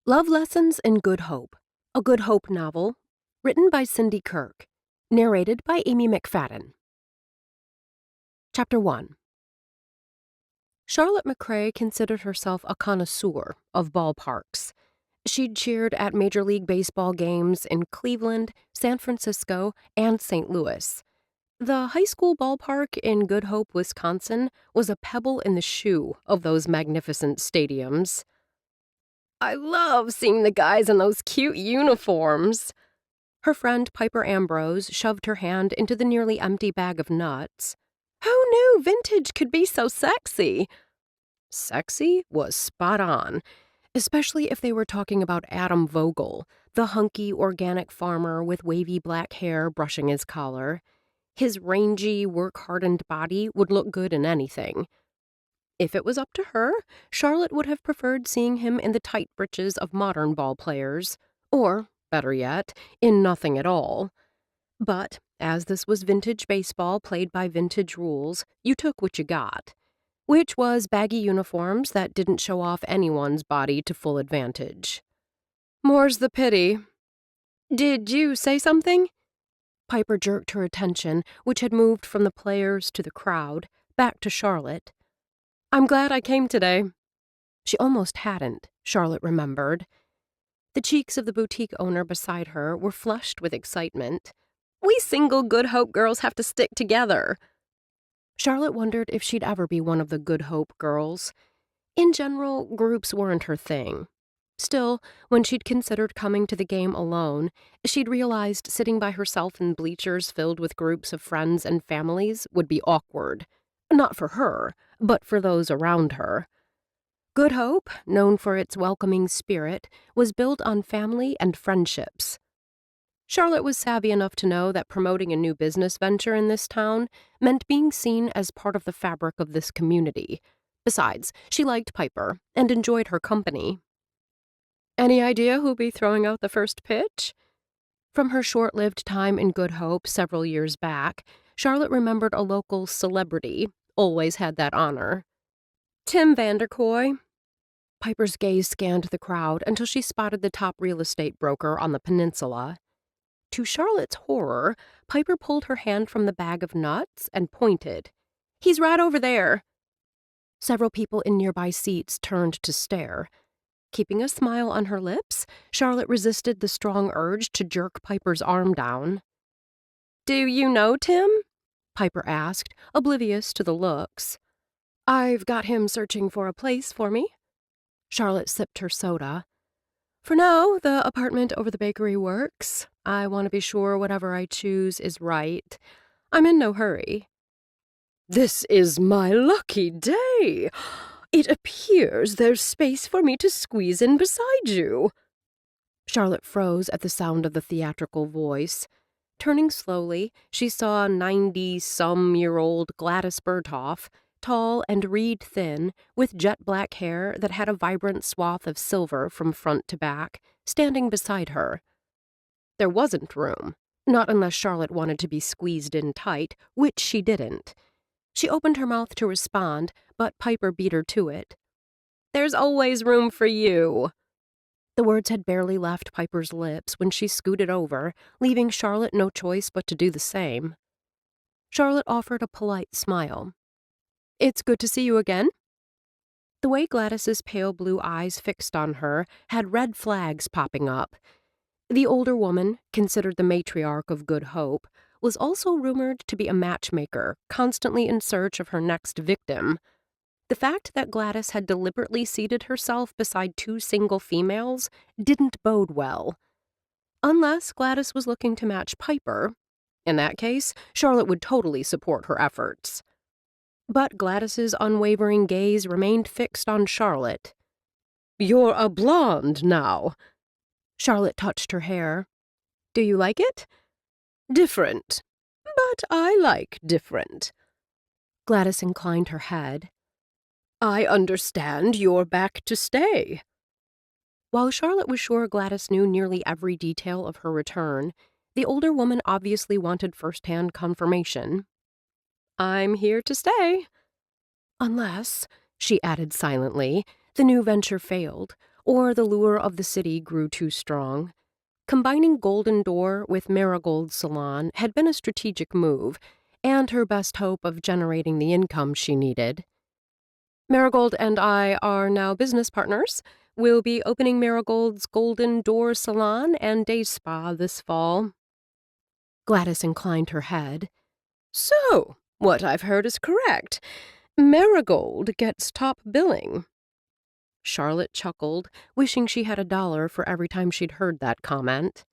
Love Lessons in Good Hope, a Good Hope novel, written by Cindy Kirk, narrated by Amy McFadden. Chapter 1. Charlotte McCrae considered herself a connoisseur of ballparks. She'd cheered at Major League Baseball games in Cleveland, San Francisco, and St. Louis. The high school ballpark in Good Hope, Wisconsin, was a pebble in the shoe of those magnificent stadiums. "I love seeing the guys in those cute uniforms." Her friend Piper Ambrose shoved her hand into the nearly empty bag of nuts. "Who knew vintage could be so sexy?" Sexy was spot on, especially if they were talking about Adam Vogel, the hunky organic farmer with wavy black hair brushing his collar. His rangy, work-hardened body would look good in anything. If it was up to her, Charlotte would have preferred seeing him in the tight breeches of modern ball players, or, better yet, in nothing at all. But, as this was vintage baseball played by vintage rules, you took what you got, which was baggy uniforms that didn't show off anyone's body to full advantage. "More's the pity." "Did you say something?" Piper jerked her attention, which had moved from the players to the crowd, back to Charlotte. "I'm glad I came today." She almost hadn't, Charlotte remembered. The cheeks of the boutique owner beside her were flushed with excitement. "We single Good Hope girls have to stick together." Charlotte wondered if she'd ever be one of the Good Hope girls. In general, groups weren't her thing. Still, when she'd considered coming to the game alone, she'd realized sitting by herself in bleachers filled with groups of friends and families would be awkward. Not for her, but for those around her. Good Hope, known for its welcoming spirit, was built on family and friendships. Charlotte was savvy enough to know that promoting a new business venture in this town meant being seen as part of the fabric of this community. Besides, she liked Piper and enjoyed her company. "Any idea who'll be throwing out the first pitch?" From her short-lived time in Good Hope several years back, Charlotte remembered a local celebrity always had that honor. "Tim Vanderkoy." Piper's gaze scanned the crowd until she spotted the top real estate broker on the peninsula. To Charlotte's horror, Piper pulled her hand from the bag of nuts and pointed. "He's right over there." Several people in nearby seats turned to stare. Keeping a smile on her lips, Charlotte resisted the strong urge to jerk Piper's arm down. "Do you know Tim?" Piper asked, oblivious to the looks. "I've got him searching for a place for me." Charlotte sipped her soda. "For now, the apartment over the bakery works. I want to be sure whatever I choose is right. I'm in no hurry." "This is my lucky day. It appears there's space for me to squeeze in beside you." Charlotte froze at the sound of the theatrical voice. Turning slowly, she saw 90-some-year-old Gladys Berthoff, tall and reed-thin, with jet-black hair that had a vibrant swath of silver from front to back, standing beside her. There wasn't room, not unless Charlotte wanted to be squeezed in tight, which she didn't. She opened her mouth to respond, but Piper beat her to it. "There's always room for you." The words had barely left Piper's lips when she scooted over, leaving Charlotte no choice but to do the same. Charlotte offered a polite smile. "It's good to see you again." The way Gladys's pale blue eyes fixed on her had red flags popping up. The older woman, considered the matriarch of Good Hope, was also rumored to be a matchmaker, constantly in search of her next victim. The fact that Gladys had deliberately seated herself beside two single females didn't bode well. Unless Gladys was looking to match Piper. In that case, Charlotte would totally support her efforts. But Gladys's unwavering gaze remained fixed on Charlotte. "You're a blonde now." Charlotte touched her hair. "Do you like it?" "Different. But I like different." Gladys inclined her head. "I understand you're back to stay." While Charlotte was sure Gladys knew nearly every detail of her return, the older woman obviously wanted first-hand confirmation. "I'm here to stay." Unless, she added silently, the new venture failed, or the lure of the city grew too strong. Combining Golden Door with Marigold's salon had been a strategic move, and her best hope of generating the income she needed. Marigold and I are now business partners. We'll be opening Marigold's Golden Door Salon and Day Spa this fall. Gladys inclined her head. So, what I've heard is correct. Marigold gets top billing. Charlotte chuckled, wishing she had $1 for every time she'd heard that comment.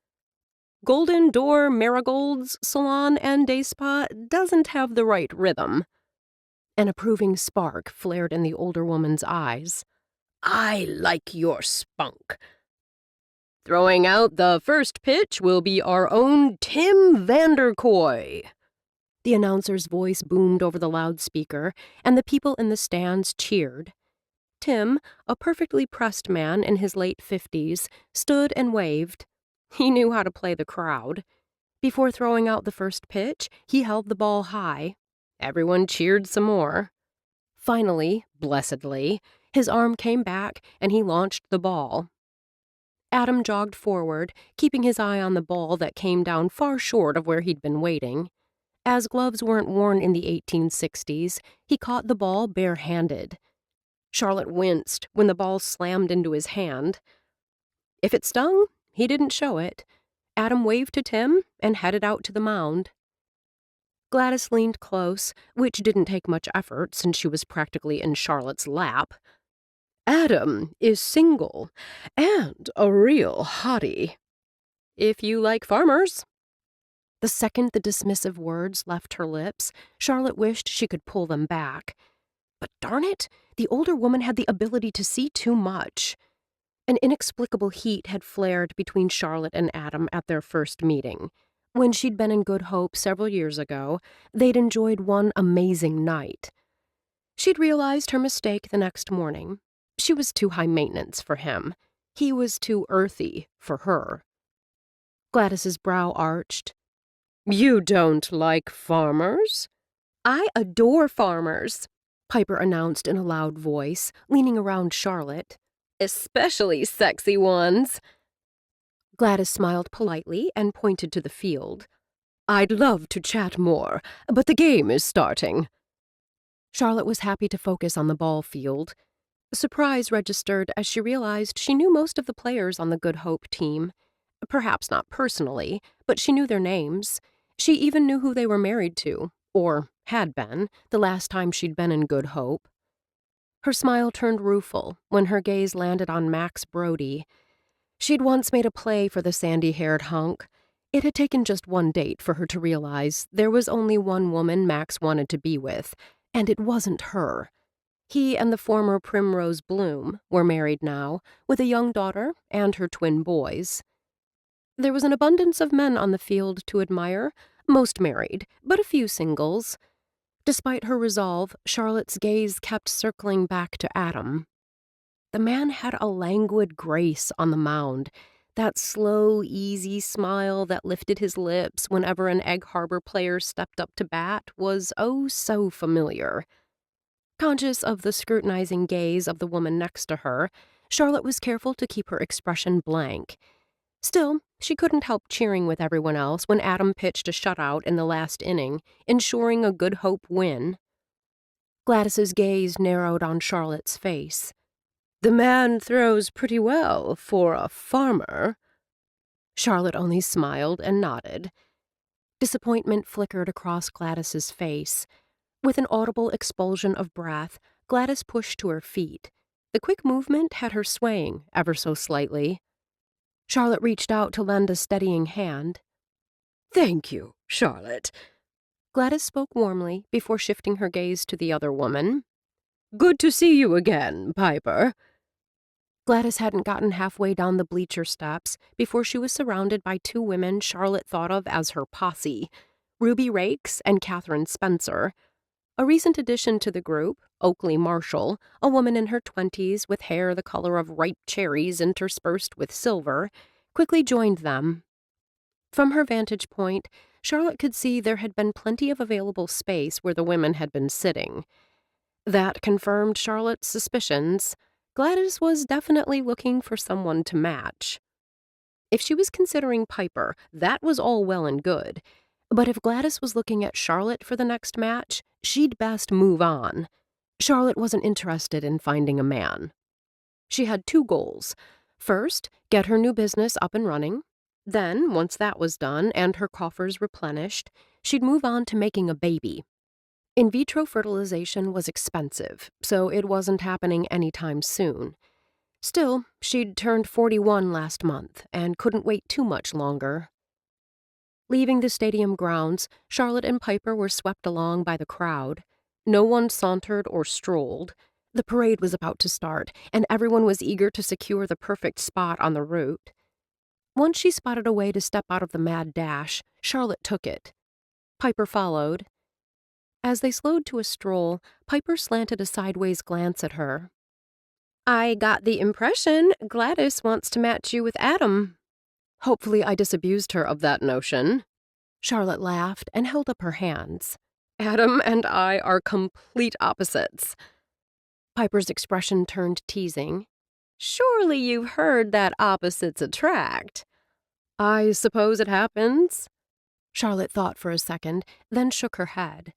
Golden Door Marigold's Salon and Day Spa doesn't have the right rhythm. An approving spark flared in the older woman's eyes. I like your spunk. Throwing out the first pitch will be our own Tim Vanderkoy. The announcer's voice boomed over the loudspeaker, and the people in the stands cheered. Tim, a perfectly pressed man in his late 50s, stood and waved. He knew how to play the crowd. Before throwing out the first pitch, he held the ball high. Everyone cheered some more. Finally, blessedly, his arm came back and he launched the ball. Adam jogged forward, keeping his eye on the ball that came down far short of where he'd been waiting. As gloves weren't worn in the 1860s, he caught the ball bare-handed. Charlotte winced when the ball slammed into his hand. If it stung, he didn't show it. Adam waved to Tim and headed out to the mound. Gladys leaned close, which didn't take much effort since she was practically in Charlotte's lap. Adam is single and a real hottie. If you like farmers. The second the dismissive words left her lips, Charlotte wished she could pull them back. But darn it, the older woman had the ability to see too much. An inexplicable heat had flared between Charlotte and Adam at their first meeting. When she'd been in Good Hope several years ago, they'd enjoyed one amazing night. She'd realized her mistake the next morning. She was too high maintenance for him. He was too earthy for her. Gladys's brow arched. You don't like farmers? I adore farmers, Piper announced in a loud voice, leaning around Charlotte. Especially sexy ones. Gladys smiled politely and pointed to the field. I'd love to chat more, but the game is starting. Charlotte was happy to focus on the ball field. Surprise registered as she realized she knew most of the players on the Good Hope team. Perhaps not personally, but she knew their names. She even knew who they were married to, or had been, the last time she'd been in Good Hope. Her smile turned rueful when her gaze landed on Max Brody. She'd once made a play for the sandy-haired hunk. It had taken just one date for her to realize there was only one woman Max wanted to be with, and it wasn't her. He and the former Primrose Bloom were married now, with a young daughter and her twin boys. There was an abundance of men on the field to admire, most married, but a few singles. Despite her resolve, Charlotte's gaze kept circling back to Adam. The man had a languid grace on the mound, that slow, easy smile that lifted his lips whenever an Egg Harbor player stepped up to bat was oh so familiar. Conscious of the scrutinizing gaze of the woman next to her, Charlotte was careful to keep her expression blank. Still, she couldn't help cheering with everyone else when Adam pitched a shutout in the last inning, ensuring a Good Hope win. Gladys's gaze narrowed on Charlotte's face. The man throws pretty well for a farmer. Charlotte only smiled and nodded. Disappointment flickered across Gladys's face. With an audible expulsion of breath, Gladys pushed to her feet. The quick movement had her swaying ever so slightly. Charlotte reached out to lend a steadying hand. Thank you, Charlotte. Gladys spoke warmly before shifting her gaze to the other woman. Good to see you again, Piper. Gladys hadn't gotten halfway down the bleacher steps before she was surrounded by two women Charlotte thought of as her posse, Ruby Rakes and Catherine Spencer. A recent addition to the group, Oakley Marshall, a woman in her 20s with hair the color of ripe cherries interspersed with silver, quickly joined them. From her vantage point, Charlotte could see there had been plenty of available space where the women had been sitting. That confirmed Charlotte's suspicions. Gladys was definitely looking for someone to match. If she was considering Piper, that was all well and good. But if Gladys was looking at Charlotte for the next match, she'd best move on. Charlotte wasn't interested in finding a man. She had two goals. First, get her new business up and running. Then, once that was done and her coffers replenished, she'd move on to making a baby. In vitro fertilization was expensive, so it wasn't happening anytime soon. Still, she'd turned 41 last month and couldn't wait too much longer. Leaving the stadium grounds, Charlotte and Piper were swept along by the crowd. No one sauntered or strolled. The parade was about to start, and everyone was eager to secure the perfect spot on the route. Once she spotted a way to step out of the mad dash, Charlotte took it. Piper followed. As they slowed to a stroll, Piper slanted a sideways glance at her. "I got the impression Gladys wants to match you with Adam." Hopefully I disabused her of that notion. Charlotte laughed and held up her hands. "Adam and I are complete opposites." Piper's expression turned teasing. "Surely you've heard that opposites attract." "I suppose it happens." Charlotte thought for a second, then shook her head.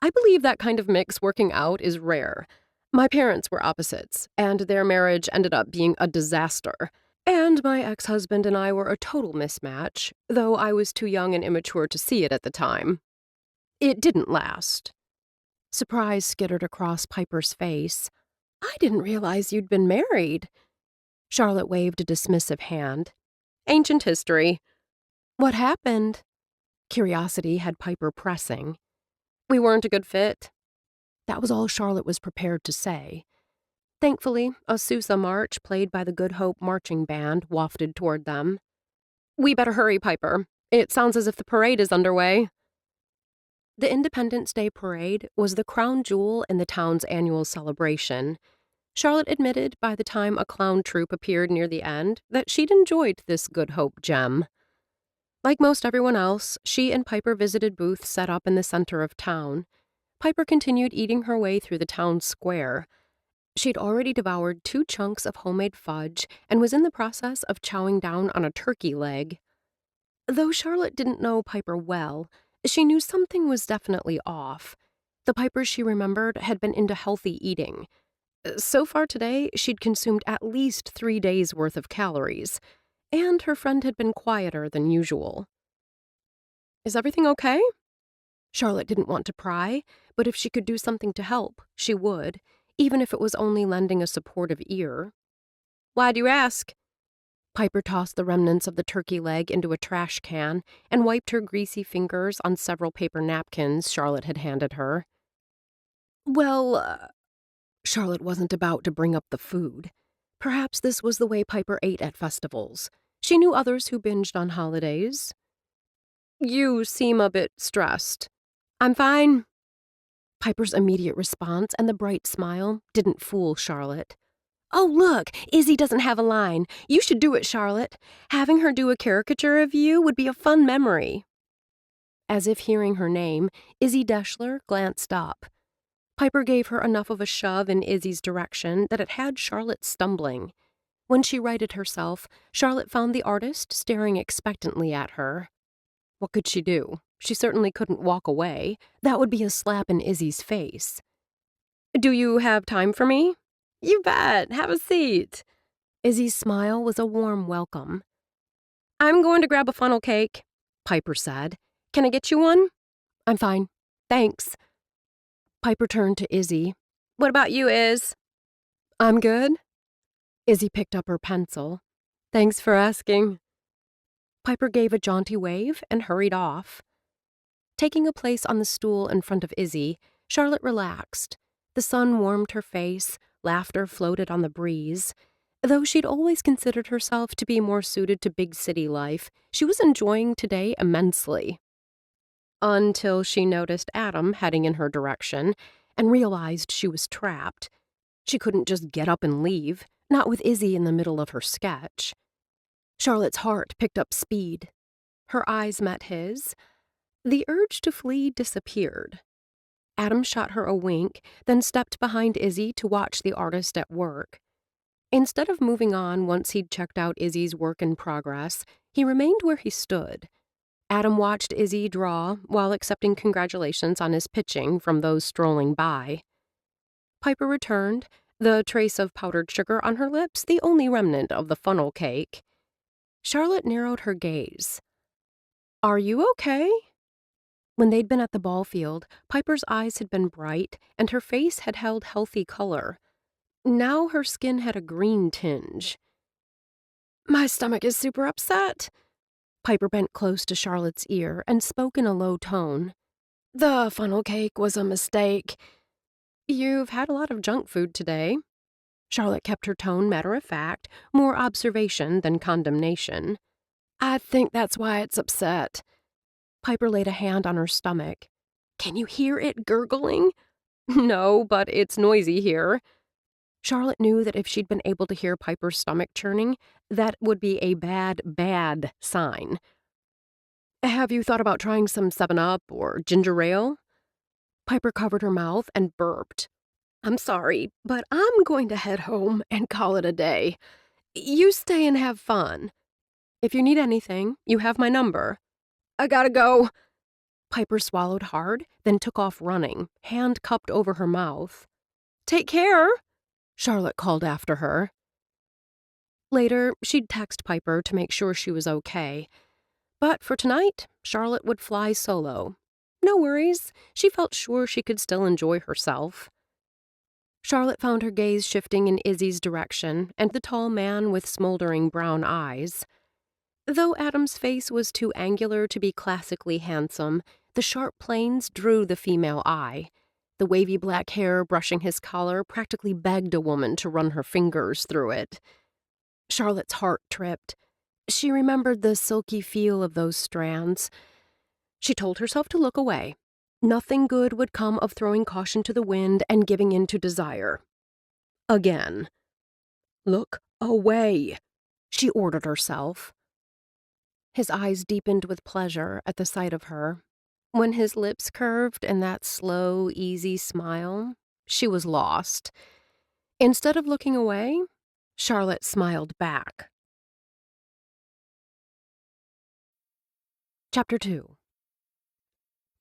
"I believe that kind of mix working out is rare. My parents were opposites, and their marriage ended up being a disaster. And my ex-husband and I were a total mismatch, though I was too young and immature to see it at the time. It didn't last." Surprise skittered across Piper's face. "I didn't realize you'd been married." Charlotte waved a dismissive hand. "Ancient history." "What happened?" Curiosity had Piper pressing. "We weren't a good fit." That was all Charlotte was prepared to say. Thankfully, a Sousa march played by the Good Hope marching band wafted toward them. "We better hurry, Piper. It sounds as if the parade is underway." The Independence Day Parade was the crown jewel in the town's annual celebration. Charlotte admitted by the time a clown troupe appeared near the end that she'd enjoyed this Good Hope gem. Like most everyone else, she and Piper visited booths set up in the center of town. Piper continued eating her way through the town square. She'd already devoured 2 chunks of homemade fudge and was in the process of chowing down on a turkey leg. Though Charlotte didn't know Piper well, she knew something was definitely off. The Piper she remembered had been into healthy eating. So far today, she'd consumed at least 3 days' worth of calories, and her friend had been quieter than usual. "Is everything okay?" Charlotte didn't want to pry, but if she could do something to help, she would, even if it was only lending a supportive ear. "Why do you ask?" Piper tossed the remnants of the turkey leg into a trash can and wiped her greasy fingers on several paper napkins Charlotte had handed her. "Well, Charlotte wasn't about to bring up the food. Perhaps this was the way Piper ate at festivals. She knew others who binged on holidays. "You seem a bit stressed." "I'm fine." Piper's immediate response and the bright smile didn't fool Charlotte. "Oh, look, Izzy doesn't have a line. You should do it, Charlotte. Having her do a caricature of you would be a fun memory." As if hearing her name, Izzy Deschler glanced up. Piper gave her enough of a shove in Izzy's direction that it had Charlotte stumbling. When she righted herself, Charlotte found the artist staring expectantly at her. What could she do? She certainly couldn't walk away. That would be a slap in Izzy's face. "Do you have time for me?" "You bet. Have a seat." Izzy's smile was a warm welcome. "I'm going to grab a funnel cake," Piper said. "Can I get you one?" "I'm fine. Thanks." Piper turned to Izzy. "What about you, Iz?" "I'm good." Izzy picked up her pencil. "Thanks for asking." Piper gave a jaunty wave and hurried off. Taking a place on the stool in front of Izzy, Charlotte relaxed. The sun warmed her face, laughter floated on the breeze. Though she'd always considered herself to be more suited to big city life, she was enjoying today immensely. Until she noticed Adam heading in her direction and realized she was trapped. She couldn't just get up and leave, not with Izzy in the middle of her sketch. Charlotte's heart picked up speed. Her eyes met his. The urge to flee disappeared. Adam shot her a wink, then stepped behind Izzy to watch the artist at work. Instead of moving on once he'd checked out Izzy's work in progress, he remained where he stood. Adam watched Izzy draw while accepting congratulations on his pitching from those strolling by. Piper returned, the trace of powdered sugar on her lips the only remnant of the funnel cake. Charlotte narrowed her gaze. "Are you okay?" When they'd been at the ball field, Piper's eyes had been bright and her face had held healthy color. Now her skin had a green tinge. "My stomach is super upset." Piper bent close to Charlotte's ear and spoke in a low tone. "The funnel cake was a mistake." "You've had a lot of junk food today." Charlotte kept her tone matter-of-fact, more observation than condemnation. "I think that's why it's upset." Piper laid a hand on her stomach. "Can you hear it gurgling?" "No, but it's noisy here." Charlotte knew that if she'd been able to hear Piper's stomach churning, that would be a bad, bad sign. "Have you thought about trying some 7-Up or ginger ale?" Piper covered her mouth and burped. "I'm sorry, but I'm going to head home and call it a day. You stay and have fun. If you need anything, you have my number." "I gotta go." Piper swallowed hard, then took off running, hand cupped over her mouth. "Take care," Charlotte called after her. Later, she'd text Piper to make sure she was okay. But for tonight, Charlotte would fly solo. No worries, she felt sure she could still enjoy herself. Charlotte found her gaze shifting in Izzy's direction and the tall man with smoldering brown eyes. Though Adam's face was too angular to be classically handsome, the sharp planes drew the female eye. The wavy black hair brushing his collar practically begged a woman to run her fingers through it. Charlotte's heart tripped. She remembered the silky feel of those strands. She told herself to look away. Nothing good would come of throwing caution to the wind and giving in to desire. Again. "Look away," she ordered herself. His eyes deepened with pleasure at the sight of her. When his lips curved in that slow, easy smile, she was lost. Instead of looking away, Charlotte smiled back. Chapter 2.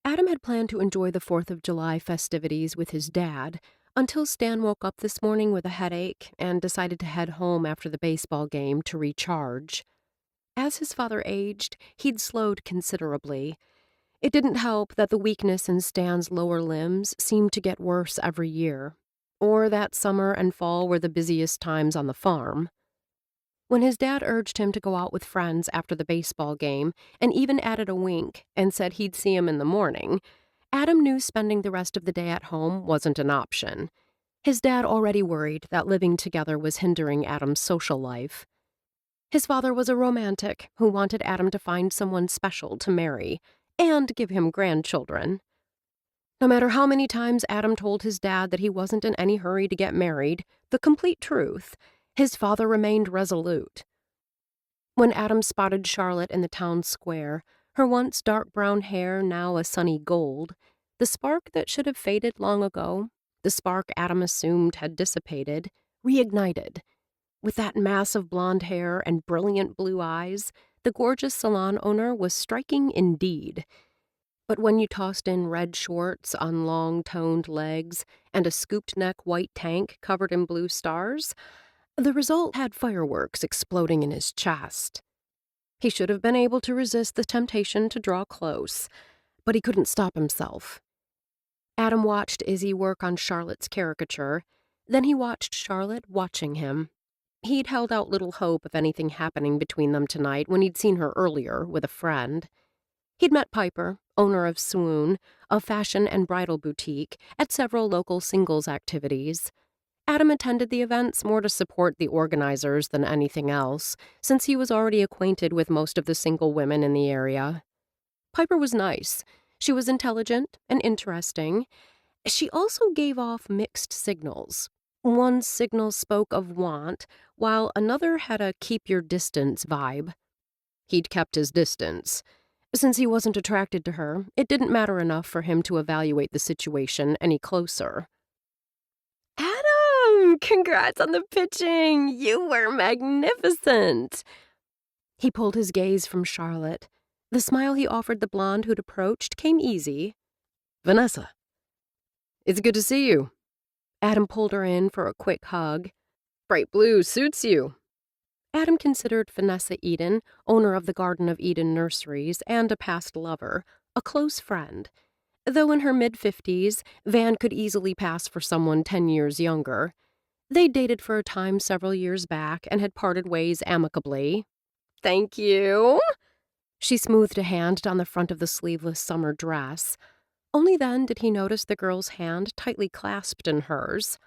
Adam had planned to enjoy the 4th of July festivities with his dad until Stan woke up this morning with a headache and decided to head home after the baseball game to recharge. As his father aged, he'd slowed considerably. It didn't help that the weakness in Stan's lower limbs seemed to get worse every year, or that summer and fall were the busiest times on the farm. When his dad urged him to go out with friends after the baseball game, and even added a wink and said he'd see him in the morning, Adam knew spending the rest of the day at home wasn't an option. His dad already worried that living together was hindering Adam's social life. His father was a romantic who wanted Adam to find someone special to marry and give him grandchildren. No matter how many times Adam told his dad that he wasn't in any hurry to get married, the complete truth, his father remained resolute. When Adam spotted Charlotte in the town square, her once dark brown hair now a sunny gold, the spark that should have faded long ago, the spark Adam assumed had dissipated, reignited. With that mass of blonde hair and brilliant blue eyes, the gorgeous salon owner was striking indeed. But when you tossed in red shorts on long, toned legs and a scooped-neck white tank covered in blue stars, the result had fireworks exploding in his chest. He should have been able to resist the temptation to draw close, but he couldn't stop himself. Adam watched Izzy work on Charlotte's caricature, then he watched Charlotte watching him. He'd held out little hope of anything happening between them tonight when he'd seen her earlier with a friend. He'd met Piper, owner of Swoon, a fashion and bridal boutique, at several local singles activities. Adam attended the events more to support the organizers than anything else, since he was already acquainted with most of the single women in the area. Piper was nice. She was intelligent and interesting. She also gave off mixed signals. One signal spoke of want, while another had a keep-your-distance vibe. He'd kept his distance. Since he wasn't attracted to her, it didn't matter enough for him to evaluate the situation any closer. "Adam, Congrats on the pitching! You were magnificent! He pulled his gaze from Charlotte. The smile he offered the blonde who'd approached came easy. Vanessa, it's good to see you. Adam pulled her in for a quick hug. Bright blue suits you. Adam considered Vanessa Eden, owner of the Garden of Eden Nurseries and a past lover, a close friend. Though in her mid-50s, Van could easily pass for someone 10 years younger. They'd dated for a time several years back and had parted ways amicably. Thank you. She smoothed a hand down the front of the sleeveless summer dress. Only then did he notice the girl's hand tightly clasped in hers.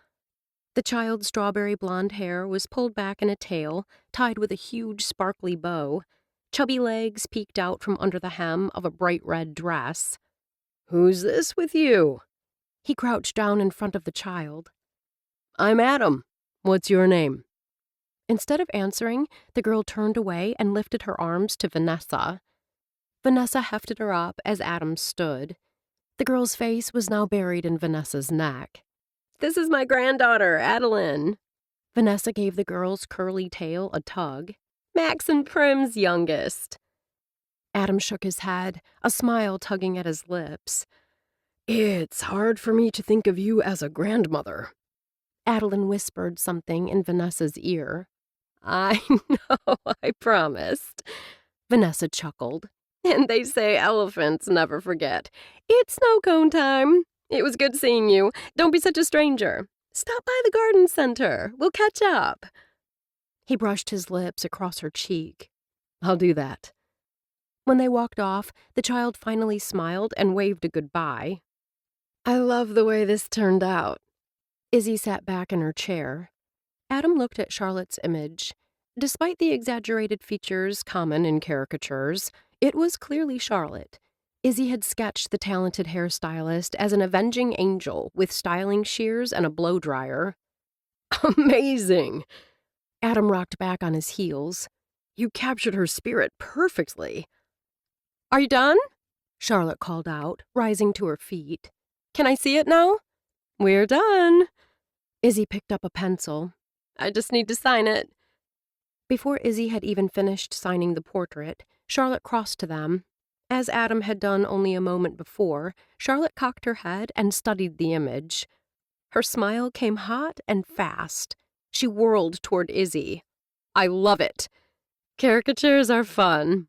The child's strawberry blonde hair was pulled back in a tail, tied with a huge sparkly bow. Chubby legs peeked out from under the hem of a bright red dress. Who's this with you? He crouched down in front of the child. I'm Adam. What's your name? Instead of answering, the girl turned away and lifted her arms to Vanessa. Vanessa hefted her up as Adam stood. The girl's face was now buried in Vanessa's neck. This is my granddaughter, Adeline. Vanessa gave the girl's curly tail a tug. Max and Prim's youngest. Adam shook his head, a smile tugging at his lips. It's hard for me to think of you as a grandmother. Adeline whispered something in Vanessa's ear. I know, I promised. Vanessa chuckled. And they say elephants never forget. It's snow cone time. It was good seeing you. Don't be such a stranger. Stop by the garden center. We'll catch up. He brushed his lips across her cheek. I'll do that. When they walked off, the child finally smiled and waved a goodbye. I love the way this turned out. Izzy sat back in her chair. Adam looked at Charlotte's image. Despite the exaggerated features common in caricatures, it was clearly Charlotte. Izzy had sketched the talented hairstylist as an avenging angel with styling shears and a blow-dryer. Amazing! Adam rocked back on his heels. You captured her spirit perfectly. Are you done? Charlotte called out, rising to her feet. Can I see it now? We're done. Izzy picked up a pencil. I just need to sign it. Before Izzy had even finished signing the portrait, Charlotte crossed to them. As Adam had done only a moment before, Charlotte cocked her head and studied the image. Her smile came hot and fast. She whirled toward Izzy. I love it. Caricatures are fun.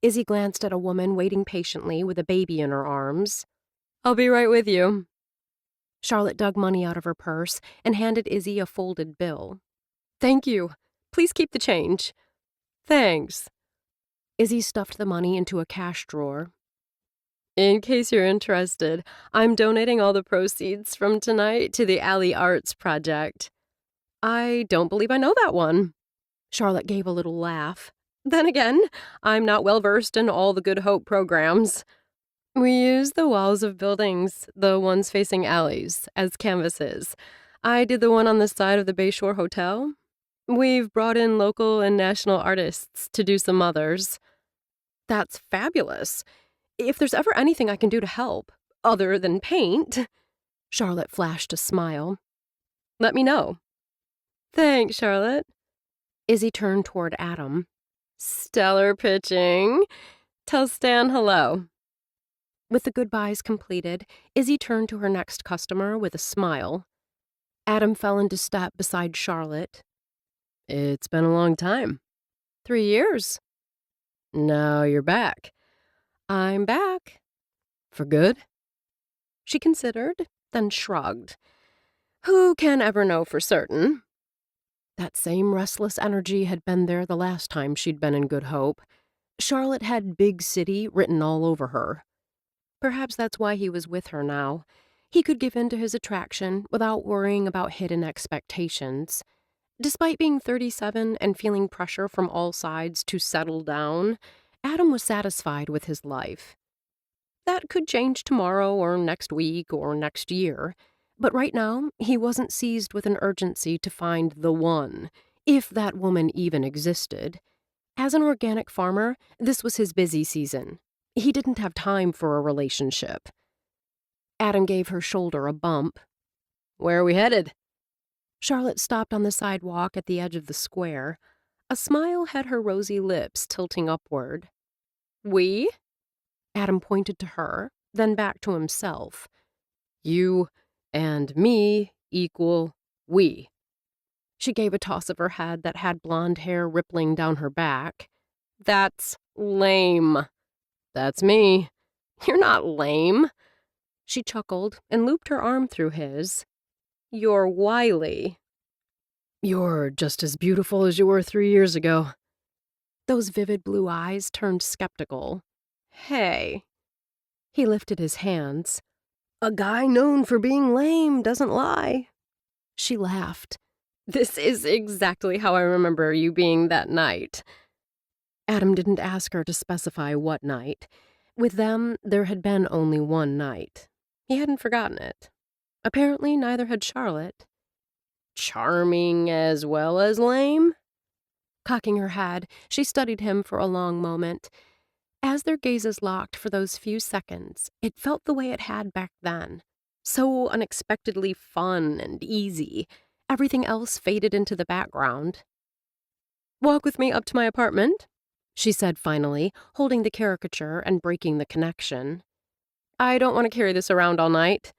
Izzy glanced at a woman waiting patiently with a baby in her arms. I'll be right with you. Charlotte dug money out of her purse and handed Izzy a folded bill. Thank you. Please keep the change. Thanks. Izzy stuffed the money into a cash drawer. In case you're interested, I'm donating all the proceeds from tonight to the Alley Arts Project. I don't believe I know that one. Charlotte gave a little laugh. Then again, I'm not well versed in all the Good Hope programs. We use the walls of buildings, the ones facing alleys, as canvases. I did the one on the side of the Bayshore Hotel. We've brought in local and national artists to do some others. That's fabulous. If there's ever anything I can do to help, other than paint, Charlotte flashed a smile. Let me know. Thanks, Charlotte. Izzy turned toward Adam. Stellar pitching. Tell Stan hello. With the goodbyes completed, Izzy turned to her next customer with a smile. Adam fell into step beside Charlotte. It's been a long time. 3 years. Now you're back. I'm back. For good? She considered, then shrugged. Who can ever know for certain? That same restless energy had been there the last time she'd been in Good Hope. Charlotte had big city written all over her. Perhaps that's why he was with her now. He could give in to his attraction without worrying about hidden expectations. Despite being 37 and feeling pressure from all sides to settle down, Adam was satisfied with his life. That could change tomorrow or next week or next year, but right now he wasn't seized with an urgency to find the one, if that woman even existed. As an organic farmer, this was his busy season. He didn't have time for a relationship. Adam gave her shoulder a bump. Where are we headed? Charlotte stopped on the sidewalk at the edge of the square. A smile had her rosy lips tilting upward. We? Adam pointed to her, then back to himself. You and me equal we. She gave a toss of her head that had blonde hair rippling down her back. That's lame. That's me. You're not lame. She chuckled and looped her arm through his. You're wily. You're just as beautiful as you were 3 years ago. Those vivid blue eyes turned skeptical. Hey. He lifted his hands. A guy known for being lame doesn't lie. She laughed. This is exactly how I remember you being that night. Adam didn't ask her to specify what night. With them, there had been only one night. He hadn't forgotten it. Apparently, neither had Charlotte. Charming as well as lame? Cocking her head, she studied him for a long moment. As their gazes locked for those few seconds, it felt the way it had back then. So unexpectedly fun and easy. Everything else faded into the background. Walk with me up to my apartment, she said finally, holding the caricature and breaking the connection. I don't want to carry this around all night.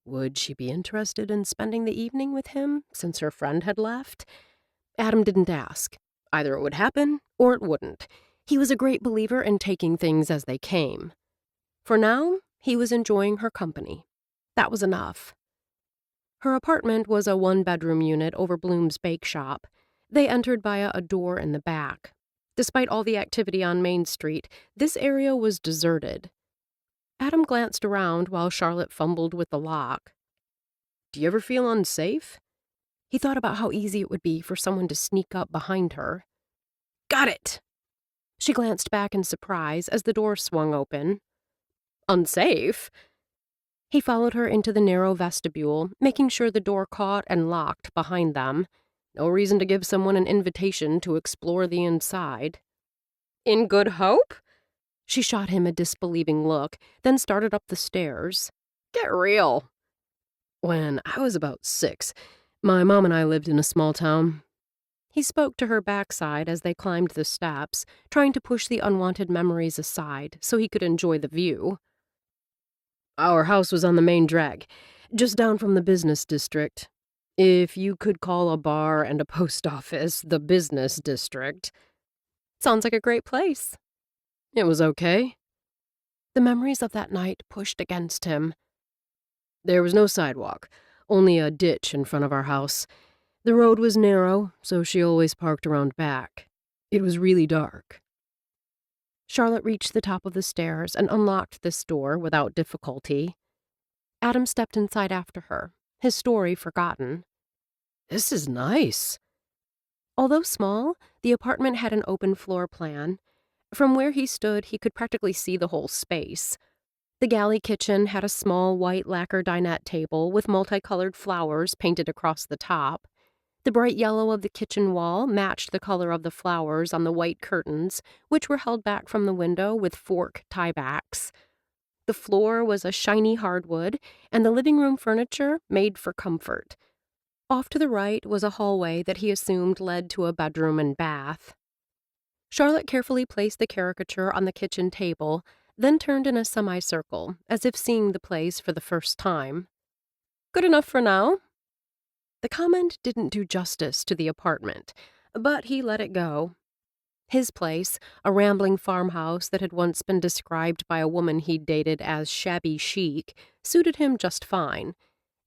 Would she be interested in spending the evening with him, since her friend had left? Adam didn't ask. Either it would happen, or it wouldn't. He was a great believer in taking things as they came. For now, he was enjoying her company. That was enough. Her apartment was a one-bedroom unit over Bloom's bake shop. They entered via a door in the back. Despite all the activity on Main Street, this area was deserted. Adam glanced around while Charlotte fumbled with the lock. Do you ever feel unsafe? He thought about how easy it would be for someone to sneak up behind her. Got it! She glanced back in surprise as the door swung open. Unsafe? He followed her into the narrow vestibule, making sure the door caught and locked behind them. No reason to give someone an invitation to explore the inside. In Good Hope? She shot him a disbelieving look, then started up the stairs. Get real. When I was about 6, my mom and I lived in a small town. He spoke to her backside as they climbed the steps, trying to push the unwanted memories aside so he could enjoy the view. Our house was on the main drag, just down from the business district. If you could call a bar and a post office the business district. Sounds like a great place. It was okay. The memories of that night pushed against him. There was no sidewalk, only a ditch in front of our house. The road was narrow, so she always parked around back. It was really dark. Charlotte reached the top of the stairs and unlocked this door without difficulty. Adam stepped inside after her, his story forgotten. This is nice. Although small, the apartment had an open floor plan. From where he stood, he could practically see the whole space. The galley kitchen had a small white lacquer dinette table with multicolored flowers painted across the top. The bright yellow of the kitchen wall matched the color of the flowers on the white curtains, which were held back from the window with fork tiebacks. The floor was a shiny hardwood, and the living room furniture made for comfort. Off to the right was a hallway that he assumed led to a bedroom and bath. Charlotte carefully placed the caricature on the kitchen table, then turned in a semicircle, as if seeing the place for the first time. Good enough for now. The comment didn't do justice to the apartment, but he let it go. His place, a rambling farmhouse that had once been described by a woman he'd dated as shabby chic, suited him just fine.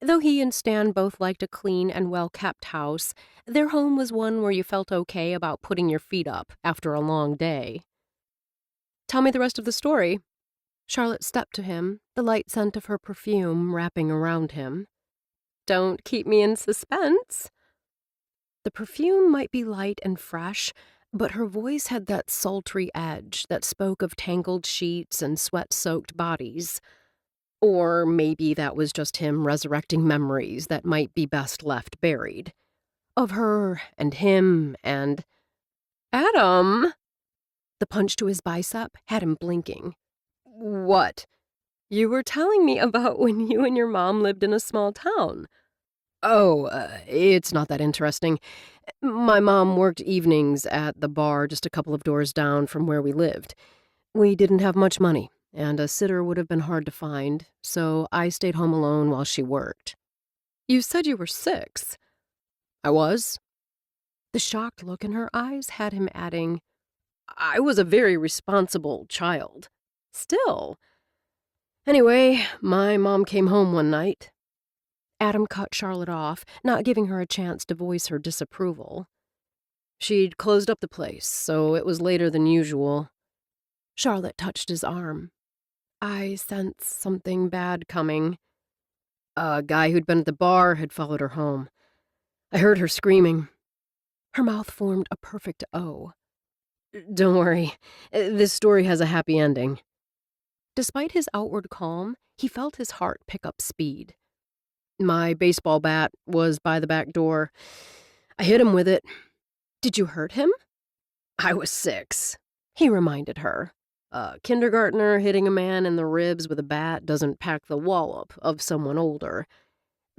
Though he and Stan both liked a clean and well-kept house, their home was one where you felt okay about putting your feet up after a long day. Tell me the rest of the story. Charlotte stepped to him, the light scent of her perfume wrapping around him. Don't keep me in suspense. The perfume might be light and fresh, but her voice had that sultry edge that spoke of tangled sheets and sweat-soaked bodies. Or maybe that was just him resurrecting memories that might be best left buried. Of her and him and... Adam! The punch to his bicep had him blinking. What? You were telling me about when you and your mom lived in a small town. Oh, it's not that interesting. My mom worked evenings at the bar just a couple of doors down from where we lived. We didn't have much money, and a sitter would have been hard to find, so I stayed home alone while she worked. You said you were 6. I was. The shocked look in her eyes had him adding, I was a very responsible child. Still. Anyway, my mom came home one night. Adam cut Charlotte off, not giving her a chance to voice her disapproval. She'd closed up the place, so it was later than usual. Charlotte touched his arm. I sensed something bad coming. A guy who'd been at the bar had followed her home. I heard her screaming. Her mouth formed a perfect O. Don't worry, this story has a happy ending. Despite his outward calm, he felt his heart pick up speed. My baseball bat was by the back door. I hit him with it. Did you hurt him? I was 6, he reminded her. A kindergartner hitting a man in the ribs with a bat doesn't pack the wallop of someone older.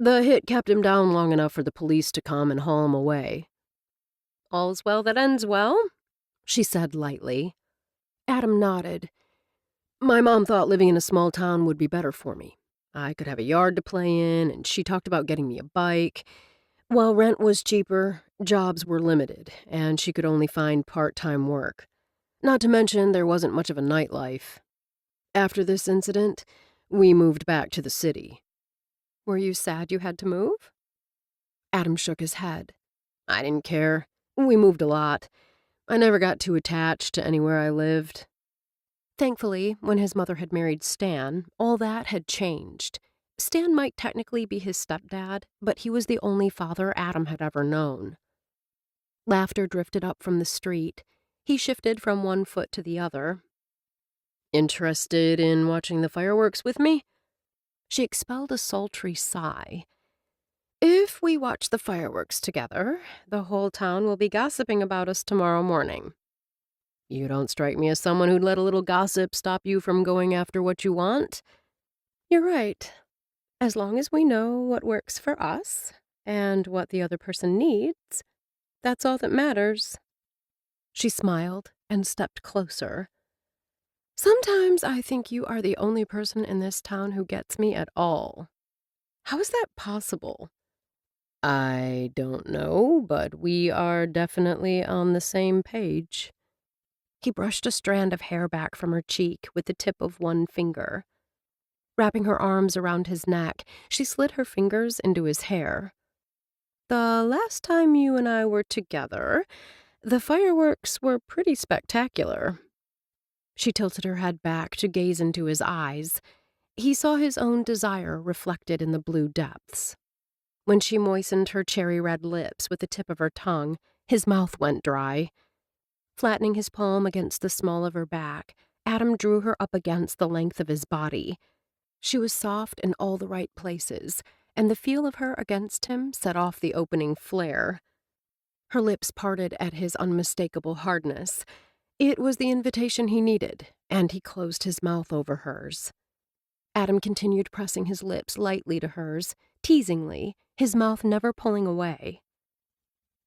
The hit kept him down long enough for the police to come and haul him away. All's well that ends well, she said lightly. Adam nodded. My mom thought living in a small town would be better for me. I could have a yard to play in, and she talked about getting me a bike. While rent was cheaper, jobs were limited, and she could only find part-time work. Not to mention there wasn't much of a nightlife. After this incident, we moved back to the city. Were you sad you had to move? Adam shook his head. I didn't care. We moved a lot. I never got too attached to anywhere I lived. Thankfully, when his mother had married Stan, all that had changed. Stan might technically be his stepdad, but he was the only father Adam had ever known. Laughter drifted up from the street. He shifted from one foot to the other. Interested in watching the fireworks with me? She expelled a sultry sigh. If we watch the fireworks together, the whole town will be gossiping about us tomorrow morning. You don't strike me as someone who'd let a little gossip stop you from going after what you want. You're right. As long as we know what works for us and what the other person needs, that's all that matters. She smiled and stepped closer. Sometimes I think you are the only person in this town who gets me at all. How is that possible? I don't know, but we are definitely on the same page. He brushed a strand of hair back from her cheek with the tip of one finger. Wrapping her arms around his neck, she slid her fingers into his hair. The last time you and I were together, the fireworks were pretty spectacular. She tilted her head back to gaze into his eyes. He saw his own desire reflected in the blue depths. When she moistened her cherry-red lips with the tip of her tongue, his mouth went dry. Flattening his palm against the small of her back, Adam drew her up against the length of his body. She was soft in all the right places, and the feel of her against him set off the opening flare. Her lips parted at his unmistakable hardness. It was the invitation he needed, and he closed his mouth over hers. Adam continued pressing his lips lightly to hers, teasingly, his mouth never pulling away.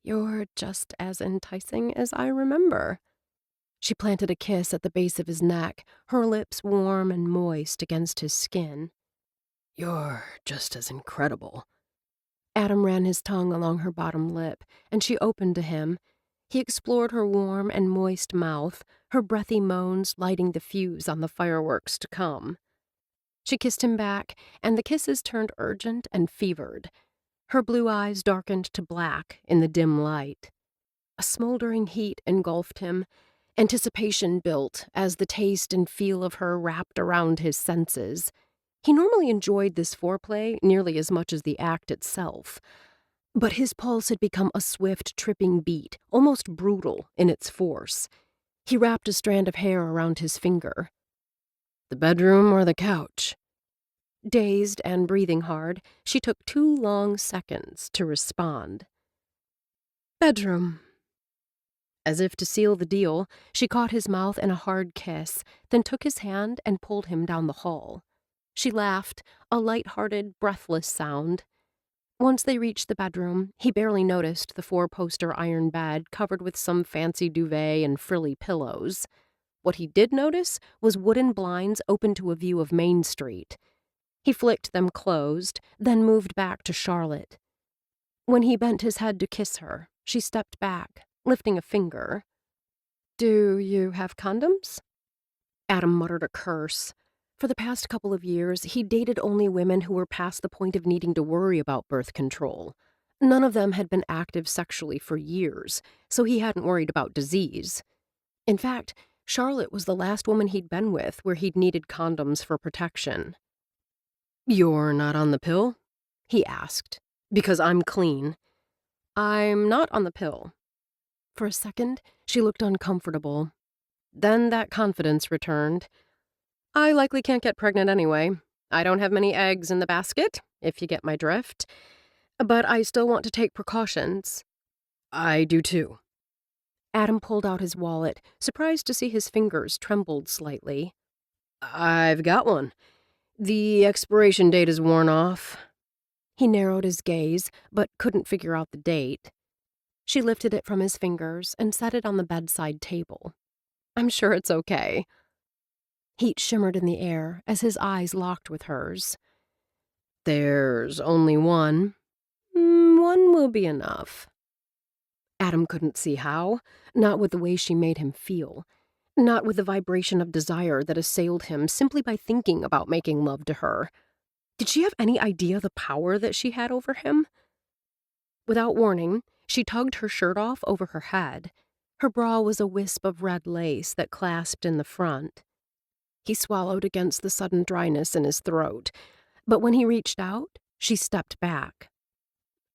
You're just as enticing as I remember. She planted a kiss at the base of his neck, her lips warm and moist against his skin. You're just as incredible. Adam ran his tongue along her bottom lip, and she opened to him. He explored her warm and moist mouth, her breathy moans lighting the fuse on the fireworks to come. She kissed him back, and the kisses turned urgent and fevered. Her blue eyes darkened to black in the dim light. A smoldering heat engulfed him. Anticipation built as the taste and feel of her wrapped around his senses. He normally enjoyed this foreplay nearly as much as the act itself. But his pulse had become a swift, tripping beat, almost brutal in its force. He wrapped a strand of hair around his finger. The bedroom or the couch? Dazed and breathing hard, she took 2 long seconds to respond. Bedroom. As if to seal the deal, she caught his mouth in a hard kiss, then took his hand and pulled him down the hall. She laughed, a light-hearted, breathless sound. Once they reached the bedroom, he barely noticed the four-poster iron bed covered with some fancy duvet and frilly pillows. What he did notice was wooden blinds open to a view of Main Street. He flicked them closed, then moved back to Charlotte. When he bent his head to kiss her, she stepped back, lifting a finger. "Do you have condoms?" Adam muttered a curse. For the past couple of years, he'd dated only women who were past the point of needing to worry about birth control. None of them had been active sexually for years, so he hadn't worried about disease. In fact, Charlotte was the last woman he'd been with where he'd needed condoms for protection. "You're not on the pill?" he asked. "Because I'm clean." "I'm not on the pill." For a second, she looked uncomfortable. Then that confidence returned. "I likely can't get pregnant anyway. I don't have many eggs in the basket, if you get my drift. But I still want to take precautions." "I do too." Adam pulled out his wallet, surprised to see his fingers trembled slightly. "I've got one. The expiration date is worn off." He narrowed his gaze, but couldn't figure out the date. She lifted it from his fingers and set it on the bedside table. "I'm sure it's okay." Heat shimmered in the air as his eyes locked with hers. "There's only one." One will be enough." Adam couldn't see how, not with the way she made him feel, not with the vibration of desire that assailed him simply by thinking about making love to her. Did she have any idea the power that she had over him? Without warning, she tugged her shirt off over her head. Her bra was a wisp of red lace that clasped in the front. He swallowed against the sudden dryness in his throat, but when he reached out, she stepped back.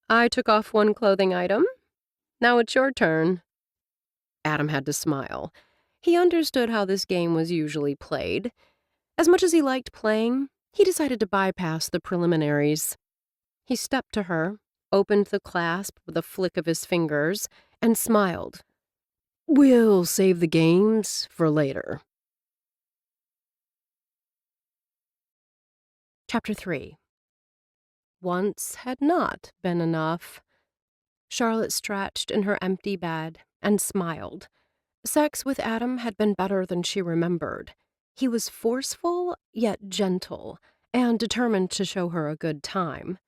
"I took off one clothing item. Now it's your turn." Adam had to smile. He understood how this game was usually played. As much as he liked playing, he decided to bypass the preliminaries. He stepped to her, opened the clasp with a flick of his fingers, and smiled. "We'll save the games for later." Chapter 3. Once had not been enough. Charlotte stretched in her empty bed and smiled. Sex with Adam had been better than she remembered. He was forceful, yet gentle, and determined to show her a good time.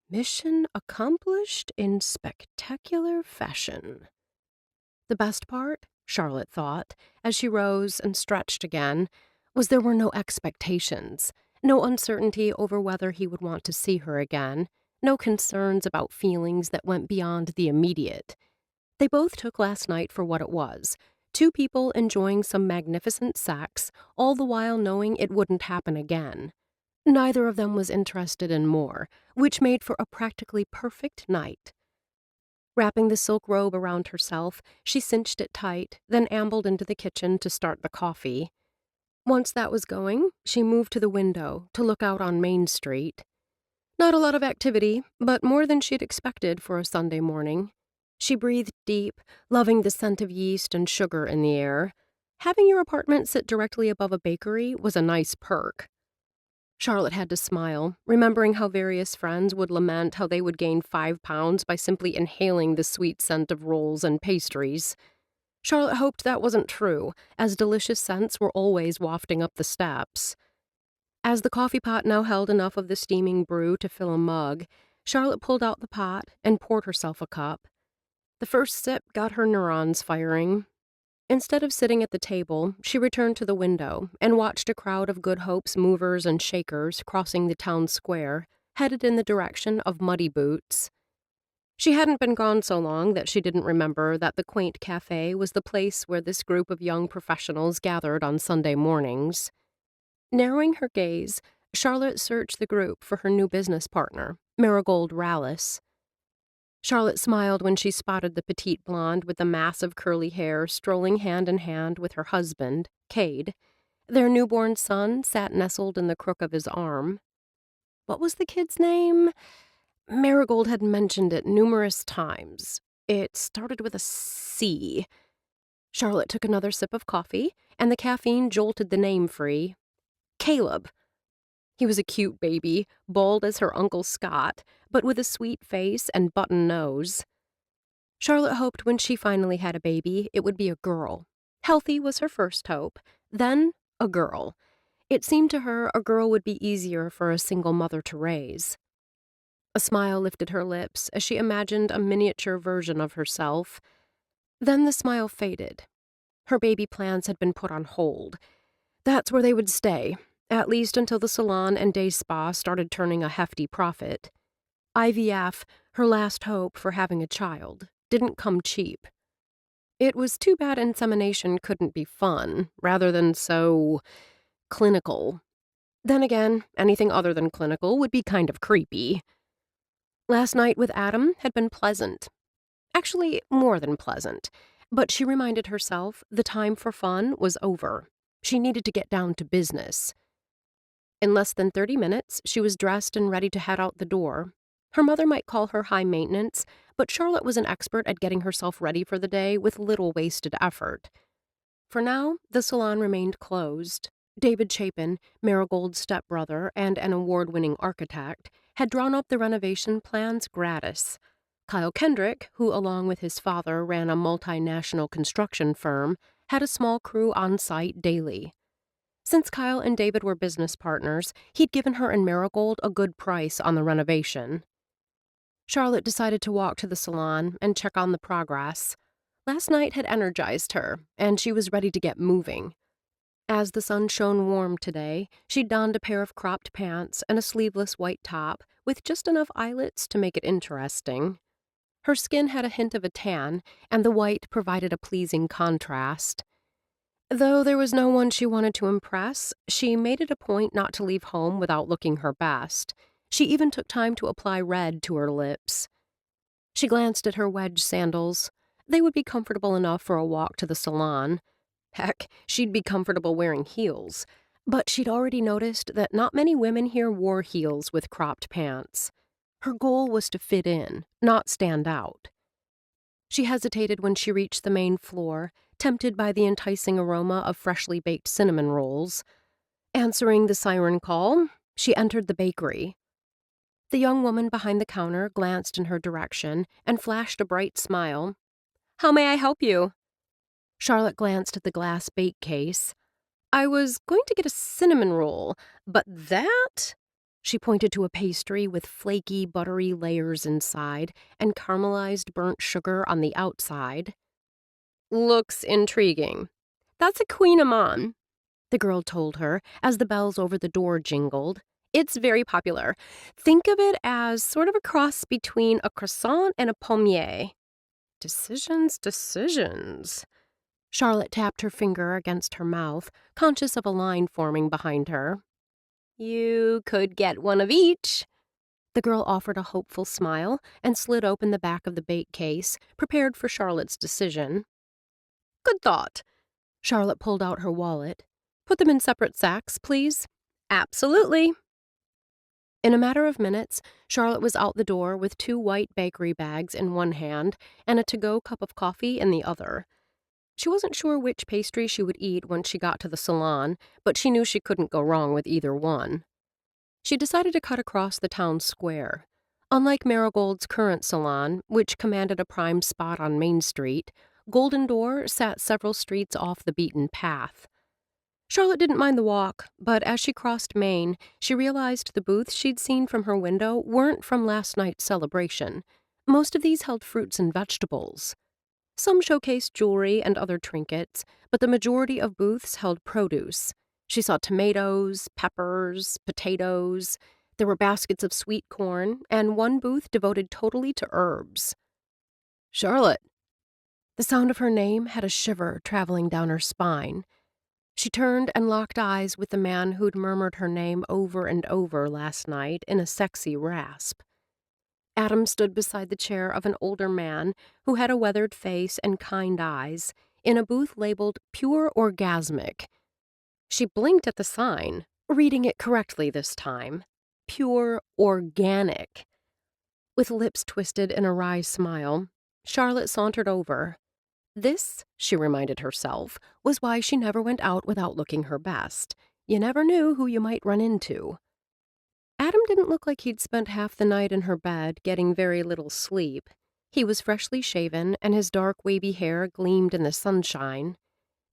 Mission accomplished in spectacular fashion. The best part, Charlotte thought, as she rose and stretched again, was there were no expectations, no uncertainty over whether he would want to see her again, no concerns about feelings that went beyond the immediate. They both took last night for what it was, two people enjoying some magnificent sex, all the while knowing it wouldn't happen again. Neither of them was interested in more, which made for a practically perfect night. Wrapping the silk robe around herself, she cinched it tight, then ambled into the kitchen to start the coffee. Once that was going, she moved to the window to look out on Main Street. Not a lot of activity, but more than she'd expected for a Sunday morning. She breathed deep, loving the scent of yeast and sugar in the air. Having your apartment sit directly above a bakery was a nice perk. Charlotte had to smile, remembering how various friends would lament how they would gain 5 pounds by simply inhaling the sweet scent of rolls and pastries. Charlotte hoped that wasn't true, as delicious scents were always wafting up the steps. As the coffee pot now held enough of the steaming brew to fill a mug, Charlotte pulled out the pot and poured herself a cup. The first sip got her neurons firing. Instead of sitting at the table, she returned to the window and watched a crowd of Good Hope's movers and shakers crossing the town square, headed in the direction of Muddy Boots. She hadn't been gone so long that she didn't remember that the quaint cafe was the place where this group of young professionals gathered on Sunday mornings. Narrowing her gaze, Charlotte searched the group for her new business partner, Marigold Rallis. Charlotte smiled when she spotted the petite blonde with the massive curly hair strolling hand in hand with her husband, Cade. Their newborn son sat nestled in the crook of his arm. What was the kid's name? Marigold had mentioned it numerous times. It started with a C. Charlotte took another sip of coffee, and the caffeine jolted the name free. Caleb. He was a cute baby, bald as her Uncle Scott, but with a sweet face and button nose. Charlotte hoped when she finally had a baby, it would be a girl. Healthy was her first hope, then a girl. It seemed to her a girl would be easier for a single mother to raise. A smile lifted her lips as she imagined a miniature version of herself. Then the smile faded. Her baby plans had been put on hold. That's where they would stay, at least until the salon and day spa started turning a hefty profit. IVF, her last hope for having a child, didn't come cheap. It was too bad insemination couldn't be fun, rather than so clinical. Then again, anything other than clinical would be kind of creepy. Last night with Adam had been pleasant. Actually, more than pleasant. But she reminded herself the time for fun was over. She needed to get down to business. In less than 30 minutes, she was dressed and ready to head out the door. Her mother might call her high maintenance, but Charlotte was an expert at getting herself ready for the day with little wasted effort. For now, the salon remained closed. David Chapin, Marigold's stepbrother and an award-winning architect, had drawn up the renovation plans gratis. Kyle Kendrick, who along with his father ran a multinational construction firm, had a small crew on site daily. Since Kyle and David were business partners, he'd given her and Marigold a good price on the renovation. Charlotte decided to walk to the salon and check on the progress. Last night had energized her, and she was ready to get moving. As the sun shone warm today, she donned a pair of cropped pants and a sleeveless white top with just enough eyelets to make it interesting. Her skin had a hint of a tan, and the white provided a pleasing contrast. Though there was no one she wanted to impress, she made it a point not to leave home without looking her best. She even took time to apply red to her lips. She glanced at her wedge sandals. They would be comfortable enough for a walk to the salon. Heck, she'd be comfortable wearing heels. But she'd already noticed that not many women here wore heels with cropped pants. Her goal was to fit in, not stand out. She hesitated when she reached the main floor, tempted by the enticing aroma of freshly baked cinnamon rolls. Answering the siren call, she entered the bakery. The young woman behind the counter glanced in her direction and flashed a bright smile. "How may I help you?" Charlotte glanced at the glass bake case. "I was going to get a cinnamon roll, but that—" She pointed to a pastry with flaky, buttery layers inside and caramelized burnt sugar on the outside. "Looks intriguing. That's a Queen Amman," the girl told her as the bells over the door jingled. "It's very popular. Think of it as sort of a cross between a croissant and a pommier." Decisions. Charlotte tapped her finger against her mouth, conscious of a line forming behind her. "You could get one of each." The girl offered a hopeful smile and slid open the back of the bake case, prepared for Charlotte's decision. "Good thought." Charlotte pulled out her wallet. "Put them in separate sacks, please." "Absolutely." In a matter of minutes, Charlotte was out the door with 2 white bakery bags in one hand and a to-go cup of coffee in the other. She wasn't sure which pastry she would eat once she got to the salon, but she knew she couldn't go wrong with either one. She decided to cut across the town square. Unlike Marigold's current salon, which commanded a prime spot on Main Street, Golden Door sat several streets off the beaten path. Charlotte didn't mind the walk, but as she crossed Main, she realized the booths she'd seen from her window weren't from last night's celebration. Most of these held fruits and vegetables. Some showcased jewelry and other trinkets, but the majority of booths held produce. She saw tomatoes, peppers, potatoes. There were baskets of sweet corn, and one booth devoted totally to herbs. "Charlotte!" The sound of her name had a shiver traveling down her spine. She turned and locked eyes with the man who'd murmured her name over and over last night in a sexy rasp. Adam stood beside the chair of an older man who had a weathered face and kind eyes, in a booth labeled Pure Orgasmic. She blinked at the sign, reading it correctly this time. Pure Organic. With lips twisted in a wry smile, Charlotte sauntered over. This, she reminded herself, was why she never went out without looking her best. You never knew who you might run into. Adam didn't look like he'd spent half the night in her bed getting very little sleep. He was freshly shaven, and his dark, wavy hair gleamed in the sunshine.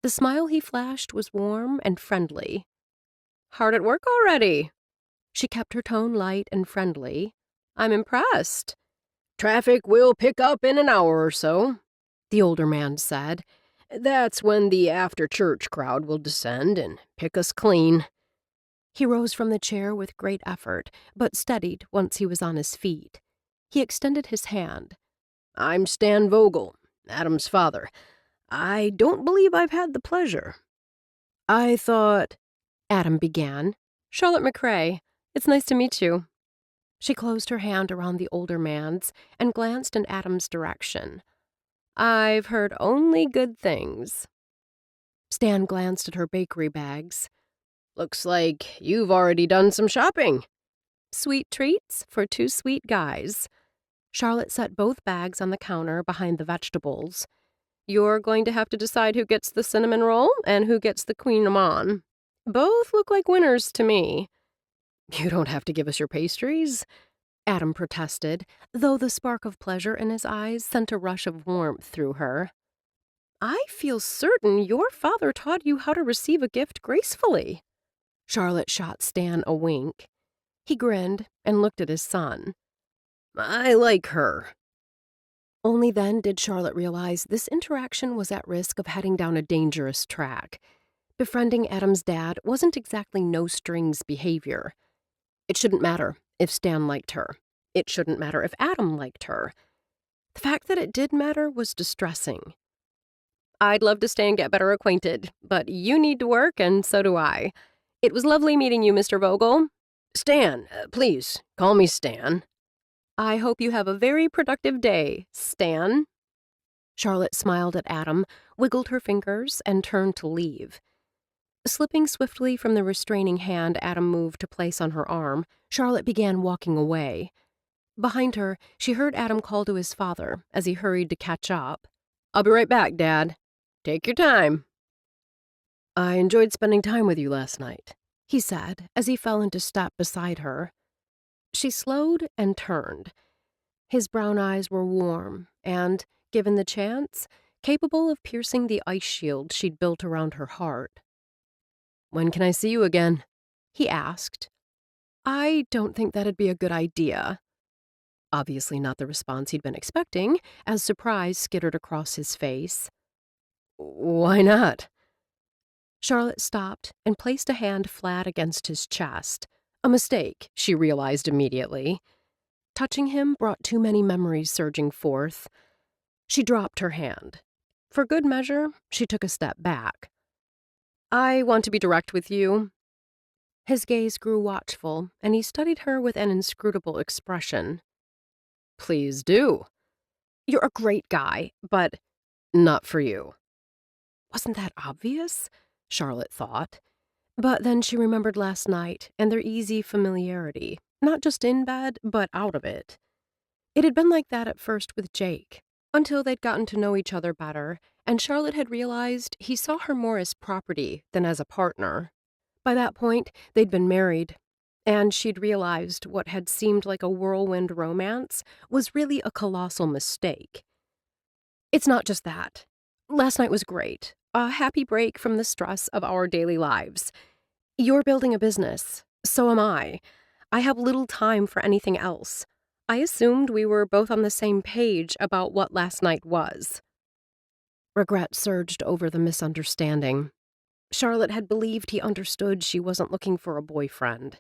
The smile he flashed was warm and friendly. "Hard at work already?" She kept her tone light and friendly. "I'm impressed." "Traffic will pick up in an hour or so," the older man said. "That's when the after-church crowd will descend and pick us clean." He rose from the chair with great effort, but steadied once he was on his feet. He extended his hand. "I'm Stan Vogel, Adam's father. I don't believe I've had the pleasure." "I thought—" Adam began. "Charlotte McRae. It's nice to meet you." She closed her hand around the older man's and glanced in Adam's direction. "I've heard only good things." Stan glanced at her bakery bags. "Looks like you've already done some shopping." "Sweet treats for two sweet guys." Charlotte set both bags on the counter behind the vegetables. "You're going to have to decide who gets the cinnamon roll and who gets the Queen Amman. Both look like winners to me." "You don't have to give us your pastries," Adam protested, though the spark of pleasure in his eyes sent a rush of warmth through her. "I feel certain your father taught you how to receive a gift gracefully." Charlotte shot Stan a wink. He grinned and looked at his son. "I like her." Only then did Charlotte realize this interaction was at risk of heading down a dangerous track. Befriending Adam's dad wasn't exactly no-strings behavior. It shouldn't matter if Stan liked her. It shouldn't matter if Adam liked her. The fact that it did matter was distressing. "I'd love to stay and get better acquainted, but you need to work and so do I. It was lovely meeting you, Mr. Vogel." "Stan, please, call me Stan." "I hope you have a very productive day, Stan." Charlotte smiled at Adam, wiggled her fingers, and turned to leave. Slipping swiftly from the restraining hand Adam moved to place on her arm, Charlotte began walking away. Behind her, she heard Adam call to his father as he hurried to catch up. "I'll be right back, Dad. Take your time." "I enjoyed spending time with you last night," he said as he fell into step beside her. She slowed and turned. His brown eyes were warm and, given the chance, capable of piercing the ice shield she'd built around her heart. "When can I see you again?" he asked. "I don't think that'd be a good idea." Obviously not the response he'd been expecting, as surprise skittered across his face. "Why not?" Charlotte stopped and placed a hand flat against his chest. A mistake, she realized immediately. Touching him brought too many memories surging forth. She dropped her hand. For good measure, she took a step back. "I want to be direct with you." His gaze grew watchful, and he studied her with an inscrutable expression. "Please do." "You're a great guy, but—" "Not for you." Wasn't that obvious? Charlotte thought. But then she remembered last night and their easy familiarity, not just in bed, but out of it. It had been like that at first with Jake, until they'd gotten to know each other better, and Charlotte had realized he saw her more as property than as a partner. By that point, they'd been married, and she'd realized what had seemed like a whirlwind romance was really a colossal mistake. It's not just that. Last night was great, a happy break from the stress of our daily lives. You're building a business, so am I. I have little time for anything else. I assumed we were both on the same page about what last night was. Regret surged over the misunderstanding. Charlotte had believed he understood she wasn't looking for a boyfriend.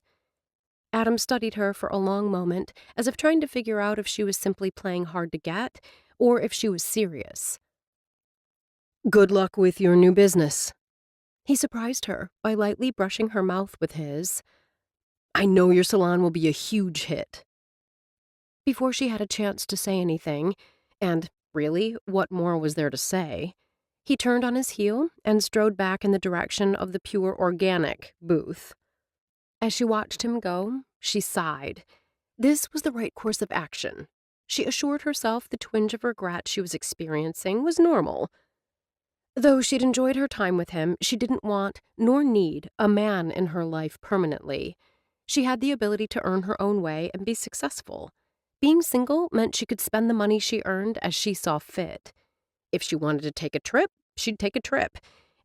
Adam studied her for a long moment, as if trying to figure out if she was simply playing hard to get, or if she was serious. "Good luck with your new business." He surprised her by lightly brushing her mouth with his. "I know your salon will be a huge hit." Before she had a chance to say anything, and really, what more was there to say, he turned on his heel and strode back in the direction of the Pure Organic booth. As she watched him go, she sighed. This was the right course of action. She assured herself the twinge of regret she was experiencing was normal. Though she'd enjoyed her time with him, she didn't want, nor need, a man in her life permanently. She had the ability to earn her own way and be successful. Being single meant she could spend the money she earned as she saw fit. If she wanted to take a trip, she'd take a trip.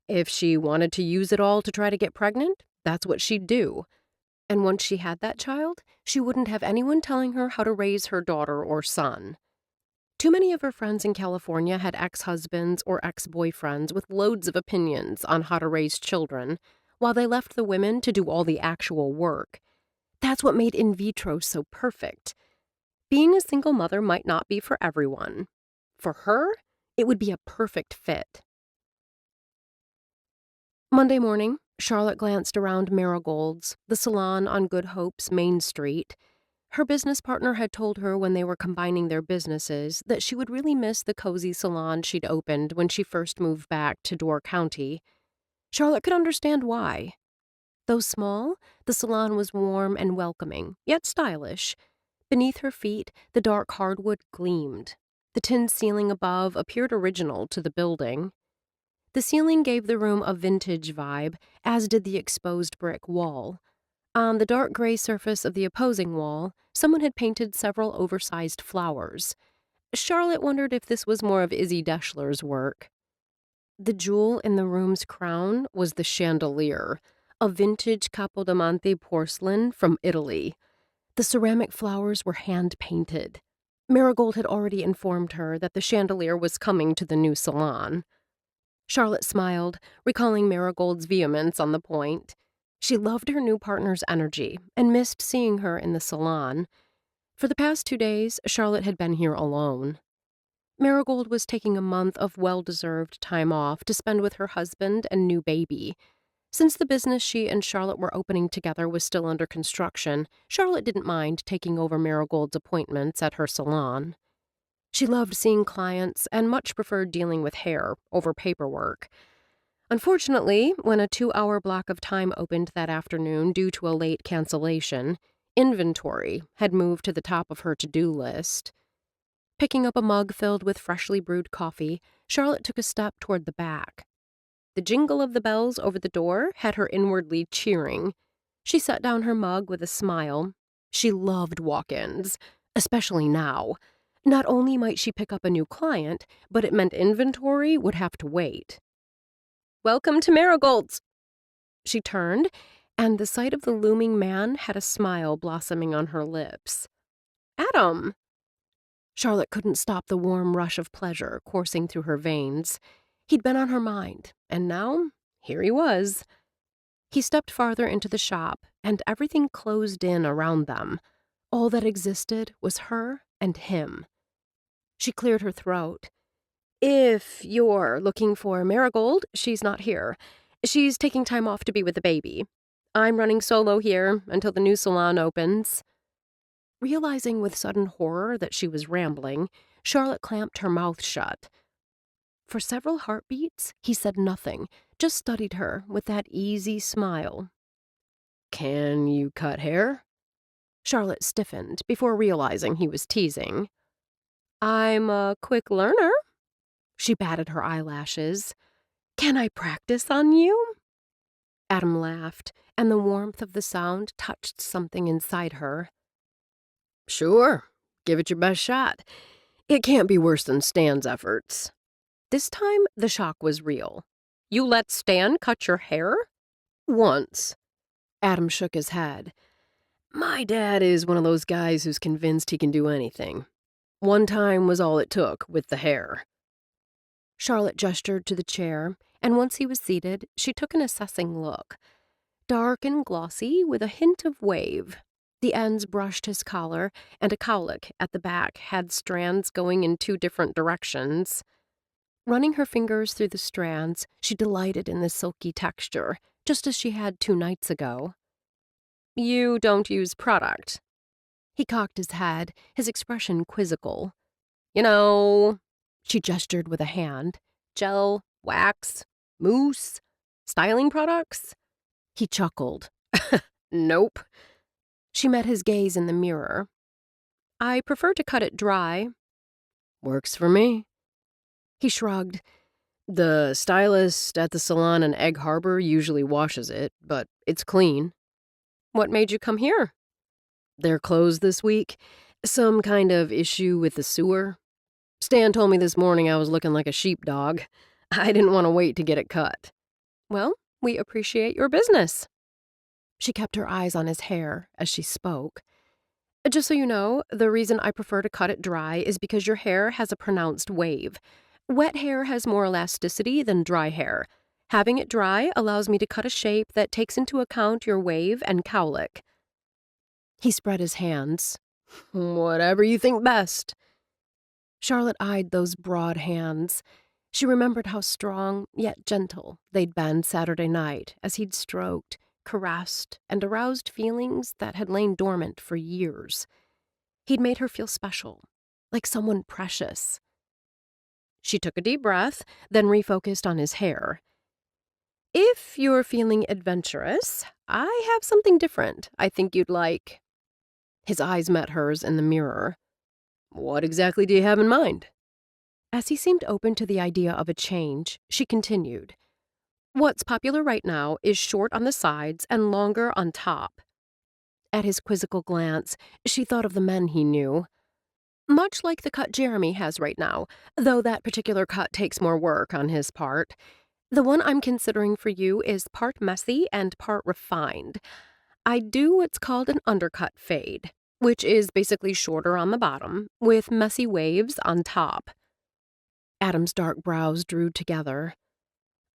If she wanted to use it all to try to get pregnant, that's what she'd do. And once she had that child, she wouldn't have anyone telling her how to raise her daughter or son. Too many of her friends in California had ex-husbands or ex-boyfriends with loads of opinions on how to raise children, while they left the women to do all the actual work. That's what made in vitro so perfect. Being a single mother might not be for everyone. For her, it would be a perfect fit. Monday morning, Charlotte glanced around Marigold's, the salon on Good Hope's Main Street. Her business partner had told her when they were combining their businesses that she would really miss the cozy salon she'd opened when she first moved back to Door County. Charlotte could understand why. Though small, the salon was warm and welcoming, yet stylish. Beneath her feet, the dark hardwood gleamed. The tin ceiling above appeared original to the building. The ceiling gave the room a vintage vibe, as did the exposed brick wall. On the dark gray surface of the opposing wall, someone had painted several oversized flowers. Charlotte wondered if this was more of Izzy Deschler's work. The jewel in the room's crown was the chandelier, a vintage Capodimonte porcelain from Italy. The ceramic flowers were hand-painted. Marigold had already informed her that the chandelier was coming to the new salon. Charlotte smiled, recalling Marigold's vehemence on the point. She loved her new partner's energy and missed seeing her in the salon. For the past 2 days, Charlotte had been here alone. Marigold was taking a month of well-deserved time off to spend with her husband and new baby. Since the business she and Charlotte were opening together was still under construction, Charlotte didn't mind taking over Marigold's appointments at her salon. She loved seeing clients and much preferred dealing with hair over paperwork. Unfortunately, when a 2-hour block of time opened that afternoon due to a late cancellation, inventory had moved to the top of her to-do list. Picking up a mug filled with freshly brewed coffee, Charlotte took a step toward the back. The jingle of the bells over the door had her inwardly cheering. She set down her mug with a smile. She loved walk-ins, especially now. Not only might she pick up a new client, but it meant inventory would have to wait. "Welcome to Marigold's." She turned, and the sight of the looming man had a smile blossoming on her lips. "Adam!" Charlotte couldn't stop the warm rush of pleasure coursing through her veins. He'd been on her mind, and now, here he was. He stepped farther into the shop, and everything closed in around them. All that existed was her and him. She cleared her throat. "If you're looking for Marigold, she's not here. She's taking time off to be with the baby. I'm running solo here until the new salon opens." Realizing with sudden horror that she was rambling, Charlotte clamped her mouth shut. For several heartbeats, he said nothing, just studied her with that easy smile. "Can you cut hair?" Charlotte stiffened before realizing he was teasing. "I'm a quick learner." She batted her eyelashes. "Can I practice on you?" Adam laughed, and the warmth of the sound touched something inside her. "Sure, give it your best shot. It can't be worse than Stan's efforts." This time, the shock was real. "You let Stan cut your hair?" "Once." Adam shook his head. "My dad is one of those guys who's convinced he can do anything. One time was all it took with the hair." Charlotte gestured to the chair, and once he was seated, she took an assessing look. Dark and glossy, with a hint of wave. The ends brushed his collar, and a cowlick at the back had strands going in 2 different directions. Running her fingers through the strands, she delighted in the silky texture, just as she had 2 nights ago. "You don't use product?" He cocked his head, his expression quizzical. "You know," she gestured with a hand, "gel, wax, mousse, styling products?" He chuckled. "Nope." She met his gaze in the mirror. "I prefer to cut it dry." "Works for me." He shrugged. "The stylist at the salon in Egg Harbor usually washes it, but it's clean." What made you come here? They're closed this week. Some kind of issue with the sewer. Stan told me this morning I was looking like a sheepdog. I didn't want to wait to get it cut. Well, we appreciate your business. She kept her eyes on his hair as she spoke. Just so you know, the reason I prefer to cut it dry is because your hair has a pronounced wave. Wet hair has more elasticity than dry hair. Having it dry allows me to cut a shape that takes into account your wave and cowlick. He spread his hands. Whatever you think best. Charlotte eyed those broad hands. She remembered how strong, yet gentle, they'd been Saturday night as he'd stroked, caressed, and aroused feelings that had lain dormant for years. He'd made her feel special, like someone precious. She took a deep breath, then refocused on his hair. If you're feeling adventurous, I have something different I think you'd like. His eyes met hers in the mirror. What exactly do you have in mind? As he seemed open to the idea of a change, she continued. What's popular right now is short on the sides and longer on top. At his quizzical glance, she thought of the men he knew. Much like the cut Jeremy has right now, though that particular cut takes more work on his part. The one I'm considering for you is part messy and part refined. I do what's called an undercut fade, which is basically shorter on the bottom, with messy waves on top. Adam's dark brows drew together.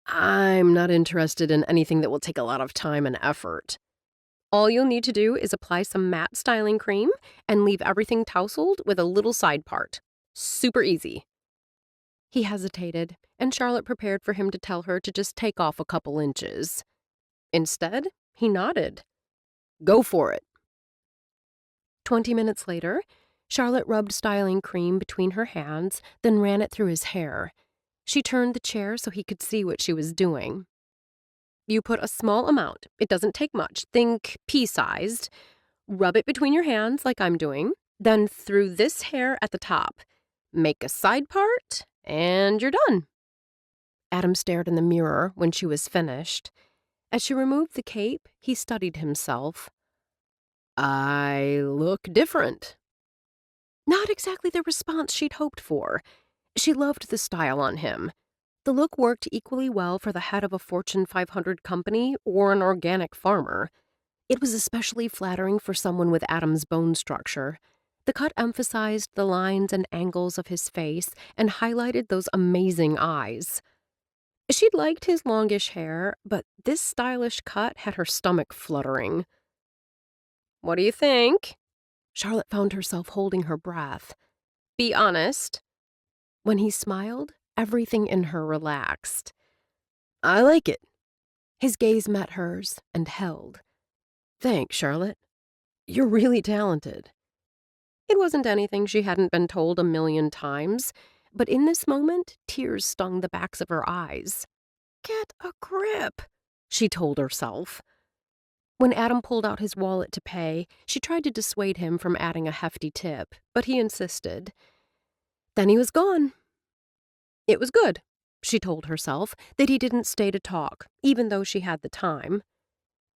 I'm not interested in anything that will take a lot of time and effort. All you'll need to do is apply some matte styling cream and leave everything tousled with a little side part. Super easy. He hesitated, and Charlotte prepared for him to tell her to just take off a couple inches. Instead, he nodded. Go for it. 20 minutes later, Charlotte rubbed styling cream between her hands, then ran it through his hair. She turned the chair so he could see what she was doing. You put a small amount. It doesn't take much. Think pea-sized. Rub it between your hands like I'm doing, then through this hair at the top. Make a side part, and you're done. Adam stared in the mirror when she was finished. As she removed the cape, he studied himself. I look different. Not exactly the response she'd hoped for. She loved the style on him. The look worked equally well for the head of a Fortune 500 company or an organic farmer. It was especially flattering for someone with Adam's bone structure. The cut emphasized the lines and angles of his face and highlighted those amazing eyes. She'd liked his longish hair, but this stylish cut had her stomach fluttering. What do you think? Charlotte found herself holding her breath. Be honest. When he smiled, everything in her relaxed. I like it. His gaze met hers and held. Thanks, Charlotte. You're really talented. It wasn't anything she hadn't been told a million times, but in this moment, tears stung the backs of her eyes. Get a grip, she told herself. When Adam pulled out his wallet to pay, she tried to dissuade him from adding a hefty tip, but he insisted. Then he was gone. It was good, she told herself, that he didn't stay to talk, even though she had the time.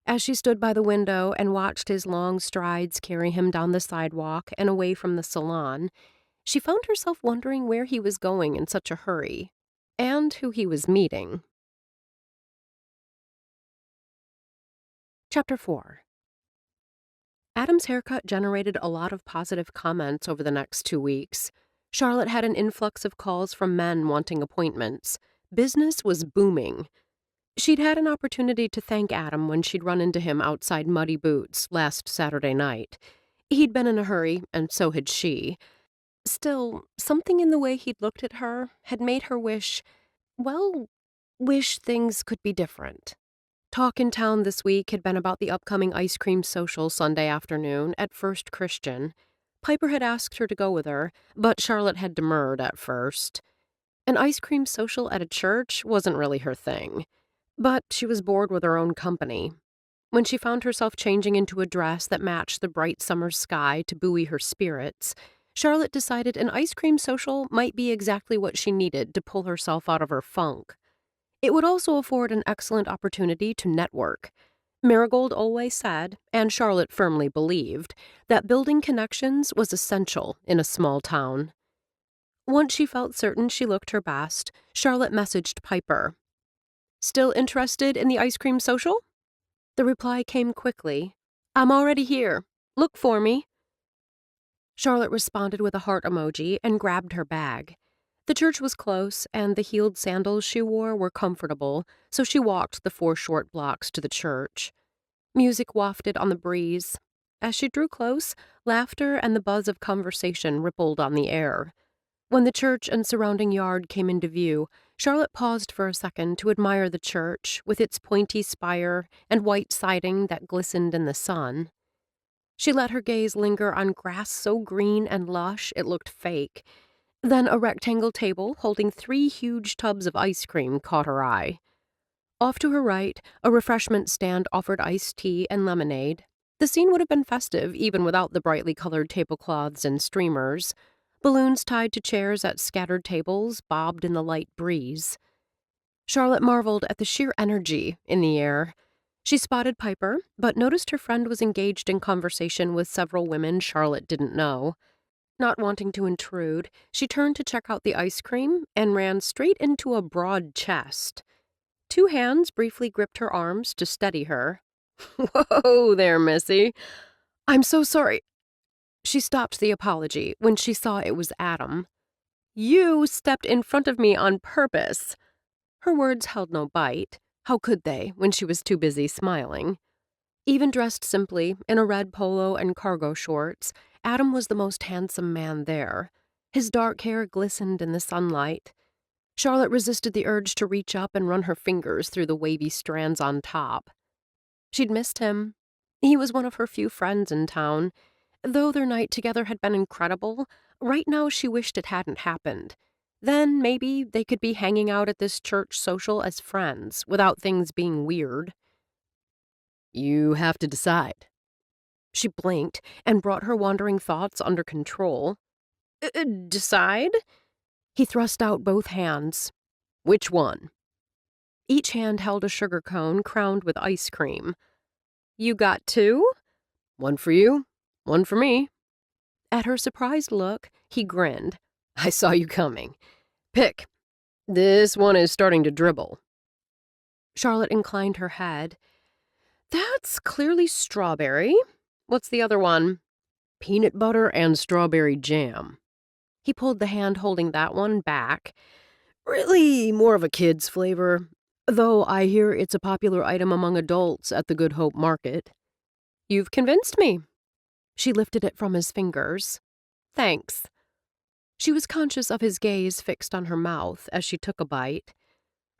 As she stood by the window and watched his long strides carry him down the sidewalk and away from the salon, she found herself wondering where he was going in such a hurry, and who he was meeting. Chapter 4. Adam's haircut generated a lot of positive comments over the next 2 weeks. Charlotte had an influx of calls from men wanting appointments. Business was booming. She'd had an opportunity to thank Adam when she'd run into him outside Muddy Boots last Saturday night. He'd been in a hurry, and so had she. Still, something in the way he'd looked at her had made her wish things could be different. Talk in town this week had been about the upcoming ice cream social Sunday afternoon at First Christian. Piper had asked her to go with her, but Charlotte had demurred at first. An ice cream social at a church wasn't really her thing. But she was bored with her own company. When she found herself changing into a dress that matched the bright summer sky to buoy her spirits, Charlotte decided an ice cream social might be exactly what she needed to pull herself out of her funk. It would also afford an excellent opportunity to network. Marigold always said, and Charlotte firmly believed, that building connections was essential in a small town. Once she felt certain she looked her best, Charlotte messaged Piper. "Still interested in the ice cream social?" The reply came quickly. "I'm already here. Look for me." Charlotte responded with a heart emoji and grabbed her bag. The church was close, and the heeled sandals she wore were comfortable, so she walked the 4 short blocks to the church. Music wafted on the breeze. As she drew close, laughter and the buzz of conversation rippled on the air. When the church and surrounding yard came into view, Charlotte paused for a second to admire the church, with its pointy spire and white siding that glistened in the sun. She let her gaze linger on grass so green and lush it looked fake. Then a rectangle table holding 3 huge tubs of ice cream caught her eye. Off to her right, a refreshment stand offered iced tea and lemonade. The scene would have been festive even without the brightly colored tablecloths and streamers. Balloons tied to chairs at scattered tables bobbed in the light breeze. Charlotte marveled at the sheer energy in the air. She spotted Piper, but noticed her friend was engaged in conversation with several women Charlotte didn't know. Not wanting to intrude, she turned to check out the ice cream and ran straight into a broad chest. 2 hands briefly gripped her arms to steady her. "Whoa there, Missy. I'm so sorry." She stopped the apology when she saw it was Adam. "You stepped in front of me on purpose." Her words held no bite. How could they, when she was too busy smiling? Even dressed simply, in a red polo and cargo shorts, Adam was the most handsome man there. His dark hair glistened in the sunlight. Charlotte resisted the urge to reach up and run her fingers through the wavy strands on top. She'd missed him. He was one of her few friends in town. Though their night together had been incredible, right now she wished it hadn't happened. Then maybe they could be hanging out at this church social as friends, without things being weird. "You have to decide." She blinked and brought her wandering thoughts under control. Decide?" He thrust out both hands. "Which one?" Each hand held a sugar cone crowned with ice cream. "You got 2? One for you, one for me." At her surprised look, he grinned. "I saw you coming. Pick. This one is starting to dribble." Charlotte inclined her head. "That's clearly strawberry. What's the other one?" "Peanut butter and strawberry jam." He pulled the hand holding that one back. "Really more of a kid's flavor, though I hear it's a popular item among adults at the Good Hope Market." "You've convinced me." She lifted it from his fingers. "Thanks." She was conscious of his gaze fixed on her mouth as she took a bite.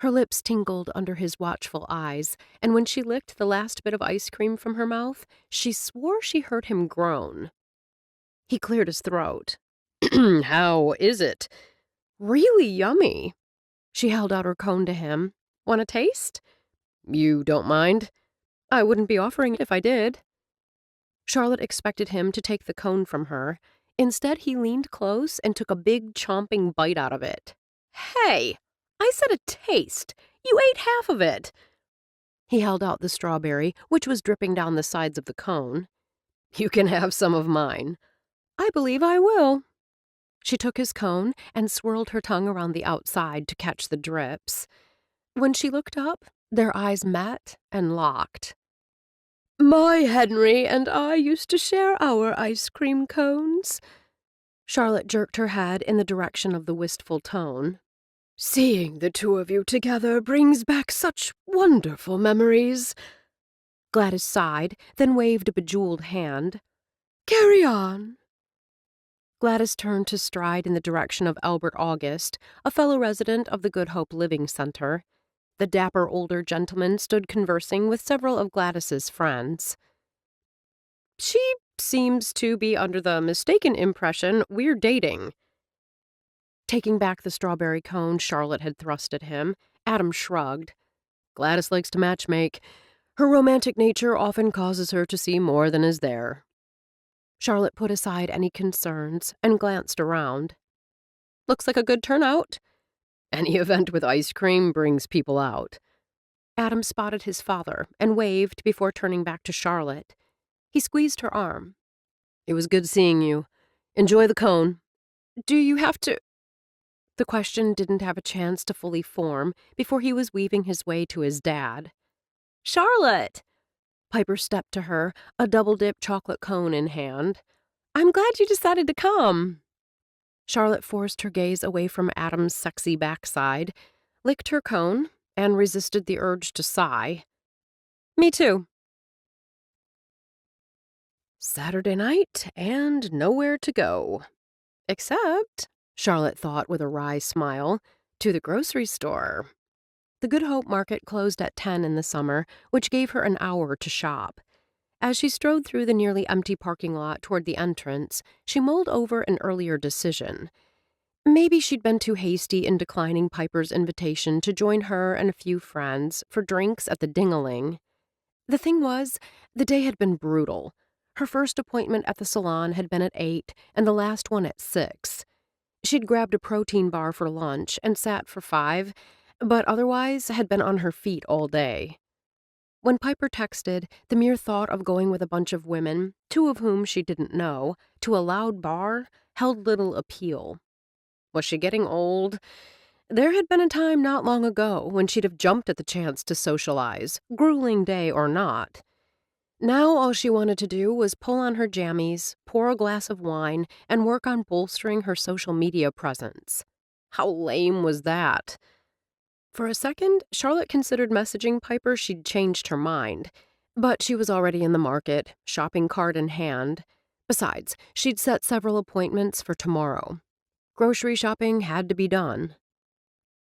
Her lips tingled under his watchful eyes, and when she licked the last bit of ice cream from her mouth, she swore she heard him groan. He cleared his throat. "How is it?" "Really yummy." She held out her cone to him. "Want a taste?" "You don't mind?" "I wouldn't be offering it if I did." Charlotte expected him to take the cone from her. Instead, he leaned close and took a big chomping bite out of it. "Hey! I said a taste. You ate half of it." He held out the strawberry, which was dripping down the sides of the cone. "You can have some of mine." "I believe I will." She took his cone and swirled her tongue around the outside to catch the drips. When she looked up, their eyes met and locked. "My Henry and I used to share our ice cream cones." Charlotte jerked her head in the direction of the wistful tone. "Seeing the 2 of you together brings back such wonderful memories." Gladys sighed, then waved a bejeweled hand. "Carry on." Gladys turned to stride in the direction of Albert August, a fellow resident of the Good Hope Living Center. The dapper older gentleman stood conversing with several of Gladys's friends. "She seems to be under the mistaken impression we're dating." Taking back the strawberry cone Charlotte had thrust at him, Adam shrugged. "Gladys likes to matchmake. Her romantic nature often causes her to see more than is there." Charlotte put aside any concerns and glanced around. "Looks like a good turnout." "Any event with ice cream brings people out." Adam spotted his father and waved before turning back to Charlotte. He squeezed her arm. It was good seeing you. Enjoy the cone. Do you have to— The question didn't have a chance to fully form before he was weaving his way to his dad. "Charlotte!" Piper stepped to her, a double-dip chocolate cone in hand. "I'm glad you decided to come." Charlotte forced her gaze away from Adam's sexy backside, licked her cone, and resisted the urge to sigh. "Me too." Saturday night and nowhere to go. Except, Charlotte thought with a wry smile, to the grocery store. The Good Hope Market closed at 10 in the summer, which gave her an hour to shop. As she strode through the nearly empty parking lot toward the entrance, she mulled over an earlier decision. Maybe she'd been too hasty in declining Piper's invitation to join her and a few friends for drinks at the Ding-a-ling. The thing was, the day had been brutal. Her first appointment at the salon had been at 8 and the last one at 6. She'd grabbed a protein bar for lunch and sat for 5, but otherwise had been on her feet all day. When Piper texted, the mere thought of going with a bunch of women, 2 of whom she didn't know, to a loud bar held little appeal. Was she getting old? There had been a time not long ago when she'd have jumped at the chance to socialize, grueling day or not. Now all she wanted to do was pull on her jammies, pour a glass of wine, and work on bolstering her social media presence. How lame was that? For a second, Charlotte considered messaging Piper she'd changed her mind. But she was already in the market, shopping cart in hand. Besides, she'd set several appointments for tomorrow. Grocery shopping had to be done.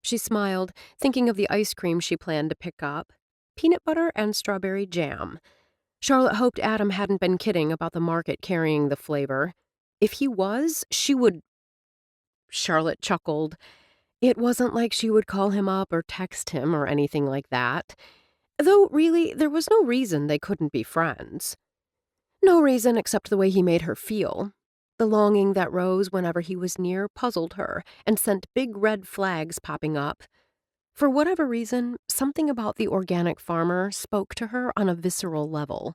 She smiled, thinking of the ice cream she planned to pick up. Peanut butter and strawberry jam. Charlotte hoped Adam hadn't been kidding about the market carrying the flavor. If he was, she would— Charlotte chuckled. It wasn't like she would call him up or text him or anything like that. Though, really, there was no reason they couldn't be friends. No reason except the way he made her feel. The longing that rose whenever he was near puzzled her and sent big red flags popping up. For whatever reason, something about the organic farmer spoke to her on a visceral level,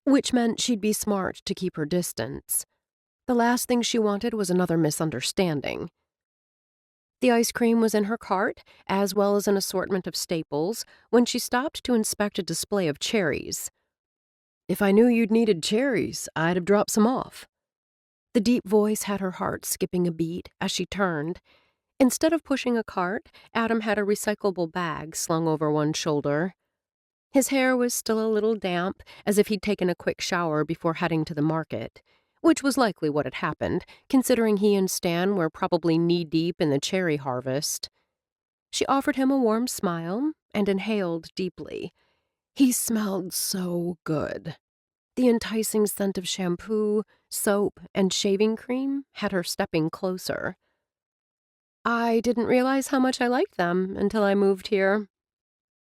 which meant she'd be smart to keep her distance. The last thing she wanted was another misunderstanding. The ice cream was in her cart, as well as an assortment of staples, when she stopped to inspect a display of cherries. If I knew you'd needed cherries, I'd have dropped some off. The deep voice had her heart skipping a beat as she turned. Instead of pushing a cart, Adam had a recyclable bag slung over one shoulder. His hair was still a little damp, as if he'd taken a quick shower before heading to the market, which was likely what had happened, considering he and Stan were probably knee-deep in the cherry harvest. She offered him a warm smile and inhaled deeply. He smelled so good. The enticing scent of shampoo, soap, and shaving cream had her stepping closer. I didn't realize how much I liked them until I moved here.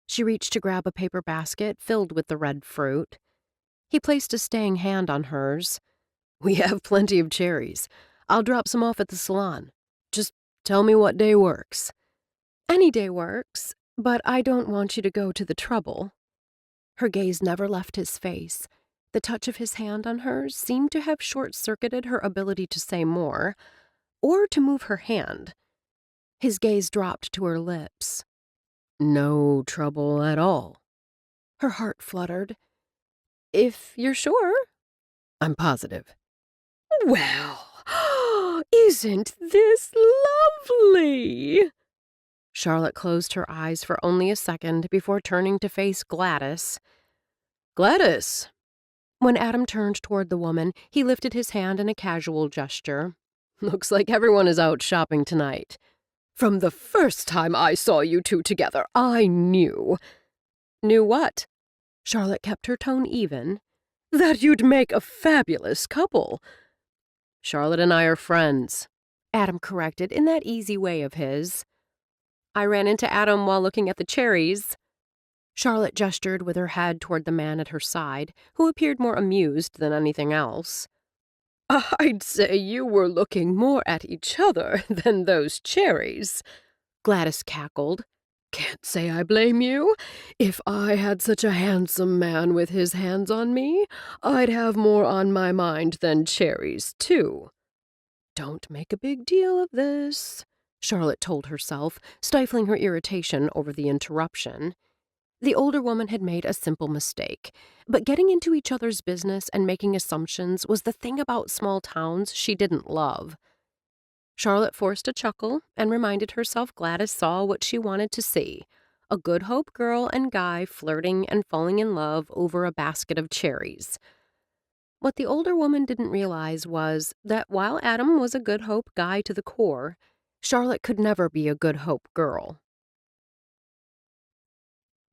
She reached to grab a paper basket filled with the red fruit. He placed a staying hand on hers. We have plenty of cherries. I'll drop some off at the salon. Just tell me what day works. Any day works, but I don't want you to go to the trouble. Her gaze never left his face. The touch of his hand on hers seemed to have short-circuited her ability to say more, or to move her hand. His gaze dropped to her lips. No trouble at all. Her heart fluttered. If you're sure. I'm positive. Well, isn't this lovely? Charlotte closed her eyes for only a second before turning to face Gladys. Gladys! When Adam turned toward the woman, he lifted his hand in a casual gesture. Looks like everyone is out shopping tonight. From the first time I saw you 2 together, I knew. Knew what? Charlotte kept her tone even. That you'd make a fabulous couple. Charlotte and I are friends, Adam corrected in that easy way of his. I ran into Adam while looking at the cherries. Charlotte gestured with her head toward the man at her side, who appeared more amused than anything else. I'd say you were looking more at each other than those cherries, Gladys cackled. Can't say I blame you. If I had such a handsome man with his hands on me, I'd have more on my mind than cherries, too. Don't make a big deal of this, Charlotte told herself, stifling her irritation over the interruption. The older woman had made a simple mistake, but getting into each other's business and making assumptions was the thing about small towns she didn't love. Charlotte forced a chuckle and reminded herself Gladys saw what she wanted to see: a Good Hope girl and guy flirting and falling in love over a basket of cherries. What the older woman didn't realize was that while Adam was a Good Hope guy to the core, Charlotte could never be a Good Hope girl.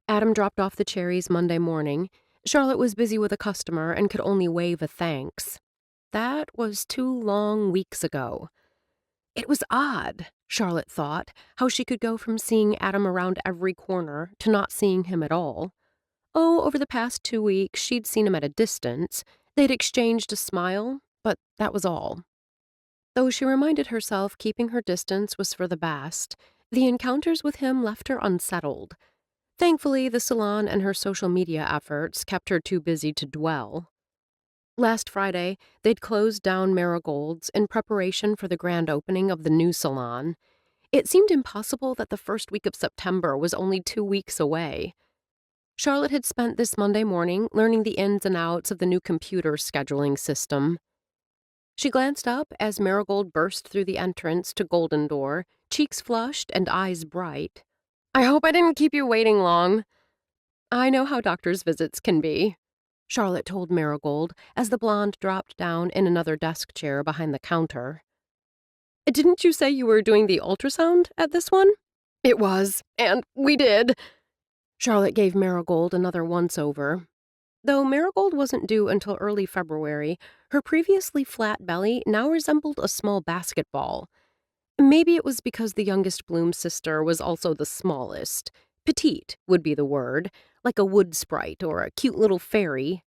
Adam dropped off the cherries Monday morning. Charlotte was busy with a customer and could only wave a thanks. That was 2 long weeks ago. It was odd, Charlotte thought, how she could go from seeing Adam around every corner to not seeing him at all. Oh, over the past 2 weeks, she'd seen him at a distance. They'd exchanged a smile, but that was all. Though she reminded herself keeping her distance was for the best, the encounters with him left her unsettled. Thankfully, the salon and her social media efforts kept her too busy to dwell. Last Friday, they'd closed down Marigold's in preparation for the grand opening of the new salon. It seemed impossible that the first week of September was only 2 weeks away. Charlotte had spent this Monday morning learning the ins and outs of the new computer scheduling system. She glanced up as Marigold burst through the entrance to Golden Door, cheeks flushed and eyes bright. "I hope I didn't keep you waiting long." "I know how doctor's visits can be," Charlotte told Marigold as the blonde dropped down in another desk chair behind the counter. "Didn't you say you were doing the ultrasound at this one?" "It was, and we did." Charlotte gave Marigold another once-over. Though Marigold wasn't due until early February, her previously flat belly now resembled a small basketball. Maybe it was because the youngest Bloom sister was also the smallest. Petite would be the word, like a wood sprite or a cute little fairy.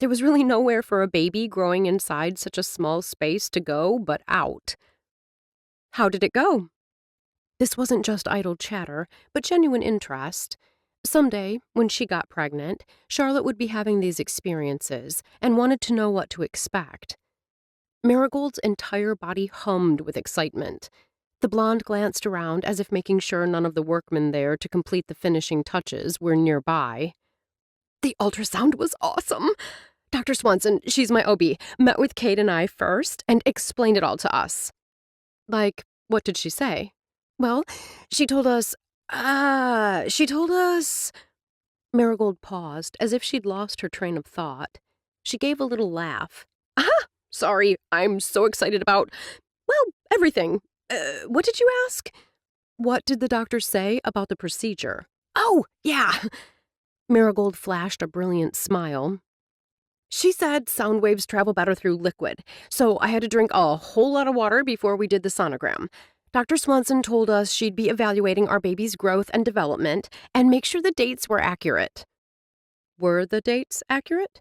There was really nowhere for a baby growing inside such a small space to go but out. "How did it go?" This wasn't just idle chatter, but genuine interest. Someday, when she got pregnant, Charlotte would be having these experiences and wanted to know what to expect. Marigold's entire body hummed with excitement. The blonde glanced around as if making sure none of the workmen there to complete the finishing touches were nearby. "The ultrasound was awesome. Dr. Swanson, she's my OB, met with Kate and I first and explained it all to us." "Like, what did she say?" "Well, she told us, Marigold paused, as if she'd lost her train of thought. She gave a little laugh. "Ah, sorry, I'm so excited about, well, everything. What did you ask?" "What did the doctor say about the procedure?" "Oh, yeah." Marigold flashed a brilliant smile. "She said sound waves travel better through liquid, so I had to drink a whole lot of water before we did the sonogram. Dr. Swanson told us she'd be evaluating our baby's growth and development and make sure the dates were accurate." "Were the dates accurate?"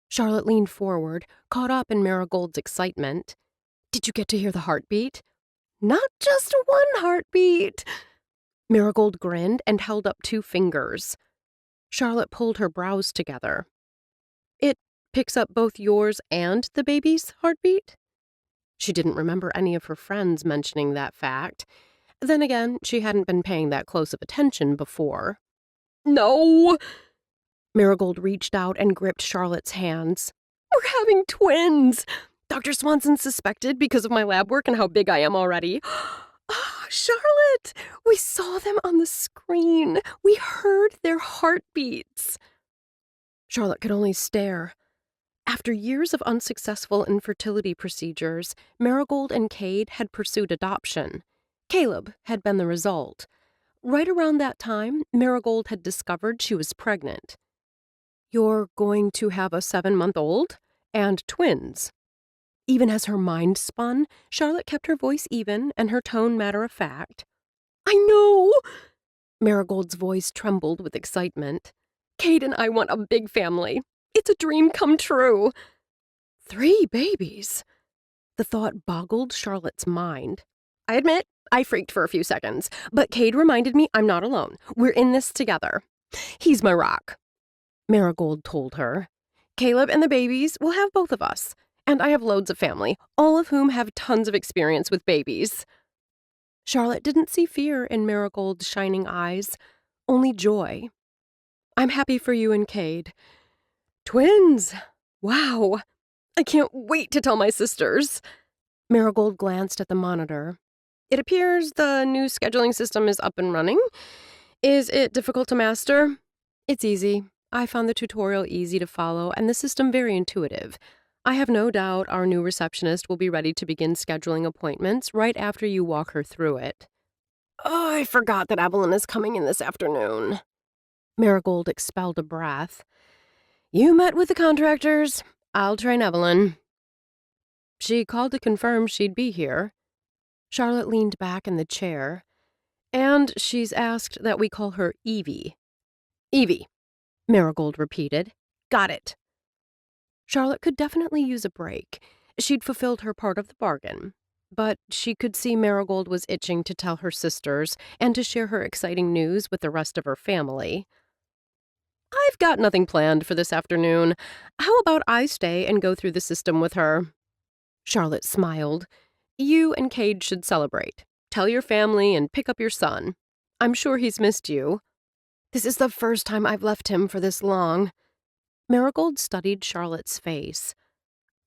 Charlotte leaned forward, caught up in Marigold's excitement. "Did you get to hear the heartbeat?" "Not just one heartbeat." Marigold grinned and held up 2 fingers. Charlotte pulled her brows together. "It picks up both yours and the baby's heartbeat?" She didn't remember any of her friends mentioning that fact. Then again, she hadn't been paying that close of attention before. "No!" Marigold reached out and gripped Charlotte's hands. "We're having twins! Dr. Swanson suspected because of my lab work and how big I am already." "Ah, Charlotte! We saw them on the screen. We heard their heartbeats." Charlotte could only stare. After years of unsuccessful infertility procedures, Marigold and Cade had pursued adoption. Caleb had been the result. Right around that time, Marigold had discovered she was pregnant. "You're going to have a 7-month-old? And twins?" Even as her mind spun, Charlotte kept her voice even and her tone matter-of-fact. "I know!" Marigold's voice trembled with excitement. "Cade and I want a big family. It's a dream come true." 3 babies? The thought boggled Charlotte's mind. "I admit, I freaked for a few seconds, but Cade reminded me I'm not alone. We're in this together. He's my rock, Marigold told her. Caleb and the babies will have both of us. And I have loads of family, all of whom have tons of experience with babies. Charlotte didn't see fear in Marigold's shining eyes, only joy. I'm happy for you and Cade. Twins! Wow! I can't wait to tell my sisters. Marigold glanced at the monitor. It appears the new scheduling system is up and running. Is it difficult to master? It's easy. I found the tutorial easy to follow and the system very intuitive. I have no doubt our new receptionist will be ready to begin scheduling appointments right after you walk her through it. Oh, I forgot that Evelyn is coming in this afternoon. Marigold expelled a breath. You met with the contractors. I'll train Evelyn. She called to confirm she'd be here. Charlotte leaned back in the chair. And she's asked that we call her Evie. Evie, Marigold repeated. Got it. Charlotte could definitely use a break. She'd fulfilled her part of the bargain. But she could see Marigold was itching to tell her sisters and to share her exciting news with the rest of her family. I've got nothing planned for this afternoon. How about I stay and go through the system with her? Charlotte smiled. You and Cade should celebrate. Tell your family and pick up your son. I'm sure he's missed you. This is the first time I've left him for this long. Marigold studied Charlotte's face.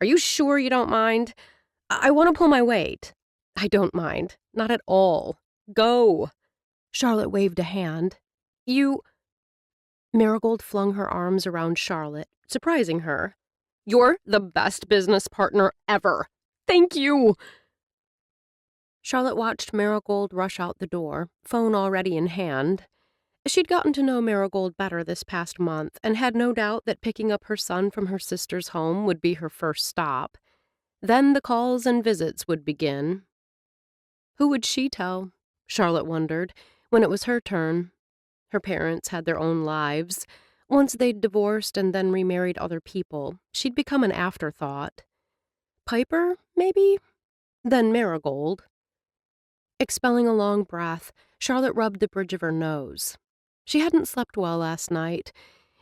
Are you sure you don't mind? I want to pull my weight. I don't mind. Not at all. Go. Charlotte waved a hand. You... Marigold flung her arms around Charlotte, surprising her. You're the best business partner ever. Thank you. Charlotte watched Marigold rush out the door, phone already in hand. She'd gotten to know Marigold better this past month and had no doubt that picking up her son from her sister's home would be her first stop. Then the calls and visits would begin. Who would she tell? Charlotte wondered, when it was her turn. Her parents had their own lives. Once they'd divorced and then remarried other people, she'd become an afterthought. Piper, maybe? Then Marigold. Expelling a long breath, Charlotte rubbed the bridge of her nose. She hadn't slept well last night.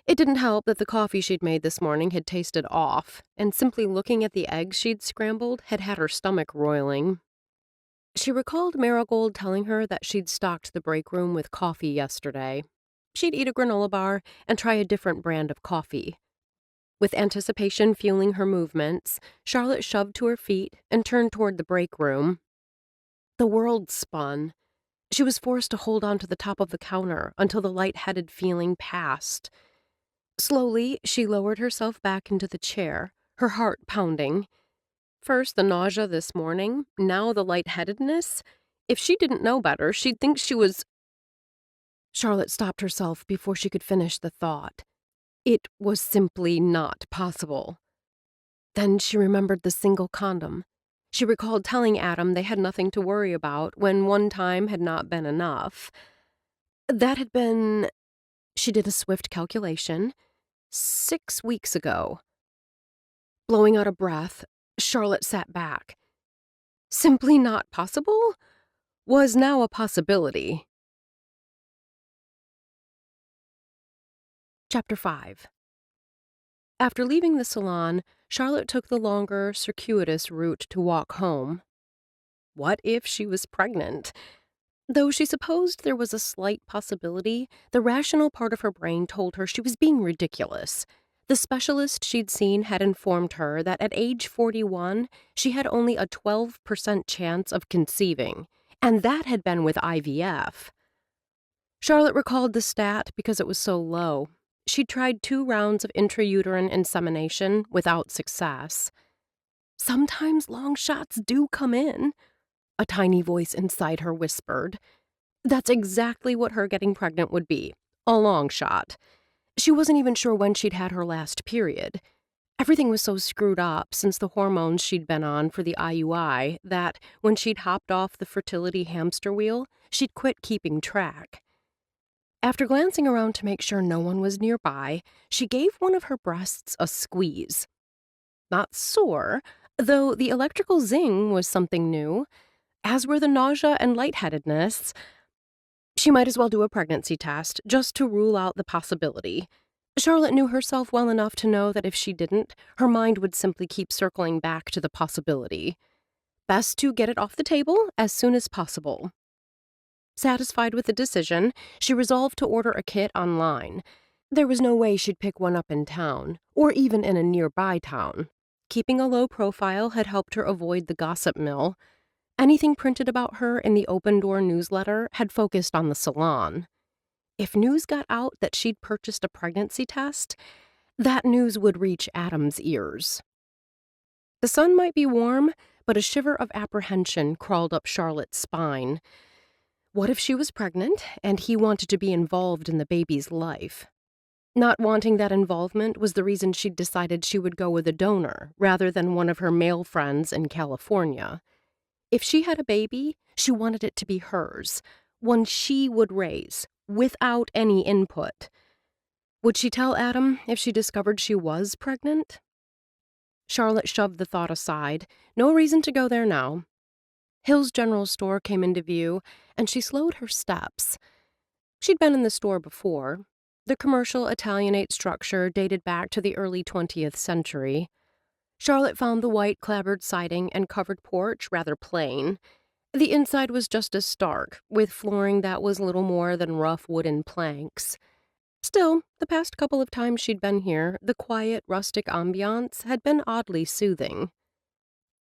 It didn't help that the coffee she'd made this morning had tasted off, and simply looking at the eggs she'd scrambled had had her stomach roiling. She recalled Marigold telling her that she'd stocked the break room with coffee yesterday. She'd eat a granola bar and try a different brand of coffee. With anticipation fueling her movements, Charlotte shoved to her feet and turned toward the break room. The world spun. She was forced to hold on to the top of the counter until the light-headed feeling passed. Slowly, she lowered herself back into the chair, her heart pounding. First the nausea this morning, now the lightheadedness. If she didn't know better, she'd think she was... Charlotte stopped herself before she could finish the thought. It was simply not possible. Then she remembered the single condom. She recalled telling Adam they had nothing to worry about when one time had not been enough. That had been... She did a swift calculation. 6 weeks ago. Blowing out a breath, Charlotte sat back. Simply not possible? Was now a possibility. Chapter 5. After leaving the salon, Charlotte took the longer, circuitous route to walk home. What if she was pregnant? Though she supposed there was a slight possibility, the rational part of her brain told her she was being ridiculous. The specialist she'd seen had informed her that at age 41, she had only a 12% chance of conceiving, and that had been with IVF. Charlotte recalled the stat because it was so low. She'd tried 2 rounds of intrauterine insemination without success. Sometimes long shots do come in, a tiny voice inside her whispered. That's exactly what her getting pregnant would be, a long shot. She wasn't even sure when she'd had her last period. Everything was so screwed up since the hormones she'd been on for the IUI that, when she'd hopped off the fertility hamster wheel, she'd quit keeping track. After glancing around to make sure no one was nearby, she gave one of her breasts a squeeze. Not sore, though the electrical zing was something new. as were the nausea and lightheadedness. She might as well do a pregnancy test, just to rule out the possibility. Charlotte knew herself well enough to know that if she didn't, her mind would simply keep circling back to the possibility. Best to get it off the table as soon as possible. Satisfied with the decision, she resolved to order a kit online. There was no way she'd pick one up in town, or even in a nearby town. Keeping a low profile had helped her avoid the gossip mill. Anything printed about her in the Open Door newsletter had focused on the salon. If news got out that she'd purchased a pregnancy test, that news would reach Adam's ears. The sun might be warm, but a shiver of apprehension crawled up Charlotte's spine. What if she was pregnant and he wanted to be involved in the baby's life? Not wanting that involvement was the reason she'd decided she would go with a donor rather than one of her male friends in California. If she had a baby, she wanted it to be hers, one she would raise, without any input. Would she tell Adam if she discovered she was pregnant? Charlotte shoved the thought aside. No reason to go there now. Hill's General Store came into view, and she slowed her steps. She'd been in the store before. The commercial Italianate structure dated back to the early 20th century. Charlotte found the white clapboard siding and covered porch rather plain. The inside was just as stark, with flooring that was little more than rough wooden planks. Still, the past couple of times she'd been here, the quiet, rustic ambiance had been oddly soothing.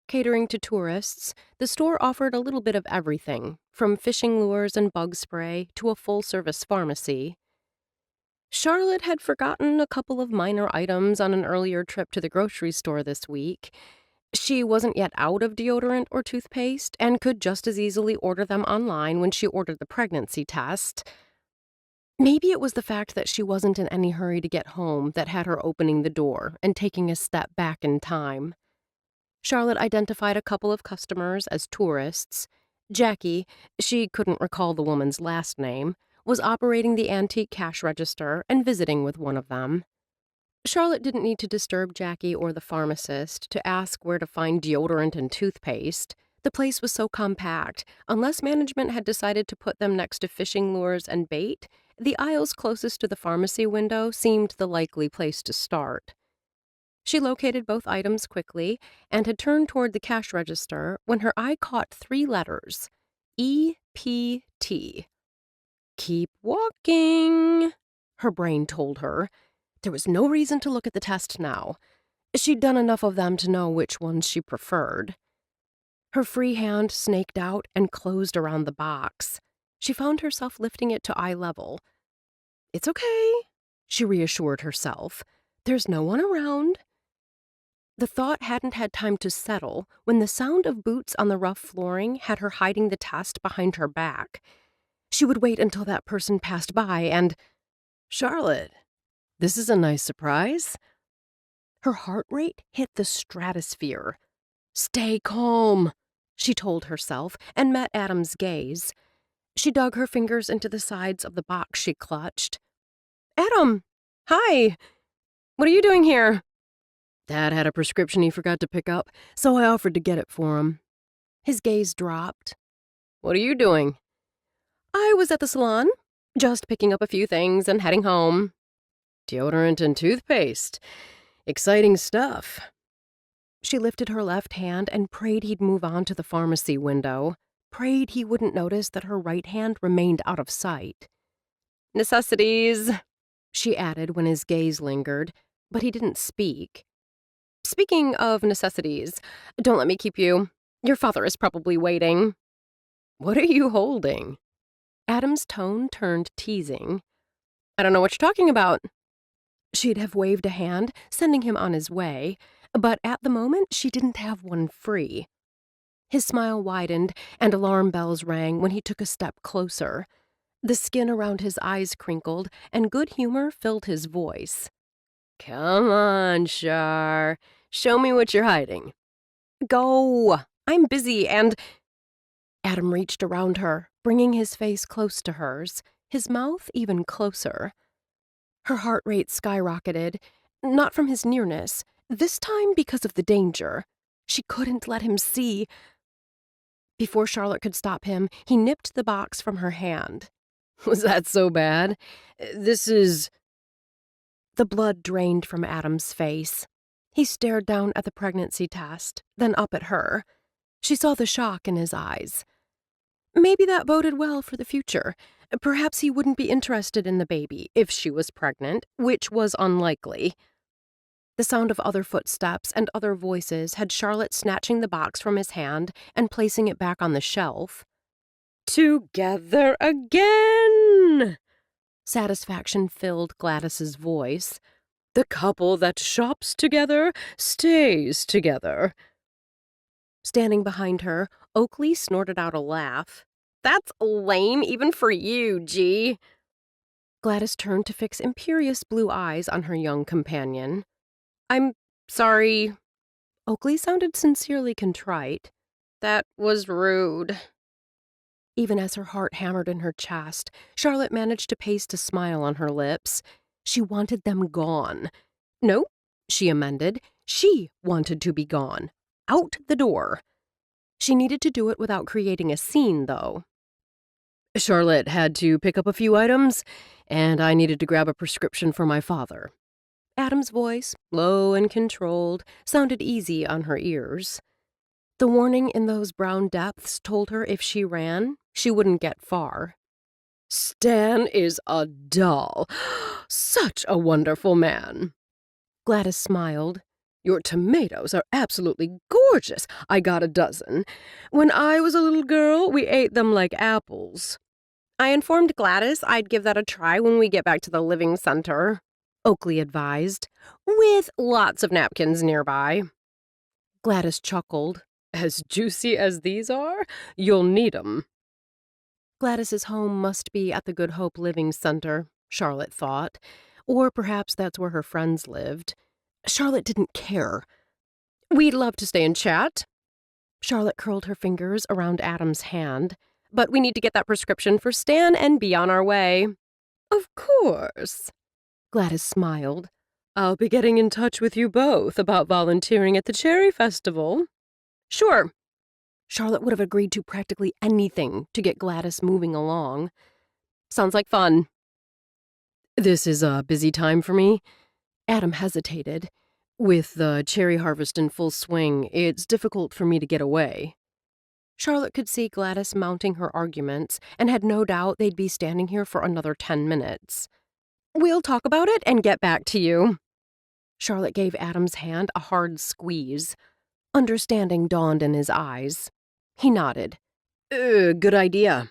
Catering to tourists, the store offered a little bit of everything, from fishing lures and bug spray to a full-service pharmacy. Charlotte had forgotten a couple of minor items on an earlier trip to the grocery store this week. She wasn't yet out of deodorant or toothpaste and could just as easily order them online when she ordered the pregnancy test. Maybe it was the fact that she wasn't in any hurry to get home that had her opening the door and taking a step back in time. Charlotte identified a couple of customers as tourists. Jackie, she couldn't recall the woman's last name, was operating the antique cash register and visiting with one of them. Charlotte didn't need to disturb Jackie or the pharmacist to ask where to find deodorant and toothpaste. The place was so compact, unless management had decided to put them next to fishing lures and bait, the aisles closest to the pharmacy window seemed the likely place to start. She located both items quickly and had turned toward the cash register when her eye caught 3 letters, EPT. Keep walking, her brain told her. There was no reason to look at the test now. She'd done enough of them to know which ones she preferred. Her free hand snaked out and closed around the box. She found herself lifting it to eye level. It's okay, she reassured herself. There's no one around. The thought hadn't had time to settle when the sound of boots on the rough flooring had her hiding the test behind her back. She would wait until that person passed by and... Charlotte, this is a nice surprise. Her heart rate hit the stratosphere. Stay calm, she told herself, and met Adam's gaze. She dug her fingers into the sides of the box she clutched. Adam! Hi! What are you doing here? Dad had a prescription he forgot to pick up, so I offered to get it for him. His gaze dropped. What are you doing? I was at the salon, just picking up a few things and heading home. Deodorant and toothpaste. Exciting stuff. She lifted her left hand and prayed he'd move on to the pharmacy window, prayed he wouldn't notice that her right hand remained out of sight. Necessities, she added when his gaze lingered, but he didn't speak. Speaking of necessities, don't let me keep you. Your father is probably waiting. What are you holding? Adam's tone turned teasing. I don't know what you're talking about. She'd have waved a hand, sending him on his way, but at the moment she didn't have one free. His smile widened, and alarm bells rang when he took a step closer. The skin around his eyes crinkled, and good humor filled his voice. Come on, Char. Show me what you're hiding. Go. I'm busy, and... Adam reached around her, bringing his face close to hers, his mouth even closer. Her heart rate skyrocketed, not from his nearness, this time because of the danger. She couldn't let him see. Before Charlotte could stop him, he nipped the box from her hand. Was that so bad? This is... The blood drained from Adam's face. He stared down at the pregnancy test, then up at her. She saw the shock in his eyes. Maybe that boded well for the future. Perhaps he wouldn't be interested in the baby if she was pregnant, which was unlikely. The sound of other footsteps and other voices had Charlotte snatching the box from his hand and placing it back on the shelf. Together again! Satisfaction filled Gladys's voice. The couple that shops together stays together. Standing behind her, Oakley snorted out a laugh. That's lame even for you, G. Gladys turned to fix imperious blue eyes on her young companion. I'm sorry. Oakley sounded sincerely contrite. That was rude. Even as her heart hammered in her chest, Charlotte managed to paste a smile on her lips. She wanted them gone. No, she amended. She wanted to be gone. Out the door. She needed to do it without creating a scene, though. Charlotte had to pick up a few items, and I needed to grab a prescription for my father. Adam's voice, low and controlled, sounded easy on her ears. The warning in those brown depths told her if she ran, she wouldn't get far. Stan is a doll. Such a wonderful man. Gladys smiled. Your tomatoes are absolutely gorgeous. I got a dozen. When I was a little girl, we ate them like apples. I informed Gladys I'd give that a try when we get back to the living center, Oakley advised, with lots of napkins nearby. Gladys chuckled. As juicy as these are, you'll need 'em. Gladys's home must be at the Good Hope Living Center, Charlotte thought, or perhaps that's where her friends lived. Charlotte didn't care. We'd love to stay and chat. Charlotte curled her fingers around Adam's hand. But we need to get that prescription for Stan and be on our way. Of course. Gladys smiled. I'll be getting in touch with you both about volunteering at the Cherry Festival. Sure. Charlotte would have agreed to practically anything to get Gladys moving along. Sounds like fun. This is a busy time for me. Adam hesitated. With the cherry harvest in full swing, it's difficult for me to get away. Charlotte could see Gladys mounting her arguments and had no doubt they'd be standing here for another 10 minutes. We'll talk about it and get back to you. Charlotte gave Adam's hand a hard squeeze. Understanding dawned in his eyes. He nodded. Good idea.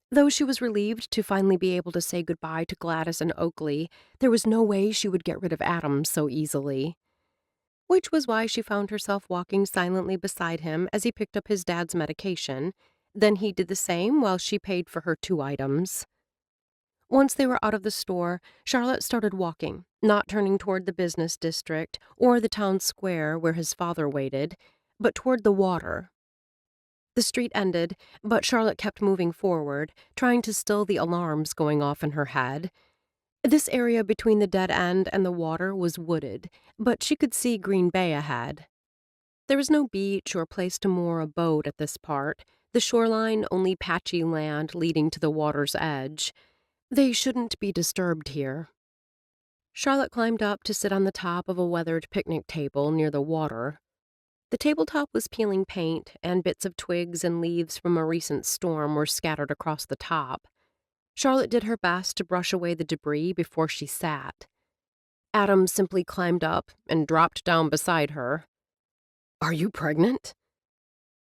Though she was relieved to finally be able to say goodbye to Gladys and Oakley, there was no way she would get rid of Adam so easily. Which was why she found herself walking silently beside him as he picked up his dad's medication. Then he did the same while she paid for her 2 items. Once they were out of the store, Charlotte started walking, not turning toward the business district or the town square where his father waited, but toward the water. The street ended, but Charlotte kept moving forward, trying to still the alarms going off in her head. This area between the dead end and the water was wooded, but she could see Green Bay ahead. There was no beach or place to moor a boat at this part, the shoreline only patchy land leading to the water's edge. They shouldn't be disturbed here. Charlotte climbed up to sit on the top of a weathered picnic table near the water. The tabletop was peeling paint, and bits of twigs and leaves from a recent storm were scattered across the top. Charlotte did her best to brush away the debris before she sat. Adam simply climbed up and dropped down beside her. Are you pregnant?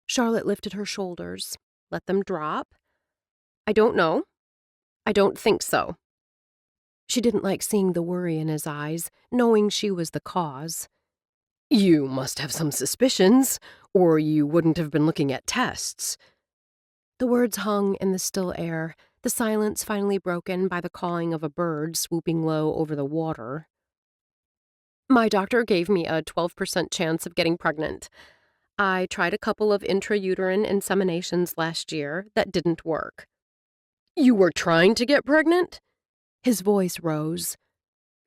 Charlotte lifted her shoulders, let them drop. I don't know. I don't think so. She didn't like seeing the worry in his eyes, knowing she was the cause. You must have some suspicions, or you wouldn't have been looking at tests. The words hung in the still air, the silence finally broken by the cawing of a bird swooping low over the water. My doctor gave me a 12% chance of getting pregnant. I tried a couple of intrauterine inseminations last year that didn't work. You were trying to get pregnant? His voice rose.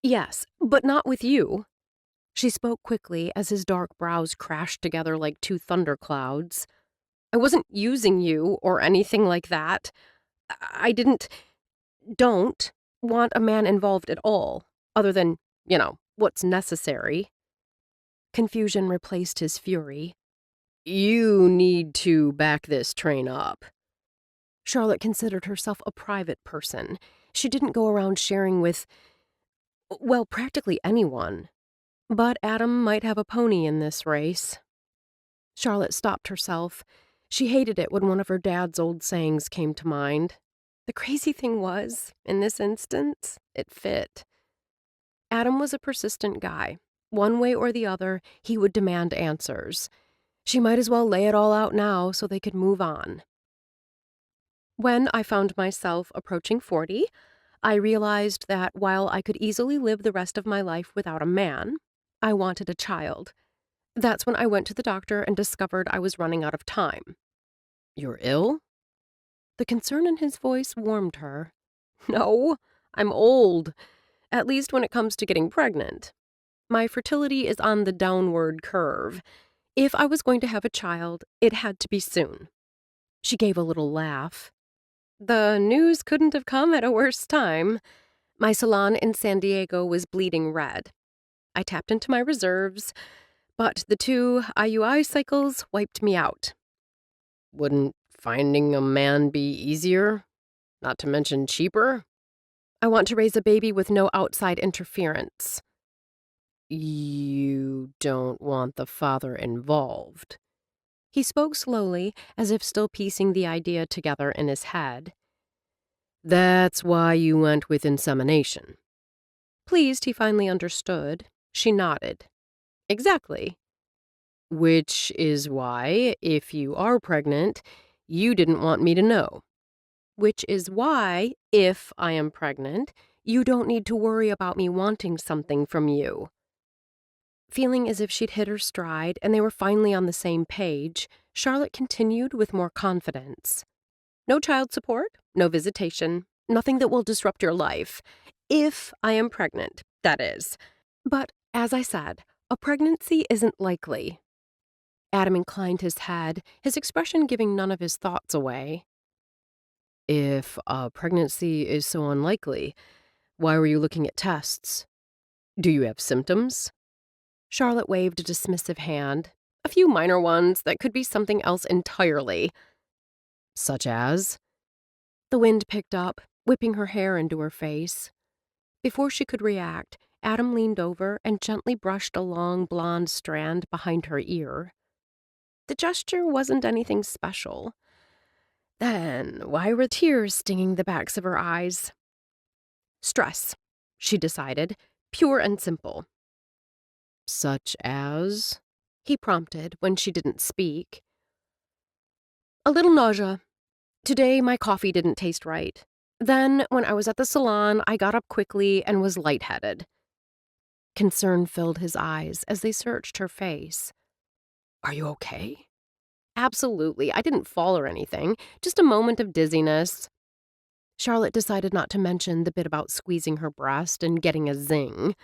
Yes, but not with you. She spoke quickly as his dark brows crashed together like 2 thunderclouds. I wasn't using you or anything like that. I don't want a man involved at all, other than, what's necessary. Confusion replaced his fury. You need to back this train up. Charlotte considered herself a private person. She didn't go around sharing with, well, practically anyone. But Adam might have a pony in this race. Charlotte stopped herself. She hated it when one of her dad's old sayings came to mind. The crazy thing was, in this instance, it fit. Adam was a persistent guy. One way or the other, he would demand answers. She might as well lay it all out now so they could move on. When I found myself approaching 40, I realized that while I could easily live the rest of my life without a man, I wanted a child. That's when I went to the doctor and discovered I was running out of time. You're ill? The concern in his voice warmed her. No, I'm old, at least when it comes to getting pregnant. My fertility is on the downward curve. If I was going to have a child, it had to be soon. She gave a little laugh. The news couldn't have come at a worse time. My salon in San Diego was bleeding red. I tapped into my reserves, but the 2 IUI cycles wiped me out. Wouldn't finding a man be easier? Not to mention cheaper? I want to raise a baby with no outside interference. You don't want the father involved. He spoke slowly, as if still piecing the idea together in his head. That's why you went with insemination. Pleased he finally understood, she nodded. Exactly. Which is why, if you are pregnant, you didn't want me to know. Which is why, if I am pregnant, you don't need to worry about me wanting something from you. Feeling as if she'd hit her stride and they were finally on the same page, Charlotte continued with more confidence. No child support, no visitation, nothing that will disrupt your life. If I am pregnant, that is. But, as I said, a pregnancy isn't likely. Adam inclined his head, his expression giving none of his thoughts away. If a pregnancy is so unlikely, why were you looking at tests? Do you have symptoms? Charlotte waved a dismissive hand. A few minor ones that could be something else entirely. Such as? The wind picked up, whipping her hair into her face. Before she could react, Adam leaned over and gently brushed a long blonde strand behind her ear. The gesture wasn't anything special. Then why were tears stinging the backs of her eyes? Stress, she decided, pure and simple. Such as? He prompted when she didn't speak. A little nausea. Today my coffee didn't taste right. Then, when I was at the salon, I got up quickly and was lightheaded. Concern filled his eyes as they searched her face. Are you okay? Absolutely. I didn't fall or anything. Just a moment of dizziness. Charlotte decided not to mention the bit about squeezing her breast and getting a zing.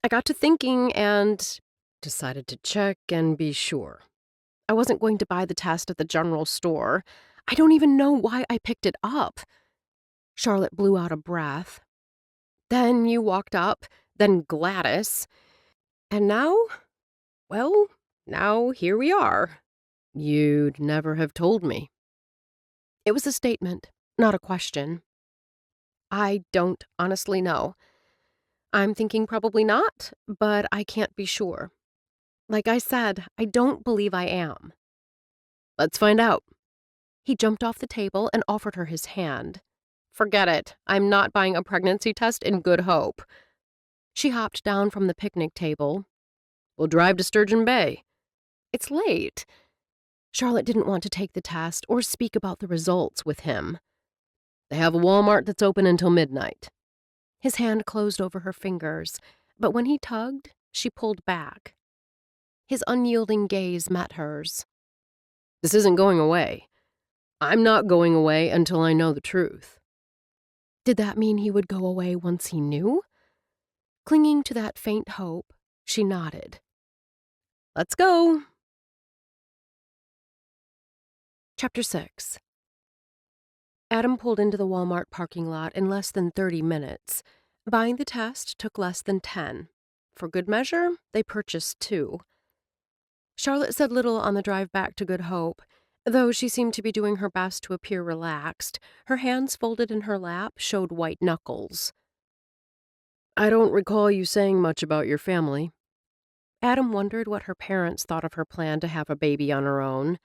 I got to thinking and decided to check and be sure. I wasn't going to buy the test at the general store. I don't even know why I picked it up. Charlotte blew out a breath. Then you walked up, then Gladys. And now? Well, now here we are. You'd never have told me. It was a statement, not a question. I don't honestly know. I'm thinking probably not, but I can't be sure. Like I said, I don't believe I am. Let's find out. He jumped off the table and offered her his hand. Forget it. I'm not buying a pregnancy test in good hope. She hopped down from the picnic table. We'll drive to Sturgeon Bay. It's late. Charlotte didn't want to take the test or speak about the results with him. They have a Walmart that's open until midnight. His hand closed over her fingers, but when he tugged, she pulled back. His unyielding gaze met hers. This isn't going away. I'm not going away until I know the truth. Did that mean he would go away once he knew? Clinging to that faint hope, she nodded. Let's go. Chapter 6. Adam pulled into the Walmart parking lot in less than 30 minutes. Buying the test took less than 10. For good measure, they purchased 2. Charlotte said little on the drive back to Good Hope. Though she seemed to be doing her best to appear relaxed, her hands folded in her lap showed white knuckles. I don't recall you saying much about your family. Adam wondered what her parents thought of her plan to have a baby on her own.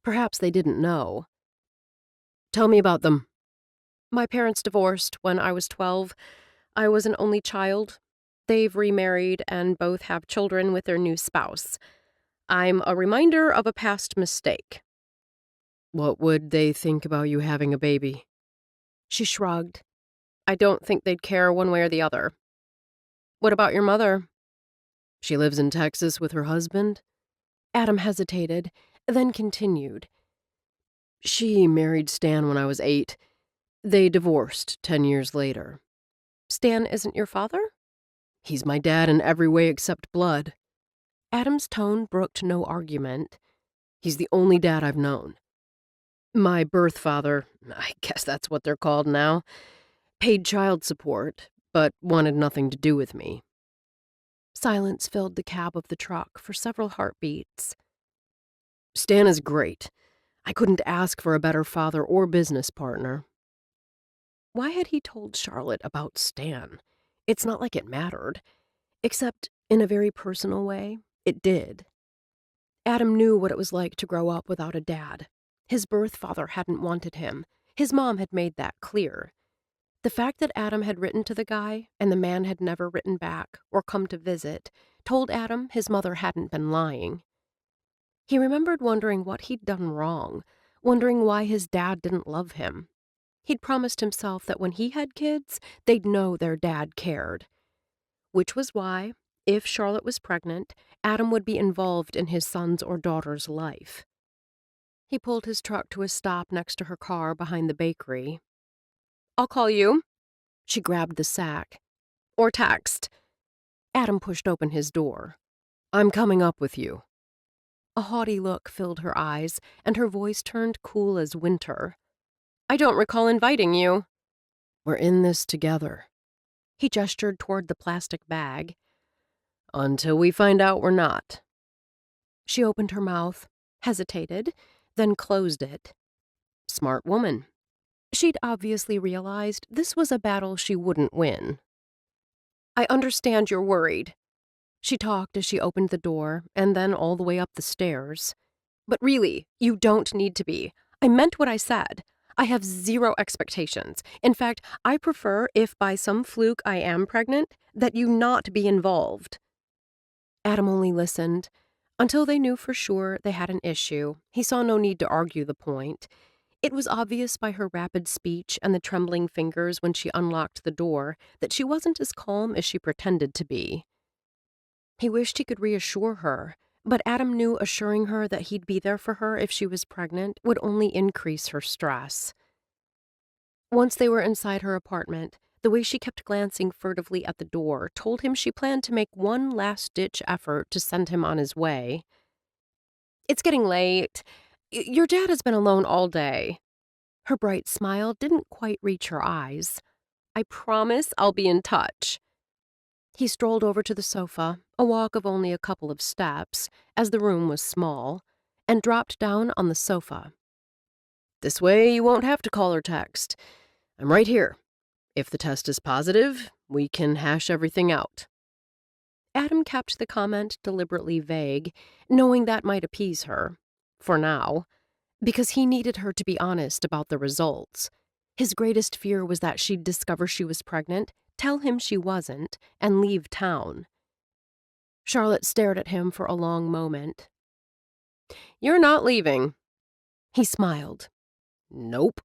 Perhaps they didn't know. Tell me about them. My parents divorced when I was 12. I was an only child. They've remarried and both have children with their new spouse. I'm a reminder of a past mistake. What would they think about you having a baby? She shrugged. I don't think they'd care one way or the other. What about your mother? She lives in Texas with her husband? Adam hesitated, then continued. She married Stan when I was 8. They divorced 10 years later. Stan isn't your father? He's my dad in every way except blood. Adam's tone brooked no argument. He's the only dad I've known. My birth father, I guess that's what they're called now, paid child support, but wanted nothing to do with me. Silence filled the cab of the truck for several heartbeats. Stan is great. I couldn't ask for a better father or business partner. Why had he told Charlotte about Stan? It's not like it mattered. Except, in a very personal way, it did. Adam knew what it was like to grow up without a dad. His birth father hadn't wanted him. His mom had made that clear. The fact that Adam had written to the guy and the man had never written back or come to visit told Adam his mother hadn't been lying. He remembered wondering what he'd done wrong, wondering why his dad didn't love him. He'd promised himself that when he had kids, they'd know their dad cared. Which was why, if Charlotte was pregnant, Adam would be involved in his son's or daughter's life. He pulled his truck to a stop next to her car behind the bakery. I'll call you. She grabbed the sack. Or text. Adam pushed open his door. I'm coming up with you. A haughty look filled her eyes, and her voice turned cool as winter. I don't recall inviting you. We're in this together. He gestured toward the plastic bag. Until we find out we're not. She opened her mouth, hesitated, then closed it. Smart woman. She'd obviously realized this was a battle she wouldn't win. I understand you're worried. She talked as she opened the door, and then all the way up the stairs. But really, you don't need to be. I meant what I said. I have zero expectations. In fact, I prefer, if by some fluke I am pregnant, that you not be involved. Adam only listened. Until they knew for sure they had an issue, he saw no need to argue the point. It was obvious by her rapid speech and the trembling fingers when she unlocked the door that she wasn't as calm as she pretended to be. He wished he could reassure her, but Adam knew assuring her that he'd be there for her if she was pregnant would only increase her stress. Once they were inside her apartment, the way she kept glancing furtively at the door told him she planned to make one last-ditch effort to send him on his way. It's getting late. Your dad has been alone all day. Her bright smile didn't quite reach her eyes. I promise I'll be in touch. He strolled over to the sofa, a walk of only a couple of steps, as the room was small, and dropped down on the sofa. This way you won't have to call or text. I'm right here. If the test is positive, we can hash everything out. Adam kept the comment deliberately vague, knowing that might appease her, for now, because he needed her to be honest about the results. His greatest fear was that she'd discover she was pregnant, tell him she wasn't, and leave town. Charlotte stared at him for a long moment. You're not leaving. He smiled. Nope.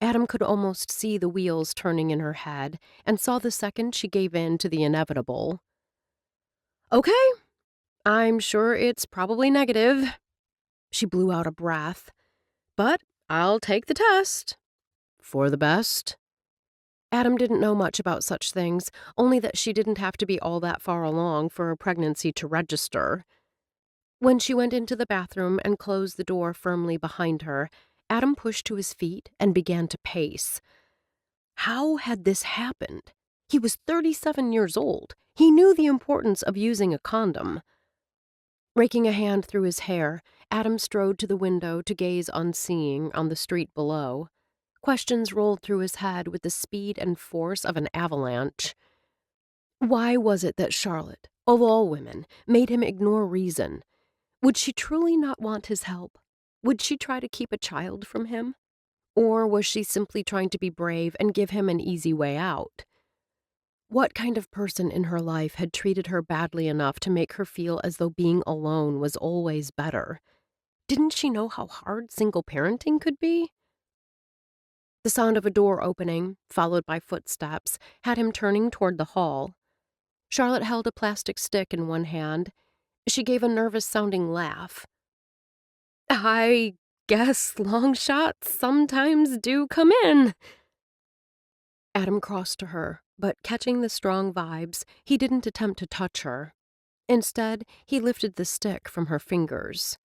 Adam could almost see the wheels turning in her head and saw the second she gave in to the inevitable. Okay, I'm sure it's probably negative. She blew out a breath. But I'll take the test. For the best? Adam didn't know much about such things, only that she didn't have to be all that far along for a pregnancy to register. When she went into the bathroom and closed the door firmly behind her, Adam pushed to his feet and began to pace. How had this happened? He was 37 years old. He knew the importance of using a condom. Raking a hand through his hair, Adam strode to the window to gaze unseeing on the street below. Questions rolled through his head with the speed and force of an avalanche. Why was it that Charlotte, of all women, made him ignore reason? Would she truly not want his help? Would she try to keep a child from him? Or was she simply trying to be brave and give him an easy way out? What kind of person in her life had treated her badly enough to make her feel as though being alone was always better? Didn't she know how hard single parenting could be? The sound of a door opening, followed by footsteps, had him turning toward the hall. Charlotte held a plastic stick in one hand. She gave a nervous-sounding laugh. I guess long shots sometimes do come in. Adam crossed to her, but catching the strong vibes, he didn't attempt to touch her. Instead, he lifted the stick from her fingers.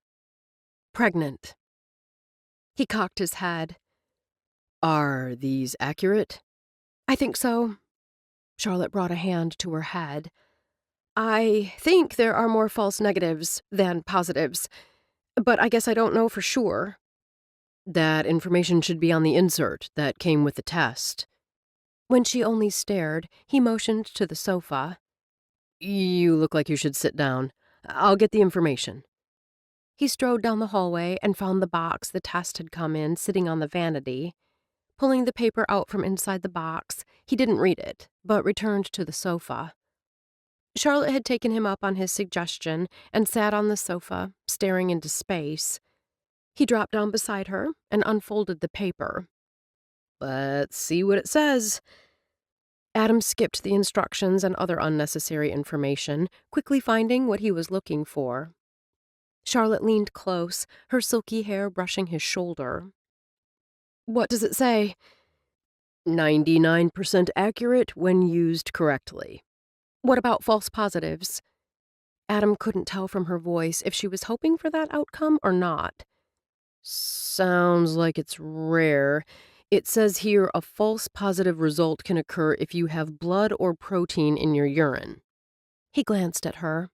Pregnant. He cocked his head. Are these accurate? I think so. Charlotte brought a hand to her head. I think there are more false negatives than positives, but I guess I don't know for sure. That information should be on the insert that came with the test. When she only stared, he motioned to the sofa. You look like you should sit down. I'll get the information. He strode down the hallway and found the box the test had come in sitting on the vanity. Pulling the paper out from inside the box, he didn't read it, but returned to the sofa. Charlotte had taken him up on his suggestion and sat on the sofa, staring into space. He dropped down beside her and unfolded the paper. Let's see what it says. Adam skipped the instructions and other unnecessary information, quickly finding what he was looking for. Charlotte leaned close, her silky hair brushing his shoulder. What does it say? 99% accurate when used correctly. What about false positives? Adam couldn't tell from her voice if she was hoping for that outcome or not. Sounds like it's rare. It says here a false positive result can occur if you have blood or protein in your urine. He glanced at her.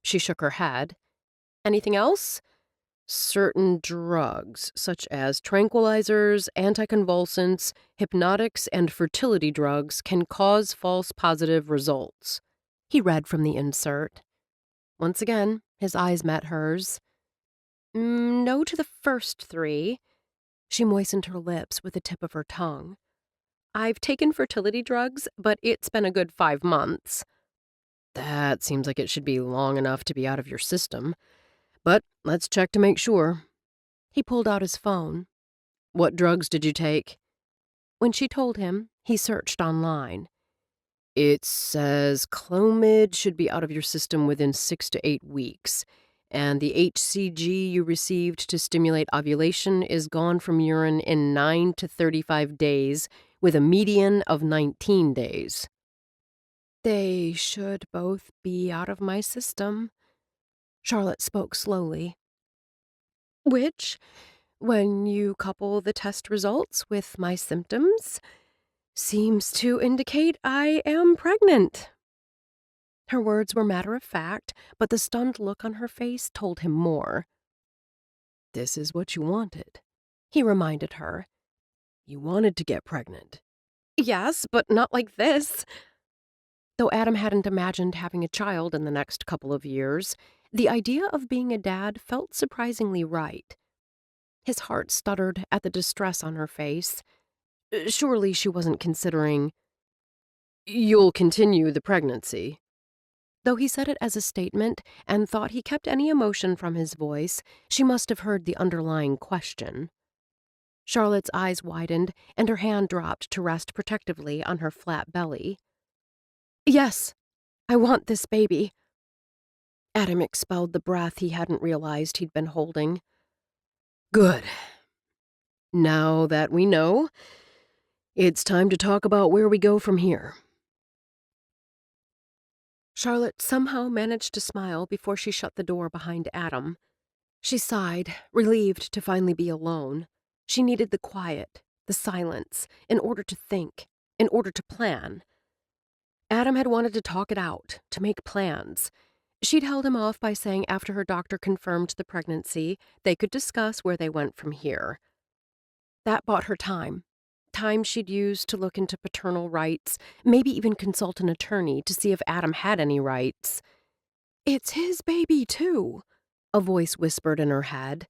She shook her head. Anything else? Certain drugs, such as tranquilizers, anticonvulsants, hypnotics, and fertility drugs, can cause false positive results. He read from the insert. Once again, his eyes met hers. No to the first three. She moistened her lips with the tip of her tongue. I've taken fertility drugs, but it's been a good 5 months. That seems like it should be long enough to be out of your system. But let's check to make sure. He pulled out his phone. What drugs did you take? When she told him, he searched online. It says Clomid should be out of your system within 6 to 8 weeks, and the HCG you received to stimulate ovulation is gone from urine in 9 to 35 days, with a median of 19 days. They should both be out of my system. Charlotte spoke slowly. Which, when you couple the test results with my symptoms, seems to indicate I am pregnant. Her words were matter-of-fact, but the stunned look on her face told him more. This is what you wanted, he reminded her. You wanted to get pregnant. Yes, but not like this. Though Adam hadn't imagined having a child in the next couple of years, the idea of being a dad felt surprisingly right. His heart stuttered at the distress on her face. Surely she wasn't considering... You'll continue the pregnancy. Though he said it as a statement and thought he kept any emotion from his voice, she must have heard the underlying question. Charlotte's eyes widened, and her hand dropped to rest protectively on her flat belly. Yes, I want this baby. Adam expelled the breath he hadn't realized he'd been holding. Good. Now that we know, it's time to talk about where we go from here. Charlotte somehow managed to smile before she shut the door behind Adam. She sighed, relieved to finally be alone. She needed the quiet, the silence, in order to think, in order to plan. Adam had wanted to talk it out, to make plans. She'd held him off by saying after her doctor confirmed the pregnancy, they could discuss where they went from here. That bought her time. Time she'd use to look into paternal rights, maybe even consult an attorney to see if Adam had any rights. It's his baby, too, a voice whispered in her head.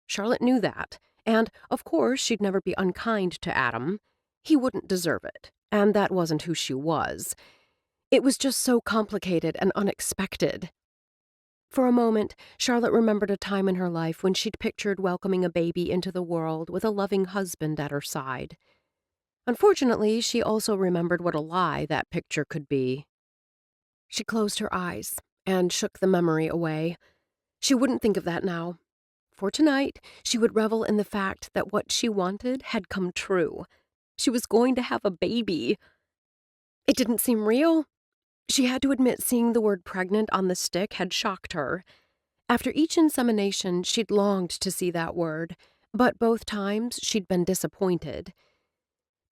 Charlotte knew that, and, of course, she'd never be unkind to Adam. He wouldn't deserve it, and that wasn't who she was. It was just so complicated and unexpected. For a moment, Charlotte remembered a time in her life when she'd pictured welcoming a baby into the world with a loving husband at her side. Unfortunately, she also remembered what a lie that picture could be. She closed her eyes and shook the memory away. She wouldn't think of that now. For tonight, she would revel in the fact that what she wanted had come true. She was going to have a baby. It didn't seem real. She had to admit seeing the word pregnant on the stick had shocked her. After each insemination, she'd longed to see that word, but both times she'd been disappointed.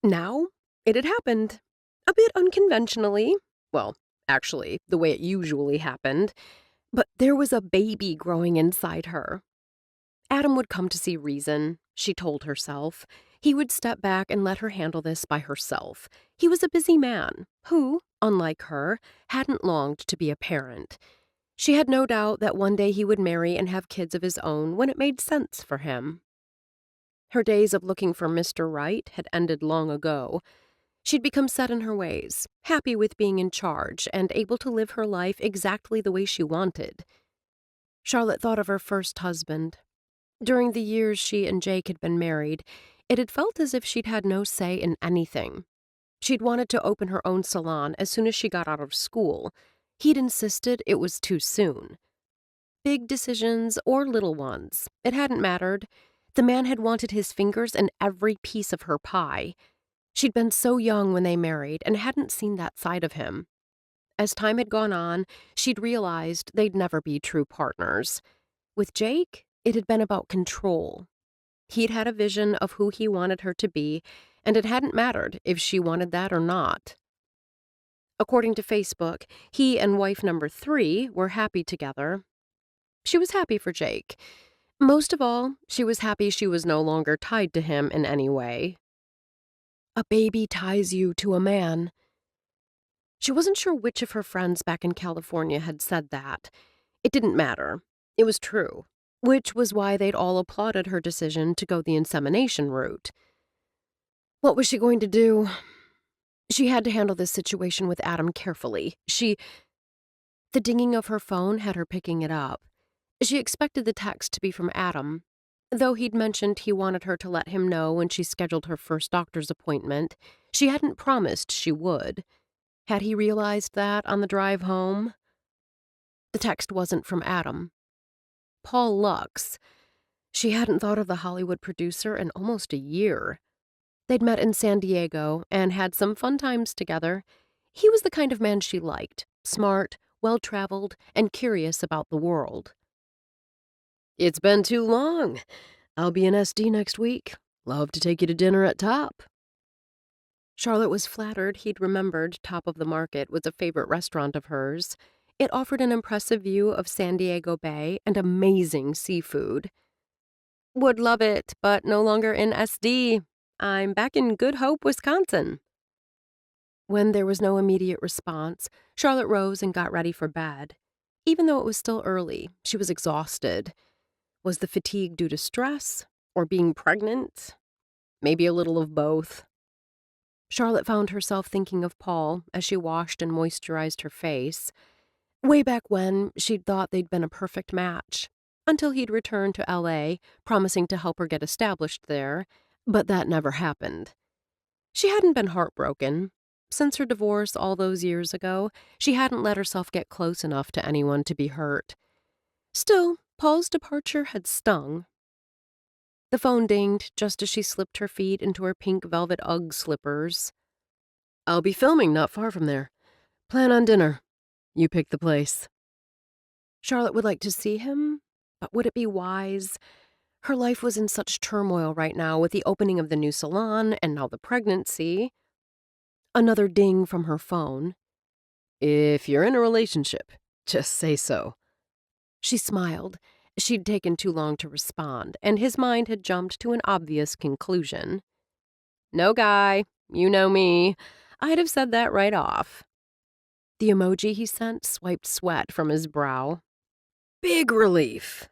Now, it had happened. A bit unconventionally. Well, actually, the way it usually happened. But there was a baby growing inside her. Adam would come to see reason, she told herself. He would step back and let her handle this by herself. He was a busy man who, unlike her, hadn't longed to be a parent. She had no doubt that one day he would marry and have kids of his own when it made sense for him. Her days of looking for Mr. Right had ended long ago. She'd become set in her ways, happy with being in charge and able to live her life exactly the way she wanted. Charlotte thought of her first husband. During the years she and Jake had been married, it had felt as if she'd had no say in anything. She'd wanted to open her own salon as soon as she got out of school. He'd insisted it was too soon. Big decisions or little ones, it hadn't mattered. The man had wanted his fingers in every piece of her pie. She'd been so young when they married and hadn't seen that side of him. As time had gone on, she'd realized they'd never be true partners. With Jake, it had been about control. He'd had a vision of who he wanted her to be, and it hadn't mattered if she wanted that or not. According to Facebook, he and wife number 3 were happy together. She was happy for Jake. Most of all, she was happy she was no longer tied to him in any way. A baby ties you to a man. She wasn't sure which of her friends back in California had said that. It didn't matter. It was true, which was why they'd all applauded her decision to go the insemination route. What was she going to do? She had to handle this situation with Adam carefully. The dinging of her phone had her picking it up. She expected the text to be from Adam. Though he'd mentioned he wanted her to let him know when she scheduled her first doctor's appointment, she hadn't promised she would. Had he realized that on the drive home? The text wasn't from Adam. Paul Lux. She hadn't thought of the Hollywood producer in almost a year. They'd met in San Diego and had some fun times together. He was the kind of man she liked, smart, well-traveled, and curious about the world. It's been too long. I'll be in SD next week. Love to take you to dinner at Top. Charlotte was flattered he'd remembered Top of the Market was a favorite restaurant of hers. It offered an impressive view of San Diego Bay and amazing seafood. Would love it, but no longer in SD. I'm back in Good Hope, Wisconsin. When there was no immediate response, Charlotte rose and got ready for bed. Even though it was still early, she was exhausted. Was the fatigue due to stress or being pregnant? Maybe a little of both. Charlotte found herself thinking of Paul as she washed and moisturized her face. Way back when, she'd thought they'd been a perfect match, until he'd returned to LA, promising to help her get established there, but that never happened. She hadn't been heartbroken. Since her divorce all those years ago, she hadn't let herself get close enough to anyone to be hurt. Still, Paul's departure had stung. The phone dinged just as she slipped her feet into her pink velvet Ugg slippers. I'll be filming not far from there. Plan on dinner. You pick the place. Charlotte would like to see him, but would it be wise? Her life was in such turmoil right now with the opening of the new salon and now the pregnancy. Another ding from her phone. If you're in a relationship, just say so. She smiled. She'd taken too long to respond, and his mind had jumped to an obvious conclusion. No, guy. You know me. I'd have said that right off. The emoji he sent swiped sweat from his brow. Big relief.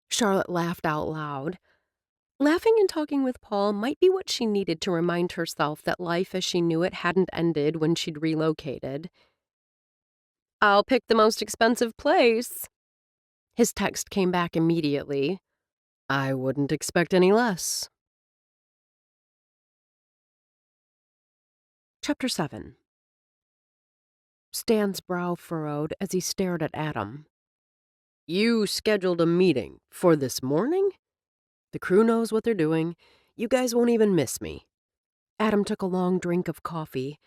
Charlotte laughed out loud. Laughing and talking with Paul might be what she needed to remind herself that life as she knew it hadn't ended when she'd relocated. I'll pick the most expensive place. His text came back immediately. I wouldn't expect any less. Chapter 7. Stan's brow furrowed as he stared at Adam. You scheduled a meeting for this morning? The crew knows what they're doing. You guys won't even miss me. Adam took a long drink of coffee.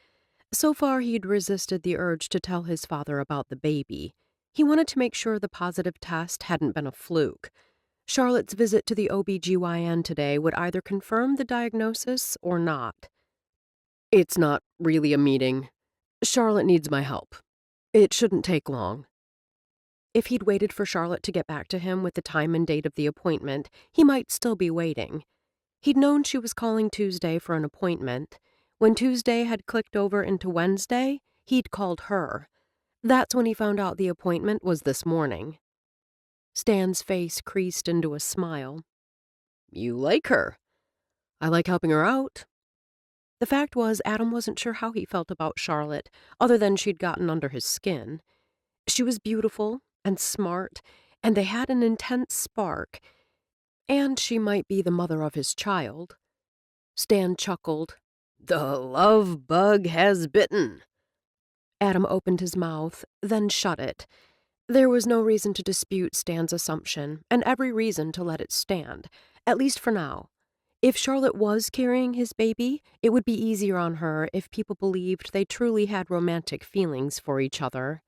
So far, he'd resisted the urge to tell his father about the baby. He wanted to make sure the positive test hadn't been a fluke. Charlotte's visit to the OB/GYN today would either confirm the diagnosis or not. It's not really a meeting. Charlotte needs my help. It shouldn't take long. If he'd waited for Charlotte to get back to him with the time and date of the appointment, he might still be waiting. He'd known she was calling Tuesday for an appointment. When Tuesday had clicked over into Wednesday, he'd called her. That's when he found out the appointment was this morning. Stan's face creased into a smile. You like her. I like helping her out. The fact was, Adam wasn't sure how he felt about Charlotte, other than she'd gotten under his skin. She was beautiful and smart, and they had an intense spark. And she might be the mother of his child. Stan chuckled. The love bug has bitten. Adam opened his mouth, then shut it. There was no reason to dispute Stan's assumption, and every reason to let it stand, at least for now. If Charlotte was carrying his baby, it would be easier on her if people believed they truly had romantic feelings for each other.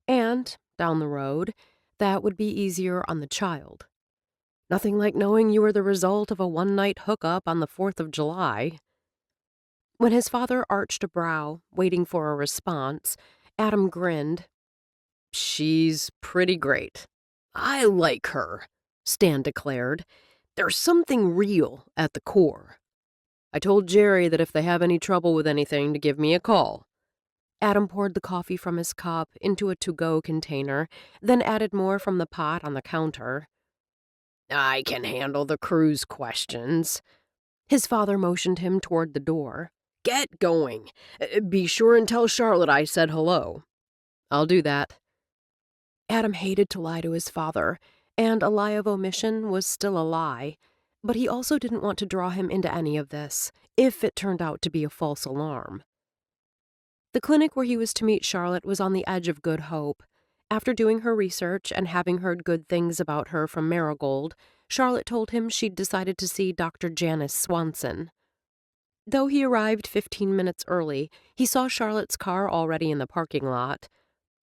And, down the road, that would be easier on the child. Nothing like knowing you were the result of a one-night hookup on the 4th of July. When his father arched a brow, waiting for a response, Adam grinned. She's pretty great. I like her, Stan declared. There's something real at the core. I told Jerry that if they have any trouble with anything to give me a call. Adam poured the coffee from his cup into a to-go container, then added more from the pot on the counter. I can handle the crew's questions. His father motioned him toward the door. Get going. Be sure and tell Charlotte I said hello. I'll do that. Adam hated to lie to his father, and a lie of omission was still a lie, but he also didn't want to draw him into any of this, if it turned out to be a false alarm. The clinic where he was to meet Charlotte was on the edge of Good Hope. After doing her research and having heard good things about her from Marigold, Charlotte told him she'd decided to see Dr. Janice Swanson. Though he arrived 15 minutes early, he saw Charlotte's car already in the parking lot.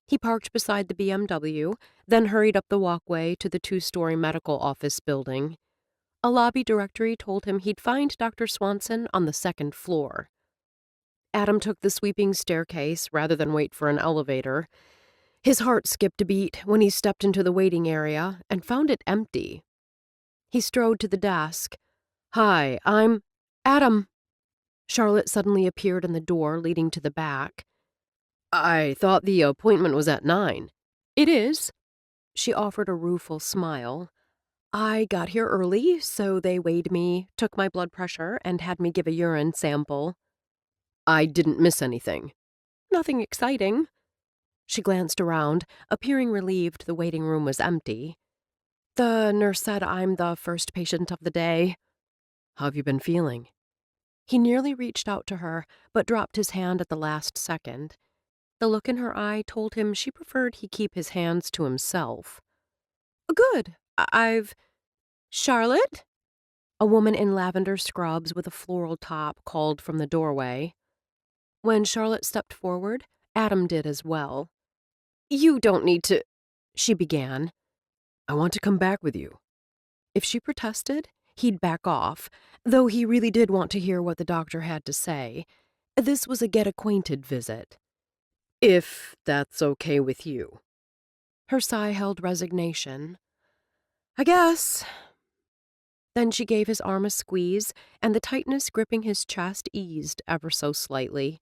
He parked beside the BMW, then hurried up the walkway to the 2-story medical office building. A lobby directory told him he'd find Dr. Swanson on the 2nd floor. Adam took the sweeping staircase rather than wait for an elevator. His heart skipped a beat when he stepped into the waiting area and found it empty. He strode to the desk. Hi, I'm... Adam! Charlotte suddenly appeared in the door leading to the back. I thought the appointment was at 9. It is. She offered a rueful smile. I got here early, so they weighed me, took my blood pressure, and had me give a urine sample. I didn't miss anything. Nothing exciting. She glanced around, appearing relieved the waiting room was empty. The nurse said I'm the first patient of the day. How have you been feeling? He nearly reached out to her, but dropped his hand at the last second. The look in her eye told him she preferred he keep his hands to himself. Good. I've... Charlotte? A woman in lavender scrubs with a floral top called from the doorway. When Charlotte stepped forward, Adam did as well. You don't need to, she began. I want to come back with you. If she protested, he'd back off, though he really did want to hear what the doctor had to say. This was a get-acquainted visit. If that's okay with you. Her sigh held resignation. I guess. Then she gave his arm a squeeze, and the tightness gripping his chest eased ever so slightly.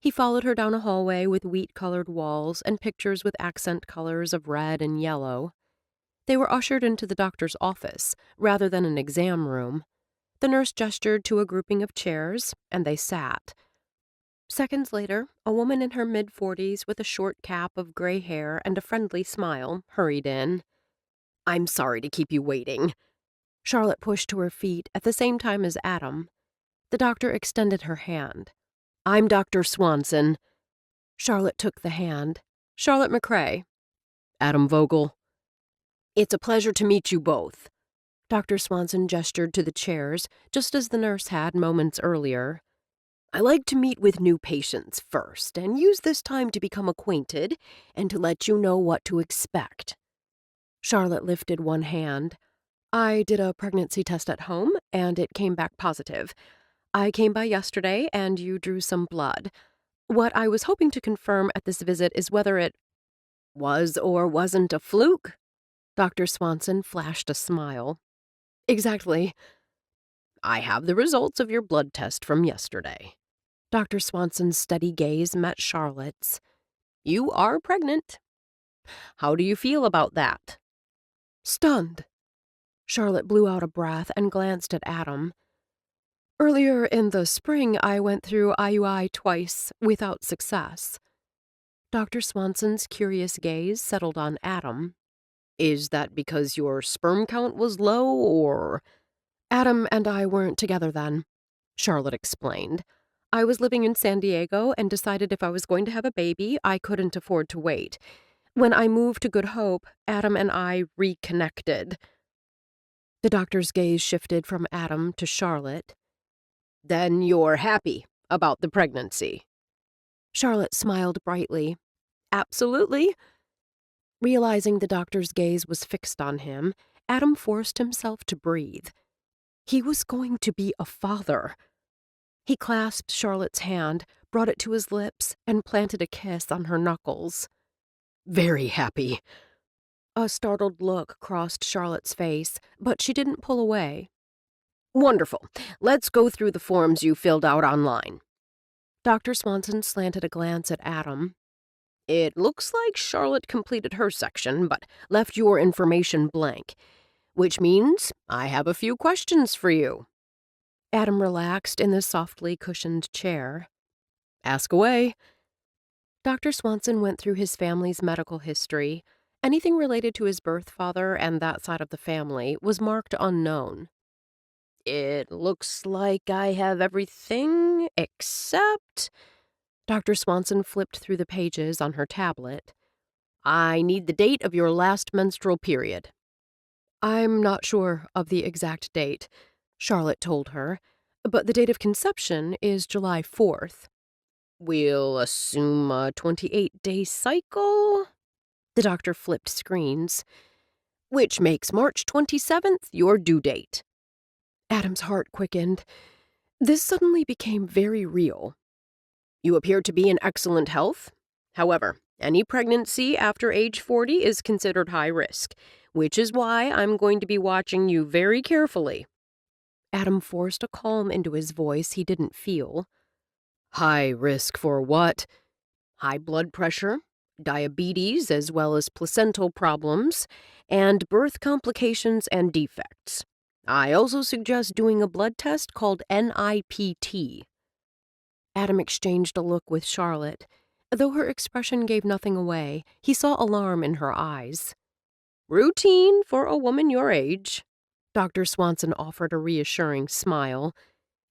He followed her down a hallway with wheat-colored walls and pictures with accent colors of red and yellow. They were ushered into the doctor's office, rather than an exam room. The nurse gestured to a grouping of chairs, and they sat. Seconds later, a woman in her mid-40s with a short cap of gray hair and a friendly smile hurried in. I'm sorry to keep you waiting. Charlotte pushed to her feet at the same time as Adam. The doctor extended her hand. I'm Dr. Swanson. Charlotte took the hand. Charlotte McCrae. Adam Vogel. It's a pleasure to meet you both. Dr. Swanson gestured to the chairs, just as the nurse had moments earlier. I like to meet with new patients first and use this time to become acquainted and to let you know what to expect. Charlotte lifted one hand. I did a pregnancy test at home, and it came back positive. I came by yesterday, and you drew some blood. What I was hoping to confirm at this visit is whether it was or wasn't a fluke. Dr. Swanson flashed a smile. Exactly. I have the results of your blood test from yesterday. Dr. Swanson's steady gaze met Charlotte's. You are pregnant. How do you feel about that? Stunned. Charlotte blew out a breath and glanced at Adam. Earlier in the spring, I went through IUI twice, without success. Dr. Swanson's curious gaze settled on Adam. Is that because your sperm count was low, or… Adam and I weren't together then, Charlotte explained. I was living in San Diego and decided if I was going to have a baby, I couldn't afford to wait. When I moved to Good Hope, Adam and I reconnected. The doctor's gaze shifted from Adam to Charlotte. Then you're happy about the pregnancy. Charlotte smiled brightly. Absolutely. Realizing the doctor's gaze was fixed on him, Adam forced himself to breathe. He was going to be a father. He clasped Charlotte's hand, brought it to his lips, and planted a kiss on her knuckles. Very happy. A startled look crossed Charlotte's face, but she didn't pull away. Wonderful. Let's go through the forms you filled out online. Dr. Swanson slanted a glance at Adam. It looks like Charlotte completed her section, but left your information blank, which means I have a few questions for you. Adam relaxed in the softly cushioned chair. Ask away. Dr. Swanson went through his family's medical history. Anything related to his birth father and that side of the family was marked unknown. It looks like I have everything except… Dr. Swanson flipped through the pages on her tablet. I need the date of your last menstrual period. I'm not sure of the exact date, Charlotte told her, but the date of conception is July 4th. We'll assume a 28-day cycle? The doctor flipped screens. Which makes March 27th your due date. Adam's heart quickened. This suddenly became very real. You appear to be in excellent health. However, any pregnancy after age 40 is considered high risk, which is why I'm going to be watching you very carefully. Adam forced a calm into his voice he didn't feel. High risk for what? High blood pressure, diabetes as well as placental problems, and birth complications and defects. I also suggest doing a blood test called NIPT. Adam exchanged a look with Charlotte. Though her expression gave nothing away, he saw alarm in her eyes. Routine for a woman your age. Dr. Swanson offered a reassuring smile.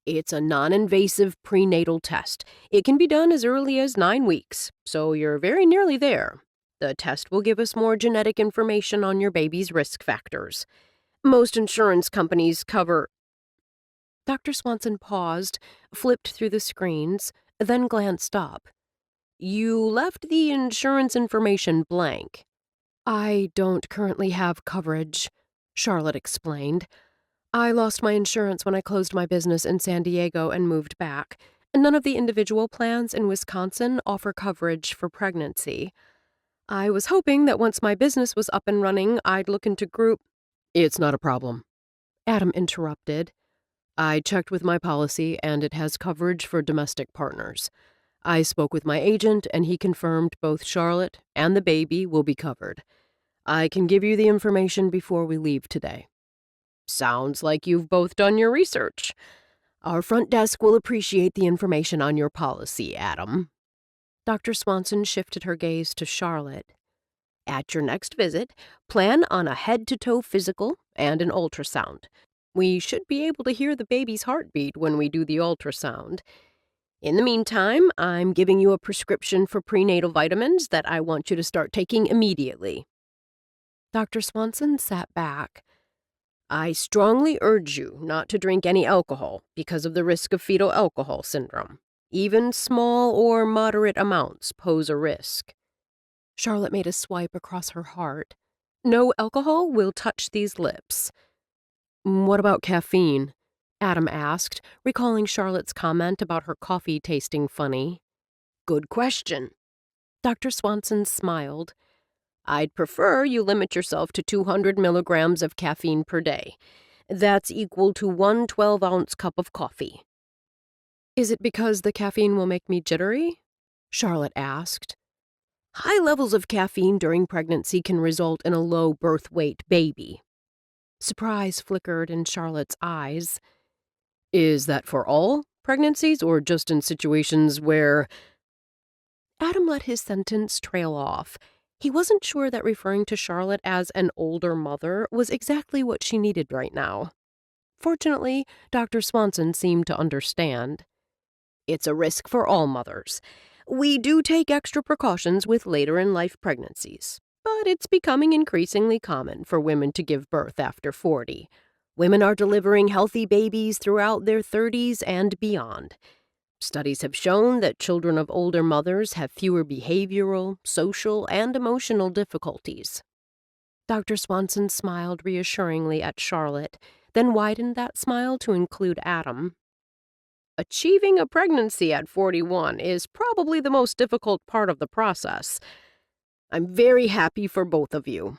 It's a non-invasive prenatal test. It can be done as early as 9 weeks, so you're very nearly there. The test will give us more genetic information on your baby's risk factors. Most insurance companies cover… Dr. Swanson paused, flipped through the screens, then glanced up. You left the insurance information blank. I don't currently have coverage, Charlotte explained. I lost my insurance when I closed my business in San Diego and moved back. None of the individual plans in Wisconsin offer coverage for pregnancy. I was hoping that once my business was up and running, I'd look into group. It's not a problem, Adam interrupted. I checked with my policy and it has coverage for domestic partners. I spoke with my agent and he confirmed both Charlotte and the baby will be covered. I can give you the information before we leave today. Sounds like you've both done your research. Our front desk will appreciate the information on your policy, Adam. Dr. Swanson shifted her gaze to Charlotte. At your next visit, plan on a head-to-toe physical and an ultrasound. We should be able to hear the baby's heartbeat when we do the ultrasound. In the meantime, I'm giving you a prescription for prenatal vitamins that I want you to start taking immediately. Dr. Swanson sat back. I strongly urge you not to drink any alcohol because of the risk of fetal alcohol syndrome. Even small or moderate amounts pose a risk. Charlotte made a swipe across her heart. No alcohol will touch these lips. What about caffeine? Adam asked, recalling Charlotte's comment about her coffee tasting funny. Good question. Dr. Swanson smiled. I'd prefer you limit yourself to 200 milligrams of caffeine per day. That's equal to 1 12-ounce cup of coffee. Is it because the caffeine will make me jittery? Charlotte asked. High levels of caffeine during pregnancy can result in a low birth weight baby. Surprise flickered in Charlotte's eyes. Is that for all pregnancies or just in situations where... Adam let his sentence trail off. He wasn't sure that referring to Charlotte as an older mother was exactly what she needed right now. Fortunately, Dr. Swanson seemed to understand. It's a risk for all mothers. We do take extra precautions with later-in-life pregnancies, but it's becoming increasingly common for women to give birth after 40. Women are delivering healthy babies throughout their 30s and beyond. Studies have shown that children of older mothers have fewer behavioral, social, and emotional difficulties. Dr. Swanson smiled reassuringly at Charlotte, then widened that smile to include Adam. Achieving a pregnancy at 41 is probably the most difficult part of the process. I'm very happy for both of you.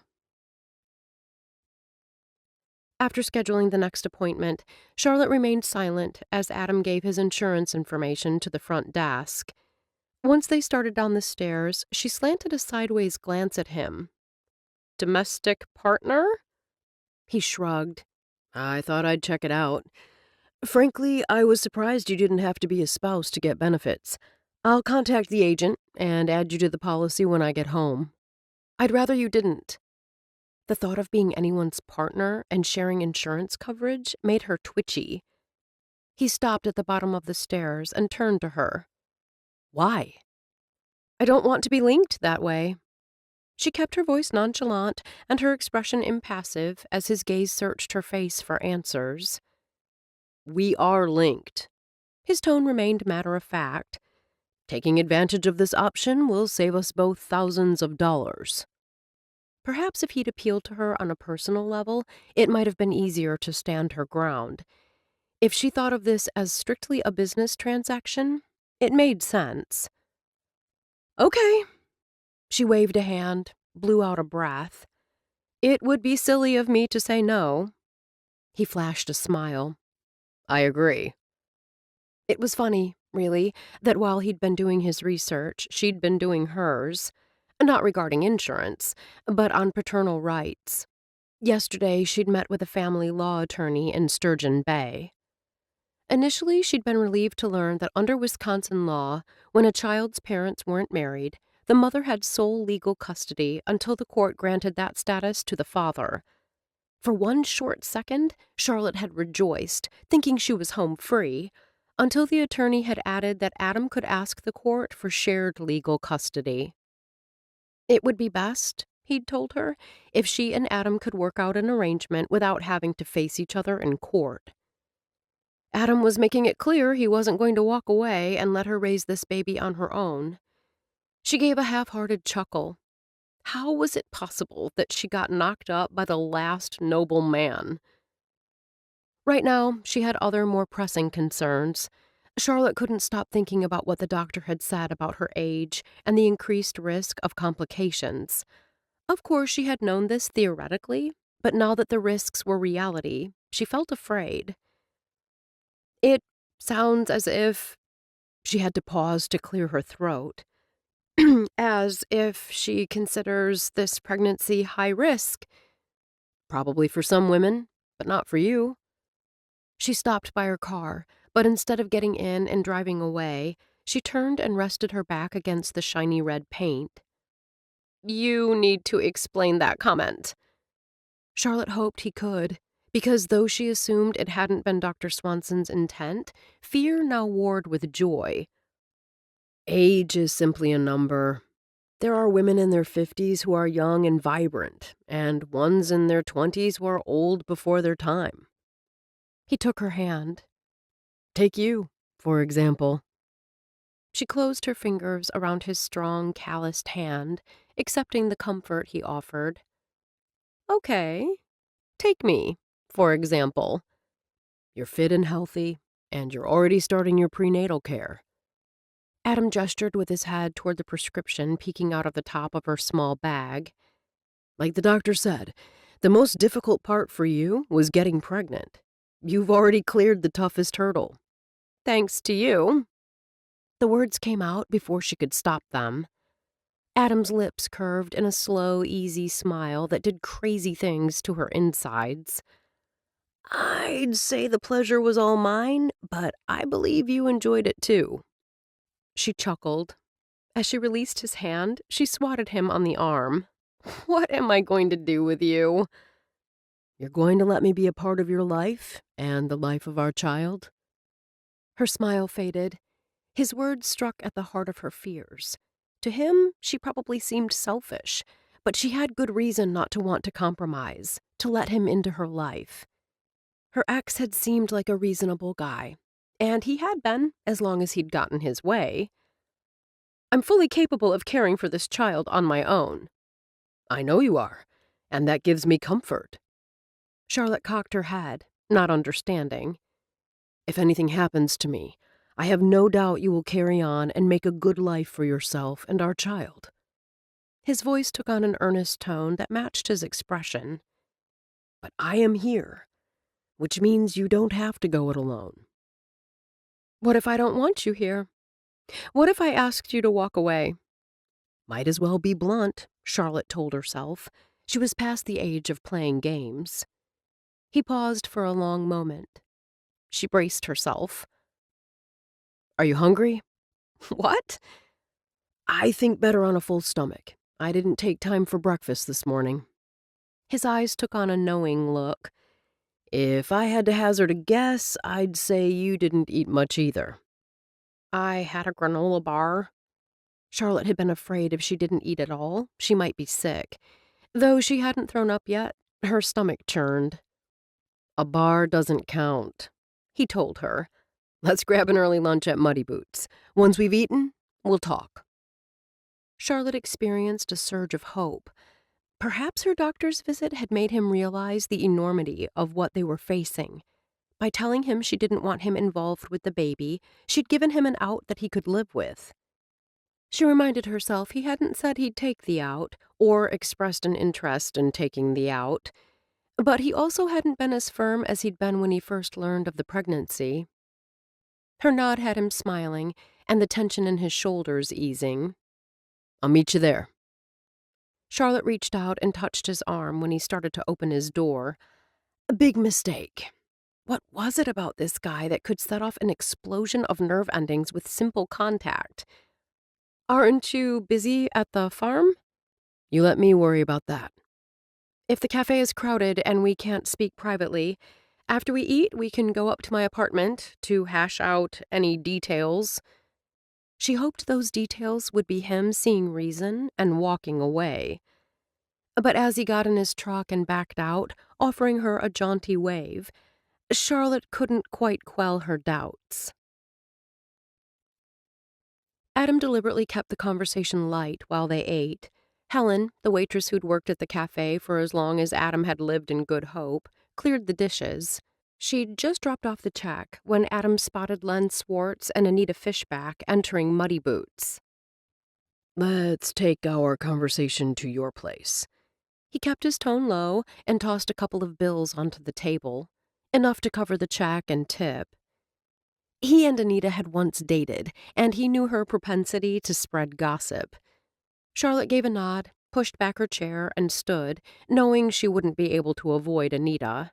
After scheduling the next appointment, Charlotte remained silent as Adam gave his insurance information to the front desk. Once they started down the stairs, she slanted a sideways glance at him. Domestic partner? He shrugged. I thought I'd check it out. Frankly, I was surprised you didn't have to be a spouse to get benefits. I'll contact the agent and add you to the policy when I get home. I'd rather you didn't. The thought of being anyone's partner and sharing insurance coverage made her twitchy. He stopped at the bottom of the stairs and turned to her. Why? I don't want to be linked that way. She kept her voice nonchalant and her expression impassive as his gaze searched her face for answers. We are linked. His tone remained matter-of-fact. Taking advantage of this option will save us both thousands of dollars. Perhaps if he'd appealed to her on a personal level, it might have been easier to stand her ground. If she thought of this as strictly a business transaction, it made sense. Okay. She waved a hand, blew out a breath. It would be silly of me to say no. He flashed a smile. I agree. It was funny, really, that while he'd been doing his research, she'd been doing hers. Not regarding insurance, but on paternal rights. Yesterday, she'd met with a family law attorney in Sturgeon Bay. Initially, she'd been relieved to learn that under Wisconsin law, when a child's parents weren't married, the mother had sole legal custody until the court granted that status to the father. For one short second, Charlotte had rejoiced, thinking she was home free, until the attorney had added that Adam could ask the court for shared legal custody. It would be best, he'd told her, if she and Adam could work out an arrangement without having to face each other in court. Adam was making it clear he wasn't going to walk away and let her raise this baby on her own. She gave a half-hearted chuckle. How was it possible that she got knocked up by the last noble man? Right now, she had other more pressing concerns. Charlotte couldn't stop thinking about what the doctor had said about her age and the increased risk of complications. Of course, she had known this theoretically, but now that the risks were reality, she felt afraid. It sounds as if she had to pause to clear her throat. As if she considers this pregnancy high risk. Probably for some women, but not for you. She stopped by her car, but instead of getting in and driving away, she turned and rested her back against the shiny red paint. You need to explain that comment. Charlotte hoped he could, because though she assumed it hadn't been Dr. Swanson's intent, fear now warred with joy. Age is simply a number. There are women in their 50s who are young and vibrant, and ones in their 20s who are old before their time. He took her hand. Take you, for example. She closed her fingers around his strong, calloused hand, accepting the comfort he offered. Okay, take me, for example. You're fit and healthy, and you're already starting your prenatal care. Adam gestured with his head toward the prescription peeking out of the top of her small bag. Like the doctor said, the most difficult part for you was getting pregnant. You've already cleared the toughest hurdle. Thanks to you. The words came out before she could stop them. Adam's lips curved in a slow, easy smile that did crazy things to her insides. I'd say the pleasure was all mine, but I believe you enjoyed it too. She chuckled. As she released his hand, she swatted him on the arm. What am I going to do with you? You're going to let me be a part of your life and the life of our child? Her smile faded. His words struck at the heart of her fears. To him, she probably seemed selfish, but she had good reason not to want to compromise, to let him into her life. Her ex had seemed like a reasonable guy, and he had been, as long as he'd gotten his way. I'm fully capable of caring for this child on my own. I know you are, and that gives me comfort. Charlotte cocked her head, not understanding. If anything happens to me, I have no doubt you will carry on and make a good life for yourself and our child. His voice took on an earnest tone that matched his expression. But I am here, which means you don't have to go it alone. What if I don't want you here? What if I asked you to walk away? Might as well be blunt, Charlotte told herself. She was past the age of playing games. He paused for a long moment. She braced herself. Are you hungry? What? I think better on a full stomach. I didn't take time for breakfast this morning. His eyes took on a knowing look. If I had to hazard a guess, I'd say you didn't eat much either. I had a granola bar. Charlotte had been afraid if she didn't eat at all, she might be sick. Though she hadn't thrown up yet, her stomach churned. A bar doesn't count, he told her. Let's grab an early lunch at Muddy Boots. Once we've eaten, we'll talk. Charlotte experienced a surge of hope. Perhaps her doctor's visit had made him realize the enormity of what they were facing. By telling him she didn't want him involved with the baby, she'd given him an out that he could live with. She reminded herself he hadn't said he'd take the out, or expressed an interest in taking the out. But he also hadn't been as firm as he'd been when he first learned of the pregnancy. Her nod had him smiling, and the tension in his shoulders easing. I'll meet you there. Charlotte reached out and touched his arm when he started to open his door. A big mistake. What was it about this guy that could set off an explosion of nerve endings with simple contact? Aren't you busy at the farm? You let me worry about that. If the cafe is crowded and we can't speak privately, after we eat, we can go up to my apartment to hash out any details. She hoped those details would be him seeing reason and walking away. But as he got in his truck and backed out, offering her a jaunty wave, Charlotte couldn't quite quell her doubts. Adam deliberately kept the conversation light while they ate. Helen, the waitress who'd worked at the cafe for as long as Adam had lived in Good Hope, cleared the dishes. She'd just dropped off the check when Adam spotted Len Swartz and Anita Fishback entering Muddy Boots. Let's take our conversation to your place. He kept his tone low and tossed a couple of bills onto the table, enough to cover the check and tip. He and Anita had once dated, and he knew her propensity to spread gossip. Charlotte gave a nod, pushed back her chair, and stood, knowing she wouldn't be able to avoid Anita.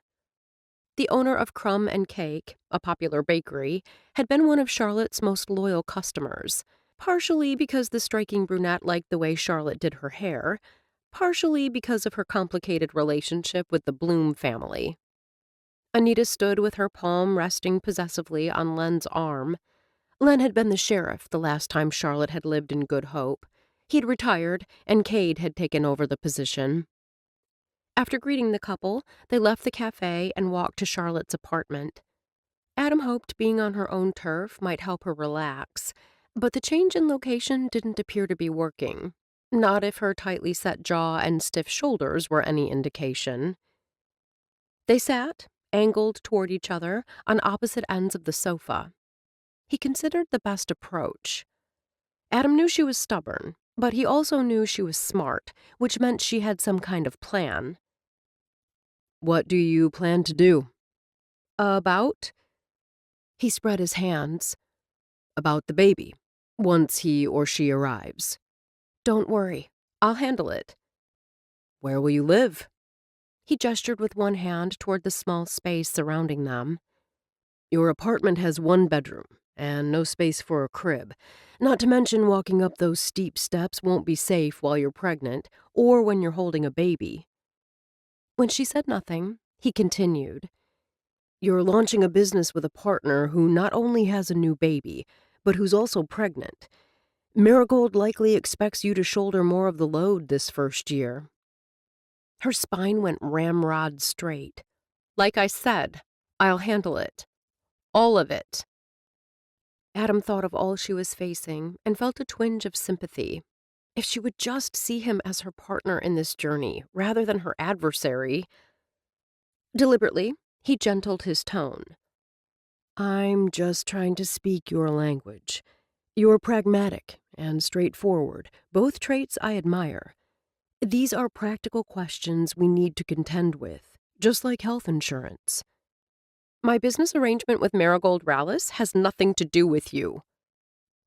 The owner of Crumb and Cake, a popular bakery, had been one of Charlotte's most loyal customers, partially because the striking brunette liked the way Charlotte did her hair, partially because of her complicated relationship with the Bloom family. Anita stood with her palm resting possessively on Len's arm. Len had been the sheriff the last time Charlotte had lived in Good Hope. He'd retired, and Cade had taken over the position. After greeting the couple, they left the cafe and walked to Charlotte's apartment. Adam hoped being on her own turf might help her relax, but the change in location didn't appear to be working. Not if her tightly set jaw and stiff shoulders were any indication. They sat, angled toward each other, on opposite ends of the sofa. He considered the best approach. Adam knew she was stubborn, but he also knew she was smart, which meant she had some kind of plan. What do you plan to do? About? He spread his hands. About the baby, once he or she arrives. Don't worry, I'll handle it. Where will you live? He gestured with one hand toward the small space surrounding them. Your apartment has one bedroom, and no space for a crib. Not to mention walking up those steep steps won't be safe while you're pregnant, or when you're holding a baby. When she said nothing, he continued. You're launching a business with a partner who not only has a new baby, but who's also pregnant. Marigold likely expects you to shoulder more of the load this first year. Her spine went ramrod straight. Like I said, I'll handle it. All of it. Adam thought of all she was facing and felt a twinge of sympathy. If she would just see him as her partner in this journey, rather than her adversary. Deliberately, he gentled his tone. I'm just trying to speak your language. You're pragmatic and straightforward, both traits I admire. These are practical questions we need to contend with, just like health insurance. My business arrangement with Marigold Rallis has nothing to do with you.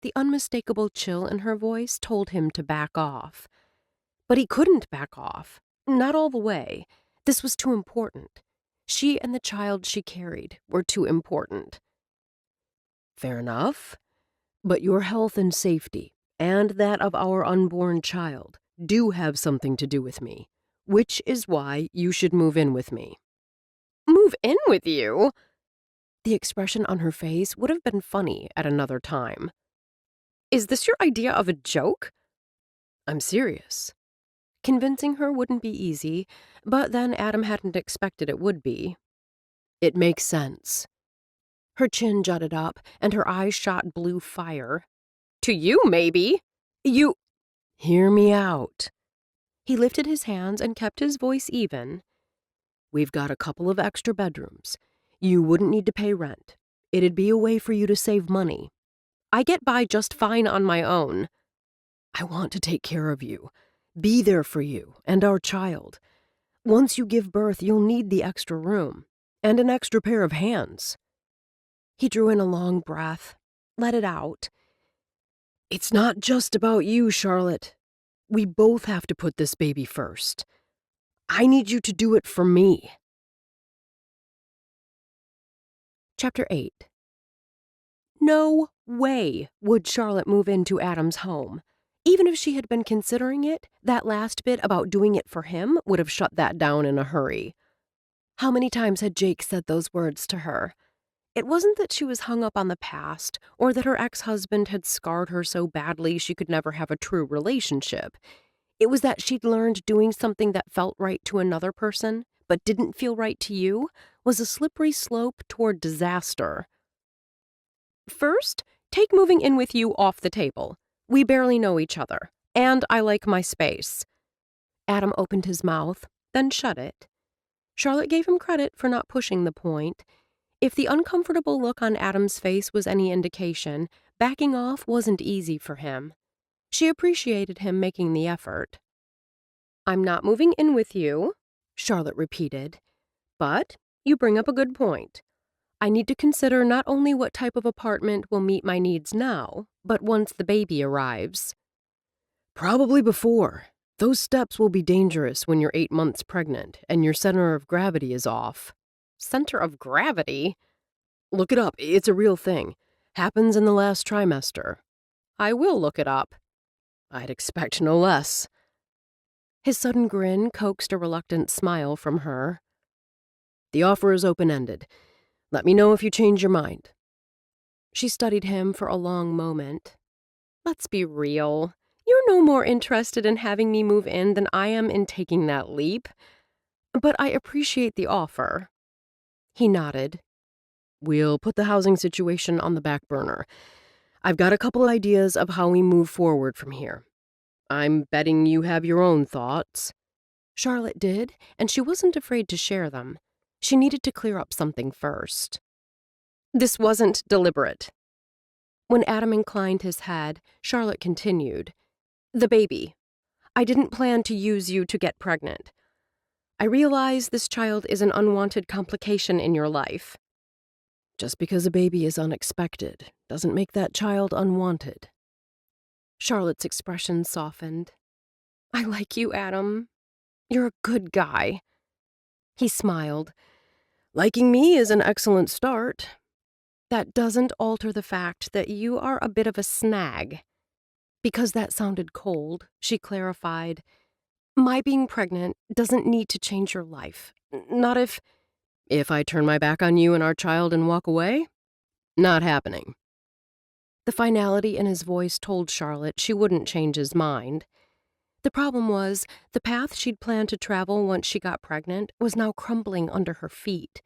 The unmistakable chill in her voice told him to back off. But he couldn't back off. Not all the way. This was too important. She and the child she carried were too important. Fair enough. But your health and safety, and that of our unborn child, do have something to do with me, which is why you should move in with me. Move in with you? The expression on her face would have been funny at another time. Is this your idea of a joke? I'm serious. Convincing her wouldn't be easy, but then Adam hadn't expected it would be. It makes sense. Her chin jutted up, and her eyes shot blue fire. To you, maybe. You... Hear me out. He lifted his hands and kept his voice even. We've got a couple of extra bedrooms. You wouldn't need to pay rent. It'd be a way for you to save money. I get by just fine on my own. I want to take care of you. Be there for you and our child. Once you give birth, you'll need the extra room and an extra pair of hands. He drew in a long breath, let it out. It's not just about you, Charlotte. We both have to put this baby first. I need you to do it for me. Chapter 8. No way would Charlotte move into Adam's home. Even if she had been considering it, that last bit about doing it for him would have shut that down in a hurry. How many times had Jake said those words to her? It wasn't that she was hung up on the past, or that her ex-husband had scarred her so badly she could never have a true relationship. It was that she'd learned doing something that felt right to another person, but didn't feel right to you, was a slippery slope toward disaster. First, take moving in with you off the table. We barely know each other, and I like my space." Adam opened his mouth, then shut it. Charlotte gave him credit for not pushing the point. If the uncomfortable look on Adam's face was any indication, backing off wasn't easy for him. She appreciated him making the effort. "I'm not moving in with you," Charlotte repeated. "But you bring up a good point. I need to consider not only what type of apartment will meet my needs now, but once the baby arrives." "Probably before. Those steps will be dangerous when you're 8 months pregnant and your center of gravity is off." "Center of gravity?" "Look it up. It's a real thing. Happens in the last trimester." "I will look it up." "I'd expect no less." His sudden grin coaxed a reluctant smile from her. "The offer is open-ended. Let me know if you change your mind." She studied him for a long moment. "Let's be real. You're no more interested in having me move in than I am in taking that leap. But I appreciate the offer." He nodded. "We'll put the housing situation on the back burner. I've got a couple ideas of how we move forward from here. I'm betting you have your own thoughts." Charlotte did, and she wasn't afraid to share them. She needed to clear up something first. "This wasn't deliberate." When Adam inclined his head, Charlotte continued. "The baby. I didn't plan to use you to get pregnant. I realize this child is an unwanted complication in your life." "Just because a baby is unexpected doesn't make that child unwanted." Charlotte's expression softened. "I like you, Adam. You're a good guy." He smiled. "Liking me is an excellent start." "That doesn't alter the fact that you are a bit of a snag." Because that sounded cold, she clarified. "My being pregnant doesn't need to change your life. Not if—" "If I turn my back on you and our child and walk away? Not happening." The finality in his voice told Charlotte she wouldn't change his mind. The problem was, the path she'd planned to travel once she got pregnant was now crumbling under her feet.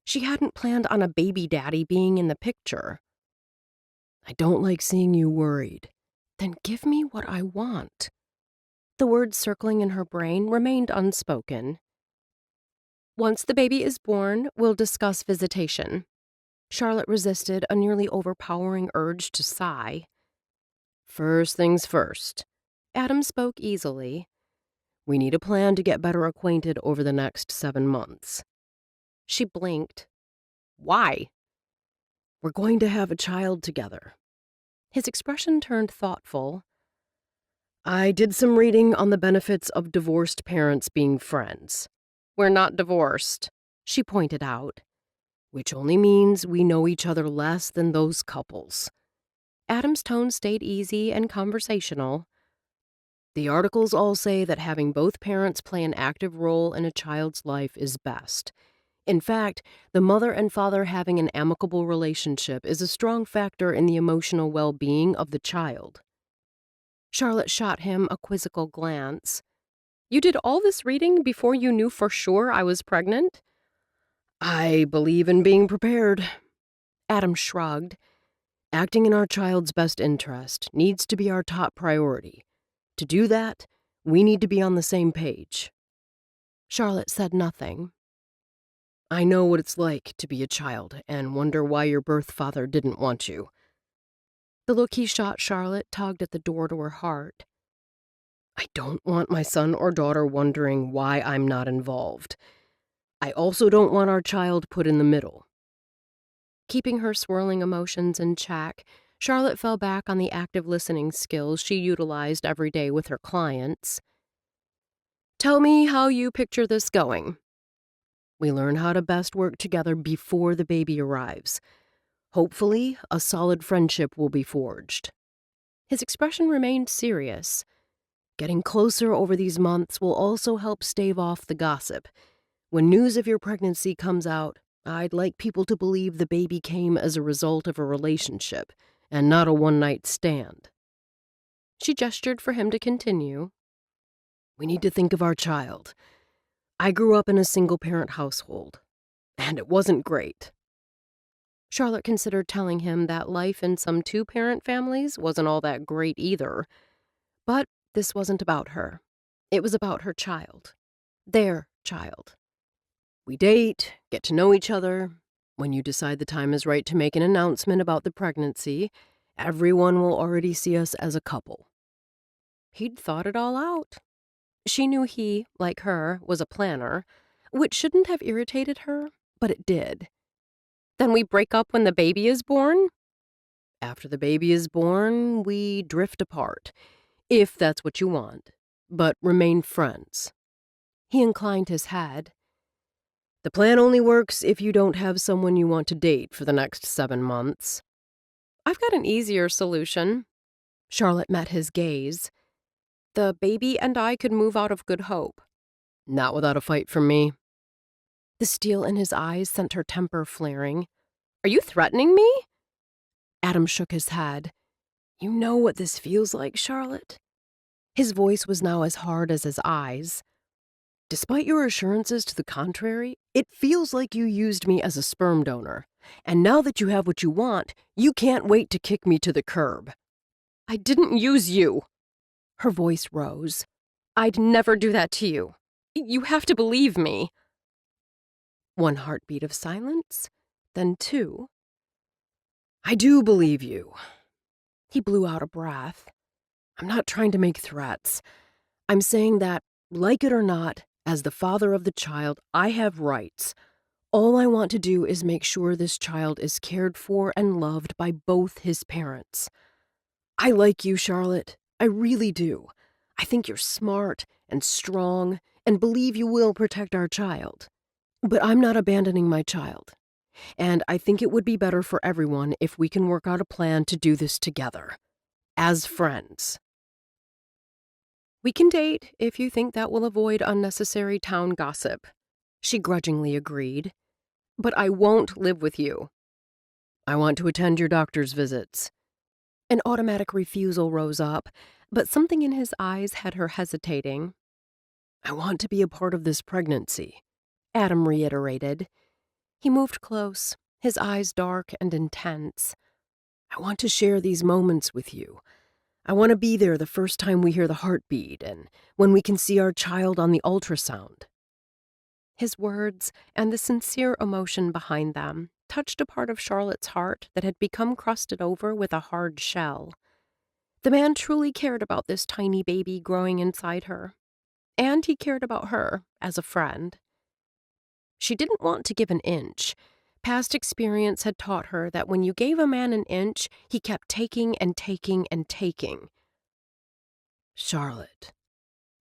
She hadn't planned on a baby daddy being in the picture. "I don't like seeing you worried." "Then give me what I want." The words circling in her brain remained unspoken. "Once the baby is born, we'll discuss visitation." Charlotte resisted a nearly overpowering urge to sigh. "First things first." Adam spoke easily. "We need a plan to get better acquainted over the next 7 months." She blinked. "Why?" "We're going to have a child together." His expression turned thoughtful. "I did some reading on the benefits of divorced parents being friends." "We're not divorced," she pointed out. "Which only means we know each other less than those couples." Adam's tone stayed easy and conversational. "The articles all say that having both parents play an active role in a child's life is best. In fact, the mother and father having an amicable relationship is a strong factor in the emotional well-being of the child." Charlotte shot him a quizzical glance. "You did all this reading before you knew for sure I was pregnant?" "I believe in being prepared." Adam shrugged. "Acting in our child's best interest needs to be our top priority. To do that, we need to be on the same page." Charlotte said nothing. "I know what it's like to be a child and wonder why your birth father didn't want you." The look he shot Charlotte tugged at the door to her heart. "I don't want my son or daughter wondering why I'm not involved. I also don't want our child put in the middle." Keeping her swirling emotions in check, Charlotte fell back on the active listening skills she utilized every day with her clients. "Tell me how you picture this going." "We learn how to best work together before the baby arrives. Hopefully, a solid friendship will be forged." His expression remained serious. "Getting closer over these months will also help stave off the gossip. When news of your pregnancy comes out, I'd like people to believe the baby came as a result of a relationship and not a one-night stand." She gestured for him to continue. "We need to think of our child. I grew up in a single-parent household, and it wasn't great." Charlotte considered telling him that life in some two-parent families wasn't all that great either. But this wasn't about her. It was about her child. Their child. We date, get to know each other. When you decide the time is right to make an announcement about the pregnancy, everyone will already see us as a couple. He'd thought it all out. She knew he, like her, was a planner, which shouldn't have irritated her, but it did. Then we break up when the baby is born? After the baby is born, we drift apart, if that's what you want, but remain friends. He inclined his head. The plan only works if you don't have someone you want to date for the next 7 months. I've got an easier solution. Charlotte met his gaze. The baby and I could move out of Good Hope. Not without a fight from me. The steel in his eyes sent her temper flaring. Are you threatening me? Adam shook his head. You know what this feels like, Charlotte? His voice was now as hard as his eyes. Despite your assurances to the contrary, it feels like you used me as a sperm donor. And now that you have what you want, you can't wait to kick me to the curb. I didn't use you. Her voice rose. I'd never do that to you. You have to believe me. One heartbeat of silence, then 2. I do believe you. He blew out a breath. I'm not trying to make threats. I'm saying that, like it or not, as the father of the child, I have rights. All I want to do is make sure this child is cared for and loved by both his parents. I like you, Charlotte. I really do. I think you're smart and strong and believe you will protect our child. But I'm not abandoning my child. And I think it would be better for everyone if we can work out a plan to do this together. As friends. We can date if you think that will avoid unnecessary town gossip. She grudgingly agreed. But I won't live with you. I want to attend your doctor's visits. An automatic refusal rose up, but something in his eyes had her hesitating. I want to be a part of this pregnancy, Adam reiterated. He moved close, his eyes dark and intense. I want to share these moments with you. I want to be there the first time we hear the heartbeat and when we can see our child on the ultrasound. His words and the sincere emotion behind them touched a part of Charlotte's heart that had become crusted over with a hard shell. The man truly cared about this tiny baby growing inside her, and he cared about her as a friend. She didn't want to give an inch. Past experience had taught her that when you gave a man an inch, he kept taking and taking and taking. Charlotte.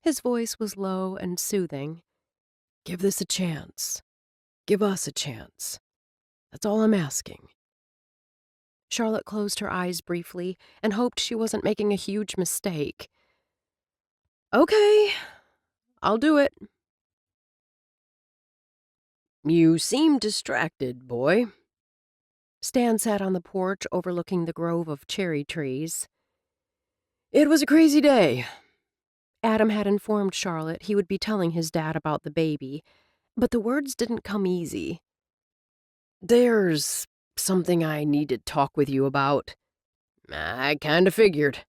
His voice was low and soothing. Give this a chance. Give us a chance. That's all I'm asking. Charlotte closed her eyes briefly and hoped she wasn't making a huge mistake. Okay, I'll do it. You seem distracted, boy. Stan sat on the porch overlooking the grove of cherry trees. It was a crazy day. Adam had informed Charlotte he would be telling his dad about the baby, but the words didn't come easy. There's something I need to talk with you about. I kinda figured.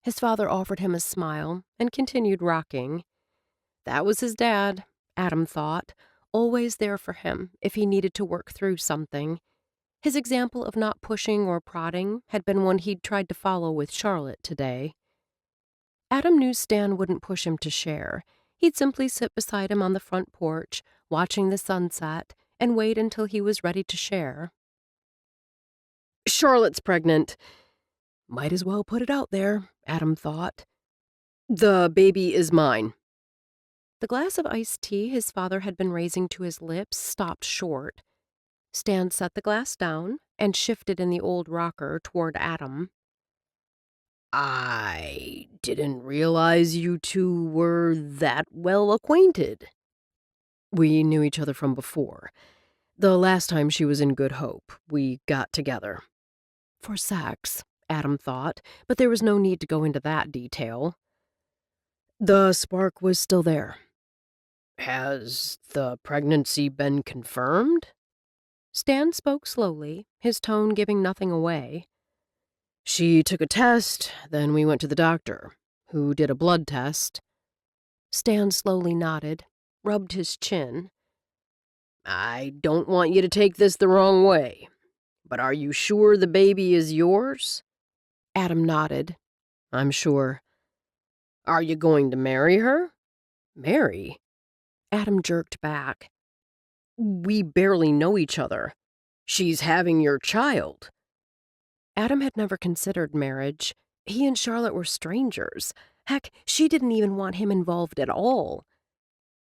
His father offered him a smile and continued rocking. That was his dad, Adam thought, always there for him if he needed to work through something. His example of not pushing or prodding had been one he'd tried to follow with Charlotte today. Adam knew Stan wouldn't push him to share. He'd simply sit beside him on the front porch, watching the sunset, and wait until he was ready to share. Charlotte's pregnant. Might as well put it out there, Adam thought. The baby is mine. The glass of iced tea his father had been raising to his lips stopped short. Stan set the glass down and shifted in the old rocker toward Adam. I didn't realize you two were that well acquainted. We knew each other from before. The last time she was in Good Hope, we got together. For sex, Adam thought, but there was no need to go into that detail. The spark was still there. Has the pregnancy been confirmed? Stan spoke slowly, his tone giving nothing away. She took a test, then we went to the doctor, who did a blood test. Stan slowly nodded, rubbed his chin. I don't want you to take this the wrong way, but are you sure the baby is yours? Adam nodded. I'm sure. Are you going to marry her? Marry? Adam jerked back. We barely know each other. She's having your child. Adam had never considered marriage. He and Charlotte were strangers. Heck, she didn't even want him involved at all.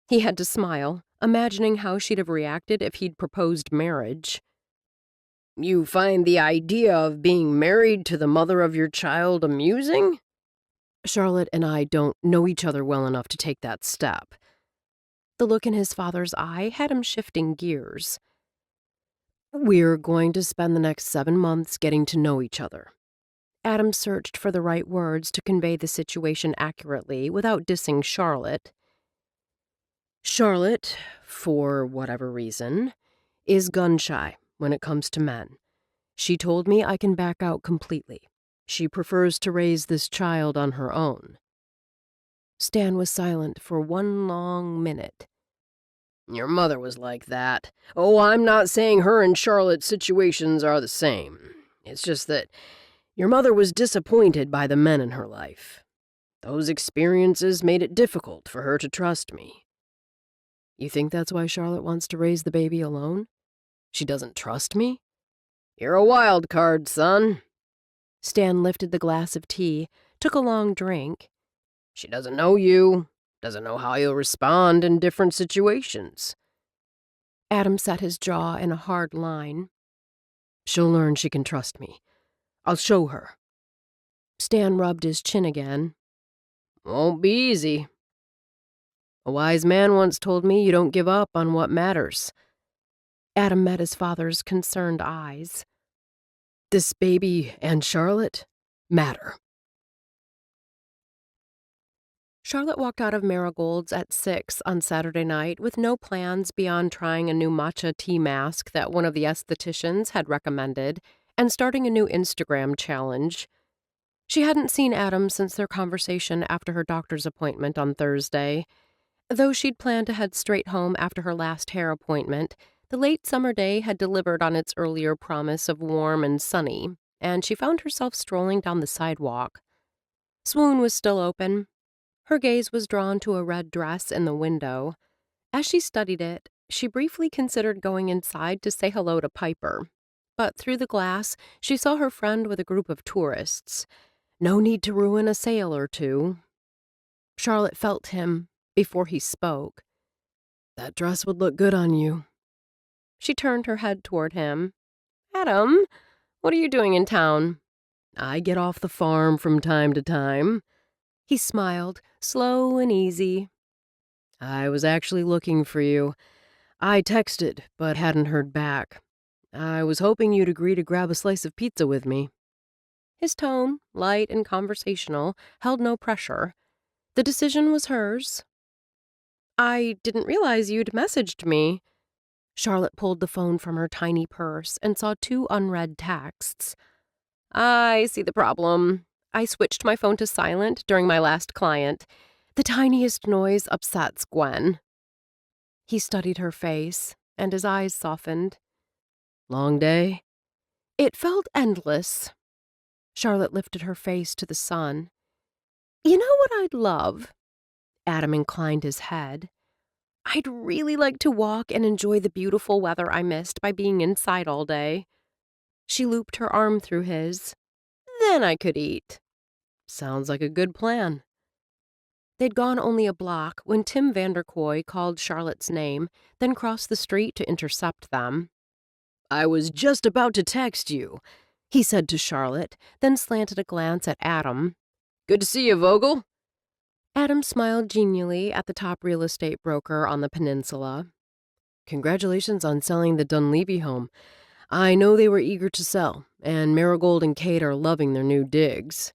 He had to smile, imagining how she'd have reacted if he'd proposed marriage. You find the idea of being married to the mother of your child amusing? Charlotte and I don't know each other well enough to take that step. The look in his father's eye had him shifting gears. We're going to spend the next 7 months getting to know each other. Adam searched for the right words to convey the situation accurately without dissing Charlotte. Charlotte, for whatever reason, is gun-shy when it comes to men. She told me I can back out completely. She prefers to raise this child on her own. Stan was silent for one long minute. Your mother was like that. Oh, I'm not saying her and Charlotte's situations are the same. It's just that your mother was disappointed by the men in her life. Those experiences made it difficult for her to trust me. You think that's why Charlotte wants to raise the baby alone? She doesn't trust me? You're a wild card, son. Stan lifted the glass of tea, took a long drink. She doesn't know you, doesn't know how you'll respond in different situations. Adam set his jaw in a hard line. She'll learn she can trust me. I'll show her. Stan rubbed his chin again. Won't be easy. A wise man once told me you don't give up on what matters. Adam met his father's concerned eyes. This baby and Charlotte matter. Charlotte walked out of Marigold's at 6 on Saturday night with no plans beyond trying a new matcha tea mask that one of the estheticians had recommended and starting a new Instagram challenge. She hadn't seen Adam since their conversation after her doctor's appointment on Thursday. Though she'd planned to head straight home after her last hair appointment, the late summer day had delivered on its earlier promise of warm and sunny, and she found herself strolling down the sidewalk. Swoon was still open. Her gaze was drawn to a red dress in the window. As she studied it, she briefly considered going inside to say hello to Piper. But through the glass, she saw her friend with a group of tourists. No need to ruin a sale or two. Charlotte felt him before he spoke. That dress would look good on you. She turned her head toward him. Adam, what are you doing in town? I get off the farm from time to time. He smiled, slow and easy. I was actually looking for you. I texted, but hadn't heard back. I was hoping you'd agree to grab a slice of pizza with me. His tone, light and conversational, held no pressure. The decision was hers. I didn't realize you'd messaged me. Charlotte pulled the phone from her tiny purse and saw 2 unread texts. I see the problem. I switched my phone to silent during my last client. The tiniest noise upsets Gwen. He studied her face, and his eyes softened. Long day? It felt endless. Charlotte lifted her face to the sun. You know what I'd love? Adam inclined his head. I'd really like to walk and enjoy the beautiful weather I missed by being inside all day. She looped her arm through his. Then I could eat. Sounds like a good plan. They'd gone only a block when Tim Vanderkoy called Charlotte's name, then crossed the street to intercept them. I was just about to text you, he said to Charlotte, then slanted a glance at Adam. Good to see you, Vogel. Adam smiled genially at the top real estate broker on the peninsula. Congratulations on selling the Dunleavy home. I know they were eager to sell, and Marigold and Kate are loving their new digs.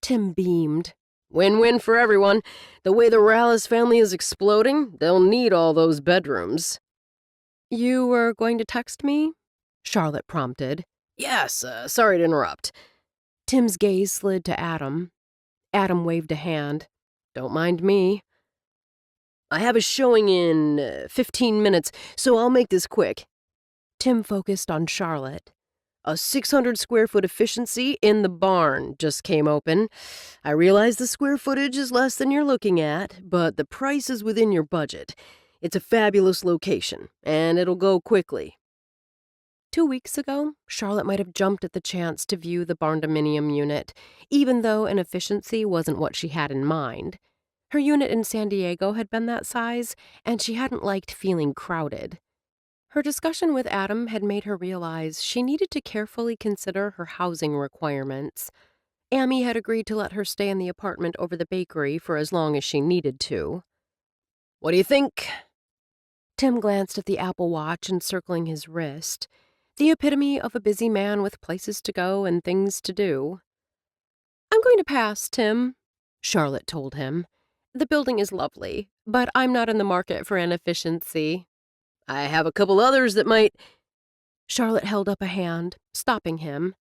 Tim beamed. Win-win for everyone. The way the Rallis family is exploding, they'll need all those bedrooms. You were going to text me? Charlotte prompted. Yes, sorry to interrupt. Tim's gaze slid to Adam. Adam waved a hand. Don't mind me. I have a showing in 15 minutes, so I'll make this quick. Tim focused on Charlotte. A 600 square foot efficiency in the barn just came open. I realize the square footage is less than you're looking at, but the price is within your budget. It's a fabulous location, and it'll go quickly. 2 weeks ago, Charlotte might have jumped at the chance to view the barndominium unit, even though an efficiency wasn't what she had in mind. Her unit in San Diego had been that size, and she hadn't liked feeling crowded. Her discussion with Adam had made her realize she needed to carefully consider her housing requirements. Amy had agreed to let her stay in the apartment over the bakery for as long as she needed to. What do you think? Tim glanced at the Apple Watch encircling his wrist, the epitome of a busy man with places to go and things to do. I'm going to pass, Tim, Charlotte told him. The building is lovely, but I'm not in the market for an efficiency. I have a couple others that might... Charlotte held up a hand, stopping him.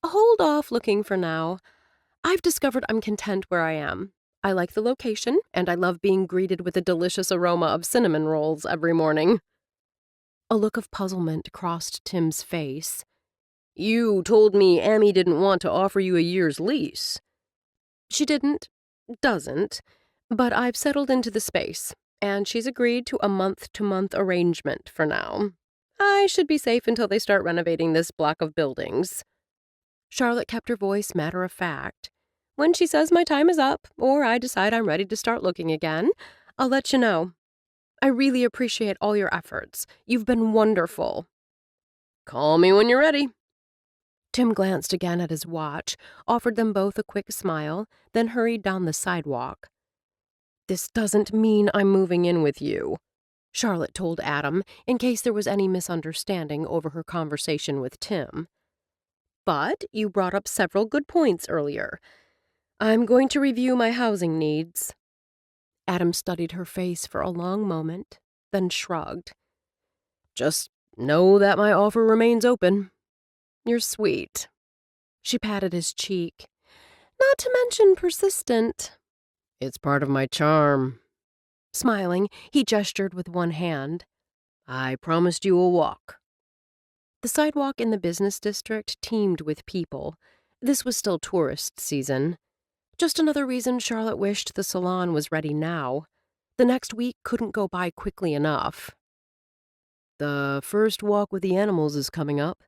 Hold off looking for now. I've discovered I'm content where I am. I like the location, and I love being greeted with a delicious aroma of cinnamon rolls every morning. A look of puzzlement crossed Tim's face. You told me Amy didn't want to offer you a year's lease. She doesn't, but I've settled into the space, and she's agreed to a month-to-month arrangement for now. I should be safe until they start renovating this block of buildings. Charlotte kept her voice matter-of-fact. When she says my time is up, or I decide I'm ready to start looking again, I'll let you know. I really appreciate all your efforts. You've been wonderful. Call me when you're ready. Tim glanced again at his watch, offered them both a quick smile, then hurried down the sidewalk. This doesn't mean I'm moving in with you, Charlotte told Adam, in case there was any misunderstanding over her conversation with Tim. But you brought up several good points earlier. I'm going to review my housing needs. Adam studied her face for a long moment, then shrugged. Just know that my offer remains open. You're sweet. She patted his cheek. Not to mention persistent. It's part of my charm. Smiling, he gestured with one hand. I promised you a walk. The sidewalk in the business district teemed with people. This was still tourist season. Just another reason Charlotte wished the salon was ready now. The next week couldn't go by quickly enough. The first walk with the animals is coming up.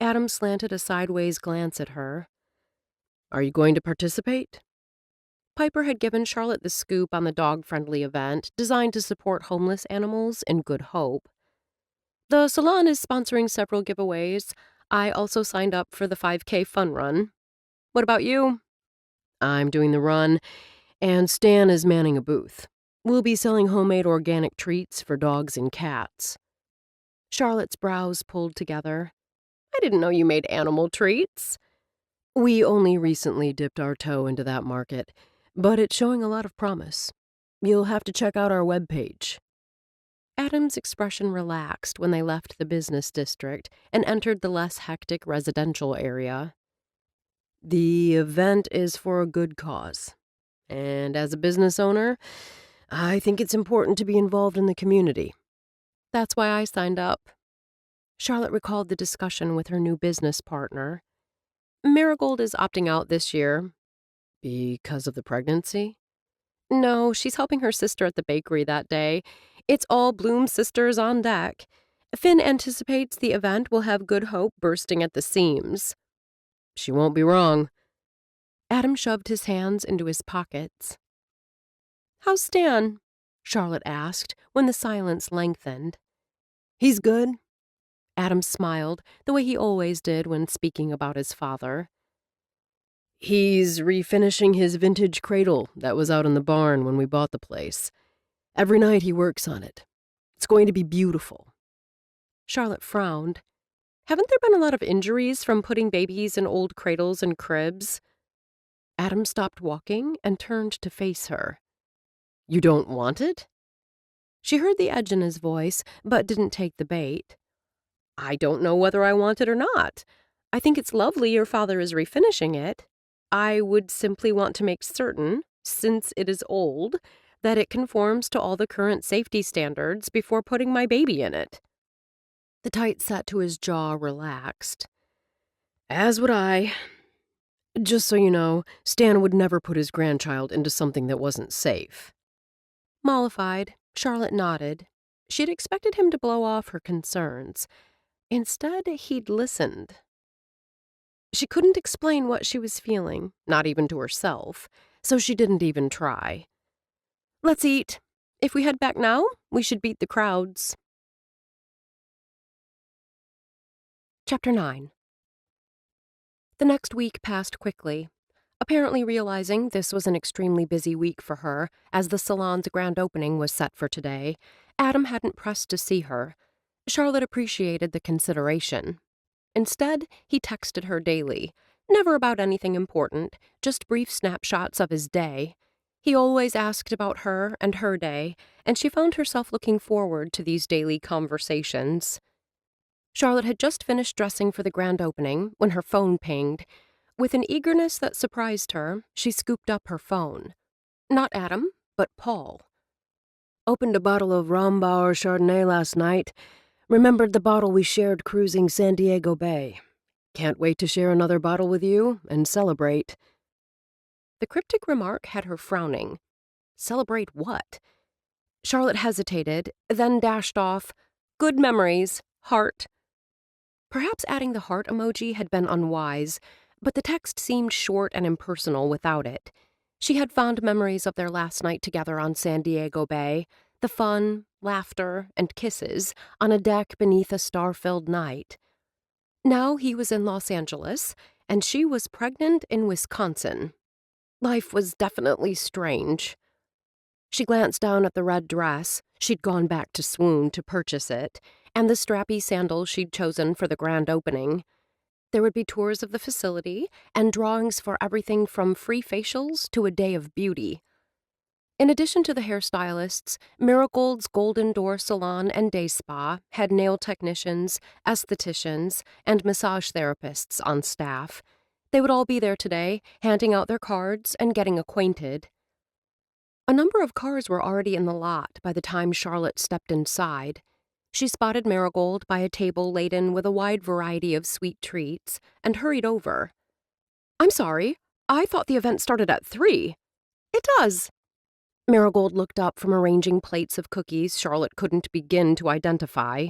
Adam slanted a sideways glance at her. Are you going to participate? Piper had given Charlotte the scoop on the dog-friendly event designed to support homeless animals in Good Hope. The salon is sponsoring several giveaways. I also signed up for the 5K fun run. What about you? I'm doing the run, and Stan is manning a booth. We'll be selling homemade organic treats for dogs and cats. Charlotte's brows pulled together. I didn't know you made animal treats. We only recently dipped our toe into that market, but it's showing a lot of promise. You'll have to check out our webpage. Adam's expression relaxed when they left the business district and entered the less hectic residential area. The event is for a good cause, and as a business owner, I think it's important to be involved in the community. That's why I signed up. Charlotte recalled the discussion with her new business partner. Marigold is opting out this year. Because of the pregnancy? No, she's helping her sister at the bakery that day. It's all Bloom sisters on deck. Finn anticipates the event will have Good Hope bursting at the seams. She won't be wrong. Adam shoved his hands into his pockets. How's Stan? Charlotte asked when the silence lengthened. He's good. Adam smiled, the way he always did when speaking about his father. He's refinishing his vintage cradle that was out in the barn when we bought the place. Every night he works on it. It's going to be beautiful. Charlotte frowned. Haven't there been a lot of injuries from putting babies in old cradles and cribs? Adam stopped walking and turned to face her. You don't want it? She heard the edge in his voice, but didn't take the bait. I don't know whether I want it or not. I think it's lovely your father is refinishing it. I would simply want to make certain, since it is old, that it conforms to all the current safety standards before putting my baby in it. The tight set to his jaw relaxed. As would I. Just so you know, Stan would never put his grandchild into something that wasn't safe. Mollified, Charlotte nodded. She'd expected him to blow off her concerns. Instead, he'd listened. She couldn't explain what she was feeling, not even to herself, so she didn't even try. Let's eat. If we head back now, we should beat the crowds. Chapter 9. The next week passed quickly. Apparently realizing this was an extremely busy week for her, as the salon's grand opening was set for today, Adam hadn't pressed to see her. Charlotte appreciated the consideration. Instead, he texted her daily, never about anything important, just brief snapshots of his day. He always asked about her and her day, and she found herself looking forward to these daily conversations. Charlotte had just finished dressing for the grand opening when her phone pinged. With an eagerness that surprised her, she scooped up her phone. Not Adam, but Paul. Opened a bottle of Rombauer Chardonnay last night. Remembered the bottle we shared cruising San Diego Bay. Can't wait to share another bottle with you and celebrate. The cryptic remark had her frowning. Celebrate what? Charlotte hesitated, then dashed off, "Good memories, heart." Perhaps adding the heart emoji had been unwise, but the text seemed short and impersonal without it. She had fond memories of their last night together on San Diego Bay, the fun, laughter, and kisses on a deck beneath a star-filled night. Now he was in Los Angeles, and she was pregnant in Wisconsin. Life was definitely strange. She glanced down at the red dress, she'd gone back to Swoon to purchase it, and the strappy sandals she'd chosen for the grand opening. There would be tours of the facility and drawings for everything from free facials to a day of beauty. In addition to the hairstylists, Marigold's Golden Door Salon and Day Spa had nail technicians, estheticians, and massage therapists on staff. They would all be there today, handing out their cards and getting acquainted. A number of cars were already in the lot by the time Charlotte stepped inside. She spotted Marigold by a table laden with a wide variety of sweet treats and hurried over. "I'm sorry, I thought the event started at 3. "It does." Marigold looked up from arranging plates of cookies Charlotte couldn't begin to identify.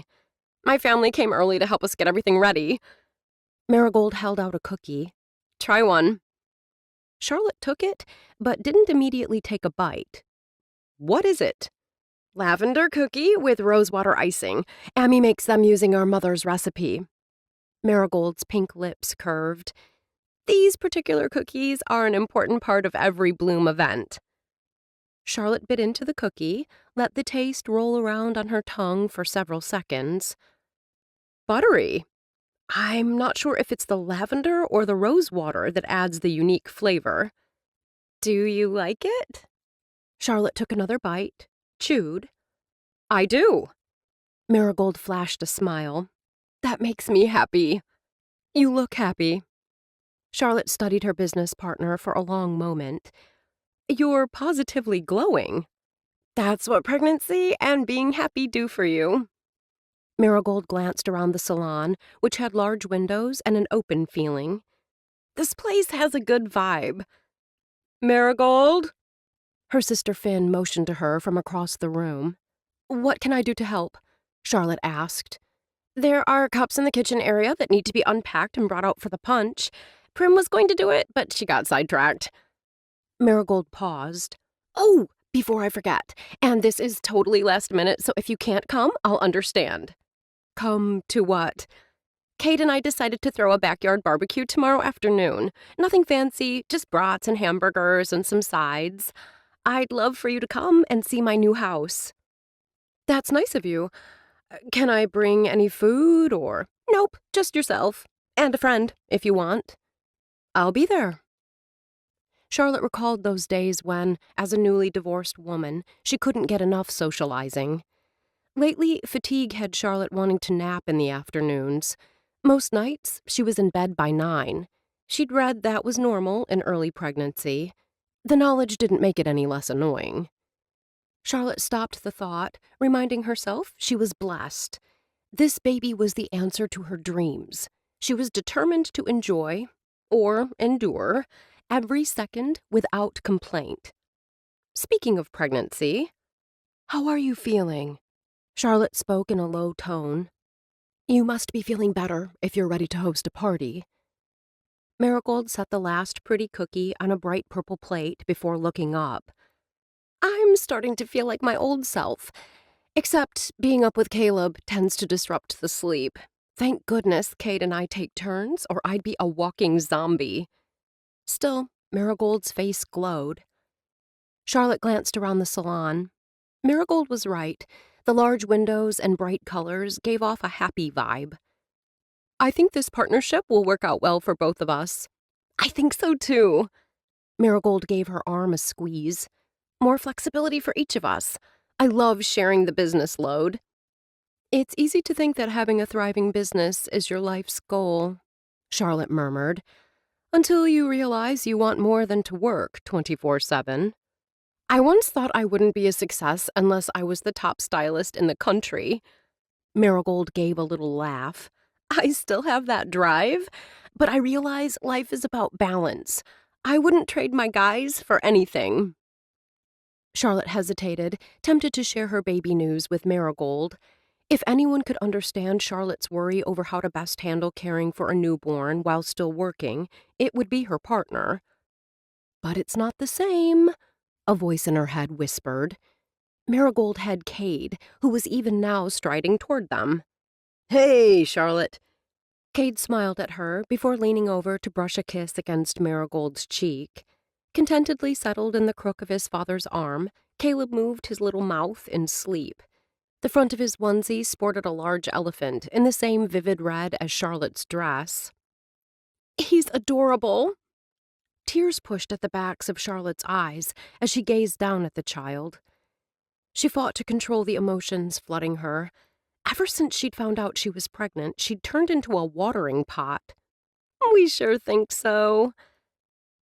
"My family came early to help us get everything ready." Marigold held out a cookie. "Try one." Charlotte took it, but didn't immediately take a bite. "What is it?" "Lavender cookie with rosewater icing. Amy makes them using our mother's recipe." Marigold's pink lips curved. "These particular cookies are an important part of every Bloom event." Charlotte bit into the cookie, let the taste roll around on her tongue for several seconds. "Buttery. I'm not sure if it's the lavender or the rosewater that adds the unique flavor." "Do you like it?" Charlotte took another bite, chewed. "I do." Marigold flashed a smile. "That makes me happy." "You look happy." Charlotte studied her business partner for a long moment. "You're positively glowing." "That's what pregnancy and being happy do for you." Marigold glanced around the salon, which had large windows and an open feeling. "This place has a good vibe." "Marigold?" Her sister Finn motioned to her from across the room. "What can I do to help?" Charlotte asked. "There are cups in the kitchen area that need to be unpacked and brought out for the punch. Prim was going to do it, but she got sidetracked." Marigold paused. "Oh, before I forget, and this is totally last minute, so if you can't come, I'll understand." "Come to what?" "Kate and I decided to throw a backyard barbecue tomorrow afternoon. Nothing fancy, just brats and hamburgers and some sides. I'd love for you to come and see my new house." "That's nice of you. Can I bring any food or—" "Nope, just yourself. And a friend, if you want." "I'll be there." Charlotte recalled those days when, as a newly divorced woman, she couldn't get enough socializing. Lately, fatigue had Charlotte wanting to nap in the afternoons. Most nights, she was in bed by 9. She'd read that was normal in early pregnancy. The knowledge didn't make it any less annoying. Charlotte stopped the thought, reminding herself she was blessed. This baby was the answer to her dreams. She was determined to enjoy, or endure, every second without complaint. Speaking of pregnancy, how are you feeling? Charlotte spoke in a low tone. You must be feeling better if you're ready to host a party. Marigold set the last pretty cookie on a bright purple plate before looking up. I'm starting to feel like my old self, except being up with Caleb tends to disrupt the sleep. Thank goodness Kate and I take turns, or I'd be a walking zombie. Still, Marigold's face glowed. Charlotte glanced around the salon. Marigold was right. The large windows and bright colors gave off a happy vibe. I think this partnership will work out well for both of us. I think so too. Marigold gave her arm a squeeze. More flexibility for each of us. I love sharing the business load. It's easy to think that having a thriving business is your life's goal, Charlotte murmured, until you realize you want more than to work 24/7. I once thought I wouldn't be a success unless I was the top stylist in the country. Marigold gave a little laugh. I still have that drive, but I realize life is about balance. I wouldn't trade my guys for anything. Charlotte hesitated, tempted to share her baby news with Marigold. If anyone could understand Charlotte's worry over how to best handle caring for a newborn while still working, it would be her partner. But it's not the same, a voice in her head whispered. Marigold had Cade, who was even now striding toward them. Hey, Charlotte. Cade smiled at her before leaning over to brush a kiss against Marigold's cheek. Contentedly settled in the crook of his father's arm, Caleb moved his little mouth in sleep. The front of his onesie sported a large elephant in the same vivid red as Charlotte's dress. He's adorable. Tears pushed at the backs of Charlotte's eyes as she gazed down at the child. She fought to control the emotions flooding her. Ever since she'd found out she was pregnant, she'd turned into a watering pot. We sure think so.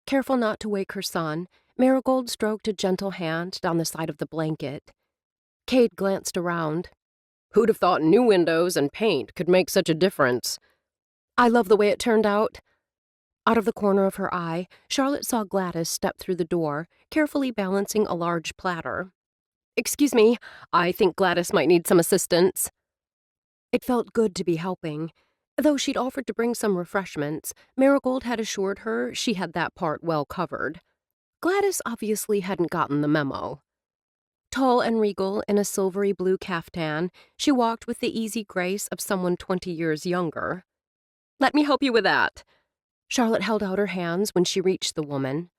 Careful not to wake her son, Marigold stroked a gentle hand down the side of the blanket. Cade glanced around. Who'd have thought new windows and paint could make such a difference? I love the way it turned out. Out of the corner of her eye, Charlotte saw Gladys step through the door, carefully balancing a large platter. Excuse me, I think Gladys might need some assistance. It felt good to be helping. Though she'd offered to bring some refreshments, Marigold had assured her she had that part well covered. Gladys obviously hadn't gotten the memo. Tall and regal in a silvery blue caftan, she walked with the easy grace of someone 20 years younger. Let me help you with that. Charlotte held out her hands when she reached the woman.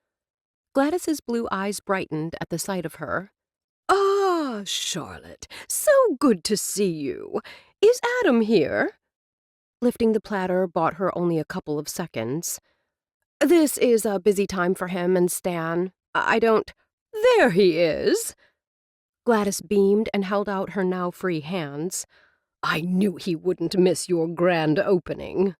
Gladys's blue eyes brightened at the sight of her. Ah, Charlotte, so good to see you. Is Adam here? Lifting the platter bought her only a couple of seconds. This is a busy time for him and Stan. I don't— There he is! Gladys beamed and held out her now free hands. I knew he wouldn't miss your grand opening.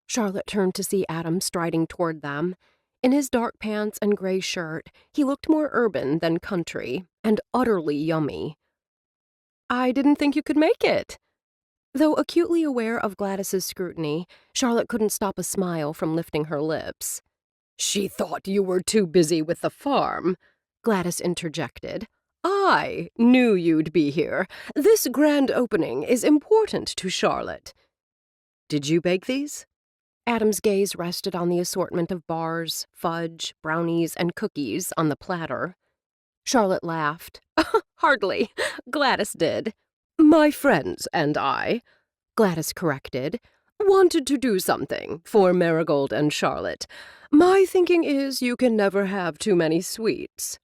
Charlotte turned to see Adam striding toward them. In his dark pants and gray shirt, he looked more urban than country, and utterly yummy. I didn't think you could make it. Though acutely aware of Gladys's scrutiny, Charlotte couldn't stop a smile from lifting her lips. She thought you were too busy with the farm, Gladys interjected. I knew you'd be here. This grand opening is important to Charlotte. Did you bake these? Adam's gaze rested on the assortment of bars, fudge, brownies, and cookies on the platter. Charlotte laughed. Hardly. Gladys did. My friends and I, Gladys corrected, wanted to do something for Marigold and Charlotte. My thinking is you can never have too many sweets.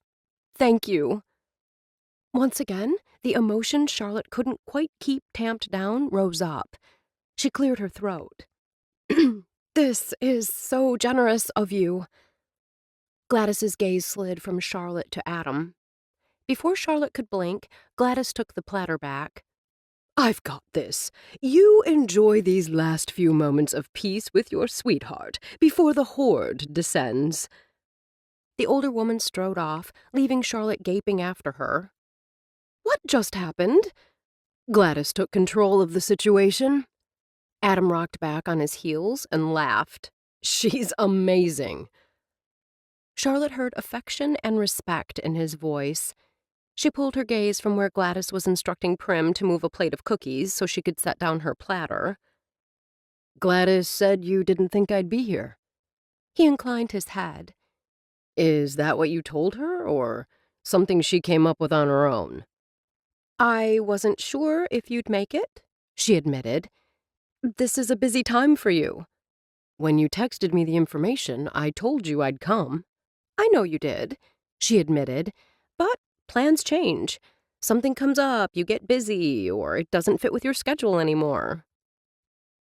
Thank you. Once again, the emotion Charlotte couldn't quite keep tamped down rose up. She cleared her throat. This is so generous of you. Gladys's gaze slid from Charlotte to Adam. Before Charlotte could blink, Gladys took the platter back. I've got this. You enjoy these last few moments of peace with your sweetheart before the horde descends. The older woman strode off, leaving Charlotte gaping after her. What just happened? Gladys took control of the situation. Adam rocked back on his heels and laughed. She's amazing. Charlotte heard affection and respect in his voice. She pulled her gaze from where Gladys was instructing Prim to move a plate of cookies so she could set down her platter. Gladys said you didn't think I'd be here. He inclined his head. Is that what you told her, or something she came up with on her own? I wasn't sure if you'd make it, she admitted. This is a busy time for you. When you texted me the information, I told you I'd come. I know you did, she admitted, but plans change. Something comes up, you get busy, or it doesn't fit with your schedule anymore.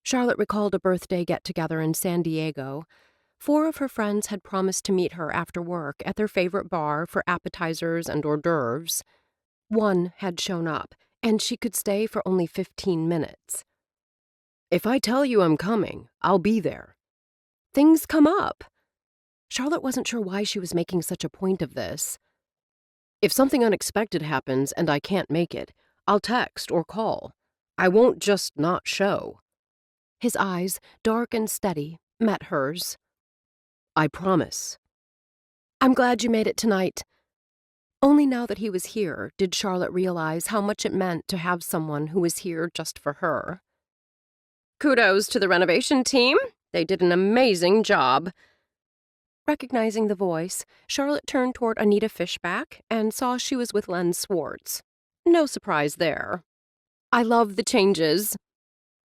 Charlotte recalled a birthday get-together in San Diego. 4 of her friends had promised to meet her after work at their favorite bar for appetizers and hors d'oeuvres. 1 had shown up, and she could stay for only 15 minutes. If I tell you I'm coming, I'll be there. Things come up. Charlotte wasn't sure why she was making such a point of this. If something unexpected happens and I can't make it, I'll text or call. I won't just not show. His eyes, dark and steady, met hers. I promise. I'm glad you made it tonight. Only now that he was here did Charlotte realize how much it meant to have someone who was here just for her. Kudos to the renovation team. They did an amazing job. Recognizing the voice, Charlotte turned toward Anita Fishback and saw she was with Len Swartz. No surprise there. I love the changes.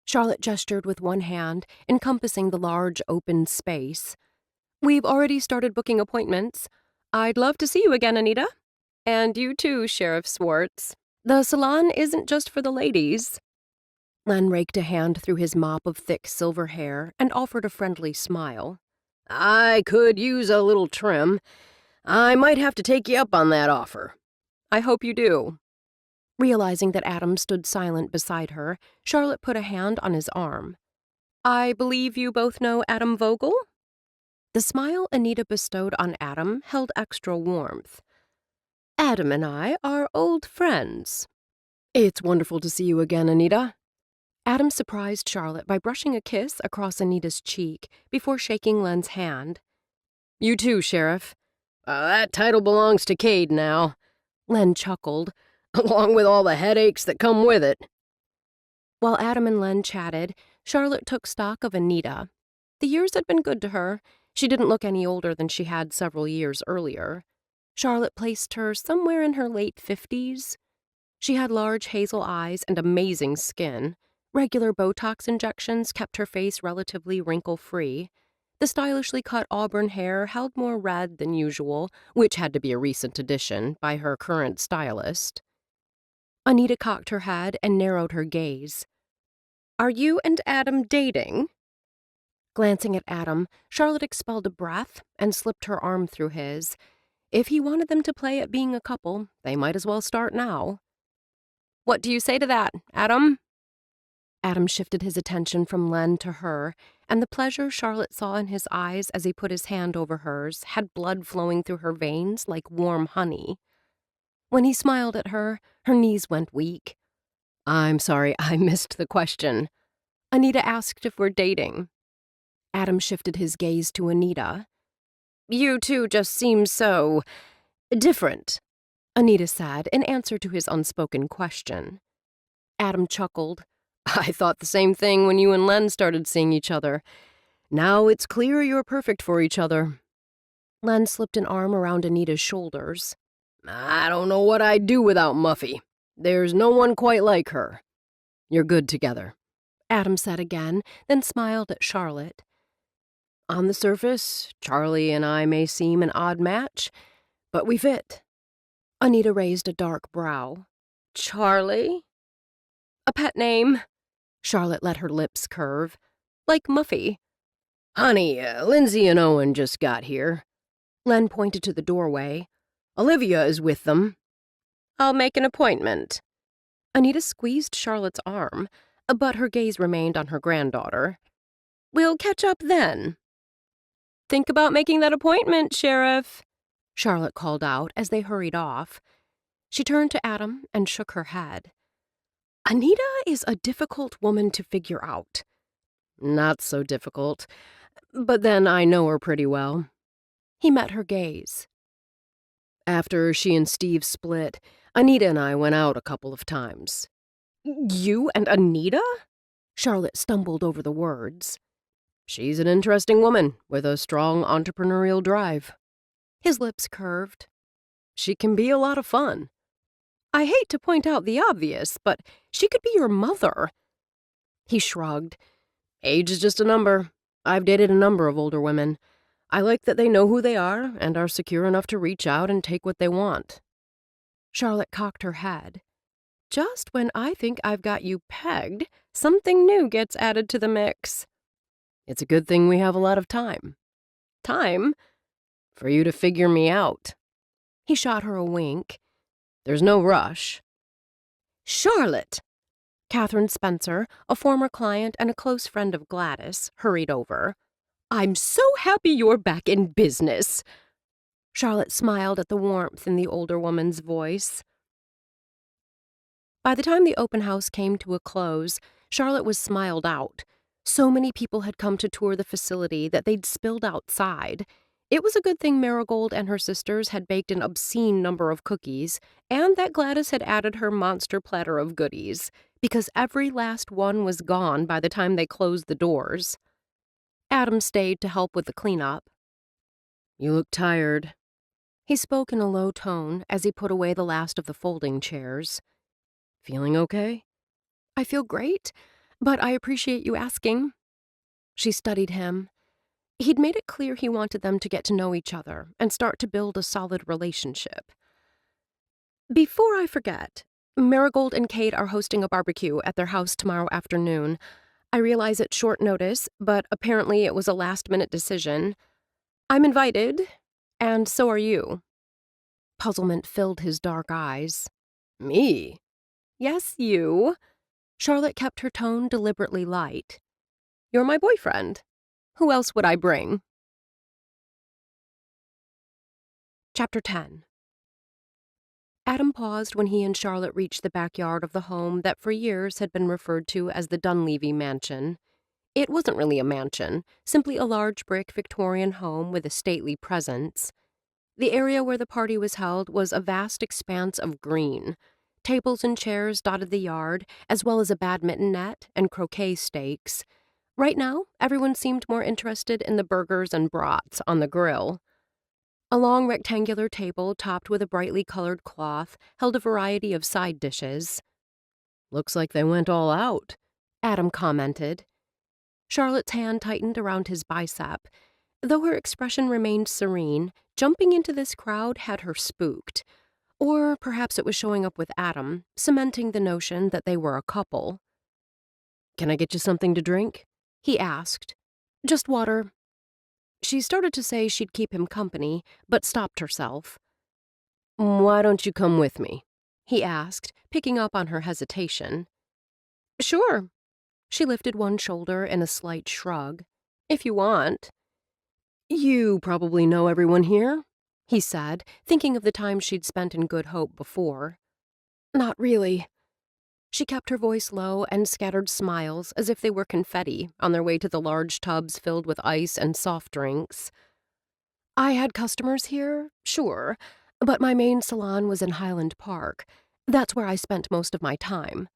Charlotte gestured with one hand, encompassing the large open space. We've already started booking appointments. I'd love to see you again, Anita. And you too, Sheriff Swartz. The salon isn't just for the ladies. Len raked a hand through his mop of thick silver hair and offered a friendly smile. I could use a little trim. I might have to take you up on that offer. I hope you do. Realizing that Adam stood silent beside her, Charlotte put a hand on his arm. I believe you both know Adam Vogel? The smile Anita bestowed on Adam held extra warmth. Adam and I are old friends. It's wonderful to see you again, Anita. Adam surprised Charlotte by brushing a kiss across Anita's cheek before shaking Len's hand. You too, Sheriff. That title belongs to Cade now. Len chuckled. Along with all the headaches that come with it. While Adam and Len chatted, Charlotte took stock of Anita. The years had been good to her. She didn't look any older than she had several years earlier. Charlotte placed her somewhere in her late 50s. She had large hazel eyes and amazing skin. Regular Botox injections kept her face relatively wrinkle-free. The stylishly cut auburn hair held more red than usual, which had to be a recent addition by her current stylist. Anita cocked her head and narrowed her gaze. Are you and Adam dating? Glancing at Adam, Charlotte expelled a breath and slipped her arm through his. If he wanted them to play at being a couple, they might as well start now. What do you say to that, Adam? Adam shifted his attention from Len to her, and the pleasure Charlotte saw in his eyes as he put his hand over hers had blood flowing through her veins like warm honey. When he smiled at her, her knees went weak. I'm sorry, I missed the question. Anita asked if we're dating. Adam shifted his gaze to Anita. You two just seem so different, Anita said in answer to his unspoken question. Adam chuckled. I thought the same thing when you and Len started seeing each other. Now it's clear you're perfect for each other. Len slipped an arm around Anita's shoulders. I don't know what I'd do without Muffy. There's no one quite like her. You're good together, Adam said again, then smiled at Charlotte. On the surface, Charlie and I may seem an odd match, but we fit. Anita raised a dark brow. Charlie? A pet name? Charlotte let her lips curve. Like Muffy. Honey, Lindsay and Owen just got here. Len pointed to the doorway. Olivia is with them. I'll make an appointment. Anita squeezed Charlotte's arm, but her gaze remained on her granddaughter. We'll catch up then. Think about making that appointment, Sheriff, Charlotte called out as they hurried off. She turned to Adam and shook her head. Anita is a difficult woman to figure out. Not so difficult, but then I know her pretty well. He met her gaze. After she and Steve split, Anita and I went out a couple of times. You and Anita? Charlotte stumbled over the words. She's an interesting woman with a strong entrepreneurial drive. His lips curved. She can be a lot of fun. I hate to point out the obvious, but she could be your mother. He shrugged. Age is just a number. I've dated a number of older women. I like that they know who they are and are secure enough to reach out and take what they want. Charlotte cocked her head. Just when I think I've got you pegged, something new gets added to the mix. It's a good thing we have a lot of time. Time? For you to figure me out. He shot her a wink. There's no rush. Charlotte! Catherine Spencer, a former client and a close friend of Gladys, hurried over. I'm so happy you're back in business. Charlotte smiled at the warmth in the older woman's voice. By the time the open house came to a close, Charlotte was smiled out. So many people had come to tour the facility that they'd spilled outside. It was a good thing Marigold and her sisters had baked an obscene number of cookies, and that Gladys had added her monster platter of goodies, because every last one was gone by the time they closed the doors. Adam stayed to help with the cleanup. You look tired. He spoke in a low tone as he put away the last of the folding chairs. Feeling okay? I feel great, but I appreciate you asking. She studied him. He'd made it clear he wanted them to get to know each other and start to build a solid relationship. Before I forget, Marigold and Kate are hosting a barbecue at their house tomorrow afternoon. I realize it's short notice, but apparently it was a last-minute decision. I'm invited, and so are you. Puzzlement filled his dark eyes. Me? Yes, you. Charlotte kept her tone deliberately light. You're my boyfriend. Who else would I bring? Chapter 10. Adam paused when he and Charlotte reached the backyard of the home that for years had been referred to as the Dunleavy Mansion. It wasn't really a mansion, simply a large brick Victorian home with a stately presence. The area where the party was held was a vast expanse of green. Tables and chairs dotted the yard, as well as a badminton net and croquet stakes. Right now, everyone seemed more interested in the burgers and brats on the grill. A long rectangular table topped with a brightly colored cloth held a variety of side dishes. Looks like they went all out, Adam commented. Charlotte's hand tightened around his bicep. Though her expression remained serene, jumping into this crowd had her spooked. Or perhaps it was showing up with Adam, cementing the notion that they were a couple. Can I get you something to drink? He asked. Just water. She started to say she'd keep him company, but stopped herself. Why don't you come with me? He asked, picking up on her hesitation. Sure. She lifted one shoulder in a slight shrug. If you want. You probably know everyone here, he said, thinking of the time she'd spent in Good Hope before. Not really. She kept her voice low and scattered smiles as if they were confetti on their way to the large tubs filled with ice and soft drinks. I had customers here, sure, but my main salon was in Highland Park. That's where I spent most of my time.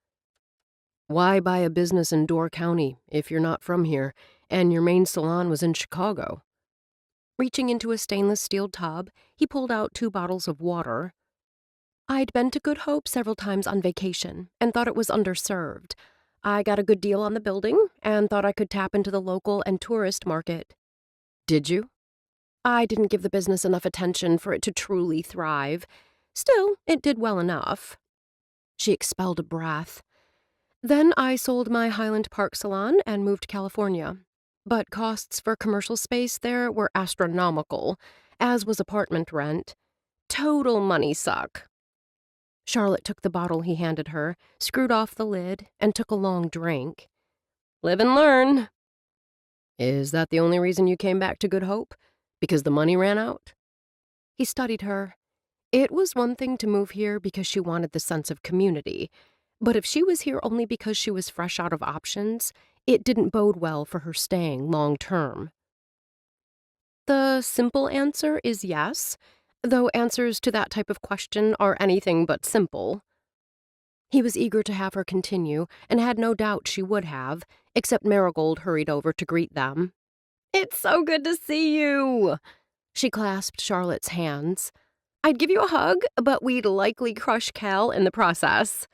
Why buy a business in Door County if you're not from here, and your main salon was in Chicago? Reaching into a stainless steel tub, he pulled out 2 bottles of water. I'd been to Good Hope several times on vacation and thought it was underserved. I got a good deal on the building and thought I could tap into the local and tourist market. Did you? I didn't give the business enough attention for it to truly thrive. Still, it did well enough. She expelled a breath. Then I sold my Highland Park salon and moved to California. But costs for commercial space there were astronomical, as was apartment rent. Total money suck. Charlotte took the bottle he handed her, screwed off the lid, and took a long drink. Live and learn. Is that the only reason you came back to Good Hope? Because the money ran out? He studied her. It was one thing to move here because she wanted the sense of community, but if she was here only because she was fresh out of options, it didn't bode well for her staying long term. The simple answer is yes, though answers to that type of question are anything but simple. He was eager to have her continue, and had no doubt she would have, except Marigold hurried over to greet them. It's so good to see you. She clasped Charlotte's hands. I'd give you a hug, but we'd likely crush Cal in the process.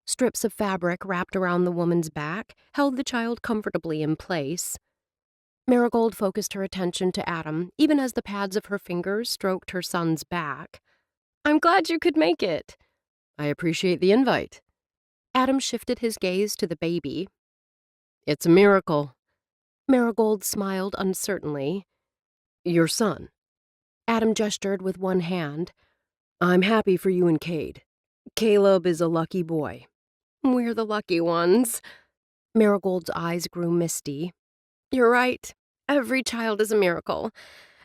Strips of fabric wrapped around the woman's back held the child comfortably in place. Marigold focused her attention to Adam, even as the pads of her fingers stroked her son's back. I'm glad you could make it. I appreciate the invite. Adam shifted his gaze to the baby. It's a miracle. Marigold smiled uncertainly. Your son. Adam gestured with one hand. I'm happy for you and Cade. Caleb is a lucky boy. We're the lucky ones. Marigold's eyes grew misty. You're right. Every child is a miracle.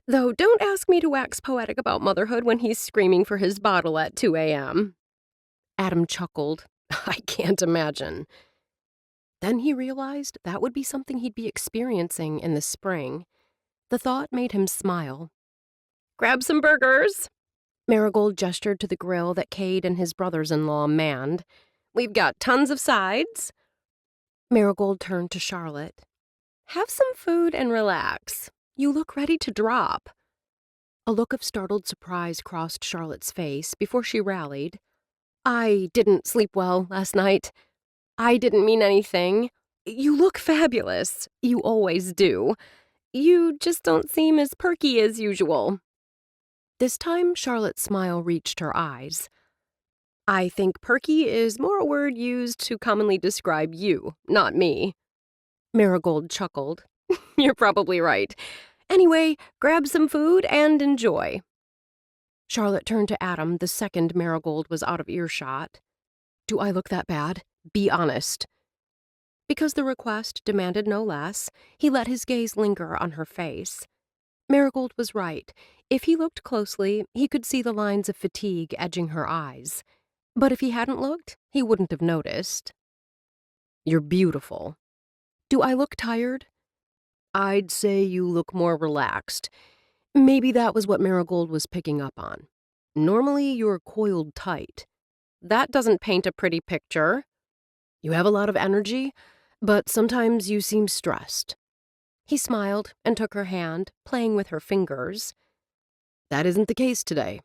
Though don't ask me to wax poetic about motherhood when he's screaming for his bottle at 2 a.m. Adam chuckled. I can't imagine. Then he realized that would be something he'd be experiencing in the spring. The thought made him smile. Grab some burgers. Marigold gestured to the grill that Cade and his brothers-in-law manned. We've got tons of sides. Marigold turned to Charlotte. Have some food and relax. You look ready to drop. A look of startled surprise crossed Charlotte's face before she rallied. I didn't sleep well last night. I didn't mean anything. You look fabulous. You always do. You just don't seem as perky as usual. This time, Charlotte's smile reached her eyes. I think perky is more a word used to commonly describe you, not me. Marigold chuckled. You're probably right. Anyway, grab some food and enjoy. Charlotte turned to Adam the second Marigold was out of earshot. Do I look that bad? Be honest. Because the request demanded no less, he let his gaze linger on her face. Marigold was right. If he looked closely, he could see the lines of fatigue edging her eyes. But if he hadn't looked, he wouldn't have noticed. You're beautiful. Do I look tired? I'd say you look more relaxed. Maybe that was what Marigold was picking up on. Normally, you're coiled tight. That doesn't paint a pretty picture. You have a lot of energy, but sometimes you seem stressed. He smiled and took her hand, playing with her fingers. That isn't the case today.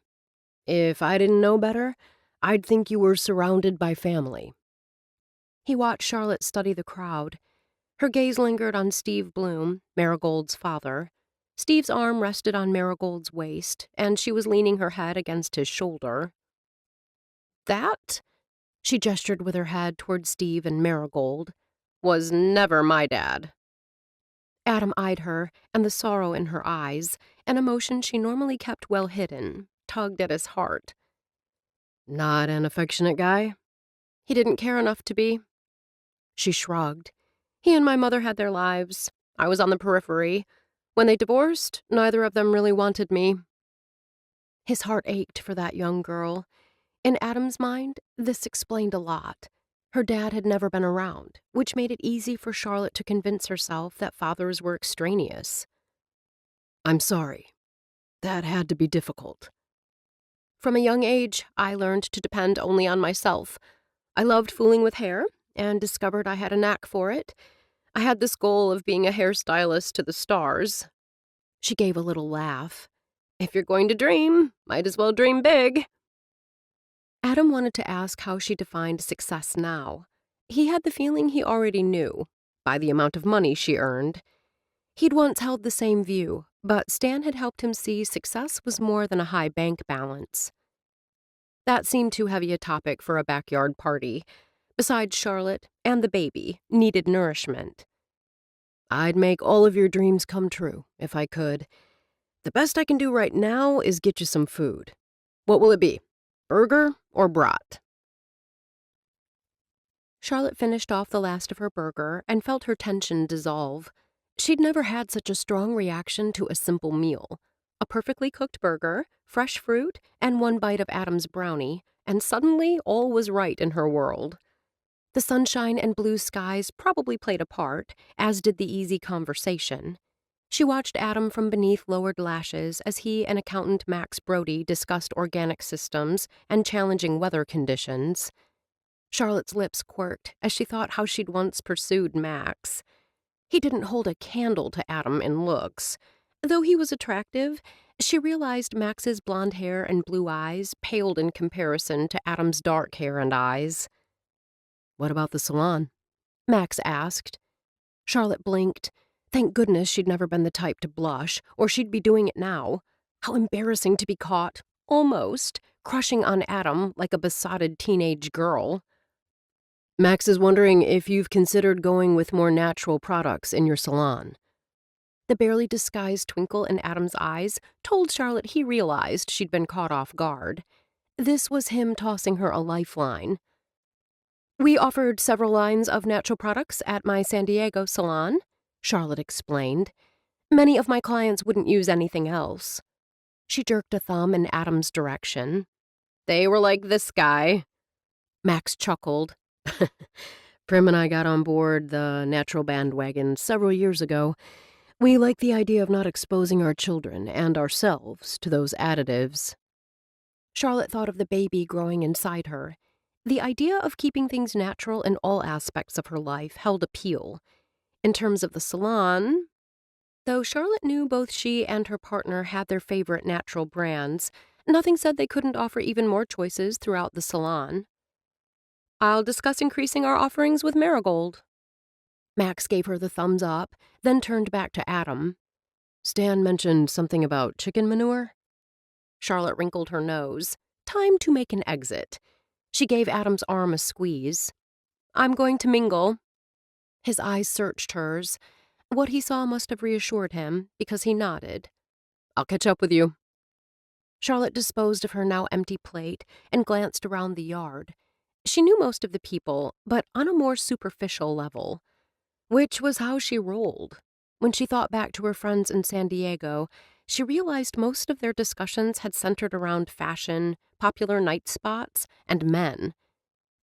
If I didn't know better, I'd think you were surrounded by family. He watched Charlotte study the crowd. Her gaze lingered on Steve Bloom, Marigold's father. Steve's arm rested on Marigold's waist, and she was leaning her head against his shoulder. That, she gestured with her head toward Steve and Marigold, was never my dad. Adam eyed her, and the sorrow in her eyes, an emotion she normally kept well hidden, tugged at his heart. Not an affectionate guy? He didn't care enough to be. She shrugged. He and my mother had their lives. I was on the periphery. When they divorced, neither of them really wanted me. His heart ached for that young girl. In Adam's mind, this explained a lot. Her dad had never been around, which made it easy for Charlotte to convince herself that fathers were extraneous. I'm sorry. That had to be difficult. From a young age, I learned to depend only on myself. I loved fooling with hair and discovered I had a knack for it. I had this goal of being a hairstylist to the stars. She gave a little laugh. If you're going to dream, might as well dream big. Adam wanted to ask how she defined success now. He had the feeling he already knew, by the amount of money she earned. He'd once held the same view, but Stan had helped him see success was more than a high bank balance. That seemed too heavy a topic for a backyard party. Besides, Charlotte and the baby needed nourishment. I'd make all of your dreams come true, if I could. The best I can do right now is get you some food. What will it be? Burger or brat? Charlotte finished off the last of her burger and felt her tension dissolve. She'd never had such a strong reaction to a simple meal. A perfectly cooked burger, fresh fruit, and one bite of Adam's brownie, and suddenly all was right in her world. The sunshine and blue skies probably played a part, as did the easy conversation. She watched Adam from beneath lowered lashes as he and accountant Max Brody discussed organic systems and challenging weather conditions. Charlotte's lips quirked as she thought how she'd once pursued Max. He didn't hold a candle to Adam in looks. Though he was attractive, she realized Max's blonde hair and blue eyes paled in comparison to Adam's dark hair and eyes. What about the salon? Max asked. Charlotte blinked. Thank goodness she'd never been the type to blush, or she'd be doing it now. How embarrassing to be caught, almost, crushing on Adam like a besotted teenage girl. Max is wondering if you've considered going with more natural products in your salon. The barely disguised twinkle in Adam's eyes told Charlotte he realized she'd been caught off guard. This was him tossing her a lifeline. We offered several lines of natural products at my San Diego salon, Charlotte explained. Many of my clients wouldn't use anything else. She jerked a thumb in Adam's direction. They were like this guy. Max chuckled. Prim and I got on board the natural bandwagon several years ago. We like the idea of not exposing our children and ourselves to those additives. Charlotte thought of the baby growing inside her. The idea of keeping things natural in all aspects of her life held appeal. In terms of the salon, though Charlotte knew both she and her partner had their favorite natural brands, nothing said they couldn't offer even more choices throughout the salon. I'll discuss increasing our offerings with Marigold. Max gave her the thumbs up, then turned back to Adam. Stan mentioned something about chicken manure? Charlotte wrinkled her nose. Time to make an exit. She gave Adam's arm a squeeze. I'm going to mingle. His eyes searched hers. What he saw must have reassured him, because he nodded. I'll catch up with you. Charlotte disposed of her now empty plate and glanced around the yard. She knew most of the people, but on a more superficial level. Which was how she rolled. When she thought back to her friends in San Diego, she realized most of their discussions had centered around fashion, popular night spots, and men.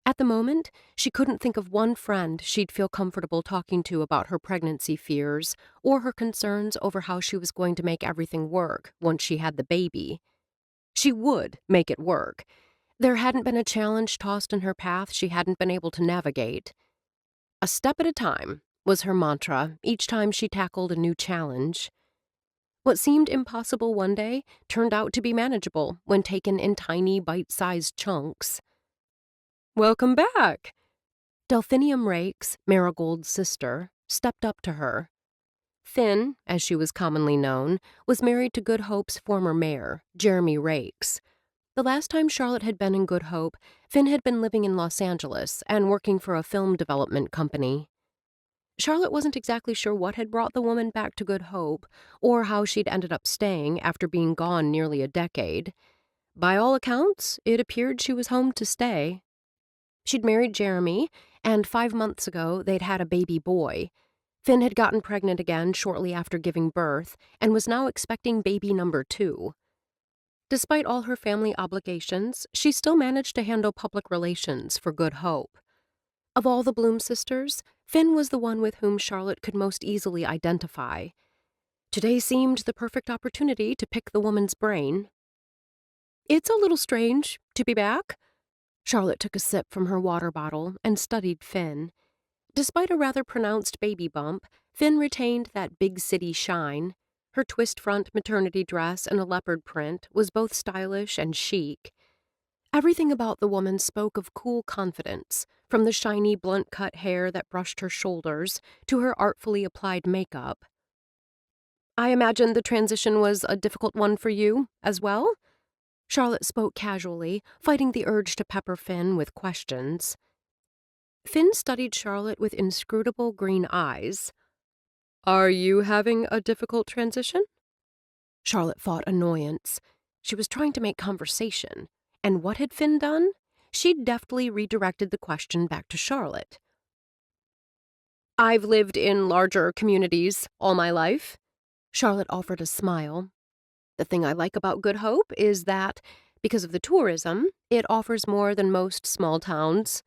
At the moment, she couldn't think of one friend she'd feel comfortable talking to about her pregnancy fears or her concerns over how she was going to make everything work once she had the baby. She would make it work. There hadn't been a challenge tossed in her path she hadn't been able to navigate. A step at a time was her mantra each time she tackled a new challenge. What seemed impossible one day turned out to be manageable when taken in tiny, bite-sized chunks. Welcome back. Delphinium Rakes, Marigold's sister, stepped up to her. Finn, as she was commonly known, was married to Good Hope's former mayor, Jeremy Rakes. The last time Charlotte had been in Good Hope, Finn had been living in Los Angeles and working for a film development company. Charlotte wasn't exactly sure what had brought the woman back to Good Hope, or how she'd ended up staying after being gone nearly a decade. By all accounts, it appeared she was home to stay. She'd married Jeremy, and 5 months ago they'd had a baby boy. Finn had gotten pregnant again shortly after giving birth, and was now expecting baby number 2. Despite all her family obligations, she still managed to handle public relations for Good Hope. Of all the Bloom sisters, Finn was the one with whom Charlotte could most easily identify. Today seemed the perfect opportunity to pick the woman's brain. It's a little strange to be back. Charlotte took a sip from her water bottle and studied Finn. Despite a rather pronounced baby bump, Finn retained that big city shine. Her twist-front maternity dress in a leopard print was both stylish and chic. Everything about the woman spoke of cool confidence, from the shiny, blunt-cut hair that brushed her shoulders to her artfully applied makeup. I imagine the transition was a difficult one for you, as well? Charlotte spoke casually, fighting the urge to pepper Finn with questions. Finn studied Charlotte with inscrutable green eyes. Are you having a difficult transition? Charlotte fought annoyance. She was trying to make conversation. And what had Finn done? She'd deftly redirected the question back to Charlotte. I've lived in larger communities all my life. Charlotte offered a smile. The thing I like about Good Hope is that, because of the tourism, it offers more than most small towns.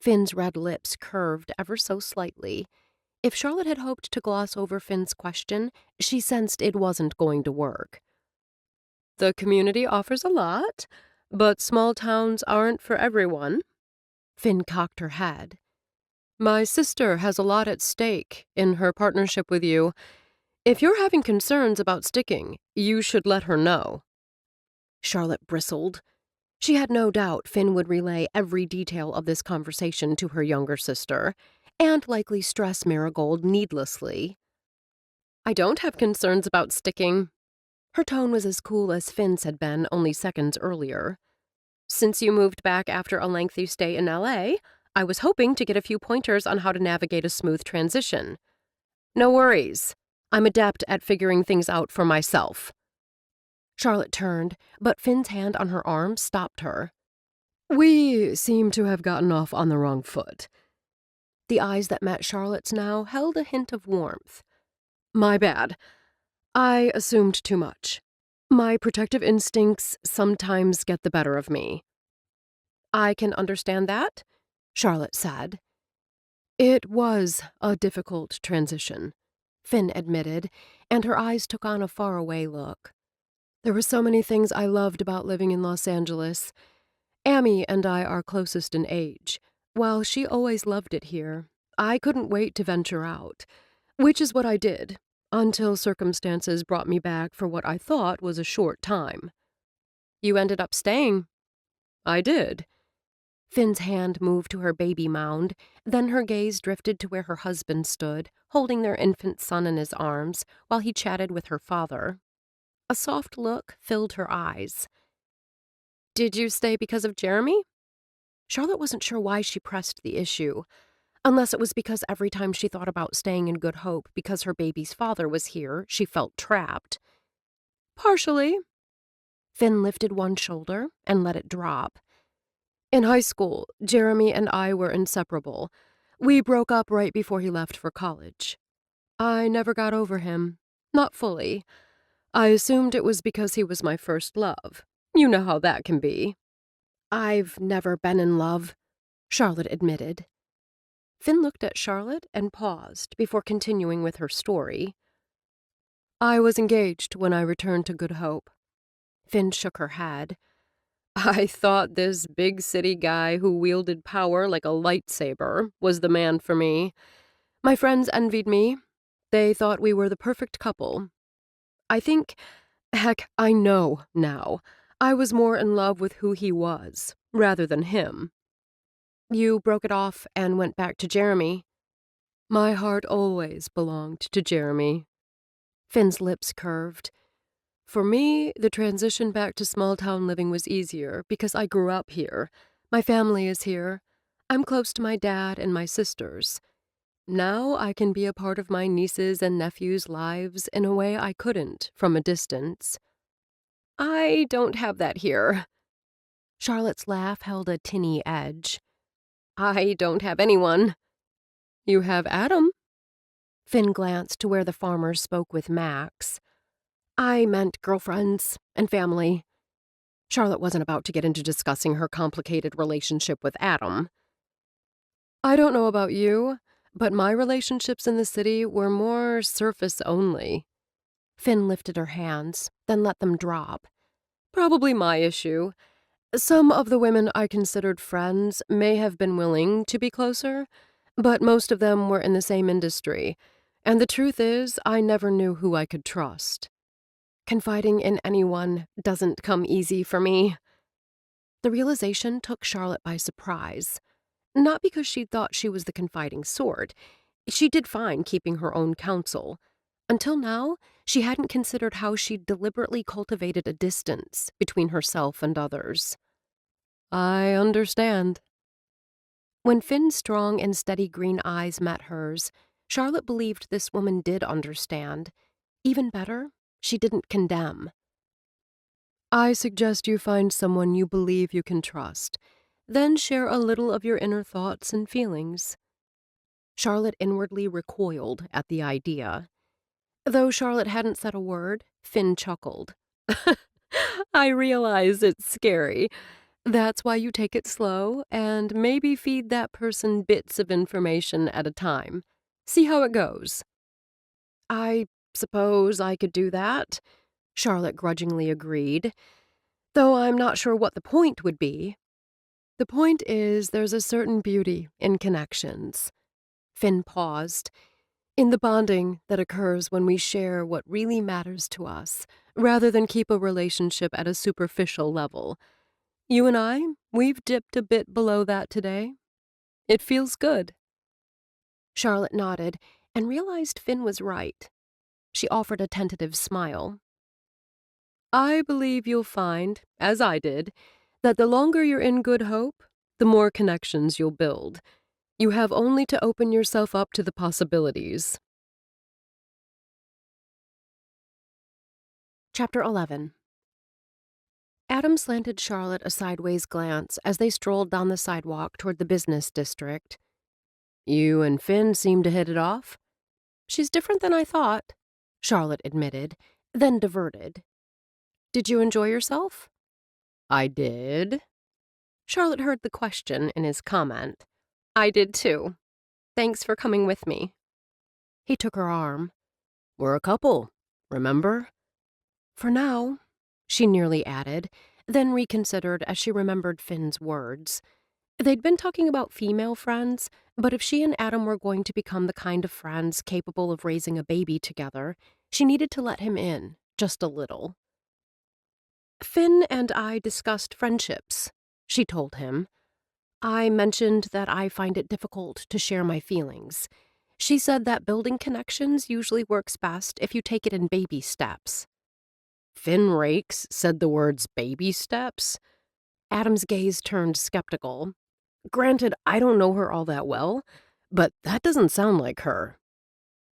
Finn's red lips curved ever so slightly. If Charlotte had hoped to gloss over Finn's question, she sensed it wasn't going to work. The community offers a lot, but small towns aren't for everyone. Finn cocked her head. My sister has a lot at stake in her partnership with you. If you're having concerns about sticking, you should let her know. Charlotte bristled. She had no doubt Finn would relay every detail of this conversation to her younger sister, and likely stress Marigold needlessly. I don't have concerns about sticking. Her tone was as cool as Finn's had been only seconds earlier. Since you moved back after a lengthy stay in LA, I was hoping to get a few pointers on how to navigate a smooth transition. No worries. I'm adept at figuring things out for myself. Charlotte turned, but Finn's hand on her arm stopped her. We seem to have gotten off on the wrong foot. The eyes that met Charlotte's now held a hint of warmth. My bad. I assumed too much. My protective instincts sometimes get the better of me. I can understand that, Charlotte said. It was a difficult transition, Finn admitted, and her eyes took on a faraway look. There were so many things I loved about living in Los Angeles. Amy and I are closest in age. While she always loved it here, I couldn't wait to venture out, which is what I did, until circumstances brought me back for what I thought was a short time. You ended up staying. I did. Finn's hand moved to her baby mound, then her gaze drifted to where her husband stood, holding their infant son in his arms, while he chatted with her father. A soft look filled her eyes. Did you stay because of Jeremy? Charlotte wasn't sure why she pressed the issue, unless it was because every time she thought about staying in Good Hope because her baby's father was here, she felt trapped. Partially. Finn lifted one shoulder and let it drop. In high school, Jeremy and I were inseparable. We broke up right before he left for college. I never got over him. Not fully. I assumed it was because he was my first love. You know how that can be. I've never been in love, Charlotte admitted. Finn looked at Charlotte and paused before continuing with her story. I was engaged when I returned to Good Hope. Finn shook her head. I thought this big city guy who wielded power like a lightsaber was the man for me. My friends envied me. They thought we were the perfect couple. I know now. I was more in love with who he was, rather than him. You broke it off and went back to Jeremy. My heart always belonged to Jeremy. Finn's lips curved. For me, the transition back to small-town living was easier because I grew up here. My family is here. I'm close to my dad and my sisters. Now I can be a part of my nieces' and nephews' lives in a way I couldn't from a distance. I don't have that here. Charlotte's laugh held a tinny edge. I don't have anyone. You have Adam. Finn glanced to where the farmer spoke with Max. I meant girlfriends and family. Charlotte wasn't about to get into discussing her complicated relationship with Adam. I don't know about you, but my relationships in the city were more surface only. Finn lifted her hands, then let them drop. Probably my issue. Some of the women I considered friends may have been willing to be closer, but most of them were in the same industry, and the truth is I never knew who I could trust. Confiding in anyone doesn't come easy for me. The realization took Charlotte by surprise. Not because she thought she was the confiding sort. She did fine keeping her own counsel. Until now, she hadn't considered how she'd deliberately cultivated a distance between herself and others. I understand. When Finn's strong and steady green eyes met hers, Charlotte believed this woman did understand. Even better, She didn't condemn. I suggest you find someone you believe you can trust, then share a little of your inner thoughts and feelings. Charlotte inwardly recoiled at the idea. Though Charlotte hadn't said a word, Finn chuckled. I realize it's scary. That's why you take it slow and maybe feed that person bits of information at a time. See how it goes. I suppose I could do that, Charlotte grudgingly agreed, though I'm not sure what the point would be. The point is there's a certain beauty in connections. Finn paused. In the bonding that occurs when we share what really matters to us, rather than keep a relationship at a superficial level. You and I, we've dipped a bit below that today. It feels good. Charlotte nodded and realized Finn was right. She offered a tentative smile. I believe you'll find, as I did, that the longer you're in Good Hope, the more connections you'll build. You have only to open yourself up to the possibilities. Chapter 11. Adam slanted Charlotte a sideways glance as they strolled down the sidewalk toward the business district. You and Finn seem to hit it off. She's different than I thought, Charlotte admitted, then diverted. Did you enjoy yourself? I did. Charlotte heard the question in his comment. I did too. Thanks for coming with me. He took her arm. We're a couple, remember? For now, she nearly added, then reconsidered as she remembered Finn's words. They'd been talking about female friends, but if she and Adam were going to become the kind of friends capable of raising a baby together, she needed to let him in, just a little. Finn and I discussed friendships, she told him. I mentioned that I find it difficult to share my feelings. She said that building connections usually works best if you take it in baby steps. Finn Rakes said the words baby steps? Adam's gaze turned skeptical. Granted, I don't know her all that well, but that doesn't sound like her.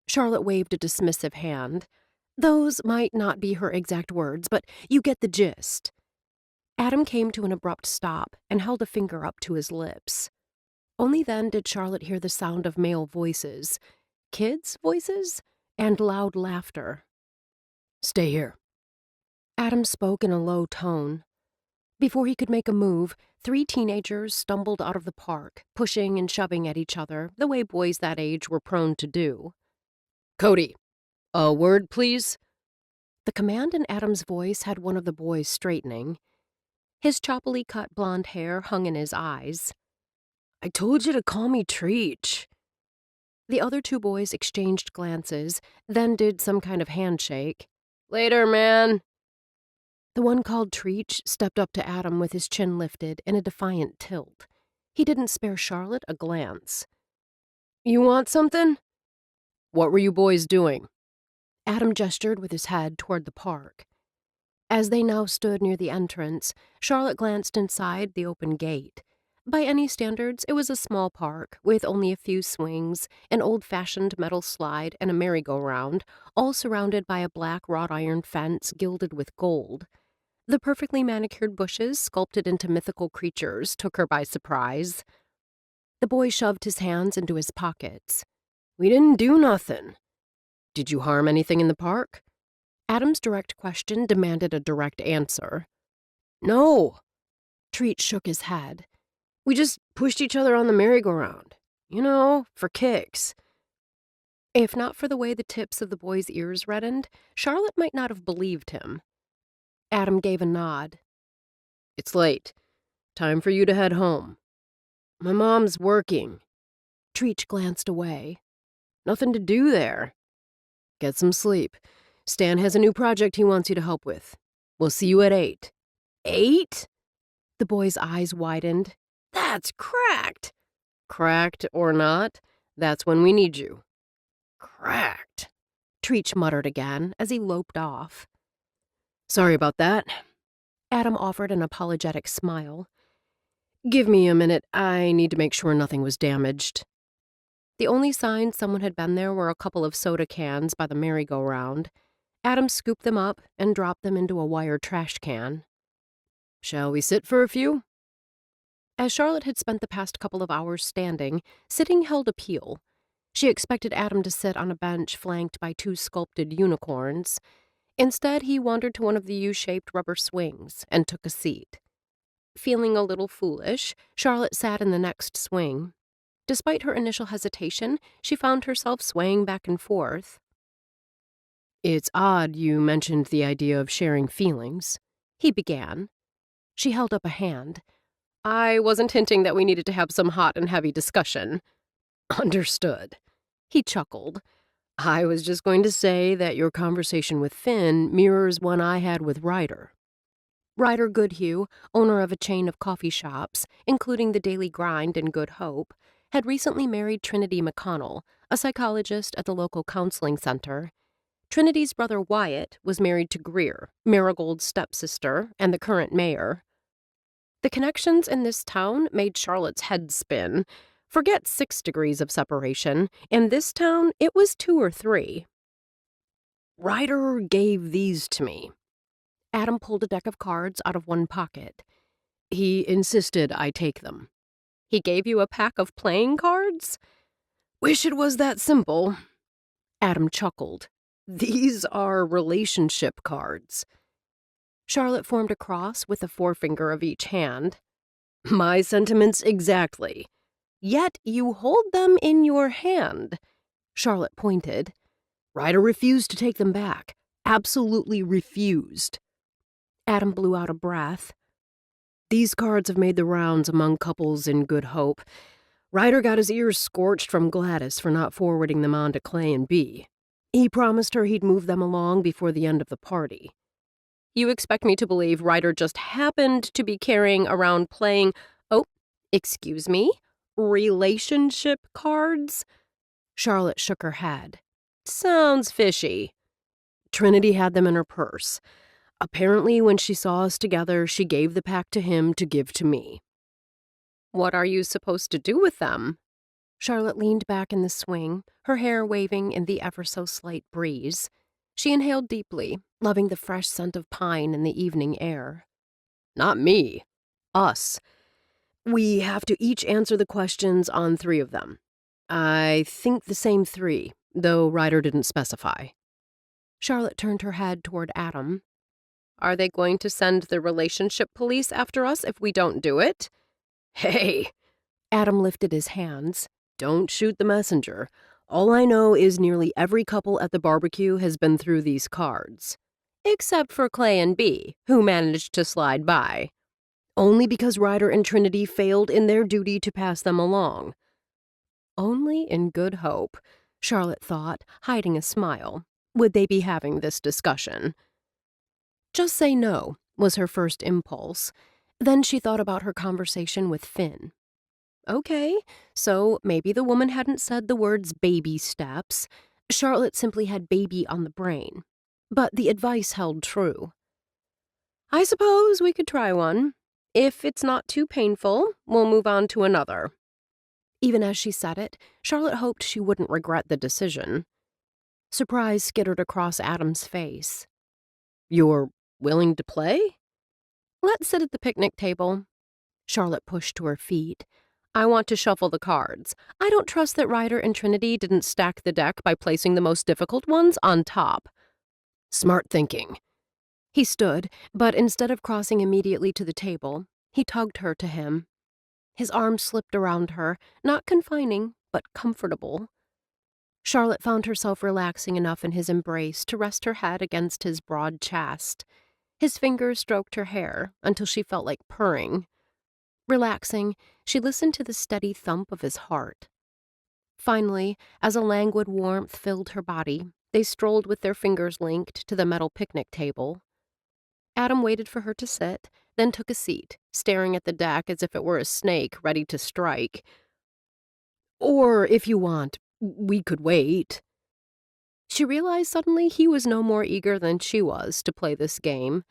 Charlotte waved a dismissive hand. Those might not be her exact words, but you get the gist. Adam came to an abrupt stop and held a finger up to his lips. Only then did Charlotte hear the sound of male voices, kids' voices, and loud laughter. Stay here. Adam spoke in a low tone. Before he could make a move, 3 teenagers stumbled out of the park, pushing and shoving at each other, the way boys that age were prone to do. Cody, a word, please? The command in Adam's voice had one of the boys straightening. His choppily cut blonde hair hung in his eyes. I told you to call me Treach. The other 2 boys exchanged glances, then did some kind of handshake. Later, man. The one called Treach stepped up to Adam with his chin lifted in a defiant tilt. He didn't spare Charlotte a glance. You want something? What were you boys doing? Adam gestured with his head toward the park. As they now stood near the entrance, Charlotte glanced inside the open gate. By any standards, it was a small park, with only a few swings, an old-fashioned metal slide, and a merry-go-round, all surrounded by a black wrought-iron fence gilded with gold. The perfectly manicured bushes, sculpted into mythical creatures, took her by surprise. The boy shoved his hands into his pockets. We didn't do nothing. Did you harm anything in the park? Adam's direct question demanded a direct answer. No. Treat shook his head. We just pushed each other on the merry-go-round. You know, for kicks. If not for the way the tips of the boy's ears reddened, Charlotte might not have believed him. Adam gave a nod. It's late. Time for you to head home. My mom's working. Treach glanced away. Nothing to do there. Get some sleep. Stan has a new project he wants you to help with. We'll see you at 8. 8? The boy's eyes widened. That's cracked. Cracked or not, that's when we need you. Cracked. Treach muttered again as he loped off. Sorry about that. Adam offered an apologetic smile. Give me a minute. I need to make sure nothing was damaged. The only signs someone had been there were a couple of soda cans by the merry-go-round. Adam scooped them up and dropped them into a wire trash can. "Shall we sit for a few?" As Charlotte had spent the past couple of hours standing, sitting held appeal. She expected Adam to sit on a bench flanked by two sculpted unicorns. Instead, he wandered to one of the U-shaped rubber swings and took a seat. Feeling a little foolish, Charlotte sat in the next swing. Despite her initial hesitation, she found herself swaying back and forth. "It's odd you mentioned the idea of sharing feelings," he began. She held up a hand. "I wasn't hinting that we needed to have some hot and heavy discussion." "Understood." He chuckled. "I was just going to say that your conversation with Finn mirrors one I had with Ryder." Ryder Goodhue, owner of a chain of coffee shops, including the Daily Grind and Good Hope, had recently married Trinity McConnell, a psychologist at the local counseling center. Trinity's brother Wyatt was married to Greer, Marigold's stepsister, and the current mayor. The connections in this town made Charlotte's head spin. Forget 6 degrees of separation. In this town, it was 2 or 3. "Ryder gave these to me." Adam pulled a deck of cards out of one pocket. "He insisted I take them." "He gave you a pack of playing cards?" "Wish it was that simple." Adam chuckled. "These are relationship cards." Charlotte formed a cross with the forefinger of each hand. "My sentiments exactly. Yet you hold them in your hand." Charlotte pointed. "Ryder refused to take them back. Absolutely refused." Adam blew out a breath. "These cards have made the rounds among couples in Good Hope. Ryder got his ears scorched from Gladys for not forwarding them on to Clay and B. He promised her he'd move them along before the end of the party." "You expect me to believe Ryder just happened to be carrying around oh, excuse me, relationship cards?" Charlotte shook her head. "Sounds fishy." "Trinity had them in her purse. Apparently, when she saw us together, she gave the pack to him to give to me." "What are you supposed to do with them?" Charlotte leaned back in the swing, her hair waving in the ever-so-slight breeze. She inhaled deeply, loving the fresh scent of pine in the evening air. "Not me. Us. We have to each answer the questions on 3 of them. I think the same 3, though Ryder didn't specify." Charlotte turned her head toward Adam. "Are they going to send the relationship police after us if we don't do it?" "Hey!" Adam lifted his hands. "Don't shoot the messenger. All I know is nearly every couple at the barbecue has been through these cards." "Except for Clay and B, who managed to slide by." "Only because Ryder and Trinity failed in their duty to pass them along." Only in Good Hope, Charlotte thought, hiding a smile, would they be having this discussion. Just say no, was her first impulse. Then she thought about her conversation with Finn. Okay, so maybe the woman hadn't said the words baby steps. Charlotte simply had baby on the brain. But the advice held true. "I suppose we could try one. If it's not too painful, we'll move on to another." Even as she said it, Charlotte hoped she wouldn't regret the decision. Surprise skittered across Adam's face. "You're willing to play?" "Let's sit at the picnic table." Charlotte pushed to her feet. "I want to shuffle the cards. I don't trust that Ryder and Trinity didn't stack the deck by placing the most difficult ones on top." "Smart thinking." He stood, but instead of crossing immediately to the table, he tugged her to him. His arm slipped around her, not confining, but comfortable. Charlotte found herself relaxing enough in his embrace to rest her head against his broad chest. His fingers stroked her hair until she felt like purring. Relaxing, she listened to the steady thump of his heart. Finally, as a languid warmth filled her body, they strolled with their fingers linked to the metal picnic table. Adam waited for her to sit, then took a seat, staring at the deck as if it were a snake ready to strike. "Or, if you want, we could wait." She realized suddenly he was no more eager than she was to play this game.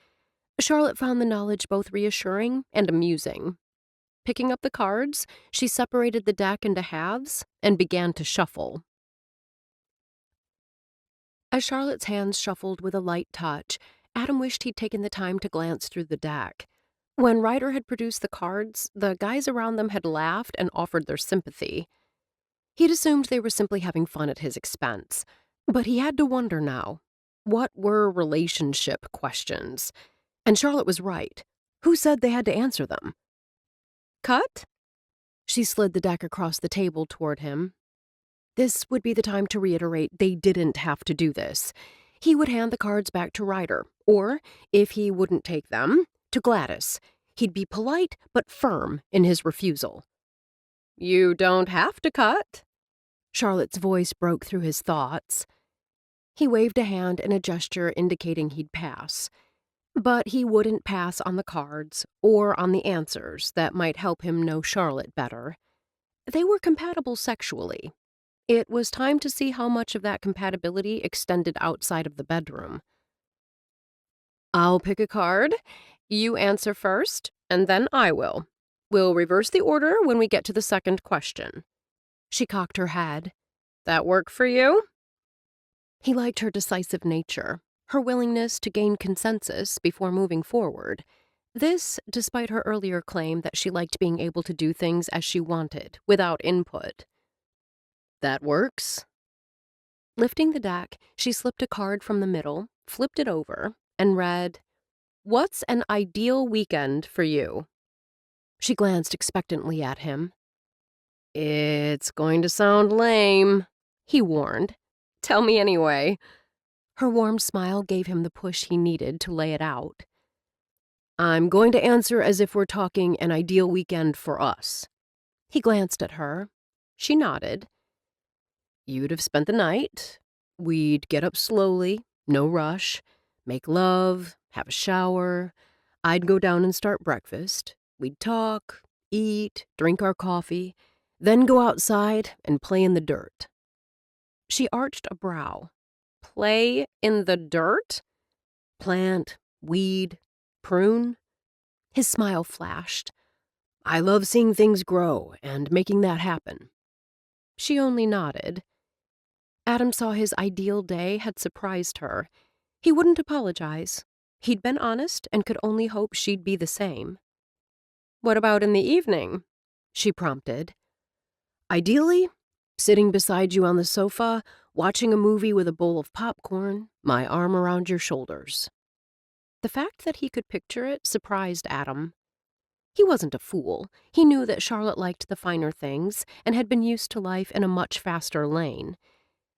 Charlotte found the knowledge both reassuring and amusing. Picking up the cards, she separated the deck into halves and began to shuffle. As Charlotte's hands shuffled with a light touch, Adam wished he'd taken the time to glance through the deck. When Ryder had produced the cards, the guys around them had laughed and offered their sympathy. He'd assumed they were simply having fun at his expense, but he had to wonder now. What were relationship questions? And Charlotte was right. Who said they had to answer them? Cut? She slid the deck across the table toward him. This would be the time to reiterate they didn't have to do this. He would hand the cards back to Ryder, or, if he wouldn't take them, to Gladys. He'd be polite but firm in his refusal. You don't have to cut. Charlotte's voice broke through his thoughts. He waved a hand in a gesture indicating he'd pass. But he wouldn't pass on the cards or on the answers that might help him know Charlotte better. They were compatible sexually. It was time to see how much of that compatibility extended outside of the bedroom. I'll pick a card. You answer first, and then I will. We'll reverse the order when we get to the second question. She cocked her head. That work for you? He liked her decisive nature, her willingness to gain consensus before moving forward. This, despite her earlier claim that she liked being able to do things as she wanted, without input. That works. Lifting the deck, she slipped a card from the middle, flipped it over, and read, What's an ideal weekend for you? She glanced expectantly at him. It's going to sound lame, he warned. Tell me anyway. Her warm smile gave him the push he needed to lay it out. I'm going to answer as if we're talking an ideal weekend for us. He glanced at her. She nodded. You'd have spent the night. We'd get up slowly, no rush, make love, have a shower. I'd go down and start breakfast. We'd talk, eat, drink our coffee, then go outside and play in the dirt. She arched a brow. Play in the dirt? Plant, weed, prune? His smile flashed. I love seeing things grow and making that happen. She only nodded. Adam saw his ideal day had surprised her. He wouldn't apologize. He'd been honest and could only hope she'd be the same. What about in the evening? She prompted. Ideally, sitting beside you on the sofa, watching a movie with a bowl of popcorn, my arm around your shoulders. The fact that he could picture it surprised Adam. He wasn't a fool. He knew that Charlotte liked the finer things and had been used to life in a much faster lane.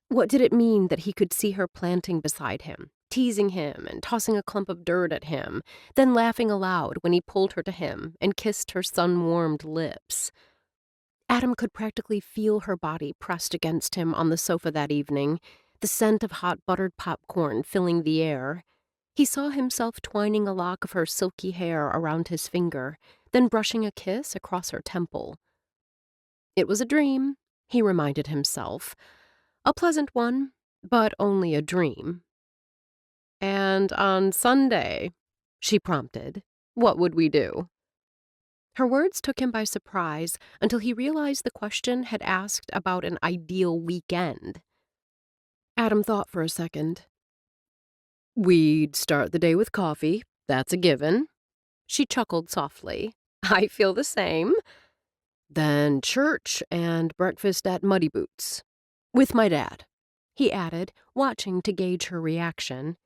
What did it mean that he could see her planting beside him, teasing him and tossing a clump of dirt at him, then laughing aloud when he pulled her to him and kissed her sun-warmed lips? Adam could practically feel her body pressed against him on the sofa that evening, the scent of hot buttered popcorn filling the air. He saw himself twining a lock of her silky hair around his finger, then brushing a kiss across her temple. It was a dream, he reminded himself. A pleasant one, but only a dream. And on Sunday, she prompted, what would we do? Her words took him by surprise until he realized the question had asked about an ideal weekend. Adam thought for a second. We'd start the day with coffee, that's a given. She chuckled softly. I feel the same. Then church and breakfast at Muddy Boots. With my dad, he added, watching to gauge her reaction.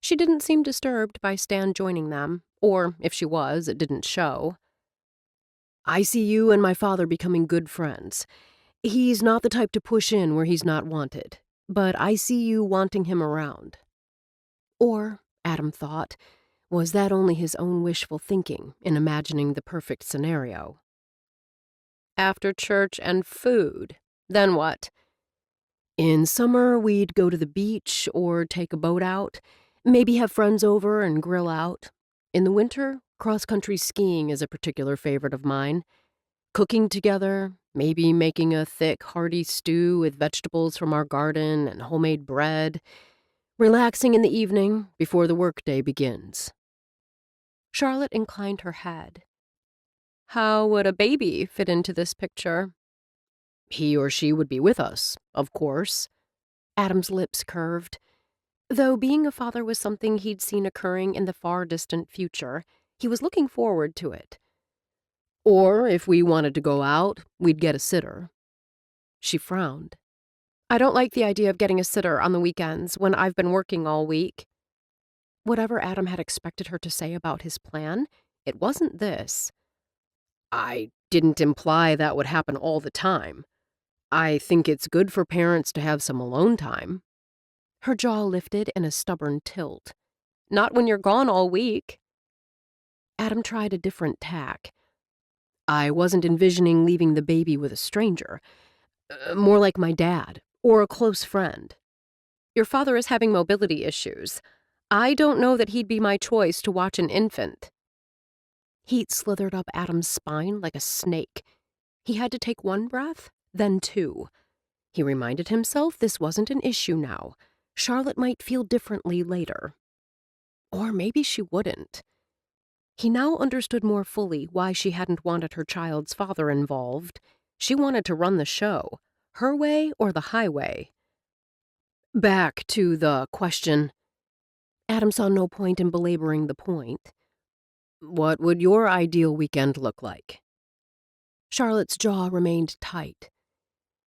She didn't seem disturbed by Stan joining them, or if she was, it didn't show. I see you and my father becoming good friends. He's not the type to push in where he's not wanted, but I see you wanting him around. Or, Adam thought, was that only his own wishful thinking in imagining the perfect scenario? After church and food, then what? In summer, we'd go to the beach or take a boat out, maybe have friends over and grill out. In the winter, cross-country skiing is a particular favorite of mine. Cooking together, maybe making a thick, hearty stew with vegetables from our garden and homemade bread. Relaxing in the evening before the workday begins. Charlotte inclined her head. How would a baby fit into this picture? He or she would be with us, of course. Adam's lips curved. Though being a father was something he'd seen occurring in the far distant future, he was looking forward to it. Or if we wanted to go out, we'd get a sitter. She frowned. I don't like the idea of getting a sitter on the weekends when I've been working all week. Whatever Adam had expected her to say about his plan, it wasn't this. I didn't imply that would happen all the time. I think it's good for parents to have some alone time. Her jaw lifted in a stubborn tilt. Not when you're gone all week. Adam tried a different tack. I wasn't envisioning leaving the baby with a stranger. More like my dad, or a close friend. Your father is having mobility issues. I don't know that he'd be my choice to watch an infant. Heat slithered up Adam's spine like a snake. He had to take one breath, then two. He reminded himself this wasn't an issue now. Charlotte might feel differently later. Or maybe she wouldn't. He now understood more fully why she hadn't wanted her child's father involved. She wanted to run the show, her way or the highway. Back to the question. Adam saw no point in belaboring the point. What would your ideal weekend look like? Charlotte's jaw remained tight.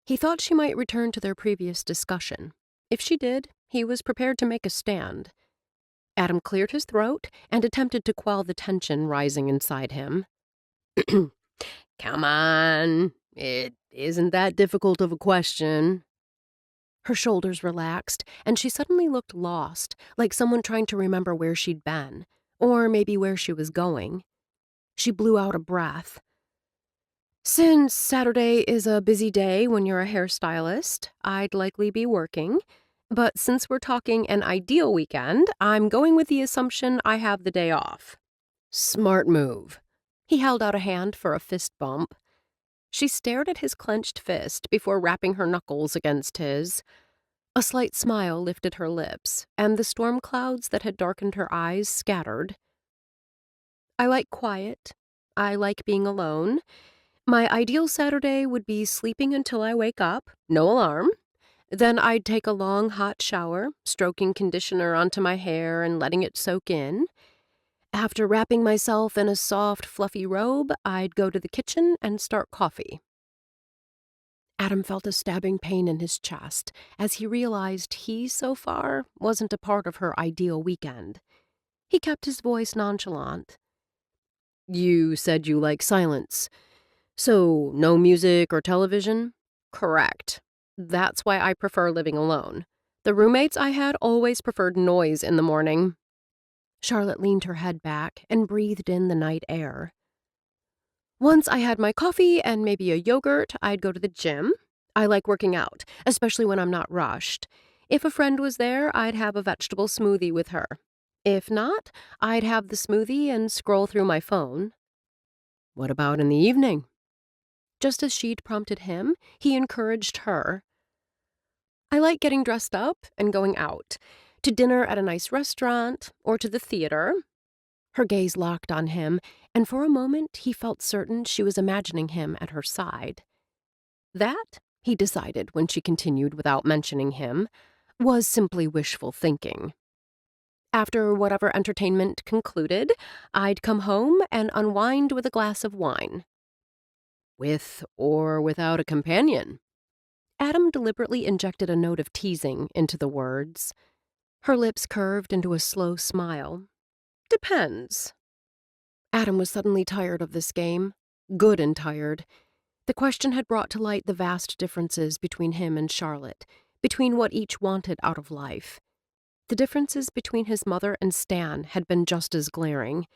He thought she might return to their previous discussion. If she did, he was prepared to make a stand. Adam cleared his throat and attempted to quell the tension rising inside him. Come on, it isn't that difficult of a question. Her shoulders relaxed, and she suddenly looked lost, like someone trying to remember where she'd been, or maybe where she was going. She blew out a breath. Since Saturday is a busy day when you're a hairstylist, I'd likely be working. But since we're talking an ideal weekend, I'm going with the assumption I have the day off. Smart move. He held out a hand for a fist bump. She stared at his clenched fist before rapping her knuckles against his. A slight smile lifted her lips, and the storm clouds that had darkened her eyes scattered. I like quiet. I like being alone. My ideal Saturday would be sleeping until I wake up, no alarm. Then I'd take a long hot shower, stroking conditioner onto my hair and letting it soak in. After wrapping myself in a soft, fluffy robe, I'd go to the kitchen and start coffee. Adam felt a stabbing pain in his chest as he realized he, so far, wasn't a part of her ideal weekend. He kept his voice nonchalant. You said you like silence. So, no music or television? Correct. That's why I prefer living alone. The roommates I had always preferred noise in the morning. Charlotte leaned her head back and breathed in the night air. Once I had my coffee and maybe a yogurt, I'd go to the gym. I like working out, especially when I'm not rushed. If a friend was there, I'd have a vegetable smoothie with her. If not, I'd have the smoothie and scroll through my phone. What about in the evening? Just as she'd prompted him, he encouraged her. I like getting dressed up and going out, to dinner at a nice restaurant or to the theater. Her gaze locked on him, and for a moment he felt certain she was imagining him at her side. That, he decided when she continued without mentioning him, was simply wishful thinking. After whatever entertainment concluded, I'd come home and unwind with a glass of wine. With or without a companion? Adam deliberately injected a note of teasing into the words. Her lips curved into a slow smile. Depends. Adam was suddenly tired of this game. Good and tired. The question had brought to light the vast differences between him and Charlotte, between what each wanted out of life. The differences between his mother and Stan had been just as glaring.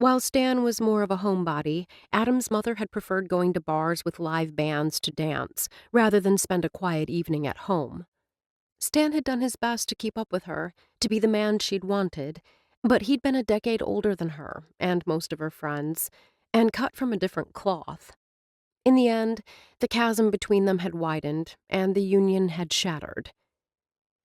While Stan was more of a homebody, Adam's mother had preferred going to bars with live bands to dance, rather than spend a quiet evening at home. Stan had done his best to keep up with her, to be the man she'd wanted, but he'd been a decade older than her, and most of her friends, and cut from a different cloth. In the end, the chasm between them had widened, and the union had shattered.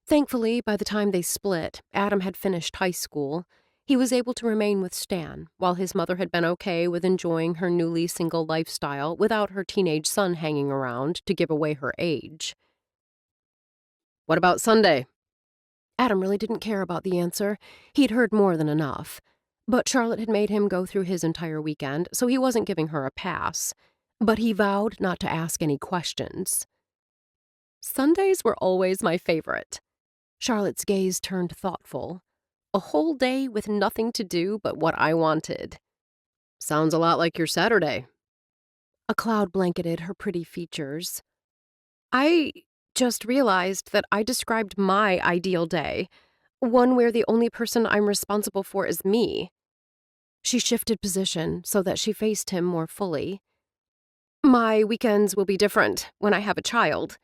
Thankfully, by the time they split, Adam had finished high school. He was able to remain with Stan, while his mother had been okay with enjoying her newly single lifestyle without her teenage son hanging around to give away her age. What about Sunday? Adam really didn't care about the answer. He'd heard more than enough. But Charlotte had made him go through his entire weekend, so he wasn't giving her a pass. But he vowed not to ask any questions. Sundays were always my favorite. Charlotte's gaze turned thoughtful. A whole day with nothing to do but what I wanted. Sounds a lot like your Saturday. A cloud blanketed her pretty features. I just realized that I described my ideal day, one where the only person I'm responsible for is me. She shifted position so that she faced him more fully. My weekends will be different when I have a child.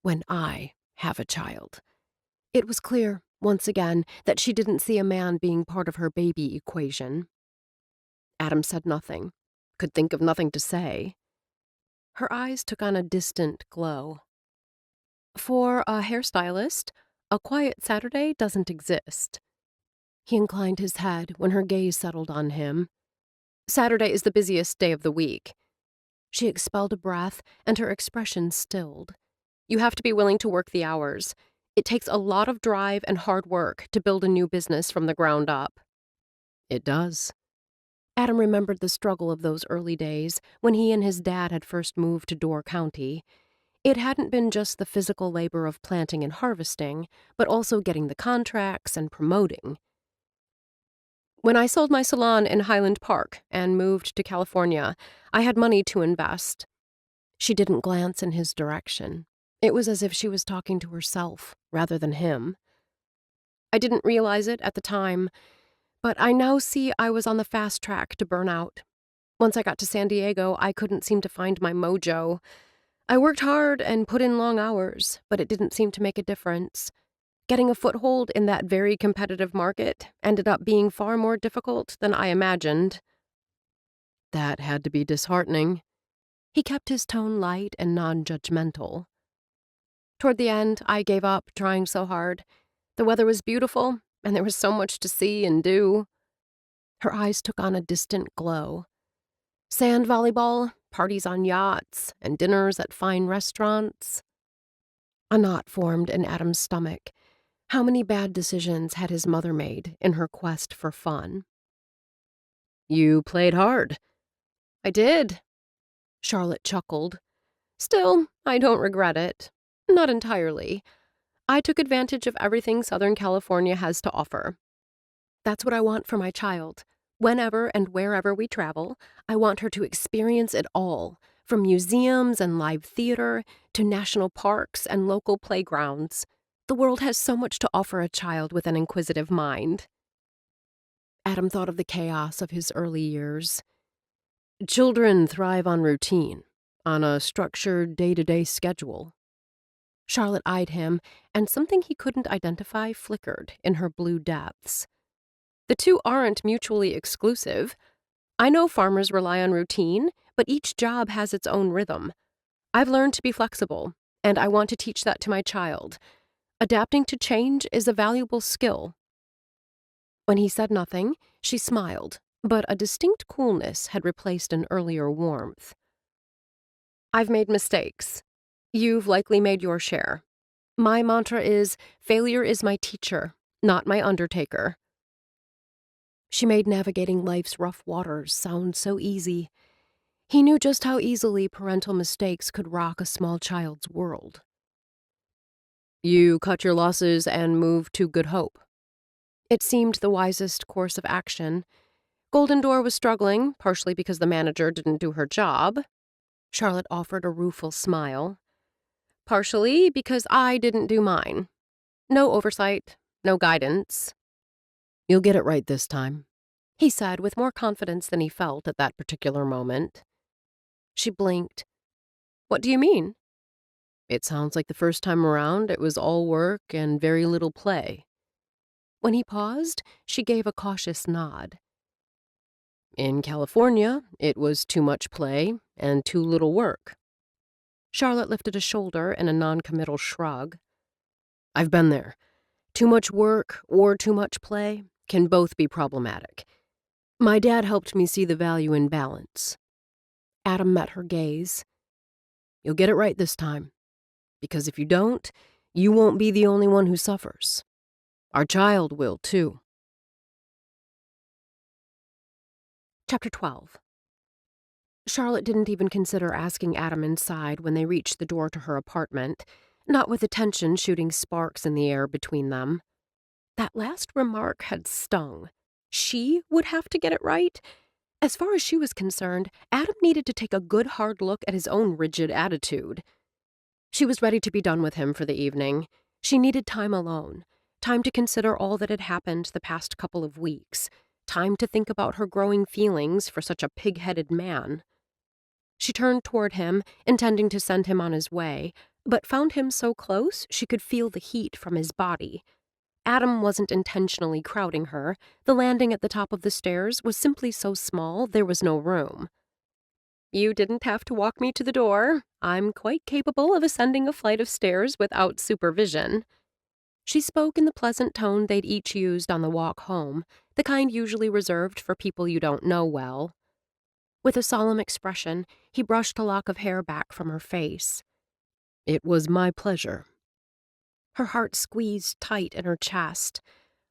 When I have a child. It was clear, once again, that she didn't see a man being part of her baby equation. Adam said nothing, could think of nothing to say. Her eyes took on a distant glow. For a hairstylist, a quiet Saturday doesn't exist. He inclined his head when her gaze settled on him. Saturday is the busiest day of the week. She expelled a breath, and her expression stilled. You have to be willing to work the hours. It takes a lot of drive and hard work to build a new business from the ground up. It does. Adam remembered the struggle of those early days when he and his dad had first moved to Door County. It hadn't been just the physical labor of planting and harvesting, but also getting the contracts and promoting. When I sold my salon in Highland Park and moved to California, I had money to invest. She didn't glance in his direction. It was as if she was talking to herself rather than him. I didn't realize it at the time, but I now see I was on the fast track to burnout. Once I got to San Diego, I couldn't seem to find my mojo. I worked hard and put in long hours, but it didn't seem to make a difference. Getting a foothold in that very competitive market ended up being far more difficult than I imagined. That had to be disheartening. He kept his tone light and non-judgmental. Toward the end, I gave up trying so hard. The weather was beautiful, and there was so much to see and do. Her eyes took on a distant glow. Sand volleyball, parties on yachts, and dinners at fine restaurants. A knot formed in Adam's stomach. How many bad decisions had his mother made in her quest for fun? You played hard. I did. Charlotte chuckled. Still, I don't regret it. Not entirely. I took advantage of everything Southern California has to offer. That's what I want for my child. Whenever and wherever we travel, I want her to experience it all, from museums and live theater to national parks and local playgrounds. The world has so much to offer a child with an inquisitive mind. Adam thought of the chaos of his early years. Children thrive on routine, on a structured day-to-day schedule. Charlotte eyed him, and something he couldn't identify flickered in her blue depths. The two aren't mutually exclusive. I know farmers rely on routine, but each job has its own rhythm. I've learned to be flexible, and I want to teach that to my child. Adapting to change is a valuable skill. When he said nothing, she smiled, but a distinct coolness had replaced an earlier warmth. I've made mistakes. You've likely made your share. My mantra is, failure is my teacher, not my undertaker. She made navigating life's rough waters sound so easy. He knew just how easily parental mistakes could rock a small child's world. You cut your losses and moved to Good Hope. It seemed the wisest course of action. Golden Door was struggling, partially because the manager didn't do her job. Charlotte offered a rueful smile. Partially because I didn't do mine. No oversight, no guidance. You'll get it right this time, he said with more confidence than he felt at that particular moment. She blinked. What do you mean? It sounds like the first time around it was all work and very little play. When he paused, she gave a cautious nod. In California, it was too much play and too little work. Charlotte lifted a shoulder in a non-committal shrug. I've been there. Too much work or too much play can both be problematic. My dad helped me see the value in balance. Adam met her gaze. You'll get it right this time. Because if you don't, you won't be the only one who suffers. Our child will, too. Chapter 12. Charlotte didn't even consider asking Adam inside when they reached the door to her apartment, not with the tension shooting sparks in the air between them. That last remark had stung. She would have to get it right. As far as she was concerned, Adam needed to take a good hard look at his own rigid attitude. She was ready to be done with him for the evening. She needed time alone, time to consider all that had happened the past couple of weeks, time to think about her growing feelings for such a pig-headed man. She turned toward him, intending to send him on his way, but found him so close she could feel the heat from his body. Adam wasn't intentionally crowding her. The landing at the top of the stairs was simply so small there was no room. "You didn't have to walk me to the door. I'm quite capable of ascending a flight of stairs without supervision." She spoke in the pleasant tone they'd each used on the walk home, the kind usually reserved for people you don't know well. With a solemn expression, he brushed a lock of hair back from her face. "It was my pleasure." Her heart squeezed tight in her chest.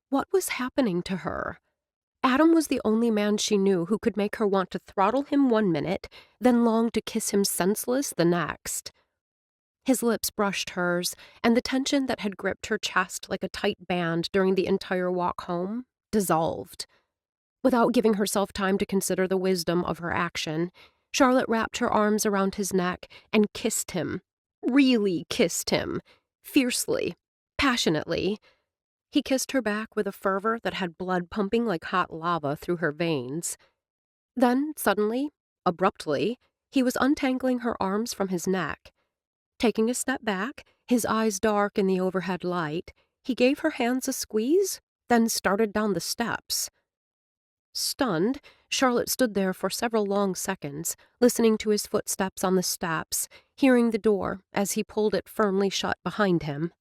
What was happening to her? Adam was the only man she knew who could make her want to throttle him one minute, then long to kiss him senseless the next. His lips brushed hers, and the tension that had gripped her chest like a tight band during the entire walk home dissolved. Without giving herself time to consider the wisdom of her action, Charlotte wrapped her arms around his neck and kissed him. Really kissed him. Fiercely. Passionately. He kissed her back with a fervor that had blood pumping like hot lava through her veins. Then, suddenly, abruptly, he was untangling her arms from his neck. Taking a step back, his eyes dark in the overhead light, he gave her hands a squeeze, then started down the steps. Stunned, Charlotte stood there for several long seconds, listening to his footsteps on the steps, hearing the door as he pulled it firmly shut behind him.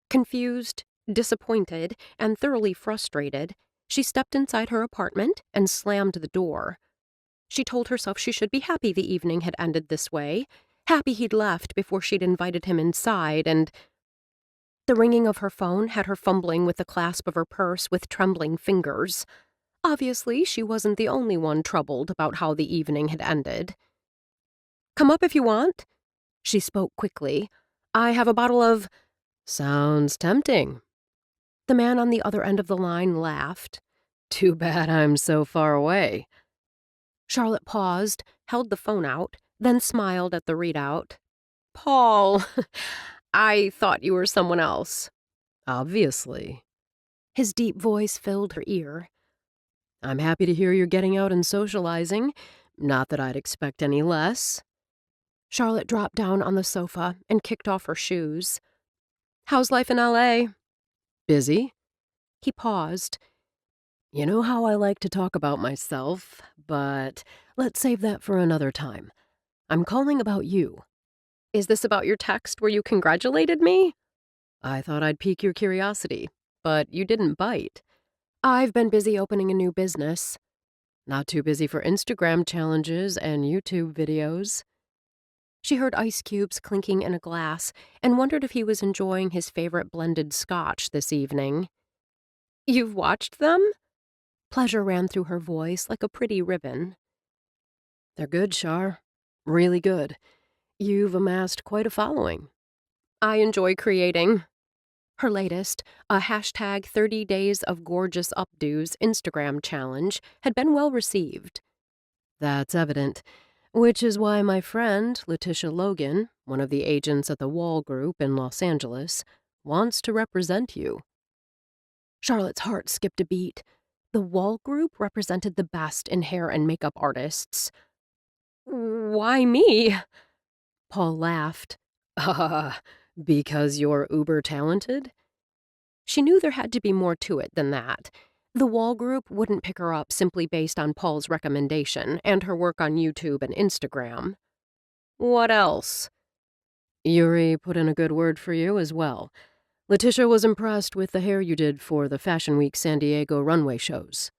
Confused, disappointed, and thoroughly frustrated, she stepped inside her apartment and slammed the door. She told herself she should be happy the evening had ended this way, happy he'd left before she'd invited him inside, and the ringing of her phone had her fumbling with the clasp of her purse with trembling fingers. Obviously, she wasn't the only one troubled about how the evening had ended. "Come up if you want," she spoke quickly. "I have a bottle of—" "Sounds tempting." The man on the other end of the line laughed. "Too bad I'm so far away." Charlotte paused, held the phone out, then smiled at the readout. "Paul, I thought you were someone else." "Obviously." His deep voice filled her ear. "I'm happy to hear you're getting out and socializing. Not that I'd expect any less." Charlotte dropped down on the sofa and kicked off her shoes. "How's life in L.A.?" "Busy?" He paused. "You know how I like to talk about myself, but let's save that for another time. I'm calling about you." "Is this about your text where you congratulated me?" "I thought I'd pique your curiosity, but you didn't bite." "I've been busy opening a new business." "Not too busy for Instagram challenges and YouTube videos." She heard ice cubes clinking in a glass and wondered if he was enjoying his favorite blended scotch this evening. "You've watched them?" Pleasure ran through her voice like a pretty ribbon. "They're good, Char. Really good. You've amassed quite a following." "I enjoy creating." Her latest, a hashtag 30 Days of Gorgeous Updos Instagram challenge, had been well received. "That's evident. Which is why my friend, Letitia Logan, one of the agents at the Wall Group in Los Angeles, wants to represent you." Charlotte's heart skipped a beat. The Wall Group represented the best in hair and makeup artists. "Why me?" Paul laughed. Because you're uber talented?" She knew there had to be more to it than that. The Wall Group wouldn't pick her up simply based on Paul's recommendation and her work on YouTube and Instagram. "What else?" "Yuri put in a good word for you as well. Letitia was impressed with the hair you did for the Fashion Week San Diego runway shows."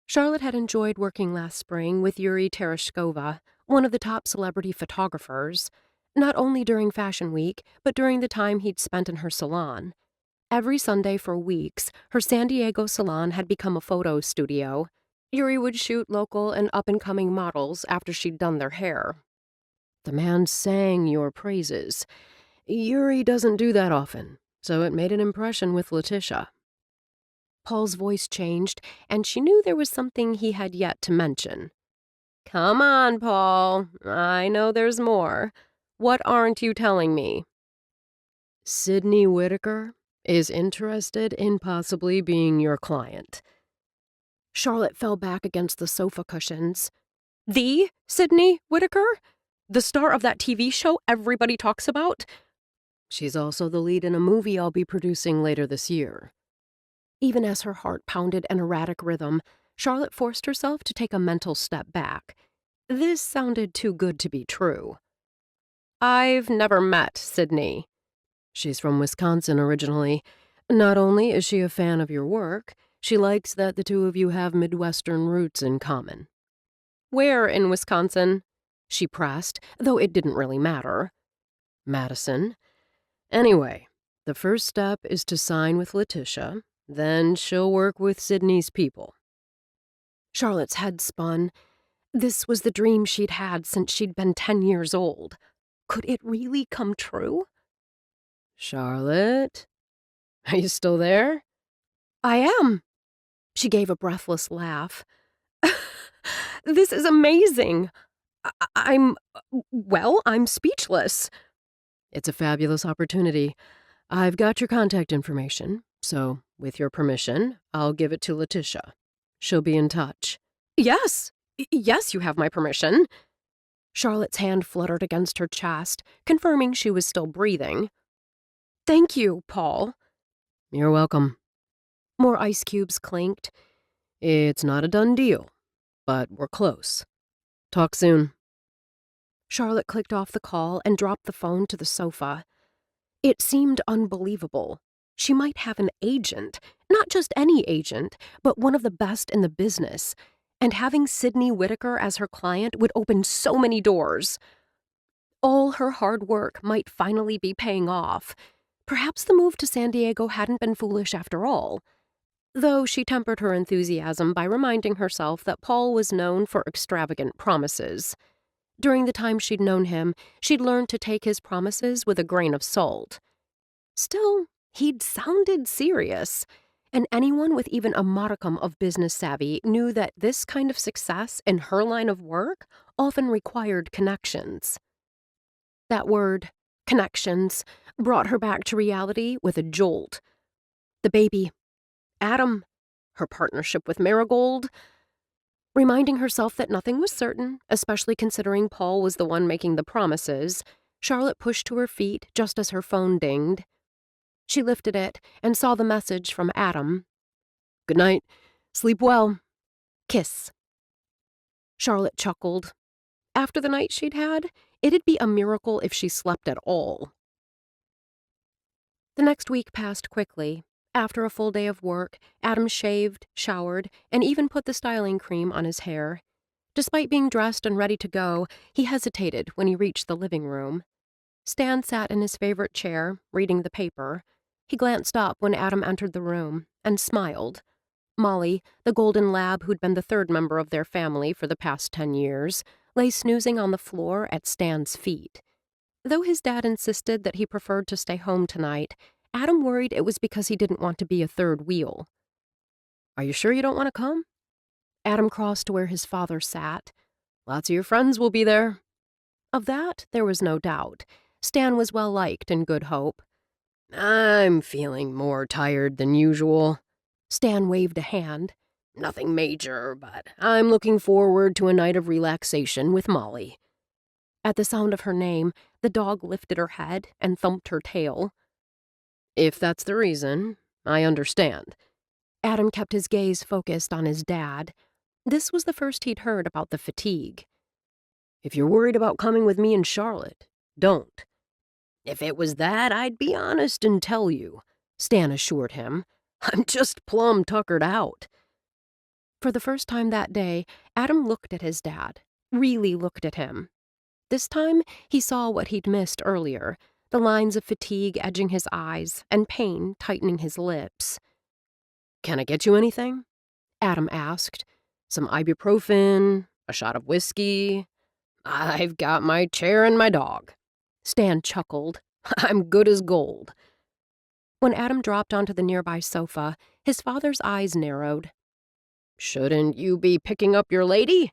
Charlotte had enjoyed working last spring with Yuri Tereshkova, one of the top celebrity photographers, not only during Fashion Week, but during the time he'd spent in her salon. Every Sunday for weeks, her San Diego salon had become a photo studio. Yuri would shoot local and up-and-coming models after she'd done their hair. The man sang your praises. Yuri doesn't do that often, so it made an impression with Letitia. Paul's voice changed, and she knew there was something he had yet to mention. Come on, Paul. I know there's more. What aren't you telling me? Sydney Whitaker is interested in possibly being your client. Charlotte fell back against the sofa cushions. The Sydney Whitaker? The star of that TV show everybody talks about? She's also the lead in a movie I'll be producing later this year. Even as her heart pounded an erratic rhythm, Charlotte forced herself to take a mental step back. This sounded too good to be true. I've never met Sydney. She's from Wisconsin originally. Not only is she a fan of your work, she likes that the two of you have Midwestern roots in common. Where in Wisconsin? She pressed, though it didn't really matter. Madison. Anyway, the first step is to sign with Letitia, then she'll work with Sydney's people. Charlotte's head spun. This was the dream she'd had since she'd been 10 years old. Could it really come true? Charlotte? Are you still there? I am. She gave a breathless laugh. This is amazing. I'm speechless. It's a fabulous opportunity. I've got your contact information, so with your permission, I'll give it to Letitia. She'll be in touch. Yes, you have my permission. Charlotte's hand fluttered against her chest, confirming she was still breathing. Thank you, Paul. You're welcome. More ice cubes clinked. It's not a done deal, but we're close. Talk soon. Charlotte clicked off the call and dropped the phone to the sofa. It seemed unbelievable. She might have an agent, not just any agent, but one of the best in the business, and having Sydney Whitaker as her client would open so many doors. All her hard work might finally be paying off. Perhaps the move to San Diego hadn't been foolish after all. Though she tempered her enthusiasm by reminding herself that Paul was known for extravagant promises. During the time she'd known him, she'd learned to take his promises with a grain of salt. Still, he'd sounded serious, and anyone with even a modicum of business savvy knew that this kind of success in her line of work often required connections. That word, connections, brought her back to reality with a jolt. The baby, Adam, her partnership with Marigold. Reminding herself that nothing was certain, especially considering Paul was the one making the promises, Charlotte pushed to her feet just as her phone dinged. She lifted it and saw the message from Adam. Good night. Sleep well. Kiss. Charlotte chuckled. After the night she'd had, it'd be a miracle if she slept at all. The next week passed quickly. After a full day of work, Adam shaved, showered, and even put the styling cream on his hair. Despite being dressed and ready to go, he hesitated when he reached the living room. Stan sat in his favorite chair, reading the paper. He glanced up when Adam entered the room, and smiled. Molly, the golden lab who'd been the third member of their family for the past 10 years, lay snoozing on the floor at Stan's feet. Though his dad insisted that he preferred to stay home tonight, Adam worried it was because he didn't want to be a third wheel. Are you sure you don't want to come? Adam crossed to where his father sat. Lots of your friends will be there. Of that, there was no doubt. Stan was well-liked in Good Hope. I'm feeling more tired than usual. Stan waved a hand. Nothing major, but I'm looking forward to a night of relaxation with Molly. At the sound of her name, the dog lifted her head and thumped her tail. If that's the reason, I understand. Adam kept his gaze focused on his dad. This was the first he'd heard about the fatigue. If you're worried about coming with me and Charlotte, don't. If it was that, I'd be honest and tell you, Stan assured him. I'm just plumb tuckered out. For the first time that day, Adam looked at his dad, really looked at him. This time, he saw what he'd missed earlier, the lines of fatigue edging his eyes and pain tightening his lips. "Can I get you anything?" Adam asked. "Some ibuprofen? A shot of whiskey? I've got my chair and my dog." Stan chuckled. "I'm good as gold." When Adam dropped onto the nearby sofa, his father's eyes narrowed. "Shouldn't you be picking up your lady?"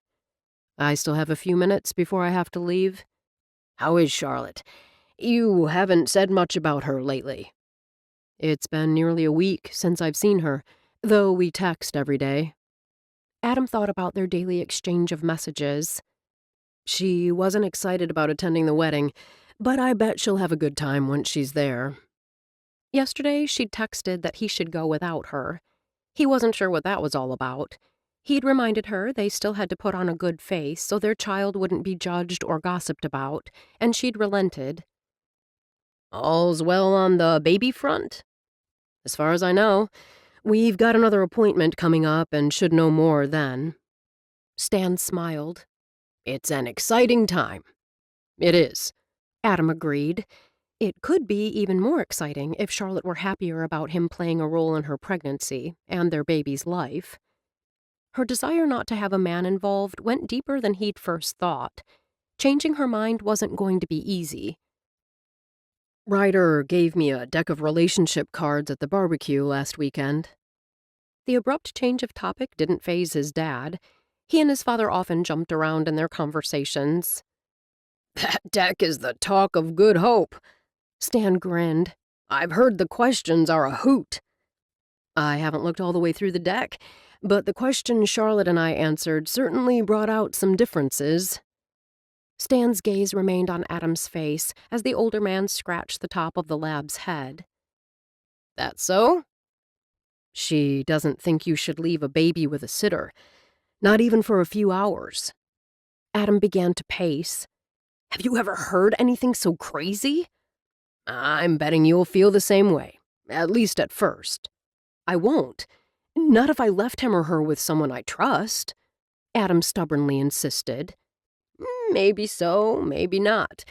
"I still have a few minutes before I have to leave." "How is Charlotte? You haven't said much about her lately." "It's been nearly a week since I've seen her, though we text every day." Adam thought about their daily exchange of messages. "She wasn't excited about attending the wedding, but I bet she'll have a good time once she's there." Yesterday, she'd texted that he should go without her. He wasn't sure what that was all about. He'd reminded her they still had to put on a good face so their child wouldn't be judged or gossiped about, and she'd relented. "All's well on the baby front?" "As far as I know. We've got another appointment coming up and should know more then." Stan smiled. "It's an exciting time." "It is," Adam agreed. It could be even more exciting if Charlotte were happier about him playing a role in her pregnancy and their baby's life. Her desire not to have a man involved went deeper than he'd first thought. Changing her mind wasn't going to be easy. "Ryder gave me a deck of relationship cards at the barbecue last weekend." The abrupt change of topic didn't faze his dad. He and his father often jumped around in their conversations. "That deck is the talk of Good Hope." Stan grinned. "I've heard the questions are a hoot." "I haven't looked all the way through the deck, but the question Charlotte and I answered certainly brought out some differences." Stan's gaze remained on Adam's face as the older man scratched the top of the lab's head. "That so?" "She doesn't think you should leave a baby with a sitter, not even for a few hours." Adam began to pace. "Have you ever heard anything so crazy?" "I'm betting you'll feel the same way, at least at first." "I won't. Not if I left him or her with someone I trust," Adam stubbornly insisted. "Maybe so, maybe not.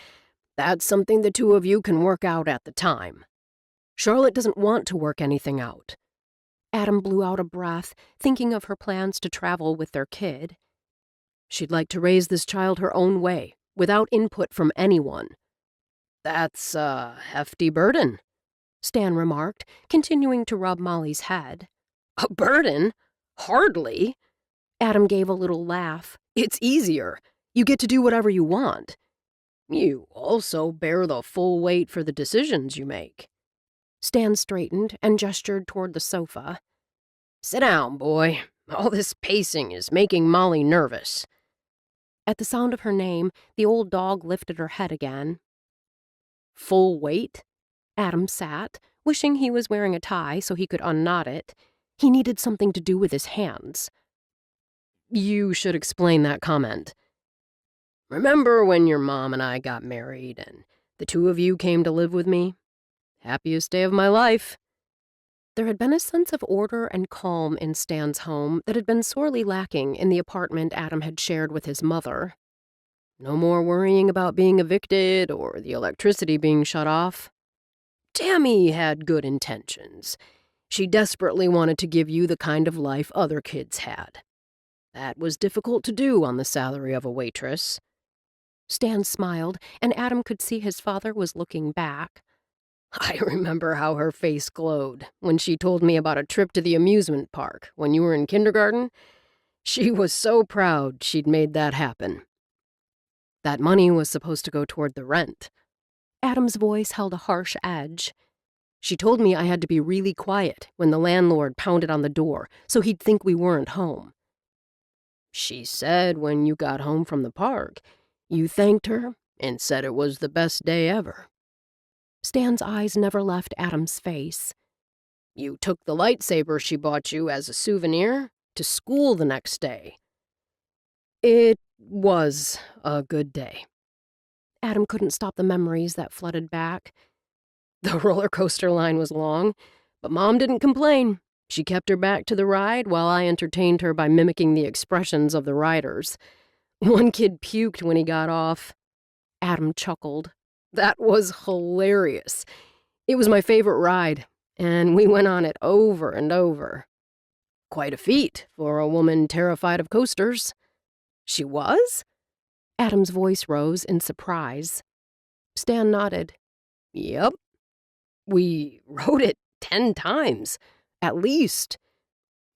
That's something the two of you can work out at the time." "Charlotte doesn't want to work anything out." Adam blew out a breath, thinking of her plans to travel with their kid. "She'd like to raise this child her own way, without input from anyone." "That's a hefty burden," Stan remarked, continuing to rub Molly's head. "A burden? Hardly." Adam gave a little laugh. "It's easier. You get to do whatever you want. You also bear the full weight for the decisions you make." Stan straightened and gestured toward the sofa. "Sit down, boy. All this pacing is making Molly nervous." At the sound of her name, the old dog lifted her head again. "Full weight?" Adam sat, wishing he was wearing a tie so he could unknot it. He needed something to do with his hands. "You should explain that comment." "Remember when your mom and I got married and the two of you came to live with me? Happiest day of my life." There had been a sense of order and calm in Stan's home that had been sorely lacking in the apartment Adam had shared with his mother. "No more worrying about being evicted or the electricity being shut off. Tammy had good intentions. She desperately wanted to give you the kind of life other kids had. That was difficult to do on the salary of a waitress." Stan smiled, and Adam could see his father was looking back. "I remember how her face glowed when she told me about a trip to the amusement park when you were in kindergarten. She was so proud she'd made that happen." "That money was supposed to go toward the rent." Adam's voice held a harsh edge. "She told me I had to be really quiet when the landlord pounded on the door so he'd think we weren't home." "She said when you got home from the park, you thanked her and said it was the best day ever." Stan's eyes never left Adam's face. "You took the lightsaber she bought you as a souvenir to school the next day." "It was a good day." Adam couldn't stop the memories that flooded back. "The roller coaster line was long, but Mom didn't complain. She kept her back to the ride while I entertained her by mimicking the expressions of the riders. One kid puked when he got off." Adam chuckled. That was hilarious. It was my favorite ride, and we went on it over and over. Quite a feat for a woman terrified of coasters. She was? Adam's voice rose in surprise. Stan nodded. Yep. We rode it 10 times, at least.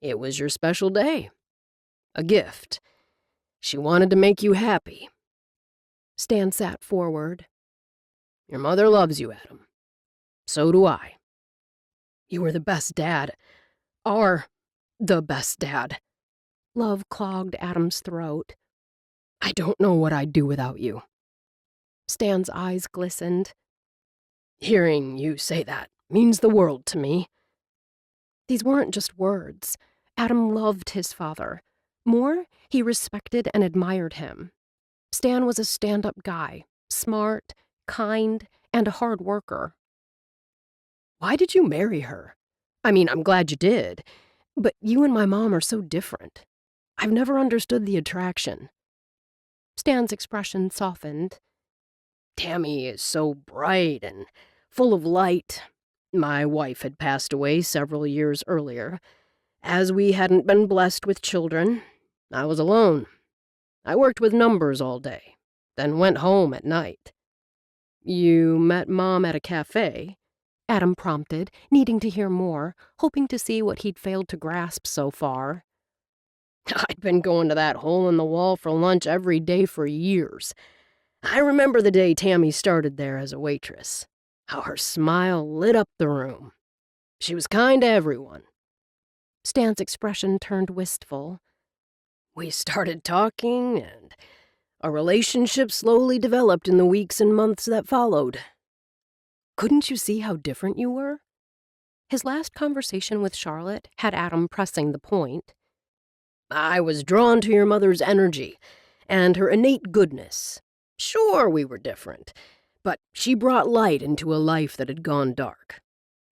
It was your special day. A gift. She wanted to make you happy. Stan sat forward. Your mother loves you, Adam. So do I. You were the best dad. Are the best dad. Love clogged Adam's throat. I don't know what I'd do without you. Stan's eyes glistened. Hearing you say that means the world to me. These weren't just words. Adam loved his father. More, he respected and admired him. Stan was a stand-up guy, smart, kind, and a hard worker. Why did you marry her? I mean, I'm glad you did, but you and my mom are so different. I've never understood the attraction. Stan's expression softened. Tammy is so bright and full of light. My wife had passed away several years earlier. As we hadn't been blessed with children, I was alone. I worked with numbers all day, then went home at night. You met Mom at a cafe? Adam prompted, needing to hear more, hoping to see what he'd failed to grasp so far. I'd been going to that hole in the wall for lunch every day for years. I remember the day Tammy started there as a waitress. How her smile lit up the room. She was kind to everyone. Stan's expression turned wistful. We started talking, and a relationship slowly developed in the weeks and months that followed. Couldn't you see how different you were? His last conversation with Charlotte had Adam pressing the point. I was drawn to your mother's energy and her innate goodness. Sure, we were different, but she brought light into a life that had gone dark.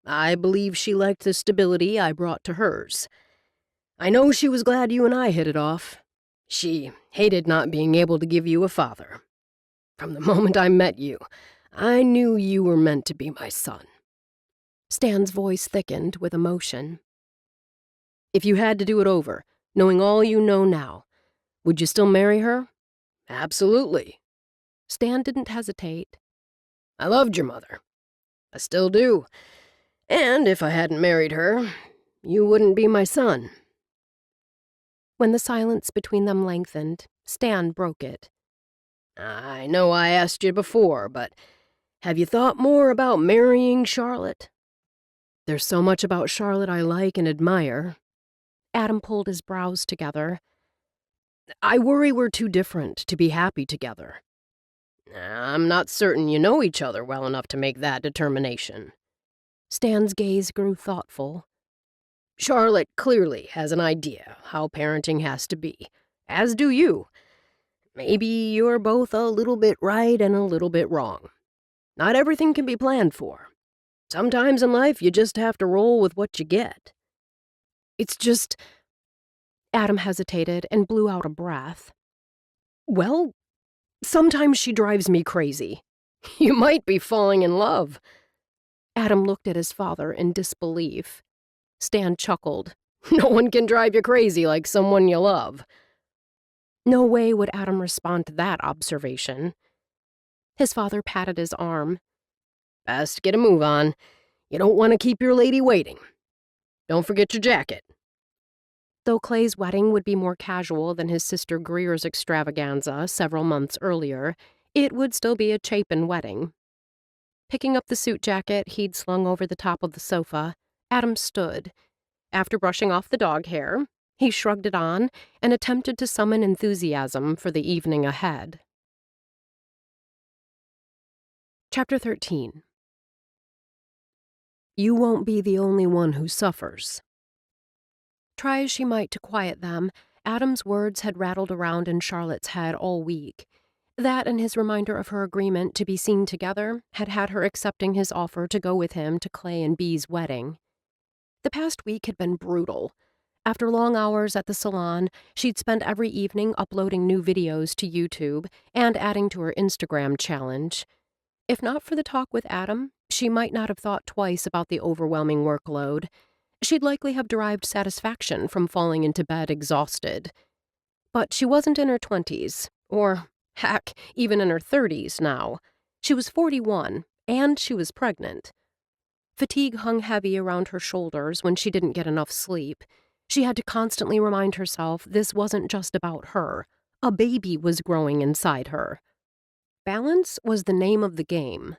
I believe she liked the stability I brought to hers. I know she was glad you and I hit it off. She hated not being able to give you a father. From the moment I met you, I knew you were meant to be my son. Stan's voice thickened with emotion. If you had to do it over, knowing all you know now, would you still marry her? Absolutely. Stan didn't hesitate. I loved your mother. I still do. And if I hadn't married her, you wouldn't be my son. When the silence between them lengthened, Stan broke it. I know I asked you before, but have you thought more about marrying Charlotte? There's so much about Charlotte I like and admire. Adam pulled his brows together. I worry we're too different to be happy together. I'm not certain you know each other well enough to make that determination. Stan's gaze grew thoughtful. Charlotte clearly has an idea how parenting has to be, as do you. Maybe you're both a little bit right and a little bit wrong. Not everything can be planned for. Sometimes in life you just have to roll with what you get. It's just... Adam hesitated and blew out a breath. Well, sometimes she drives me crazy. You might be falling in love. Adam looked at his father in disbelief. Stan chuckled. No one can drive you crazy like someone you love. No way would Adam respond to that observation. His father patted his arm. Best get a move on. You don't want to keep your lady waiting. Don't forget your jacket. Though Clay's wedding would be more casual than his sister Greer's extravaganza several months earlier, it would still be a Chapin wedding. Picking up the suit jacket he'd slung over the top of the sofa, Adam stood. After brushing off the dog hair, he shrugged it on and attempted to summon enthusiasm for the evening ahead. Chapter 13. You won't be the only one who suffers. Try as she might to quiet them, Adam's words had rattled around in Charlotte's head all week. That and his reminder of her agreement to be seen together had had her accepting his offer to go with him to Clay and Bee's wedding. The past week had been brutal. After long hours at the salon, she'd spent every evening uploading new videos to YouTube and adding to her Instagram challenge. If not for the talk with Adam, she might not have thought twice about the overwhelming workload. She'd likely have derived satisfaction from falling into bed exhausted. But she wasn't in her 20s, or, heck, even in her 30s now. She was 41, and she was pregnant. Fatigue hung heavy around her shoulders when she didn't get enough sleep. She had to constantly remind herself this wasn't just about her. A baby was growing inside her. Balance was the name of the game.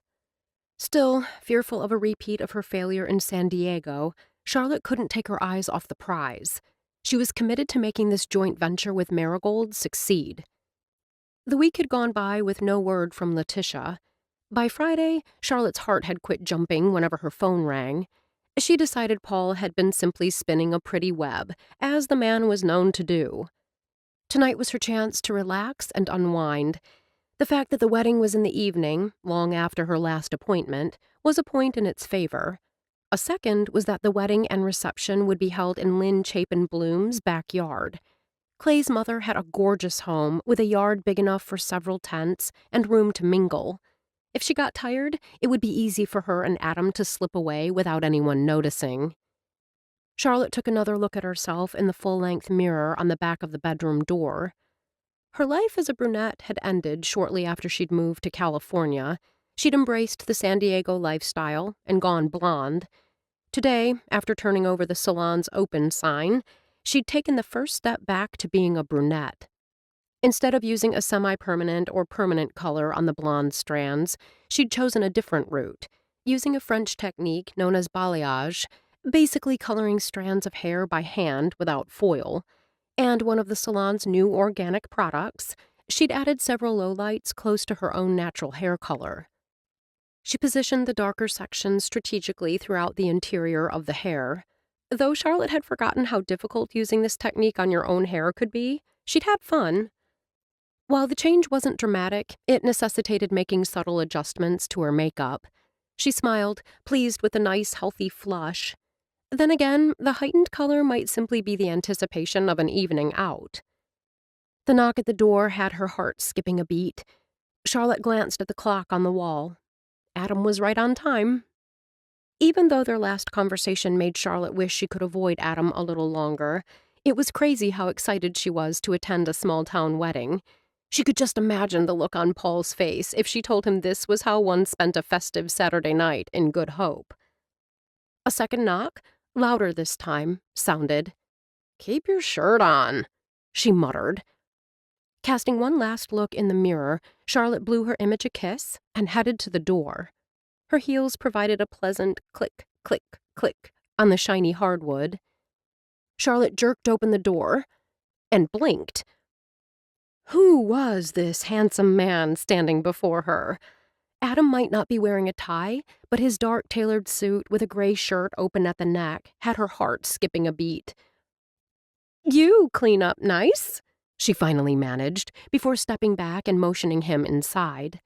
Still, fearful of a repeat of her failure in San Diego, Charlotte couldn't take her eyes off the prize. She was committed to making this joint venture with Marigold succeed. The week had gone by with no word from Letitia. By Friday, Charlotte's heart had quit jumping whenever her phone rang. She decided Paul had been simply spinning a pretty web, as the man was known to do. Tonight was her chance to relax and unwind. The fact that the wedding was in the evening, long after her last appointment, was a point in its favor. A second was that the wedding and reception would be held in Lynn Chapin Bloom's backyard. Clay's mother had a gorgeous home with a yard big enough for several tents and room to mingle. If she got tired, it would be easy for her and Adam to slip away without anyone noticing. Charlotte took another look at herself in the full-length mirror on the back of the bedroom door. Her life as a brunette had ended shortly after she'd moved to California. She'd embraced the San Diego lifestyle and gone blonde. Today, after turning over the salon's open sign, she'd taken the first step back to being a brunette. Instead of using a semi-permanent or permanent color on the blonde strands, she'd chosen a different route, using a French technique known as balayage, basically coloring strands of hair by hand without foil. And one of the salon's new organic products, she'd added several lowlights close to her own natural hair color. She positioned the darker sections strategically throughout the interior of the hair. Though Charlotte had forgotten how difficult using this technique on your own hair could be, she'd had fun. While the change wasn't dramatic, it necessitated making subtle adjustments to her makeup. She smiled, pleased with the nice, healthy flush. Then again, the heightened color might simply be the anticipation of an evening out. The knock at the door had her heart skipping a beat. Charlotte glanced at the clock on the wall. Adam was right on time. Even though their last conversation made Charlotte wish she could avoid Adam a little longer, it was crazy how excited she was to attend a small-town wedding. She could just imagine the look on Paul's face if she told him this was how one spent a festive Saturday night in Good Hope. A second knock, louder this time, sounded. "Keep your shirt on," she muttered. Casting one last look in the mirror, Charlotte blew her image a kiss and headed to the door. Her heels provided a pleasant click, click, click on the shiny hardwood. Charlotte jerked open the door and blinked. Who was this handsome man standing before her? Adam might not be wearing a tie, but his dark tailored suit with a gray shirt open at the neck had her heart skipping a beat. "You clean up nice," she finally managed, before stepping back and motioning him inside.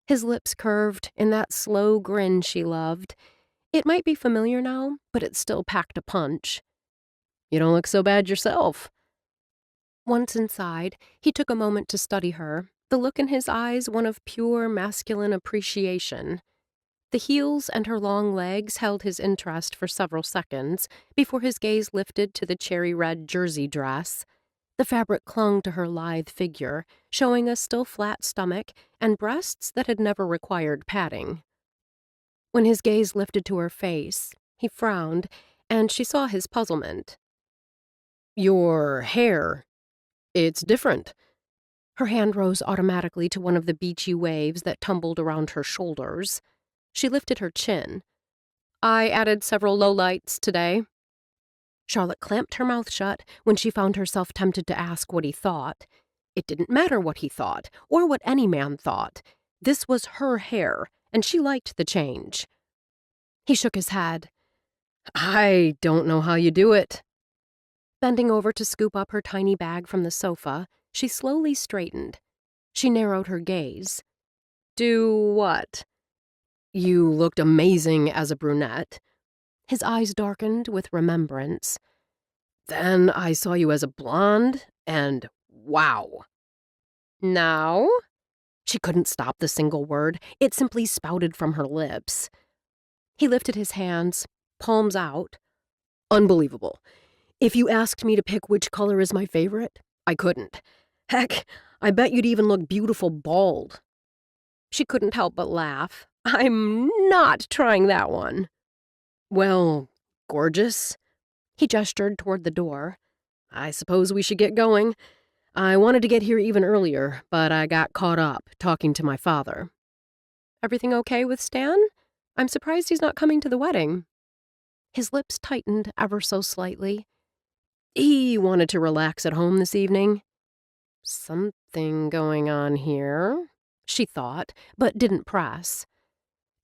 His lips curved in that slow grin she loved. It might be familiar now, but it still packed a punch. "You don't look so bad yourself." Once inside, he took a moment to study her, the look in his eyes one of pure masculine appreciation. The heels and her long legs held his interest for several seconds before his gaze lifted to the cherry-red jersey dress. The fabric clung to her lithe figure, showing a still flat stomach and breasts that had never required padding. When his gaze lifted to her face, he frowned, and she saw his puzzlement. "Your hair, it's different." Her hand rose automatically to one of the beachy waves that tumbled around her shoulders. She lifted her chin. "I added several lowlights today." Charlotte clamped her mouth shut when she found herself tempted to ask what he thought. It didn't matter what he thought, or what any man thought. This was her hair, and she liked the change. He shook his head. "I don't know how you do it." Bending over to scoop up her tiny bag from the sofa, she slowly straightened. She narrowed her gaze. "Do what?" "You looked amazing as a brunette." His eyes darkened with remembrance. "Then I saw you as a blonde, and wow." "Now?" She couldn't stop the single word. It simply spouted from her lips. He lifted his hands, palms out. Unbelievable. If you asked me to pick which color is my favorite, I couldn't. Heck, I bet you'd even look beautiful bald. She couldn't help but laugh. I'm not trying that one. Well, gorgeous. He gestured toward the door. I suppose we should get going. I wanted to get here even earlier, but I got caught up talking to my father. Everything okay with Stan? I'm surprised he's not coming to the wedding. His lips tightened ever so slightly. He wanted to relax at home this evening. Something going on here, she thought, but didn't press.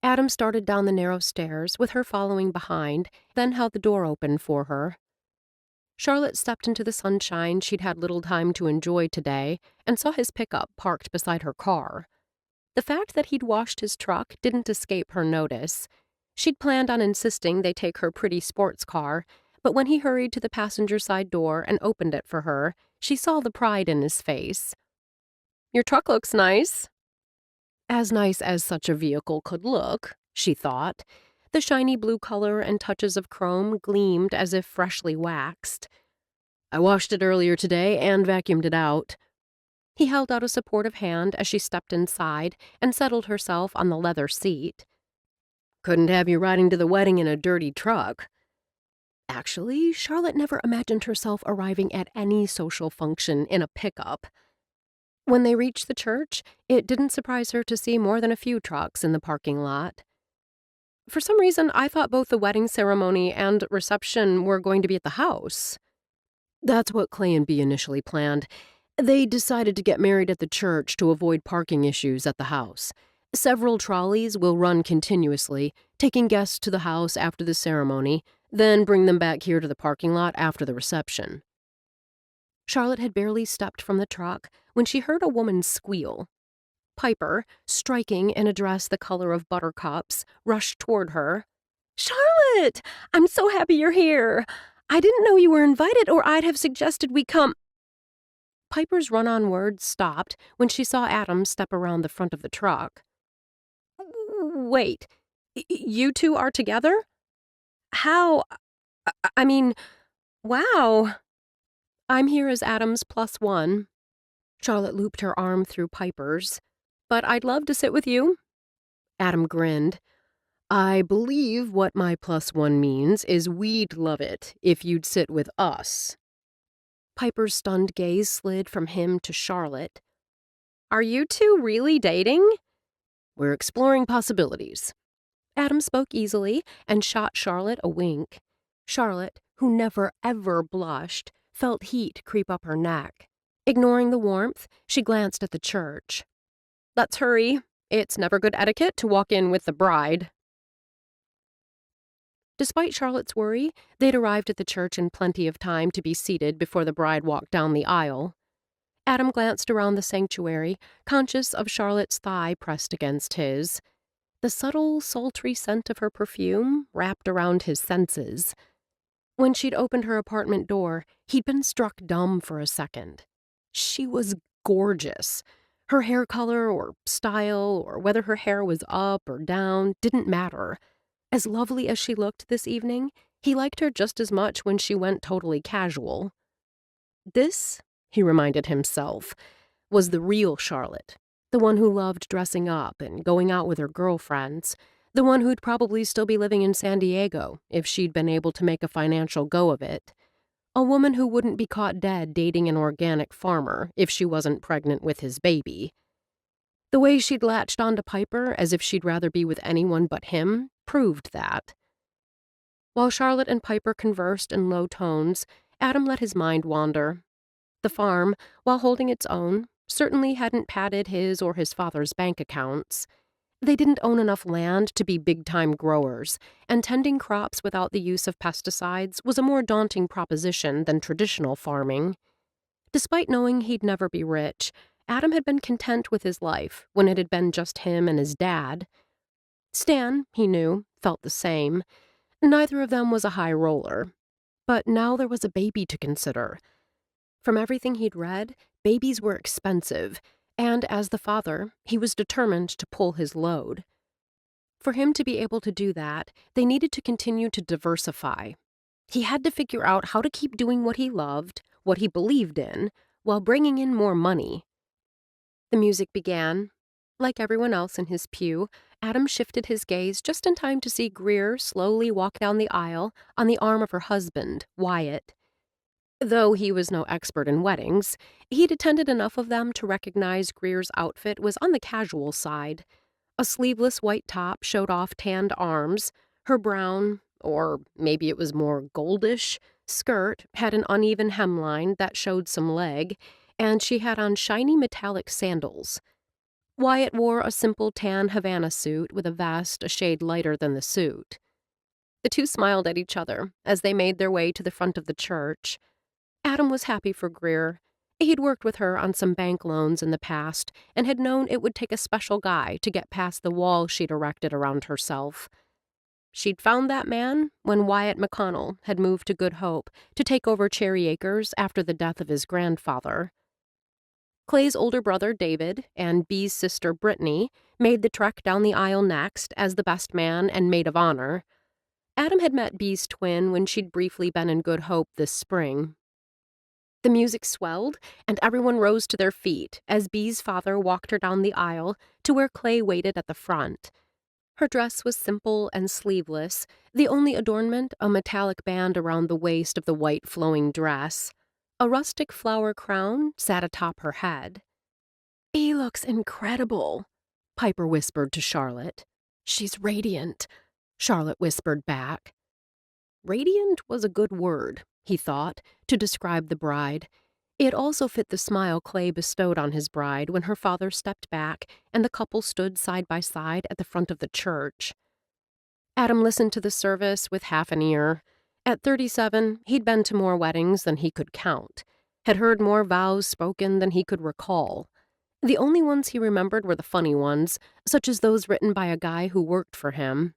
Adam started down the narrow stairs, with her following behind, then held the door open for her. Charlotte stepped into the sunshine she'd had little time to enjoy today and saw his pickup parked beside her car. The fact that he'd washed his truck didn't escape her notice. She'd planned on insisting they take her pretty sports car, but when he hurried to the passenger side door and opened it for her, she saw the pride in his face. Your truck looks nice. As nice as such a vehicle could look, she thought. The shiny blue color and touches of chrome gleamed as if freshly waxed. I washed it earlier today and vacuumed it out. He held out a supportive hand as she stepped inside and settled herself on the leather seat. Couldn't have you riding to the wedding in a dirty truck. Actually, Charlotte never imagined herself arriving at any social function in a pickup. When they reached the church, it didn't surprise her to see more than a few trucks in the parking lot. For some reason, I thought both the wedding ceremony and reception were going to be at the house. That's what Clay and Bea initially planned. They decided to get married at the church to avoid parking issues at the house. Several trolleys will run continuously, taking guests to the house after the ceremony, then bring them back here to the parking lot after the reception. Charlotte had barely stepped from the truck when she heard a woman squeal. Piper, striking in a dress the color of buttercups, rushed toward her. Charlotte! I'm so happy you're here. I didn't know you were invited, or I'd have suggested we come. Piper's run-on words stopped when she saw Adam step around the front of the truck. Wait, you two are together? How? I mean, wow. I'm here as Adam's +1. Charlotte looped her arm through Piper's. But I'd love to sit with you. Adam grinned. I believe what my +1 means is we'd love it if you'd sit with us. Piper's stunned gaze slid from him to Charlotte. Are you two really dating? We're exploring possibilities. Adam spoke easily and shot Charlotte a wink. Charlotte, who never ever blushed, felt heat creep up her neck. Ignoring the warmth, she glanced at the church. Let's hurry. It's never good etiquette to walk in with the bride. Despite Charlotte's worry, they'd arrived at the church in plenty of time to be seated before the bride walked down the aisle. Adam glanced around the sanctuary, conscious of Charlotte's thigh pressed against his. The subtle, sultry scent of her perfume wrapped around his senses. When she'd opened her apartment door, he'd been struck dumb for a second. She was gorgeous. Her hair color or style, or whether her hair was up or down, didn't matter. As lovely as she looked this evening, he liked her just as much when she went totally casual. This, he reminded himself, was the real Charlotte, the one who loved dressing up and going out with her girlfriends, the one who'd probably still be living in San Diego if she'd been able to make a financial go of it. A woman who wouldn't be caught dead dating an organic farmer if she wasn't pregnant with his baby. The way she'd latched onto Piper as if she'd rather be with anyone but him proved that. While Charlotte and Piper conversed in low tones, Adam let his mind wander. The farm, while holding its own, certainly hadn't padded his or his father's bank accounts. They didn't own enough land to be big-time growers, and tending crops without the use of pesticides was a more daunting proposition than traditional farming. Despite knowing he'd never be rich, Adam had been content with his life when it had been just him and his dad. Stan, he knew, felt the same. Neither of them was a high roller. But now there was a baby to consider. From everything he'd read, babies were expensive, And as the father, he was determined to pull his load. For him to be able to do that, they needed to continue to diversify. He had to figure out how to keep doing what he loved, what he believed in, while bringing in more money. The music began. Like everyone else in his pew, Adam shifted his gaze just in time to see Greer slowly walk down the aisle on the arm of her husband, Wyatt. Though he was no expert in weddings, he'd attended enough of them to recognize Greer's outfit was on the casual side. A sleeveless white top showed off tanned arms. Her brown, or maybe it was more goldish, skirt had an uneven hemline that showed some leg, and she had on shiny metallic sandals. Wyatt wore a simple tan Havana suit with a vest a shade lighter than the suit. The two smiled at each other as they made their way to the front of the church. Adam was happy for Greer. He'd worked with her on some bank loans in the past and had known it would take a special guy to get past the wall she'd erected around herself. She'd found that man when Wyatt McConnell had moved to Good Hope to take over Cherry Acres after the death of his grandfather. Clay's older brother, David, and Bee's sister, Brittany, made the trek down the aisle next as the best man and maid of honor. Adam had met Bee's twin when she'd briefly been in Good Hope this spring. The music swelled, and everyone rose to their feet as Bee's father walked her down the aisle to where Clay waited at the front. Her dress was simple and sleeveless, the only adornment a metallic band around the waist of the white flowing dress. A rustic flower crown sat atop her head. "He looks incredible," Piper whispered to Charlotte. "She's radiant," Charlotte whispered back. Radiant was a good word, he thought, to describe the bride. It also fit the smile Clay bestowed on his bride when her father stepped back and the couple stood side by side at the front of the church. Adam listened to the service with half an ear. At 37, he'd been to more weddings than he could count, had heard more vows spoken than he could recall. The only ones he remembered were the funny ones, such as those written by a guy who worked for him.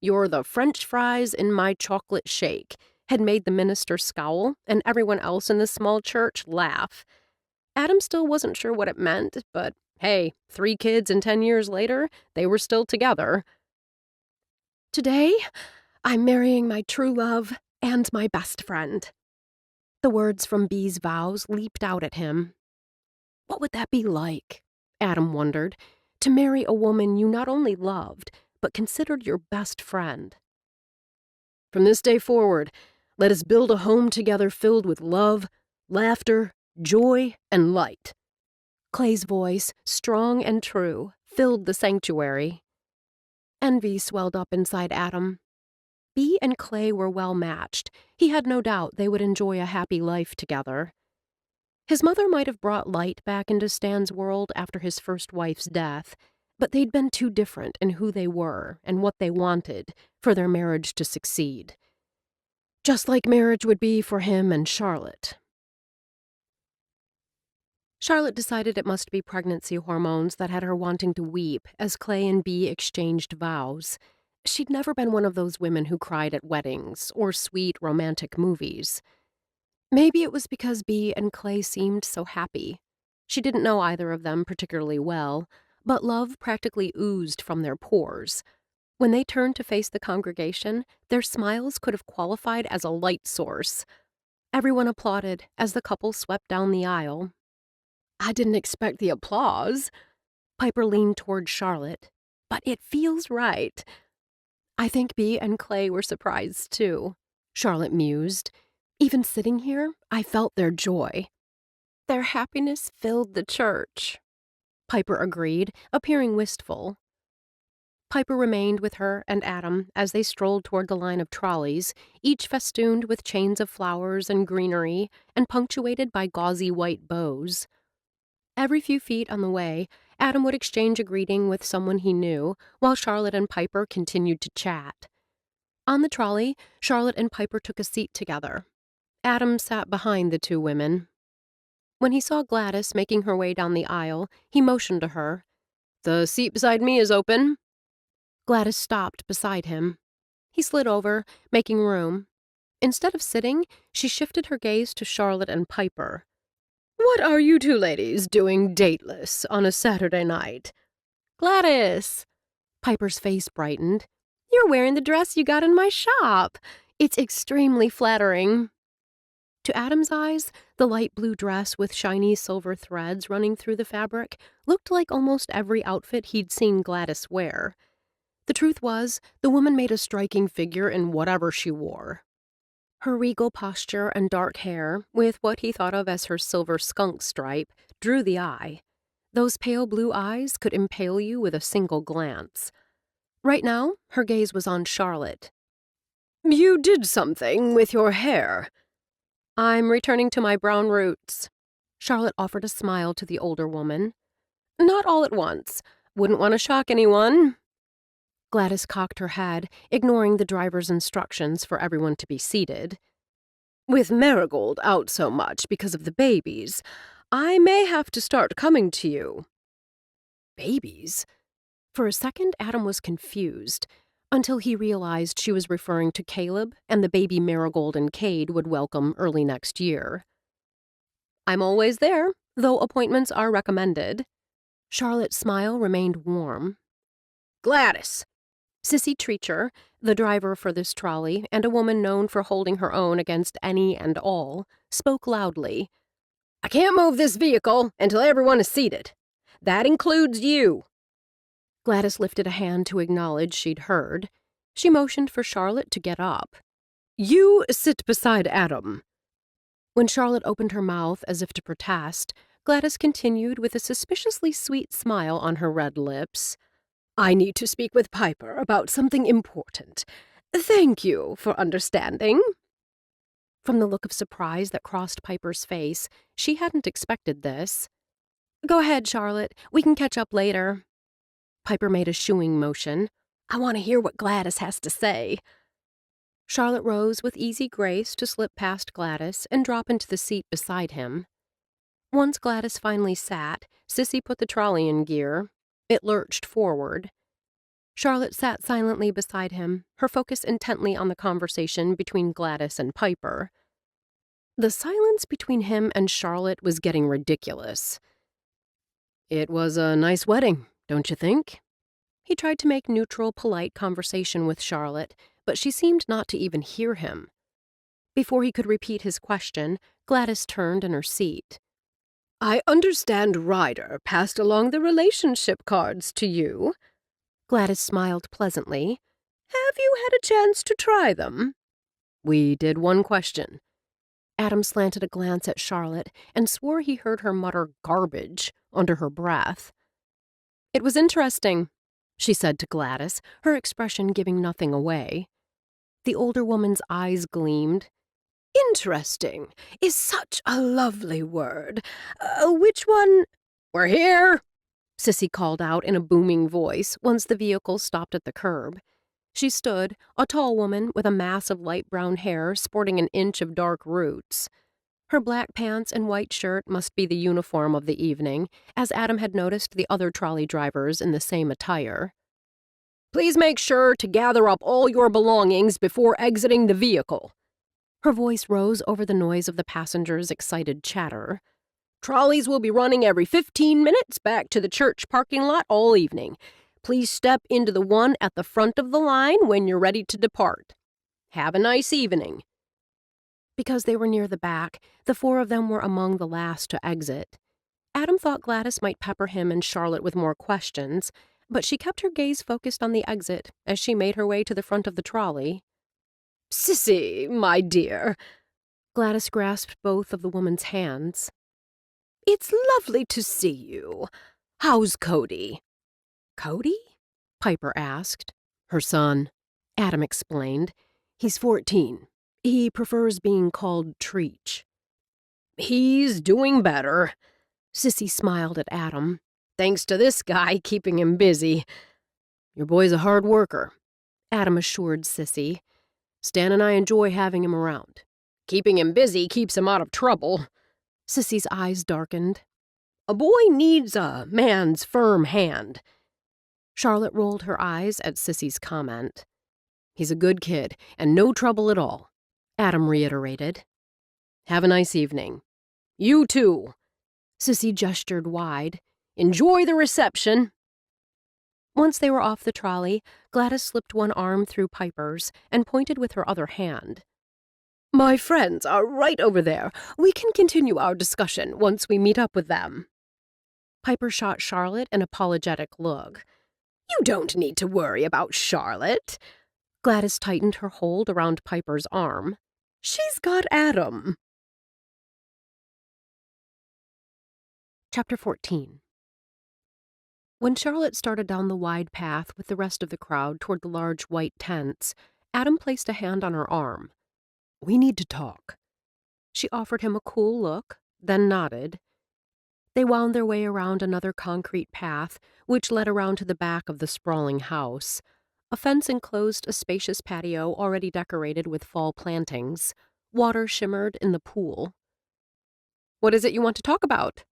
"You're the French fries in my chocolate shake," had made the minister scowl and everyone else in the small church laugh. Adam still wasn't sure what it meant, but hey, 3 kids and 10 years later, they were still together. "Today, I'm marrying my true love and my best friend." The words from Bee's vows leaped out at him. What would that be like, Adam wondered, to marry a woman you not only loved, but considered your best friend? "From this day forward, let us build a home together filled with love, laughter, joy, and light." Clay's voice, strong and true, filled the sanctuary. Envy swelled up inside Adam. Bee and Clay were well matched. He had no doubt they would enjoy a happy life together. His mother might have brought light back into Stan's world after his first wife's death, but they'd been too different in who they were and what they wanted for their marriage to succeed. Just like marriage would be for him and Charlotte. Charlotte decided it must be pregnancy hormones that had her wanting to weep as Clay and Bee exchanged vows. She'd never been one of those women who cried at weddings or sweet romantic movies. Maybe it was because Bee and Clay seemed so happy. She didn't know either of them particularly well, but love practically oozed from their pores. When they turned to face the congregation, their smiles could have qualified as a light source. Everyone applauded as the couple swept down the aisle. "I didn't expect the applause." Piper leaned toward Charlotte. "But it feels right." "I think Bee and Clay were surprised, too," Charlotte mused. "Even sitting here, I felt their joy." "Their happiness filled the church," Piper agreed, appearing wistful. Piper remained with her and Adam as they strolled toward the line of trolleys, each festooned with chains of flowers and greenery and punctuated by gauzy white bows. Every few feet on the way, Adam would exchange a greeting with someone he knew, while Charlotte and Piper continued to chat. On the trolley, Charlotte and Piper took a seat together. Adam sat behind the two women. When he saw Gladys making her way down the aisle, he motioned to her. "The seat beside me is open." Gladys stopped beside him. He slid over, making room. Instead of sitting, she shifted her gaze to Charlotte and Piper. What are you two ladies doing dateless on a Saturday night? Gladys! Piper's face brightened. You're wearing the dress you got in my shop. It's extremely flattering. To Adam's eyes, the light blue dress with shiny silver threads running through the fabric looked like almost every outfit he'd seen Gladys wear. The truth was, the woman made a striking figure in whatever she wore. Her regal posture and dark hair, with what he thought of as her silver skunk stripe, drew the eye. Those pale blue eyes could impale you with a single glance. Right now, her gaze was on Charlotte. You did something with your hair. I'm returning to my brown roots. Charlotte offered a smile to the older woman. Not all at once. Wouldn't want to shock anyone. Gladys cocked her head, ignoring the driver's instructions for everyone to be seated. With Marigold out so much because of the babies, I may have to start coming to you. Babies? For a second, Adam was confused, until he realized she was referring to Caleb and the baby Marigold and Cade would welcome early next year. I'm always there, though appointments are recommended. Charlotte's smile remained warm. Gladys! Sissy Treacher, the driver for this trolley and a woman known for holding her own against any and all, spoke loudly. I can't move this vehicle until everyone is seated. That includes you. Gladys lifted a hand to acknowledge she'd heard. She motioned for Charlotte to get up. You sit beside Adam. When Charlotte opened her mouth as if to protest, Gladys continued with a suspiciously sweet smile on her red lips. I need to speak with Piper about something important. Thank you for understanding. From the look of surprise that crossed Piper's face, she hadn't expected this. Go ahead, Charlotte. We can catch up later. Piper made a shooing motion. I want to hear what Gladys has to say. Charlotte rose with easy grace to slip past Gladys and drop into the seat beside him. Once Gladys finally sat, Sissy put the trolley in gear. It lurched forward. Charlotte sat silently beside him, her focus intently on the conversation between Gladys and Piper. The silence between him and Charlotte was getting ridiculous. It was a nice wedding, don't you think? He tried to make neutral, polite conversation with Charlotte, but she seemed not to even hear him. Before he could repeat his question, Gladys turned in her seat. I understand Ryder passed along the relationship cards to you. Gladys smiled pleasantly. Have you had a chance to try them? We did one question. Adam slanted a glance at Charlotte and swore he heard her mutter garbage under her breath. It was interesting, she said to Gladys, her expression giving nothing away. The older woman's eyes gleamed. Interesting is such a lovely word. Which one? We're here, Sissy called out in a booming voice once the vehicle stopped at the curb. She stood, a tall woman with a mass of light brown hair sporting an inch of dark roots. Her black pants and white shirt must be the uniform of the evening, as Adam had noticed the other trolley drivers in the same attire. Please make sure to gather up all your belongings before exiting the vehicle. Her voice rose over the noise of the passengers' excited chatter. Trolleys will be running every 15 minutes back to the church parking lot all evening. Please step into the one at the front of the line when you're ready to depart. Have a nice evening. Because they were near the back, the four of them were among the last to exit. Adam thought Gladys might pepper him and Charlotte with more questions, but she kept her gaze focused on the exit as she made her way to the front of the trolley. Sissy, my dear. Gladys grasped both of the woman's hands. It's lovely to see you. How's Cody? Cody? Piper asked. Her son. Adam explained. He's 14. He prefers being called Treach. He's doing better. Sissy smiled at Adam. Thanks to this guy keeping him busy. Your boy's a hard worker, Adam assured Sissy. Stan and I enjoy having him around. Keeping him busy keeps him out of trouble. Sissy's eyes darkened. A boy needs a man's firm hand. Charlotte rolled her eyes at Sissy's comment. He's a good kid, and no trouble at all, Adam reiterated. Have a nice evening. You too. Sissy gestured wide. "Enjoy the reception." Once they were off the trolley, Gladys slipped one arm through Piper's and pointed with her other hand. "My friends are right over there. We can continue our discussion once we meet up with them." Piper shot Charlotte an apologetic look. "You don't need to worry about Charlotte." Gladys tightened her hold around Piper's arm. "She's got Adam." Chapter 14. When Charlotte started down the wide path with the rest of the crowd toward the large white tents, Adam placed a hand on her arm. "We need to talk." She offered him a cool look, then nodded. They wound their way around another concrete path, which led around to the back of the sprawling house. A fence enclosed a spacious patio already decorated with fall plantings. Water shimmered in the pool. "What is it you want to talk about?"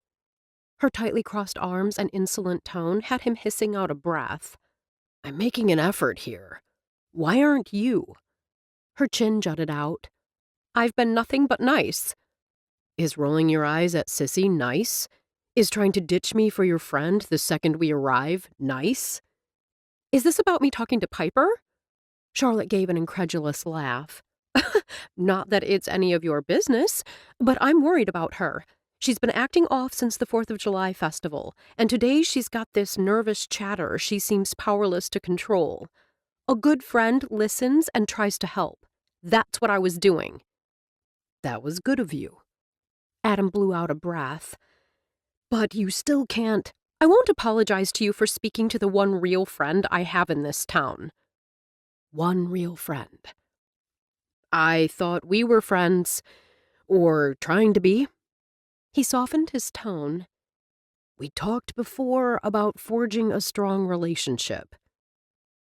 Her tightly crossed arms and insolent tone had him hissing out a breath. "I'm making an effort here. Why aren't you?" Her chin jutted out. "I've been nothing but nice." "Is rolling your eyes at Sissy nice? Is trying to ditch me for your friend the second we arrive nice?" "Is this about me talking to Piper?" Charlotte gave an incredulous laugh. "Not that it's any of your business, but I'm worried about her. She's been acting off since the 4th of July festival, and today she's got this nervous chatter she seems powerless to control. A good friend listens and tries to help. That's what I was doing." "That was good of you." Adam blew out a breath. "But you still can't. I won't apologize to you for speaking to the one real friend I have in this town." "One real friend." "I thought we were friends, or trying to be." He softened his tone. "We talked before about forging a strong relationship."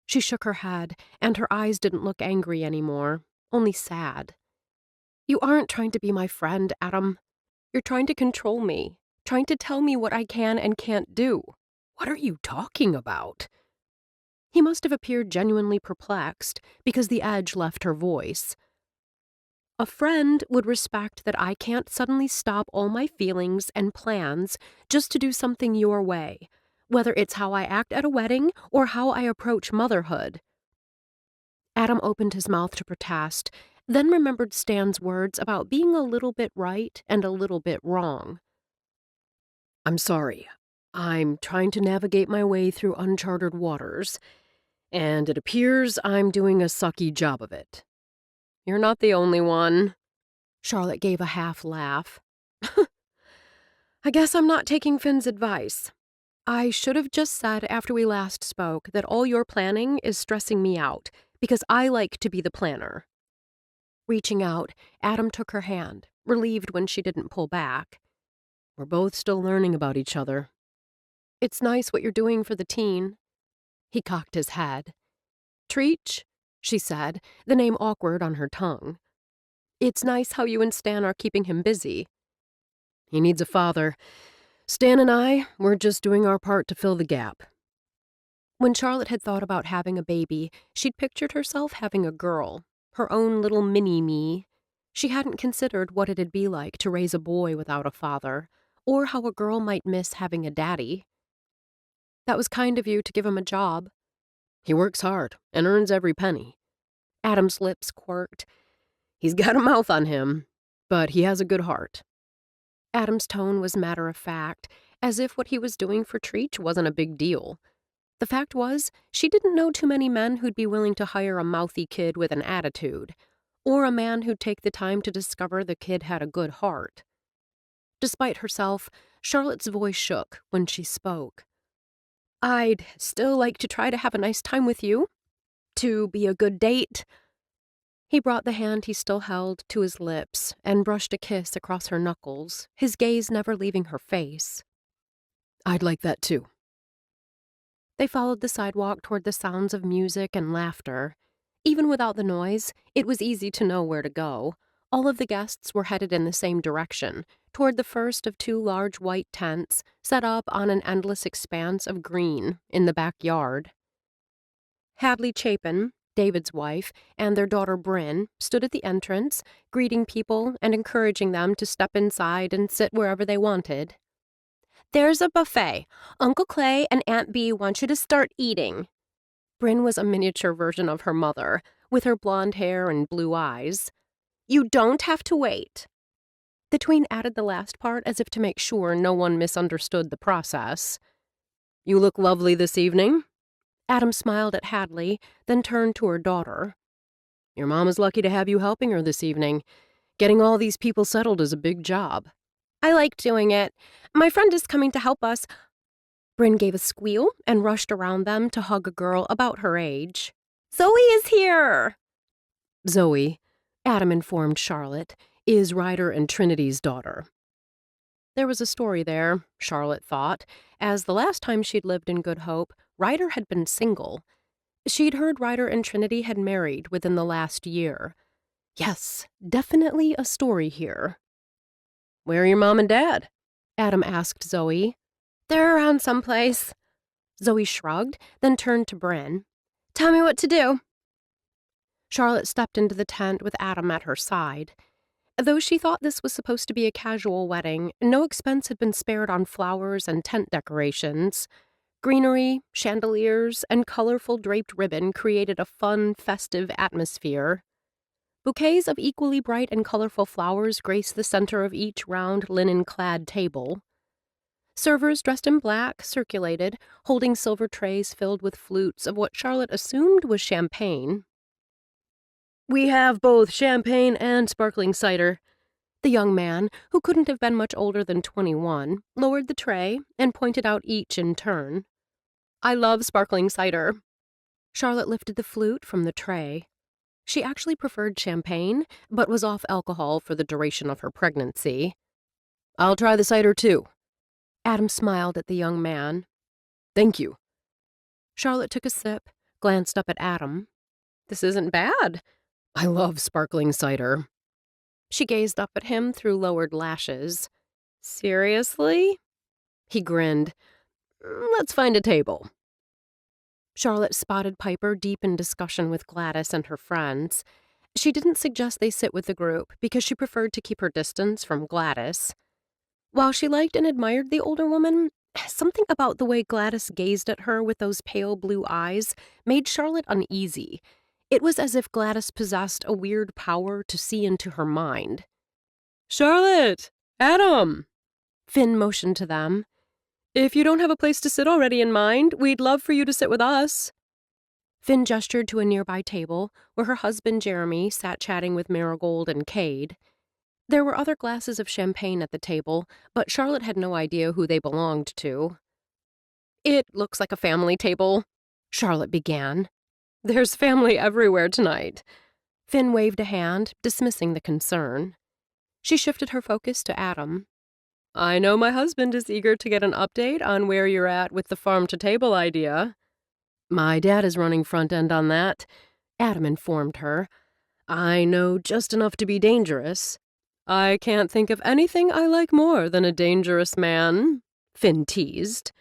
She shook her head, and her eyes didn't look angry anymore, only sad. "You aren't trying to be my friend, Adam. You're trying to control me, trying to tell me what I can and can't do." "What are you talking about?" He must have appeared genuinely perplexed, because the edge left her voice. "A friend would respect that I can't suddenly stop all my feelings and plans just to do something your way, whether it's how I act at a wedding or how I approach motherhood." Adam opened his mouth to protest, then remembered Stan's words about being a little bit right and a little bit wrong. "I'm sorry. I'm trying to navigate my way through uncharted waters, and it appears I'm doing a sucky job of it." "You're not the only one." Charlotte gave a half laugh. "I guess I'm not taking Finn's advice. I should have just said after we last spoke that all your planning is stressing me out, because I like to be the planner." Reaching out, Adam took her hand, relieved when she didn't pull back. "We're both still learning about each other." "It's nice what you're doing for the teen." He cocked his head. "Treach," she said, the name awkward on her tongue. "It's nice how you and Stan are keeping him busy." "He needs a father. Stan and we're just doing our part to fill the gap." When Charlotte had thought about having a baby, she'd pictured herself having a girl, her own little mini-me. She hadn't considered what it'd be like to raise a boy without a father, or how a girl might miss having a daddy. "That was kind of you to give him a job." "He works hard and earns every penny." Adam's lips quirked. "He's got a mouth on him, but he has a good heart." Adam's tone was matter-of-fact, as if what he was doing for Treach wasn't a big deal. The fact was, she didn't know too many men who'd be willing to hire a mouthy kid with an attitude, or a man who'd take the time to discover the kid had a good heart. Despite herself, Charlotte's voice shook when she spoke. "I'd still like to try to have a nice time with you. To be a good date." He brought the hand he still held to his lips and brushed a kiss across her knuckles, his gaze never leaving her face. "I'd like that too." They followed the sidewalk toward the sounds of music and laughter. Even without the noise, it was easy to know where to go. All of the guests were headed in the same direction, toward the first of 2 large white tents set up on an endless expanse of green in the backyard. Hadley Chapin, David's wife, and their daughter Bryn stood at the entrance, greeting people and encouraging them to step inside and sit wherever they wanted. There's a buffet. Uncle Clay and Aunt Bee want you to start eating. Bryn was a miniature version of her mother, with her blonde hair and blue eyes. You don't have to wait. The tween added the last part as if to make sure no one misunderstood the process. You look lovely this evening. Adam smiled at Hadley, then turned to her daughter. Your mom is lucky to have you helping her this evening. Getting all these people settled is a big job. I like doing it. My friend is coming to help us. Bryn gave a squeal and rushed around them to hug a girl about her age. Zoe is here! Zoe, Adam informed Charlotte, is Ryder and Trinity's daughter. There was a story there, Charlotte thought, as the last time she'd lived in Good Hope, Ryder had been single. She'd heard Ryder and Trinity had married within the last year. Yes, definitely a story here. Where are your mom and dad? Adam asked Zoe. They're around someplace. Zoe shrugged, then turned to Bryn. Tell me what to do. Charlotte stepped into the tent with Adam at her side. Though she thought this was supposed to be a casual wedding, no expense had been spared on flowers and tent decorations. Greenery, chandeliers, and colorful draped ribbon created a fun, festive atmosphere. Bouquets of equally bright and colorful flowers graced the center of each round linen-clad table. Servers dressed in black circulated, holding silver trays filled with flutes of what Charlotte assumed was champagne. We have both champagne and sparkling cider. The young man, who couldn't have been much older than 21, lowered the tray and pointed out each in turn. I love sparkling cider. Charlotte lifted the flute from the tray. She actually preferred champagne, but was off alcohol for the duration of her pregnancy. I'll try the cider too. Adam smiled at the young man. Thank you. Charlotte took a sip, glanced up at Adam. This isn't bad. I love sparkling cider. She gazed up at him through lowered lashes. Seriously? He grinned. Let's find a table. Charlotte spotted Piper deep in discussion with Gladys and her friends. She didn't suggest they sit with the group because she preferred to keep her distance from Gladys. While she liked and admired the older woman, something about the way Gladys gazed at her with those pale blue eyes made Charlotte uneasy. It was as if Gladys possessed a weird power to see into her mind. Charlotte! Adam! Finn motioned to them. If you don't have a place to sit already in mind, we'd love for you to sit with us. Finn gestured to a nearby table where her husband Jeremy sat chatting with Marigold and Cade. There were other glasses of champagne at the table, but Charlotte had no idea who they belonged to. It looks like a family table, Charlotte began. There's family everywhere tonight. Finn waved a hand, dismissing the concern. She shifted her focus to Adam. I know my husband is eager to get an update on where you're at with the farm-to-table idea. My dad is running front end on that, Adam informed her. I know just enough to be dangerous. I can't think of anything I like more than a dangerous man, Finn teased.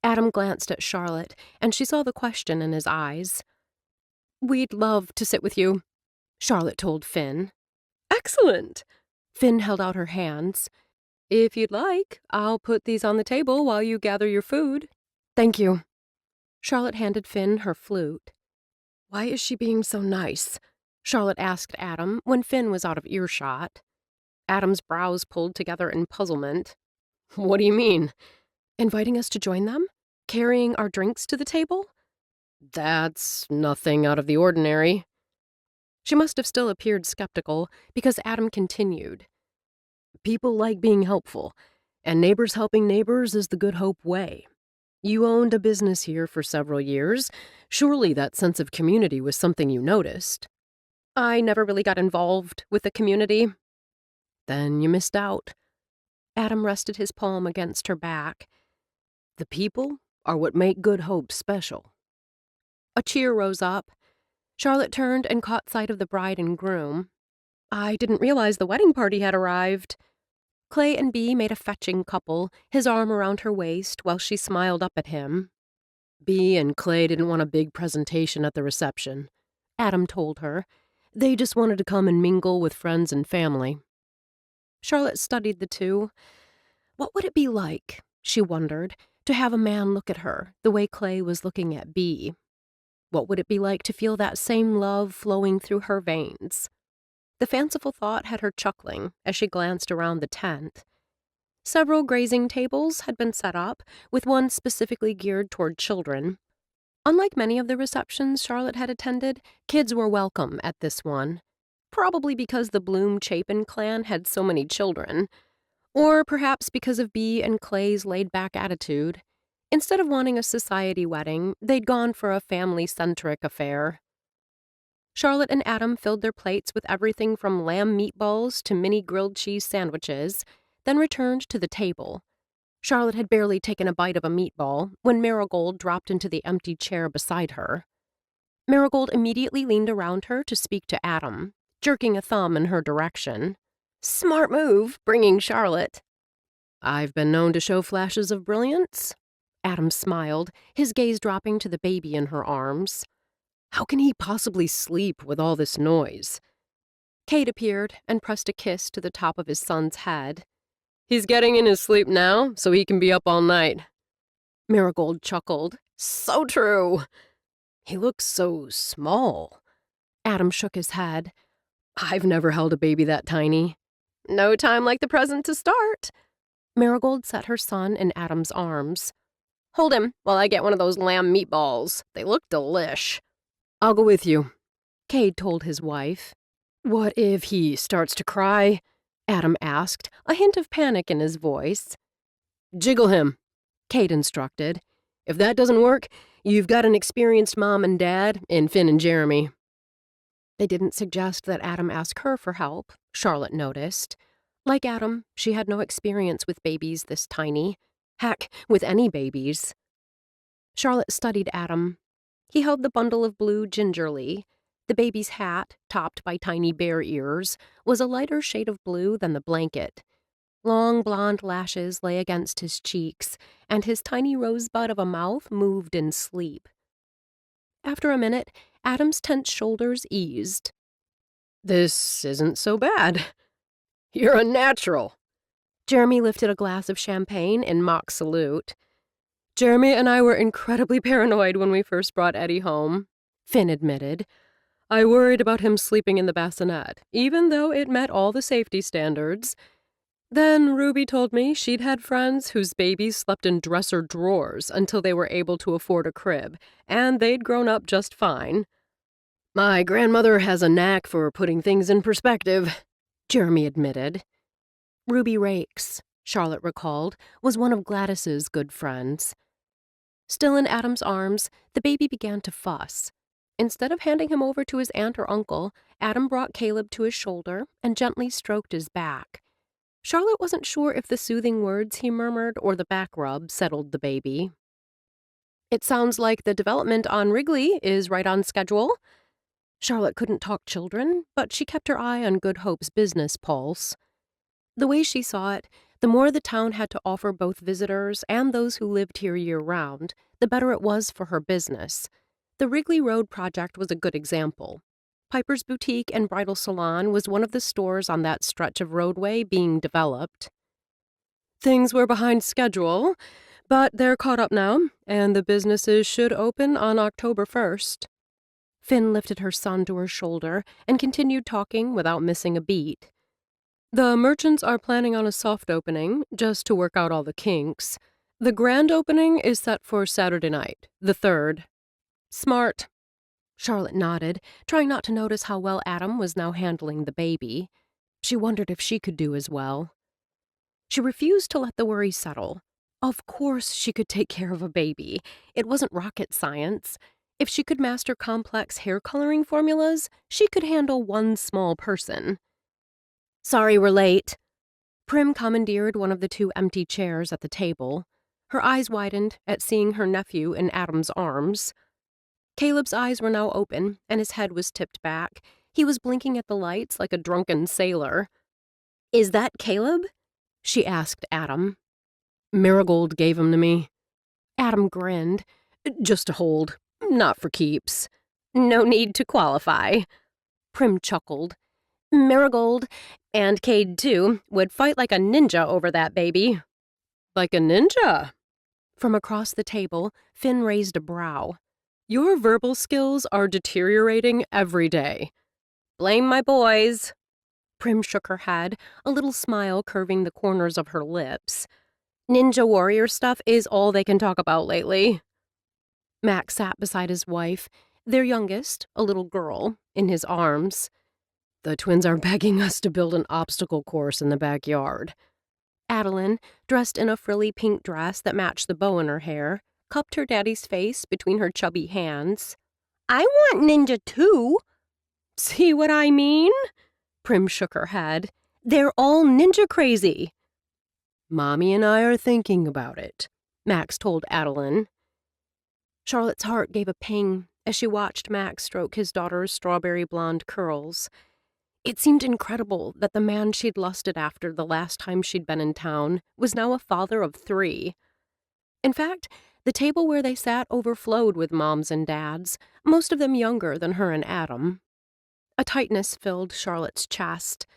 Adam glanced at Charlotte, and she saw the question in his eyes. We'd love to sit with you, Charlotte told Finn. Excellent. Finn held out her hands. If you'd like, I'll put these on the table while you gather your food. Thank you. Charlotte handed Finn her flute. Why is she being so nice? Charlotte asked Adam when Finn was out of earshot. Adam's brows pulled together in puzzlement. What do you mean? Inviting us to join them? Carrying our drinks to the table? That's nothing out of the ordinary. She must have still appeared skeptical because Adam continued. People like being helpful, and neighbors helping neighbors is the Good Hope way. You owned a business here for several years. Surely that sense of community was something you noticed. I never really got involved with the community. Then you missed out. Adam rested his palm against her back. The people are what make Good Hope special. A cheer rose up. Charlotte turned and caught sight of the bride and groom. I didn't realize the wedding party had arrived. Clay and Bee made a fetching couple, his arm around her waist while she smiled up at him. Bee and Clay didn't want a big presentation at the reception, Adam told her. They just wanted to come and mingle with friends and family. Charlotte studied the two. What would it be like She wondered, to have a man look at her the way Clay was looking at Bee. What would it be like to feel that same love flowing through her veins? The fanciful thought had her chuckling as she glanced around the tent. Several grazing tables had been set up, with one specifically geared toward children. Unlike many of the receptions Charlotte had attended, kids were welcome at this one. Probably because the Bloom-Chapin clan had so many children. Or perhaps because of Bee and Clay's laid-back attitude. Instead of wanting a society wedding, they'd gone for a family-centric affair. Charlotte and Adam filled their plates with everything from lamb meatballs to mini grilled cheese sandwiches, then returned to the table. Charlotte had barely taken a bite of a meatball when Marigold dropped into the empty chair beside her. Marigold immediately leaned around her to speak to Adam, jerking a thumb in her direction. Smart move, bringing Charlotte. I've been known to show flashes of brilliance. Adam smiled, his gaze dropping to the baby in her arms. How can he possibly sleep with all this noise? Kate appeared and pressed a kiss to the top of his son's head. He's getting in his sleep now, so he can be up all night. Marigold chuckled. So true. He looks so small. Adam shook his head. I've never held a baby that tiny. No time like the present to start. Marigold set her son in Adam's arms. Hold him while I get one of those lamb meatballs. They look delish. I'll go with you, Cade told his wife. What if he starts to cry? Adam asked, a hint of panic in his voice. Jiggle him, Cade instructed. If that doesn't work, you've got an experienced mom and dad in Finn and Jeremy. They didn't suggest that Adam ask her for help, Charlotte noticed. Like Adam, she had no experience with babies this tiny. Heck, with any babies. Charlotte studied Adam. He held the bundle of blue gingerly. The baby's hat, topped by tiny bear ears, was a lighter shade of blue than the blanket. Long blonde lashes lay against his cheeks, and his tiny rosebud of a mouth moved in sleep. After a minute, Adam's tense shoulders eased. This isn't so bad. You're a natural. Jeremy lifted a glass of champagne in mock salute. Jeremy and I were incredibly paranoid when we first brought Eddie home, Finn admitted. I worried about him sleeping in the bassinet, even though it met all the safety standards. Then Ruby told me she'd had friends whose babies slept in dresser drawers until they were able to afford a crib, and they'd grown up just fine. My grandmother has a knack for putting things in perspective, Jeremy admitted. Ruby Rakes, Charlotte recalled, was one of Gladys's good friends. Still in Adam's arms, the baby began to fuss. Instead of handing him over to his aunt or uncle, Adam brought Caleb to his shoulder and gently stroked his back. Charlotte wasn't sure if the soothing words he murmured or the back rub settled the baby. It sounds like the development on Wrigley is right on schedule. Charlotte couldn't talk children, but she kept her eye on Good Hope's business pulse. The way she saw it, the more the town had to offer both visitors and those who lived here year-round, the better it was for her business. The Wrigley Road project was a good example. Piper's Boutique and Bridal Salon was one of the stores on that stretch of roadway being developed. Things were behind schedule, but they're caught up now, and the businesses should open on October 1st. Finn lifted her son to her shoulder and continued talking without missing a beat. The merchants are planning on a soft opening, just to work out all the kinks. The grand opening is set for Saturday night, the 3rd. Smart. Charlotte nodded, trying not to notice how well Adam was now handling the baby. She wondered if she could do as well. She refused to let the worry settle. Of course she could take care of a baby. It wasn't rocket science. If she could master complex hair coloring formulas, she could handle one small person. Sorry we're late. Prim commandeered one of the 2 empty chairs at the table. Her eyes widened at seeing her nephew in Adam's arms. Caleb's eyes were now open, and his head was tipped back. He was blinking at the lights like a drunken sailor. Is that Caleb? She asked Adam. Marigold gave him to me. Adam grinned. Just to hold. Not for keeps. No need to qualify. Prim chuckled. Marigold, and Cade too, would fight like a ninja over that baby. Like a ninja. From across the table, Finn raised a brow. Your verbal skills are deteriorating every day. Blame my boys. Prim shook her head, a little smile curving the corners of her lips. Ninja warrior stuff is all they can talk about lately. Max sat beside his wife, their youngest, a little girl, in his arms. The twins are begging us to build an obstacle course in the backyard. Adeline, dressed in a frilly pink dress that matched the bow in her hair, cupped her daddy's face between her chubby hands. I want ninja too. See what I mean? Prim shook her head. They're all ninja crazy. Mommy and I are thinking about it, Max told Adeline. Charlotte's heart gave a ping as she watched Max stroke his daughter's strawberry blonde curls. It seemed incredible that the man she'd lusted after the last time she'd been in town was now a father of 3. In fact, the table where they sat overflowed with moms and dads, most of them younger than her and Adam. A tightness filled Charlotte's chest.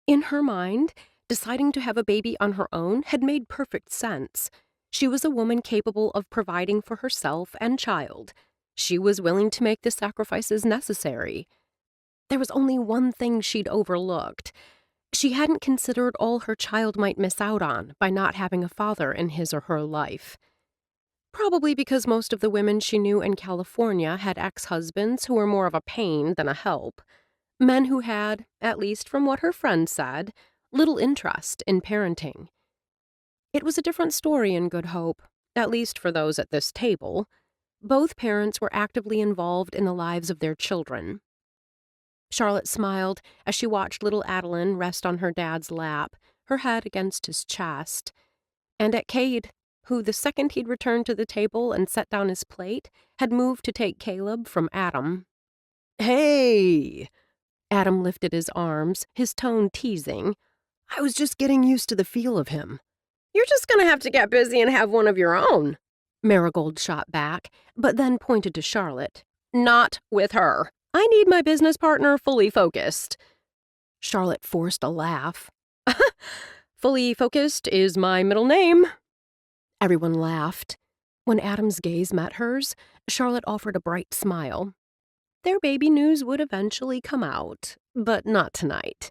In her mind, deciding to have a baby on her own had made perfect sense. She was a woman capable of providing for herself and child. She was willing to make the sacrifices necessary. There was only one thing she'd overlooked. She hadn't considered all her child might miss out on by not having a father in his or her life. Probably because most of the women she knew in California had ex-husbands who were more of a pain than a help. Men who had, at least from what her friends said, little interest in parenting. It was a different story in Good Hope, at least for those at this table. Both parents were actively involved in the lives of their children. Charlotte smiled as she watched little Adeline rest on her dad's lap, her head against his chest. And at Cade, who the second he'd returned to the table and set down his plate, had moved to take Caleb from Adam. Hey! Adam lifted his arms, his tone teasing. I was just getting used to the feel of him. You're just gonna have to get busy and have one of your own, Marigold shot back, but then pointed to Charlotte. Not with her. I need my business partner fully focused. Charlotte forced a laugh. Fully focused is my middle name. Everyone laughed. When Adam's gaze met hers, Charlotte offered a bright smile. Their baby news would eventually come out, but not tonight.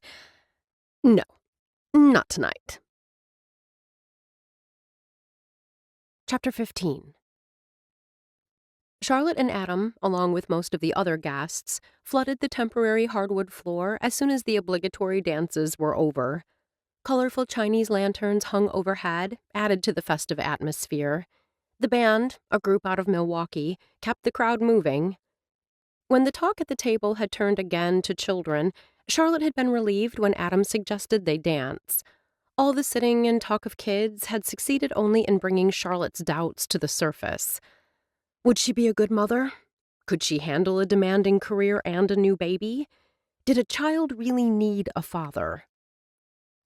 No, not tonight. Chapter 15. Charlotte and Adam, along with most of the other guests, flooded the temporary hardwood floor as soon as the obligatory dances were over. Colorful Chinese lanterns hung overhead, added to the festive atmosphere. The band, a group out of Milwaukee, kept the crowd moving. When the talk at the table had turned again to children, Charlotte had been relieved when Adam suggested they dance. All the sitting and talk of kids had succeeded only in bringing Charlotte's doubts to the surface. Would she be a good mother? Could she handle a demanding career and a new baby? Did a child really need a father?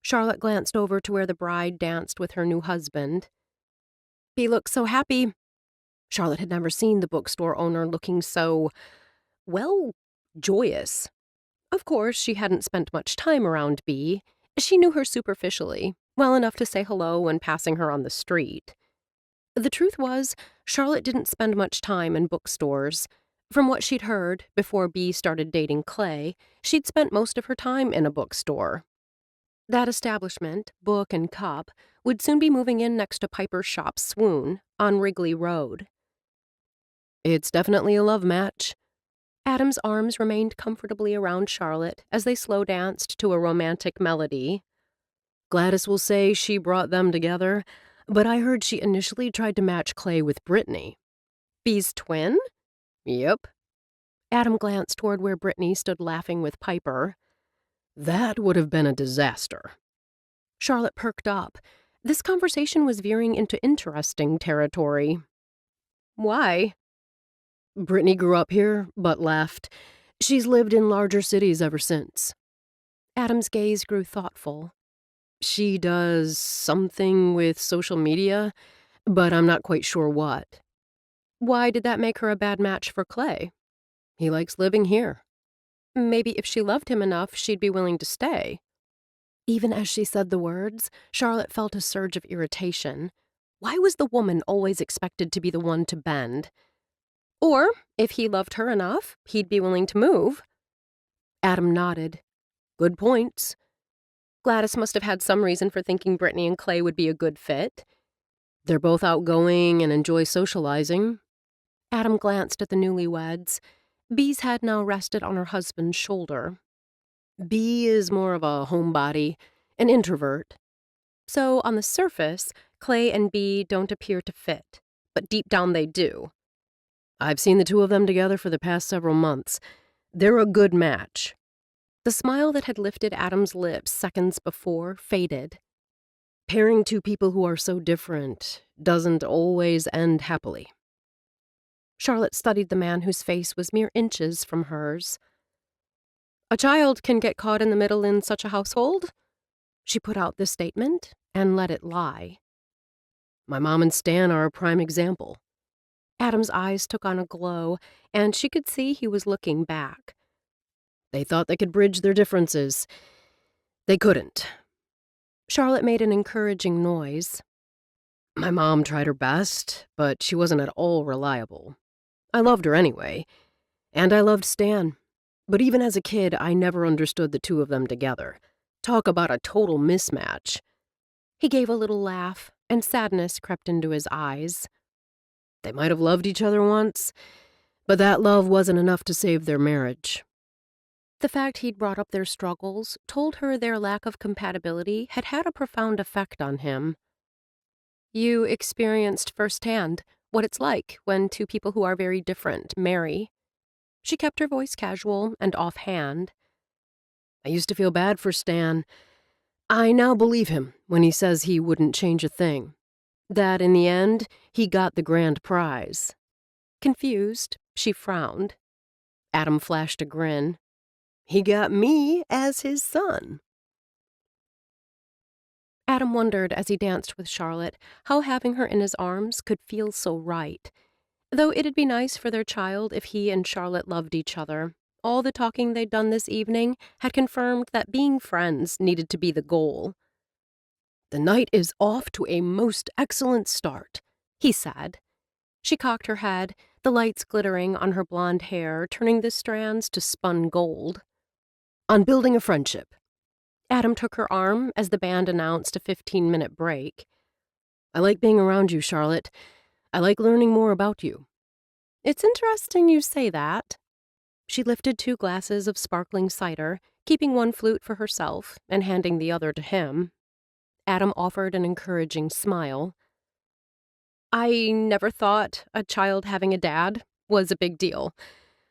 Charlotte glanced over to where the bride danced with her new husband. He looked so happy. Charlotte had never seen the bookstore owner looking so, well, joyous. Of course, she hadn't spent much time around Bea. She knew her superficially, well enough to say hello when passing her on the street. The truth was, Charlotte didn't spend much time in bookstores. From what she'd heard, before Bea started dating Clay, she'd spent most of her time in a bookstore. That establishment, Book and Cup, would soon be moving in next to Piper's shop Swoon, on Wrigley Road. It's definitely a love match. Adam's arms remained comfortably around Charlotte as they slow danced to a romantic melody. Gladys will say she brought them together, but I heard she initially tried to match Clay with Brittany. Bea's twin? Yep. Adam glanced toward where Brittany stood laughing with Piper. That would have been a disaster. Charlotte perked up. This conversation was veering into interesting territory. Why? Brittany grew up here, but left. She's lived in larger cities ever since. Adam's gaze grew thoughtful. She does something with social media, but I'm not quite sure what. Why did that make her a bad match for Clay? He likes living here. Maybe if she loved him enough, she'd be willing to stay. Even as she said the words, Charlotte felt a surge of irritation. Why was the woman always expected to be the one to bend? Or, if he loved her enough, he'd be willing to move. Adam nodded. Good points. Gladys must have had some reason for thinking Brittany and Clay would be a good fit. They're both outgoing and enjoy socializing. Adam glanced at the newlyweds. Bee's head now rested on her husband's shoulder. Bee is more of a homebody, an introvert. So, on the surface, Clay and Bee don't appear to fit, but deep down they do. I've seen the two of them together for the past several months. They're a good match. The smile that had lifted Adam's lips seconds before faded. Pairing two people who are so different doesn't always end happily. Charlotte studied the man whose face was mere inches from hers. A child can get caught in the middle in such a household? She put out this statement and let it lie. My mom and Stan are a prime example. Adam's eyes took on a glow, and she could see he was looking back. They thought they could bridge their differences. They couldn't. Charlotte made an encouraging noise. My mom tried her best, but she wasn't at all reliable. I loved her anyway, and I loved Stan. But even as a kid, I never understood the two of them together. Talk about a total mismatch. He gave a little laugh, and sadness crept into his eyes. They might have loved each other once, but that love wasn't enough to save their marriage. The fact he'd brought up their struggles told her their lack of compatibility had had a profound effect on him. You experienced firsthand what it's like when two people who are very different marry. She kept her voice casual and offhand. I used to feel bad for Stan. I now believe him when he says he wouldn't change a thing. That in the end, he got the grand prize. Confused, she frowned. Adam flashed a grin. He got me as his son. Adam wondered as he danced with Charlotte how having her in his arms could feel so right. Though it'd be nice for their child if he and Charlotte loved each other, all the talking they'd done this evening had confirmed that being friends needed to be the goal. The night is off to a most excellent start, he said. She cocked her head, the lights glittering on her blonde hair, turning the strands to spun gold. On building a friendship. Adam took her arm as the band announced a 15-minute break. I like being around you, Charlotte. I like learning more about you. It's interesting you say that. She lifted 2 glasses of sparkling cider, keeping one flute for herself and handing the other to him. Adam offered an encouraging smile. I never thought a child having a dad was a big deal.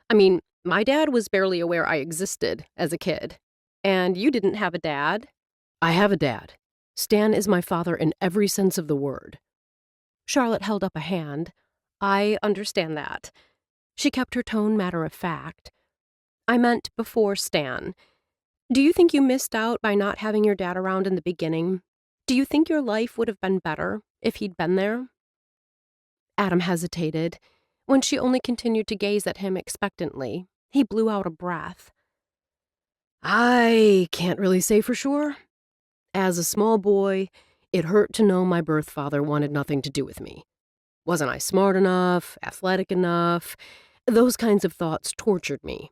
I mean, my dad was barely aware I existed as a kid. And you didn't have a dad? I have a dad. Stan is my father in every sense of the word. Charlotte held up a hand. I understand that. She kept her tone matter-of-fact. I meant before Stan. Do you think you missed out by not having your dad around in the beginning? Do you think your life would have been better if he'd been there? Adam hesitated. When she only continued to gaze at him expectantly, he blew out a breath. I can't really say for sure. As a small boy, it hurt to know my birth father wanted nothing to do with me. Wasn't I smart enough, athletic enough? Those kinds of thoughts tortured me.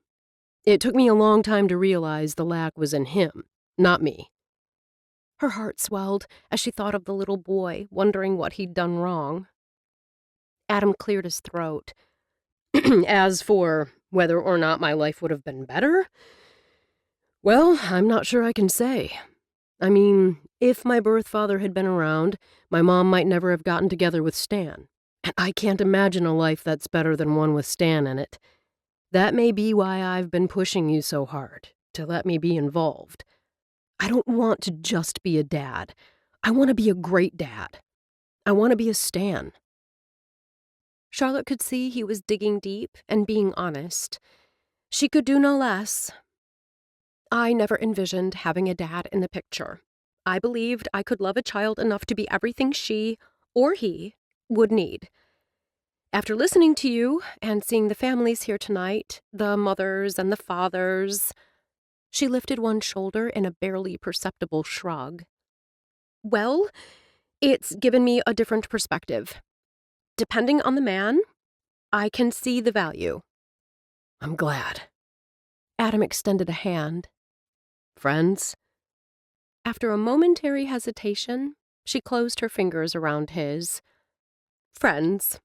It took me a long time to realize the lack was in him, not me. Her heart swelled as she thought of the little boy, wondering what he'd done wrong. Adam cleared his throat. As for whether or not my life would have been better, well, I'm not sure I can say. I mean, if my birth father had been around, my mom might never have gotten together with Stan. And I can't imagine a life that's better than one with Stan in it. That may be why I've been pushing you so hard, to let me be involved. I don't want to just be a dad. I want to be a great dad. I want to be a Stan. Charlotte could see he was digging deep and being honest. She could do no less. I never envisioned having a dad in the picture. I believed I could love a child enough to be everything she, or he, would need. After listening to you and seeing the families here tonight, the mothers and the fathers, She lifted one shoulder in a barely perceptible shrug. Well, it's given me a different perspective. Depending on the man, I can see the value. I'm glad. Adam extended a hand. Friends? After a momentary hesitation, she closed her fingers around his. Friends.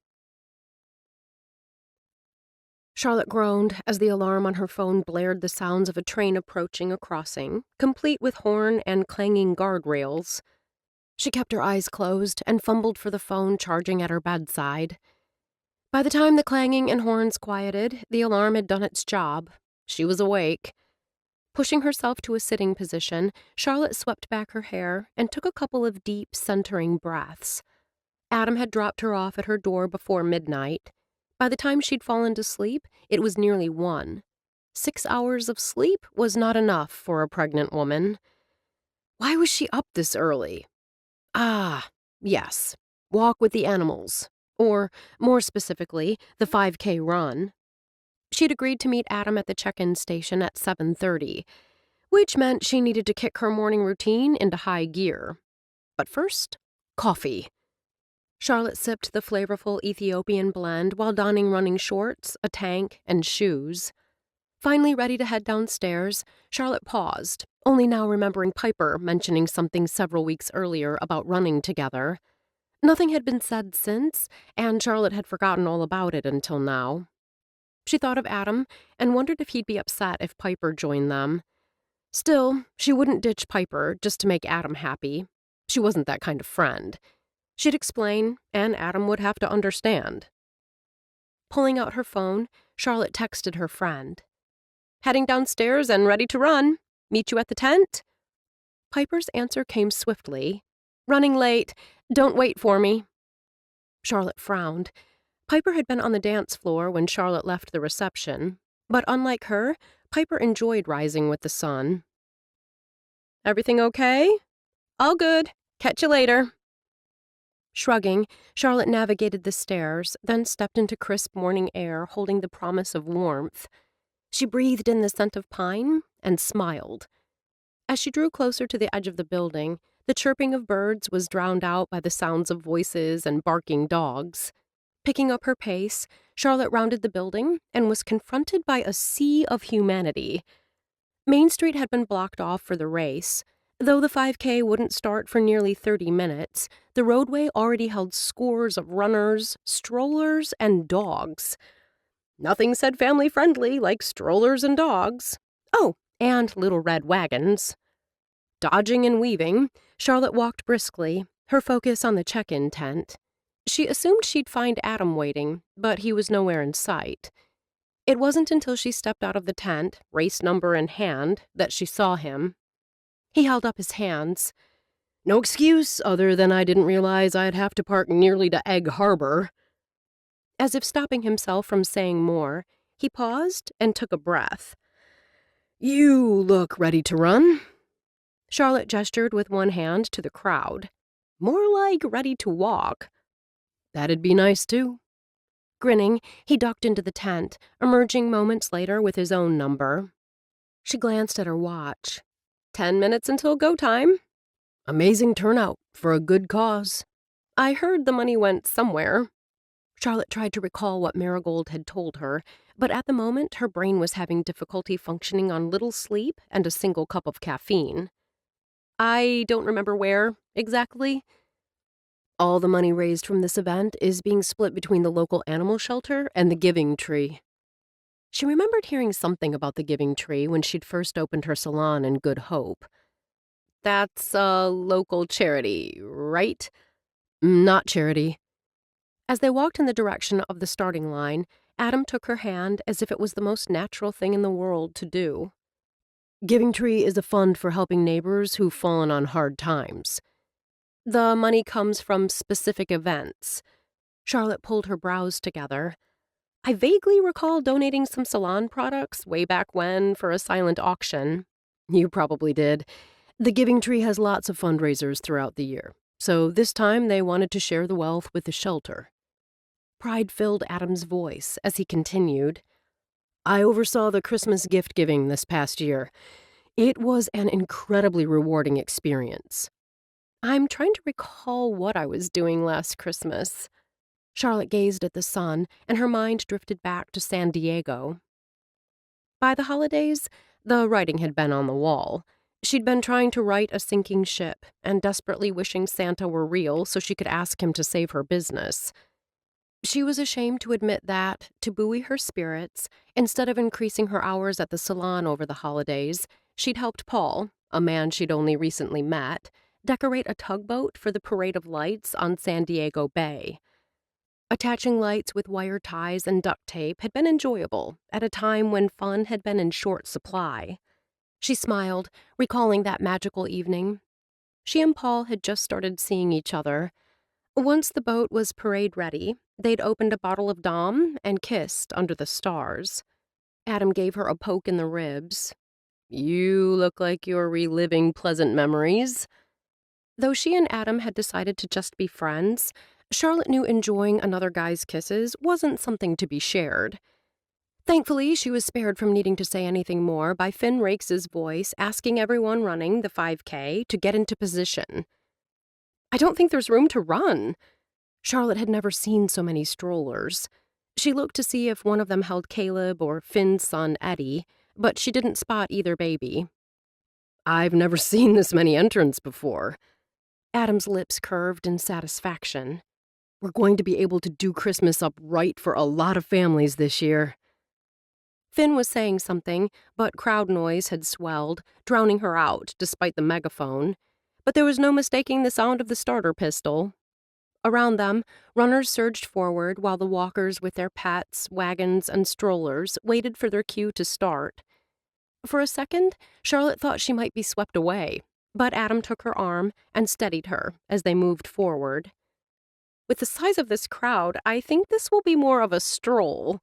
Charlotte groaned as the alarm on her phone blared the sounds of a train approaching a crossing, complete with horn and clanging guardrails. She kept her eyes closed and fumbled for the phone charging at her bedside. By the time the clanging and horns quieted, the alarm had done its job. She was awake. Pushing herself to a sitting position, Charlotte swept back her hair and took a couple of deep, centering breaths. Adam had dropped her off at her door before midnight. By the time she'd fallen to sleep, it was nearly 1. 6 hours of sleep was not enough for a pregnant woman. Why was she up this early? Ah, yes, walk with the animals. Or, more specifically, the 5K run. She'd agreed to meet Adam at the check-in station at 7:30, which meant she needed to kick her morning routine into high gear. But first, coffee. Charlotte sipped the flavorful Ethiopian blend while donning running shorts, a tank, and shoes. Finally ready to head downstairs, Charlotte paused, only now remembering Piper mentioning something several weeks earlier about running together. Nothing had been said since, and Charlotte had forgotten all about it until now. She thought of Adam and wondered if he'd be upset if Piper joined them. Still, she wouldn't ditch Piper just to make Adam happy. She wasn't that kind of friend. She'd explain, and Adam would have to understand. Pulling out her phone, Charlotte texted her friend. "Heading downstairs and ready to run. Meet you at the tent?" Piper's answer came swiftly. "Running late. Don't wait for me." Charlotte frowned. Piper had been on the dance floor when Charlotte left the reception, but unlike her, Piper enjoyed rising with the sun. "Everything okay?" "All good. Catch you later." Shrugging, Charlotte navigated the stairs, then stepped into crisp morning air holding the promise of warmth. She breathed in the scent of pine and smiled. As she drew closer to the edge of the building, the chirping of birds was drowned out by the sounds of voices and barking dogs. Picking up her pace, Charlotte rounded the building and was confronted by a sea of humanity. Main Street had been blocked off for the race. Though the 5K wouldn't start for nearly 30 minutes, the roadway already held scores of runners, strollers, and dogs. Nothing said family-friendly like strollers and dogs. Oh, and little red wagons. Dodging and weaving, Charlotte walked briskly, her focus on the check-in tent. She assumed she'd find Adam waiting, but he was nowhere in sight. It wasn't until she stepped out of the tent, race number in hand, that she saw him. He held up his hands. "No excuse other than I didn't realize I'd have to park nearly to Egg Harbor." As if stopping himself from saying more, he paused and took a breath. "You look ready to run." Charlotte gestured with one hand to the crowd. "More like ready to walk." "That'd be nice, too." Grinning, he ducked into the tent, emerging moments later with his own number. She glanced at her watch. 10 minutes until go time. Amazing turnout for a good cause. I heard the money went somewhere. Charlotte tried to recall what Marigold had told her, but at the moment her brain was having difficulty functioning on little sleep and a single cup of caffeine. I don't remember where, exactly. All the money raised from this event is being split between the local animal shelter and the Giving Tree. She remembered hearing something about the Giving Tree when she'd first opened her salon in Good Hope. That's a local charity, right? Not charity. As they walked in the direction of the starting line, Adam took her hand as if it was the most natural thing in the world to do. Giving Tree is a fund for helping neighbors who've fallen on hard times. The money comes from specific events. Charlotte pulled her brows together. I vaguely recall donating some salon products way back when for a silent auction. You probably did. The Giving Tree has lots of fundraisers throughout the year, so this time they wanted to share the wealth with the shelter. Pride filled Adam's voice as he continued. I oversaw the Christmas gift giving this past year. It was an incredibly rewarding experience. I'm trying to recall what I was doing last Christmas. Charlotte gazed at the sun, and her mind drifted back to San Diego. By the holidays, the writing had been on the wall. She'd been trying to right a sinking ship and desperately wishing Santa were real so she could ask him to save her business. She was ashamed to admit that, to buoy her spirits, instead of increasing her hours at the salon over the holidays, she'd helped Paul, a man she'd only recently met, decorate a tugboat for the Parade of Lights on San Diego Bay. Attaching lights with wire ties and duct tape had been enjoyable at a time when fun had been in short supply. She smiled, recalling that magical evening. She and Paul had just started seeing each other. Once the boat was parade ready, they'd opened a bottle of Dom and kissed under the stars. Adam gave her a poke in the ribs. "You look like you're reliving pleasant memories." Though she and Adam had decided to just be friends, Charlotte knew enjoying another guy's kisses wasn't something to be shared. Thankfully, she was spared from needing to say anything more by Finn Rakes' voice asking everyone running the 5K to get into position. "I don't think there's room to run." Charlotte had never seen so many strollers. She looked to see if one of them held Caleb or Finn's son Eddie, but she didn't spot either baby. "I've never seen this many entrants before." Adam's lips curved in satisfaction. "We're going to be able to do Christmas up right for a lot of families this year." Finn was saying something, but crowd noise had swelled, drowning her out despite the megaphone. But there was no mistaking the sound of the starter pistol. Around them, runners surged forward while the walkers with their pets, wagons, and strollers waited for their cue to start. For a second, Charlotte thought she might be swept away, but Adam took her arm and steadied her as they moved forward. "With the size of this crowd, I think this will be more of a stroll."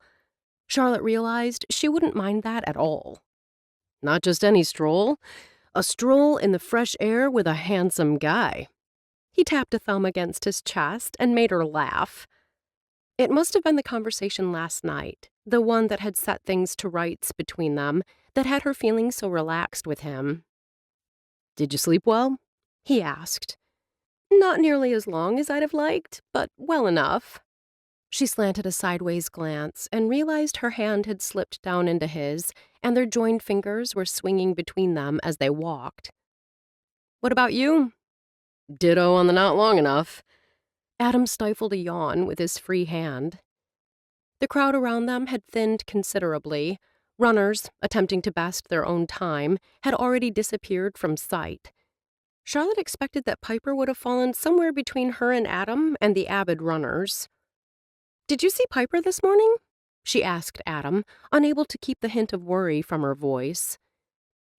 Charlotte realized she wouldn't mind that at all. "Not just any stroll. A stroll in the fresh air with a handsome guy." He tapped a thumb against his chest and made her laugh. It must have been the conversation last night, the one that had set things to rights between them, that had her feeling so relaxed with him. "Did you sleep well?" he asked. "Not nearly as long as I'd have liked, but well enough." She slanted a sideways glance and realized her hand had slipped down into his, and their joined fingers were swinging between them as they walked. "What about you?" "Ditto on the not long enough." Adam stifled a yawn with his free hand. The crowd around them had thinned considerably. Runners, attempting to best their own time, had already disappeared from sight. Charlotte expected that Piper would have fallen somewhere between her and Adam and the avid runners. "Did you see Piper this morning?" she asked Adam, unable to keep the hint of worry from her voice.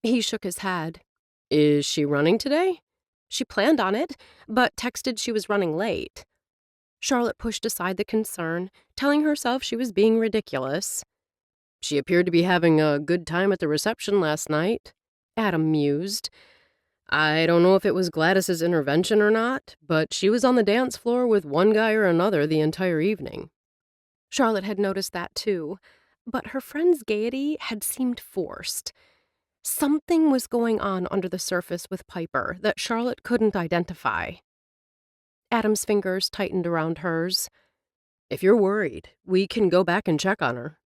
He shook his head. "Is she running today?" "She planned on it, but texted she was running late." Charlotte pushed aside the concern, telling herself she was being ridiculous. "She appeared to be having a good time at the reception last night," Adam mused. "I don't know if it was Gladys's intervention or not, but she was on the dance floor with one guy or another the entire evening." Charlotte had noticed that too, but her friend's gaiety had seemed forced. Something was going on under the surface with Piper that Charlotte couldn't identify. Adam's fingers tightened around hers. "If you're worried, we can go back and check on her."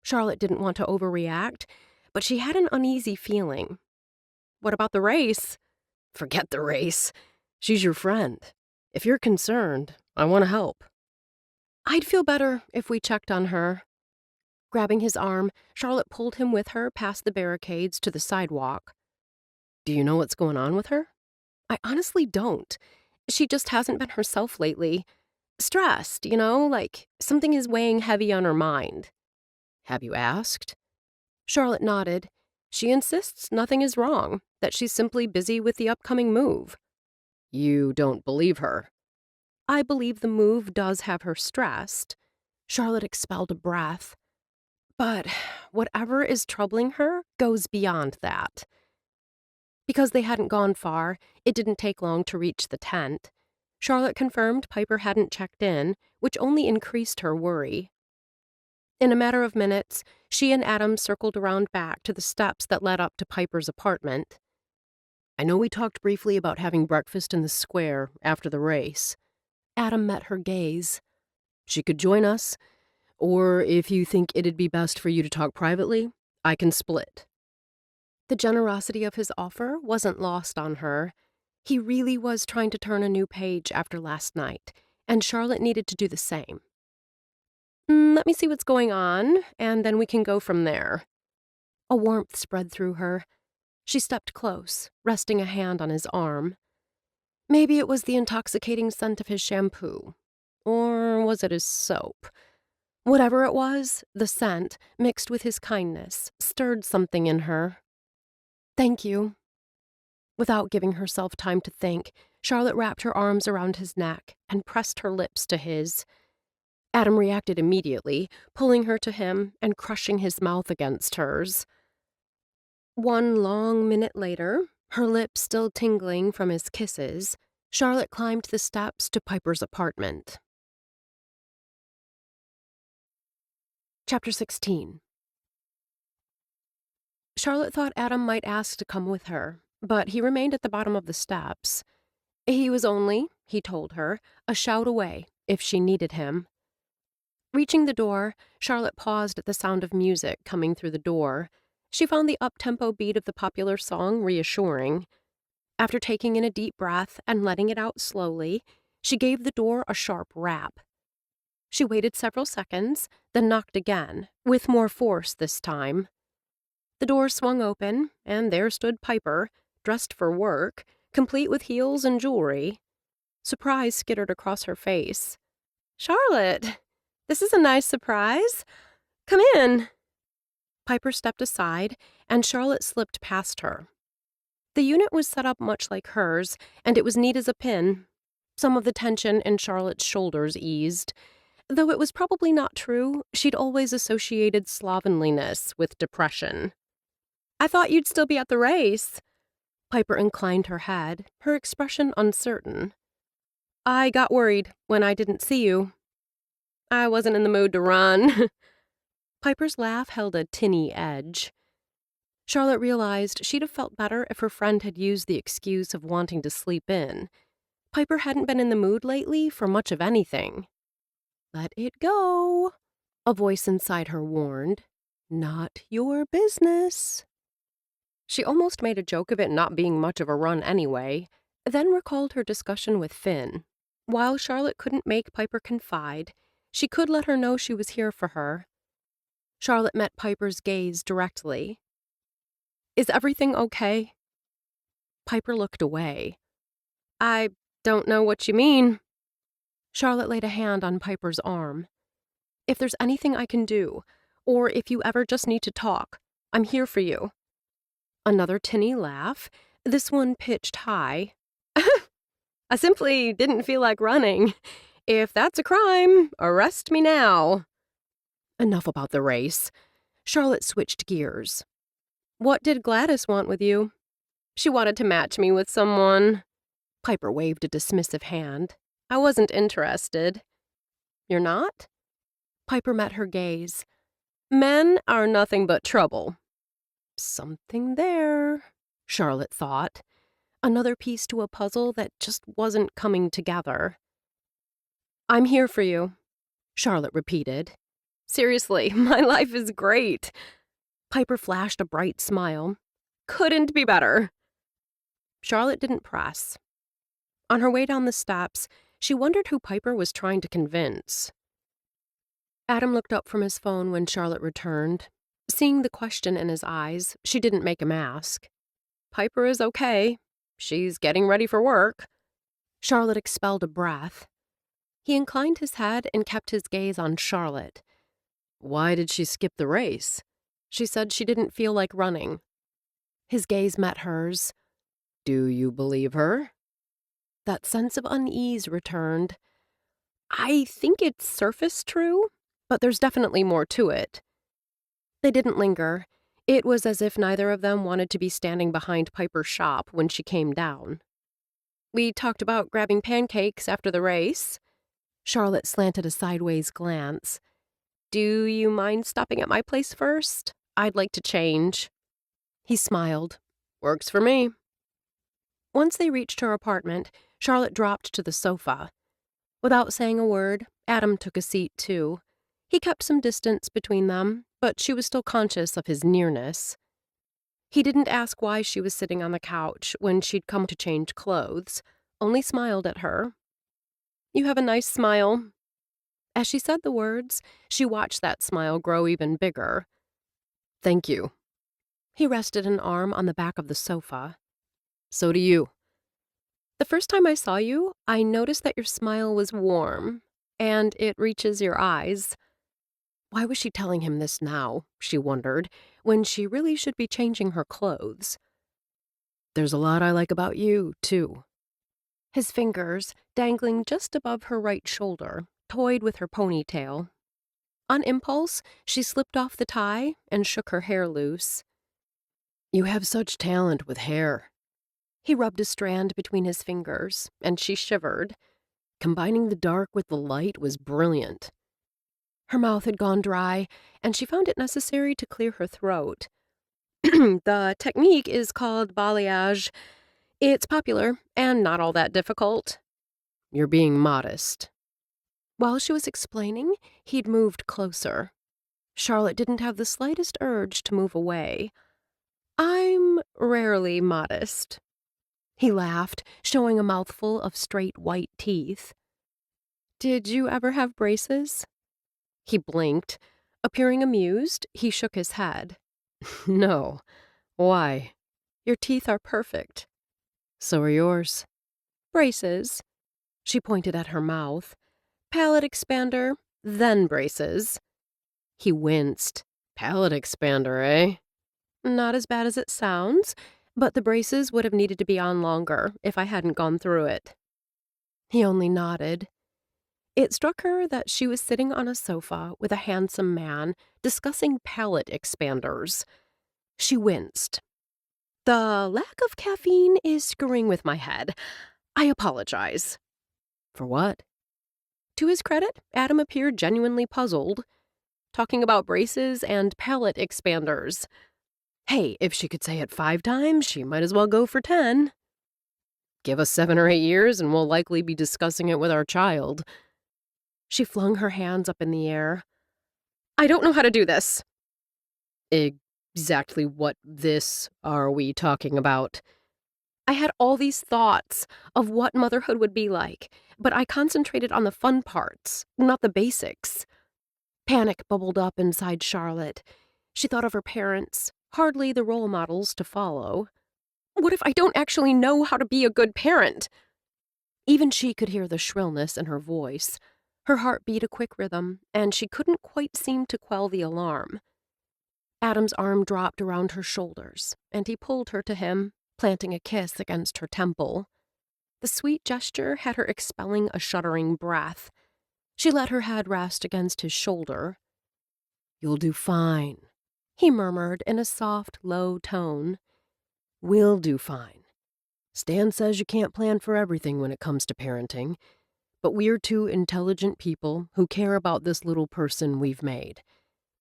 Charlotte didn't want to overreact, but she had an uneasy feeling. "What about the race?" "Forget the race. She's your friend. If you're concerned, I want to help." "I'd feel better if we checked on her." Grabbing his arm, Charlotte pulled him with her past the barricades to the sidewalk. "Do you know what's going on with her?" "I honestly don't. She just hasn't been herself lately. Stressed, like something is weighing heavy on her mind." "Have you asked?" Charlotte nodded. She insists nothing is wrong, that she's simply busy with the upcoming move. "You don't believe her?" "I believe the move does have her stressed." Charlotte expelled a breath. "But whatever is troubling her goes beyond that." Because they hadn't gone far, it didn't take long to reach the tent. Charlotte confirmed Piper hadn't checked in, which only increased her worry. In a matter of minutes, she and Adam circled around back to the steps that led up to Piper's apartment. "I know we talked briefly about having breakfast in the square after the race." Adam met her gaze. "She could join us, or if you think it'd be best for you to talk privately, I can split." The generosity of his offer wasn't lost on her. He really was trying to turn a new page after last night, and Charlotte needed to do the same. Let me see what's going on, and then we can go from there." A warmth spread through her. She stepped close, resting a hand on his arm. Maybe it was the intoxicating scent of his shampoo. Or was it his soap? Whatever it was, the scent, mixed with his kindness, stirred something in her. "Thank you." Without giving herself time to think, Charlotte wrapped her arms around his neck and pressed her lips to his. Adam reacted immediately, pulling her to him and crushing his mouth against hers. One long minute later, her lips still tingling from his kisses, Charlotte climbed the steps to Piper's apartment. Chapter 16. Charlotte thought Adam might ask to come with her, but he remained at the bottom of the steps. He was only, he told her, a shout away if she needed him. Reaching the door, Charlotte paused at the sound of music coming through the door. She found the up-tempo beat of the popular song reassuring. After taking in a deep breath and letting it out slowly, she gave the door a sharp rap. She waited several seconds, then knocked again, with more force this time. The door swung open, and there stood Piper, dressed for work, complete with heels and jewelry. Surprise skittered across her face. "Charlotte, this is a nice surprise. Come in." Piper stepped aside, and Charlotte slipped past her. The unit was set up much like hers, and it was neat as a pin. Some of the tension in Charlotte's shoulders eased. Though it was probably not true, she'd always associated slovenliness with depression. "I thought you'd still be at the race." Piper inclined her head, her expression uncertain. "I got worried when I didn't see you. I wasn't in the mood to run." Piper's laugh held a tinny edge. Charlotte realized she'd have felt better if her friend had used the excuse of wanting to sleep in. Piper hadn't been in the mood lately for much of anything. "Let it go," a voice inside her warned. "Not your business." She almost made a joke of it not being much of a run anyway, then recalled her discussion with Finn. While Charlotte couldn't make Piper confide, she could let her know she was here for her. Charlotte met Piper's gaze directly. "Is everything okay?" Piper looked away. "I don't know what you mean." Charlotte laid a hand on Piper's arm. "If there's anything I can do, or if you ever just need to talk, I'm here for you." Another tinny laugh, this one pitched high. "I simply didn't feel like running. If that's a crime, arrest me now." Enough about the race. Charlotte switched gears. "What did Gladys want with you?" "She wanted to match me with someone." Piper waved a dismissive hand. "I wasn't interested." "You're not?" Piper met her gaze. "Men are nothing but trouble." Something there, Charlotte thought. Another piece to a puzzle that just wasn't coming together. "I'm here for you," Charlotte repeated. "Seriously, my life is great." Piper flashed a bright smile. "Couldn't be better." Charlotte didn't press. On her way down the steps, she wondered who Piper was trying to convince. Adam looked up from his phone when Charlotte returned. Seeing the question in his eyes, she didn't make him ask. "Piper is okay. She's getting ready for work." Charlotte expelled a breath. He inclined his head and kept his gaze on Charlotte. "Why did she skip the race?" She said she didn't feel like running. His gaze met hers. "Do you believe her?" That sense of unease returned. "I think it's surface true, but there's definitely more to it." They didn't linger. It was as if neither of them wanted to be standing behind Piper's shop when she came down. "We talked about grabbing pancakes after the race." Charlotte slanted a sideways glance. Do you mind stopping at my place first? I'd like to change. He smiled. Works for me. Once they reached her apartment, Charlotte dropped to the sofa. Without saying a word, Adam took a seat too. He kept some distance between them, but she was still conscious of his nearness. He didn't ask why she was sitting on the couch when she'd come to change clothes, only smiled at her. You have a nice smile. As she said the words, she watched that smile grow even bigger. Thank you. He rested an arm on the back of the sofa. So do you. The first time I saw you, I noticed that your smile was warm, and it reaches your eyes. Why was she telling him this now, she wondered, when she really should be changing her clothes? There's a lot I like about you, too. His fingers, dangling just above her right shoulder, toyed with her ponytail. On impulse, she slipped off the tie and shook her hair loose. You have such talent with hair. He rubbed a strand between his fingers, and she shivered. Combining the dark with the light was brilliant. Her mouth had gone dry, and she found it necessary to clear her throat. The technique is called balayage. It's popular and not all that difficult. You're being modest. While she was explaining, he'd moved closer. Charlotte didn't have the slightest urge to move away. I'm rarely modest. He laughed, showing a mouthful of straight white teeth. Did you ever have braces? He blinked. Appearing amused, he shook his head. No. Why? Your teeth are perfect. So are yours. Braces. She pointed at her mouth. Palate expander, then braces. He winced. Palate expander, eh? Not as bad as it sounds, but the braces would have needed to be on longer if I hadn't gone through it. He only nodded. It struck her that she was sitting on a sofa with a handsome man discussing palate expanders. She winced. The lack of caffeine is screwing with my head. I apologize. For what? To his credit, Adam appeared genuinely puzzled, talking about braces and palate expanders. Hey, if she could say it 5 times, she might as well go for 10. Give us 7 or 8 years and we'll likely be discussing it with our child. She flung her hands up in the air. I don't know how to do this. Exactly what this are we talking about? I had all these thoughts of what motherhood would be like, but I concentrated on the fun parts, not the basics. Panic bubbled up inside Charlotte. She thought of her parents, hardly the role models to follow. What if I don't actually know how to be a good parent? Even she could hear the shrillness in her voice. Her heart beat a quick rhythm, and she couldn't quite seem to quell the alarm. Adam's arm dropped around her shoulders, and he pulled her to him, planting a kiss against her temple. The sweet gesture had her expelling a shuddering breath. She let her head rest against his shoulder. You'll do fine, he murmured in a soft, low tone. We'll do fine. Stan says you can't plan for everything when it comes to parenting, but we're 2 intelligent people who care about this little person we've made.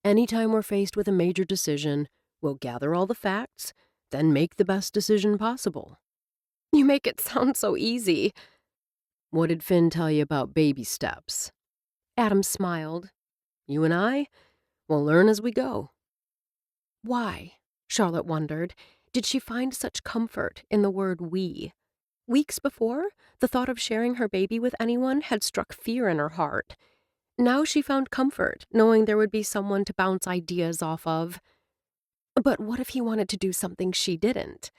Anytime we're faced with a major decision, we'll gather all the facts, then make the best decision possible. You make it sound so easy. What did Finn tell you about baby steps? Adam smiled. You and I? We'll learn as we go. Why, Charlotte wondered, did she find such comfort in the word we? Weeks before, the thought of sharing her baby with anyone had struck fear in her heart. Now she found comfort knowing there would be someone to bounce ideas off of. But what if he wanted to do something she didn't?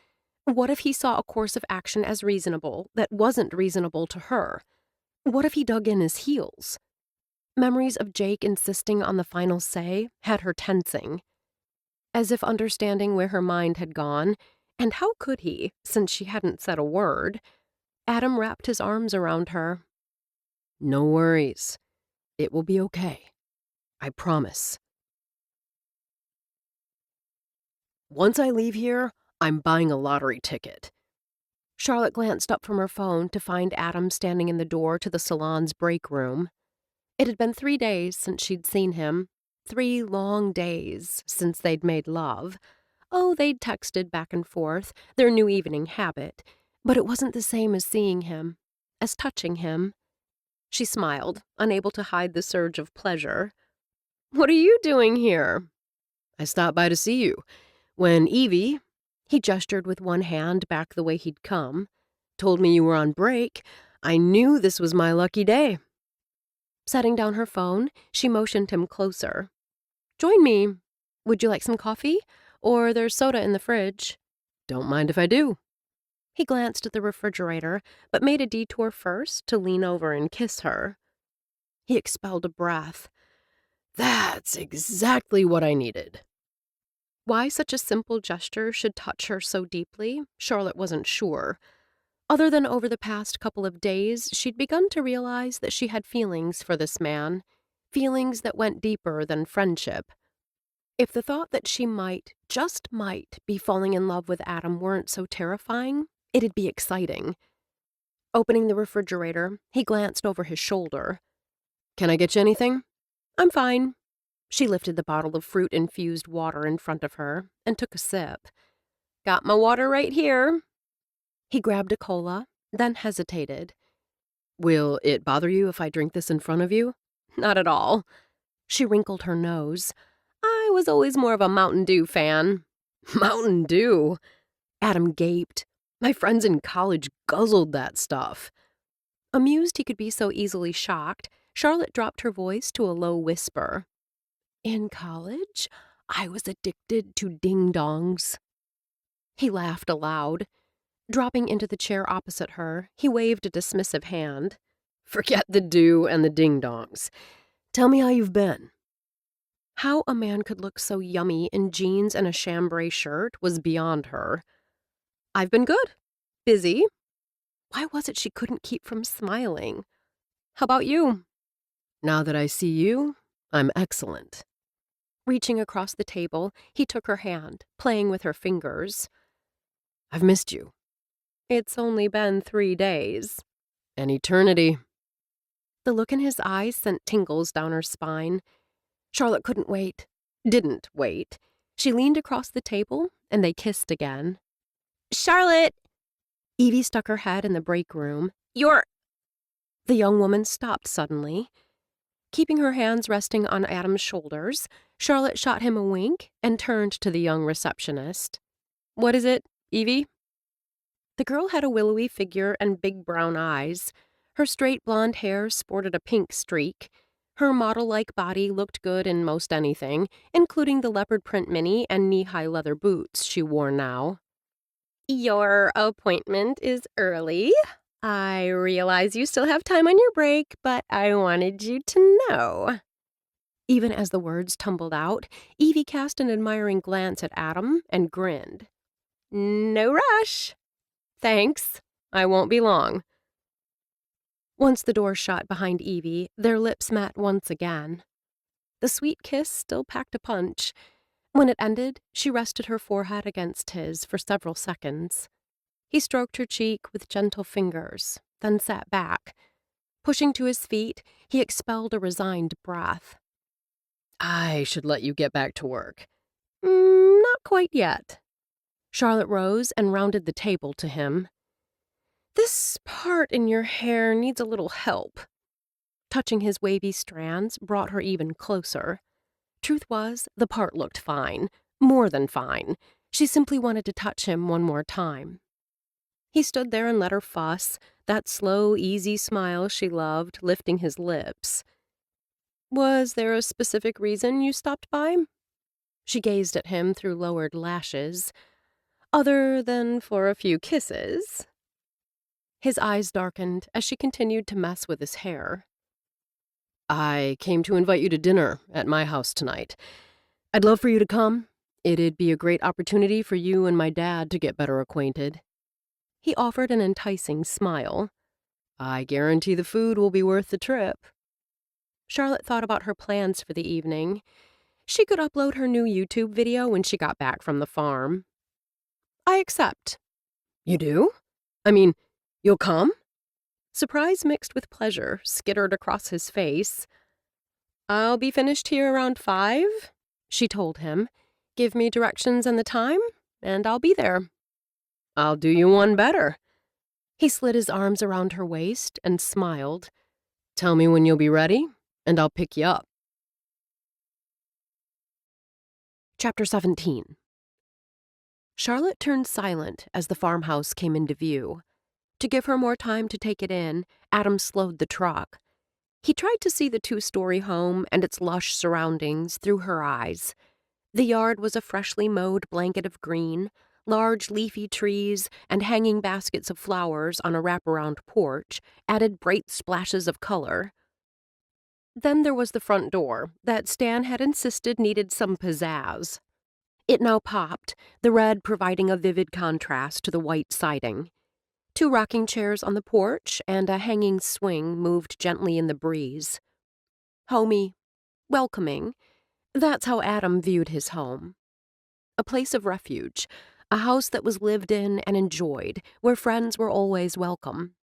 What if he saw a course of action as reasonable that wasn't reasonable to her? What if he dug in his heels? Memories of Jake insisting on the final say had her tensing. As if understanding where her mind had gone, and how could he, since she hadn't said a word, Adam wrapped his arms around her. No worries. It will be okay. I promise. Once I leave here, I'm buying a lottery ticket. Charlotte glanced up from her phone to find Adam standing in the door to the salon's break room. It had been 3 days since she'd seen him, 3 long days since they'd made love. Oh, they'd texted back and forth, their new evening habit, but it wasn't the same as seeing him, as touching him. She smiled, unable to hide the surge of pleasure. "What are you doing here?" "I stopped by to see you. When Evie," he gestured with one hand back the way he'd come, "told me you were on break, I knew this was my lucky day." Setting down her phone, she motioned him closer. "Join me. Would you like some coffee? Or there's soda in the fridge." "Don't mind if I do." He glanced at the refrigerator, but made a detour first to lean over and kiss her. He expelled a breath. "That's exactly what I needed." Why such a simple gesture should touch her so deeply, Charlotte wasn't sure. Other than over the past couple of days, she'd begun to realize that she had feelings for this man, feelings that went deeper than friendship. If the thought that she might, just might, be falling in love with Adam weren't so terrifying, it'd be exciting. Opening the refrigerator, he glanced over his shoulder. "Can I get you anything?" "I'm fine." She lifted the bottle of fruit-infused water in front of her and took a sip. "Got my water right here." He grabbed a cola, then hesitated. "Will it bother you if I drink this in front of you?" "Not at all." She wrinkled her nose. "I was always more of a Mountain Dew fan." "Mountain Dew?" Adam gaped. "My friends in college guzzled that stuff." Amused he could be so easily shocked, Charlotte dropped her voice to a low whisper. "In college, I was addicted to ding-dongs." He laughed aloud. Dropping into the chair opposite her, he waved a dismissive hand. "Forget the dew and the ding-dongs. Tell me how you've been." How a man could look so yummy in jeans and a chambray shirt was beyond her. "I've been good. Busy." Why was it she couldn't keep from smiling? "How about you?" "Now that I see you, I'm excellent." Reaching across the table, he took her hand, playing with her fingers. "I've missed you." "It's only been 3 days." "An eternity." The look in his eyes sent tingles down her spine. Charlotte couldn't wait. Didn't wait. She leaned across the table, and they kissed again. "Charlotte!" Evie stuck her head in the break room. "You're—" The young woman stopped suddenly. Keeping her hands resting on Adam's shoulders, Charlotte shot him a wink and turned to the young receptionist. "What is it, Evie?" The girl had a willowy figure and big brown eyes. Her straight blonde hair sported a pink streak. Her model-like body looked good in most anything, including the leopard print mini and knee-high leather boots she wore now. "Your appointment is early. I realize you still have time on your break, but I wanted you to know." Even as the words tumbled out, Evie cast an admiring glance at Adam and grinned. "No rush." "Thanks. I won't be long." Once the door shut behind Evie, their lips met once again. The sweet kiss still packed a punch. When it ended, she rested her forehead against his for several seconds. He stroked her cheek with gentle fingers, then sat back. Pushing to his feet, he expelled a resigned breath. "I should let you get back to work." Not quite yet." Charlotte rose and rounded the table to him. "This part in your hair needs a little help." Touching his wavy strands brought her even closer. Truth was, the part looked fine. More than fine. She simply wanted to touch him one more time. He stood there and let her fuss, that slow, easy smile she loved lifting his lips. "Was there a specific reason you stopped by?" She gazed at him through lowered lashes. "Other than for a few kisses?" His eyes darkened as she continued to mess with his hair. "I came to invite you to dinner at my house tonight. I'd love for you to come. It'd be a great opportunity for you and my dad to get better acquainted." He offered an enticing smile. "I guarantee the food will be worth the trip." Charlotte thought about her plans for the evening. She could upload her new YouTube video when she got back from the farm. "I accept." "You do? I mean, you'll come?" Surprise mixed with pleasure skittered across his face. I'll be finished here around 5, she told him. Give me directions and the time, and I'll be there. I'll do you one better. He slid his arms around her waist and smiled. Tell me when you'll be ready, and I'll pick you up. Chapter 17. Charlotte turned silent as the farmhouse came into view. To give her more time to take it in, Adam slowed the truck. He tried to see the 2-story home and its lush surroundings through her eyes. The yard was a freshly mowed blanket of green, large leafy trees and hanging baskets of flowers on a wraparound porch added bright splashes of color. Then there was the front door that Stan had insisted needed some pizzazz. It now popped, the red providing a vivid contrast to the white siding. 2 rocking chairs on the porch and a hanging swing moved gently in the breeze. Homey, welcoming, that's how Adam viewed his home. A place of refuge, a house that was lived in and enjoyed, where friends were always welcome.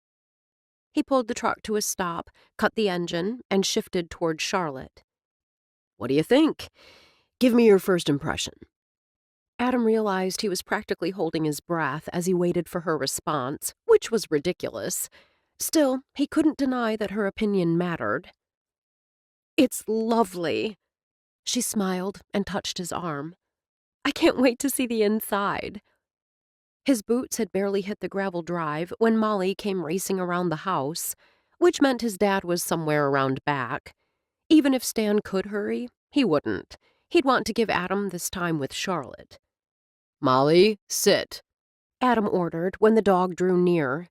He pulled the truck to a stop, cut the engine, and shifted toward Charlotte. What do you think? Give me your first impression. Adam realized he was practically holding his breath as he waited for her response, which was ridiculous. Still, he couldn't deny that her opinion mattered. It's lovely. She smiled and touched his arm. I can't wait to see the inside. His boots had barely hit the gravel drive when Molly came racing around the house, which meant his dad was somewhere around back. Even if Stan could hurry, he wouldn't. He'd want to give Adam this time with Charlotte. Molly, sit, Adam ordered when the dog drew near.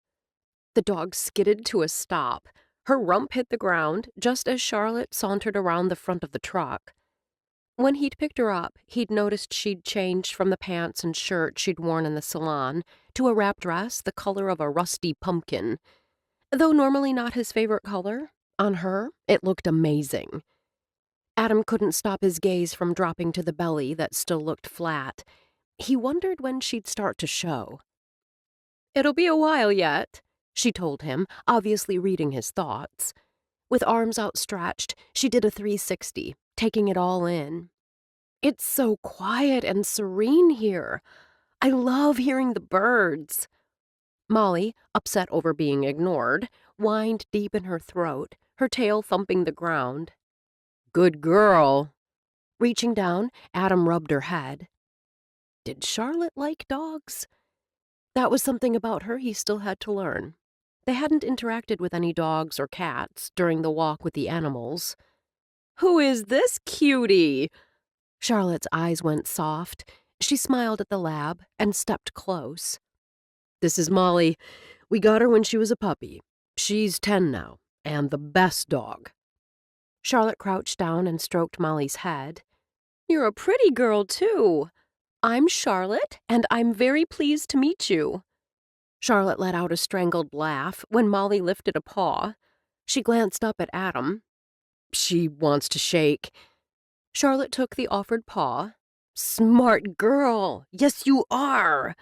The dog skidded to a stop. Her rump hit the ground just as Charlotte sauntered around the front of the truck. When he'd picked her up, he'd noticed she'd changed from the pants and shirt she'd worn in the salon to a wrap dress the color of a rusty pumpkin. Though normally not his favorite color, on her, it looked amazing. Adam couldn't stop his gaze from dropping to the belly that still looked flat. He wondered when she'd start to show. It'll be a while yet, she told him, obviously reading his thoughts. With arms outstretched, she did a 360, taking it all in. It's so quiet and serene here. I love hearing the birds. Molly, upset over being ignored, whined deep in her throat, her tail thumping the ground. Good girl. Reaching down, Adam rubbed her head. Did Charlotte like dogs? That was something about her he still had to learn. They hadn't interacted with any dogs or cats during the walk with the animals. Who is this cutie? Charlotte's eyes went soft. She smiled at the lab and stepped close. This is Molly. We got her when she was a puppy. She's 10 now, and the best dog. Charlotte crouched down and stroked Molly's head. You're a pretty girl, too. I'm Charlotte, and I'm very pleased to meet you. Charlotte let out a strangled laugh when Molly lifted a paw. She glanced up at Adam. She wants to shake. Charlotte took the offered paw. Smart girl. Yes, you are.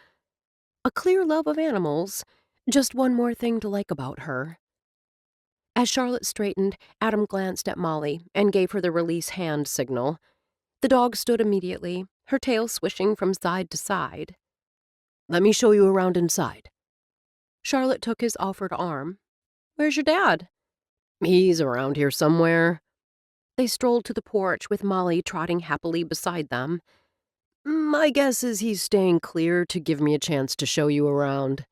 A clear love of animals. Just one more thing to like about her. As Charlotte straightened, Adam glanced at Molly and gave her the release hand signal. The dog stood immediately, her tail swishing from side to side. Let me show you around inside. Charlotte took his offered arm. Where's your dad? He's around here somewhere. They strolled to the porch with Molly trotting happily beside them. My guess is he's staying clear to give me a chance to show you around.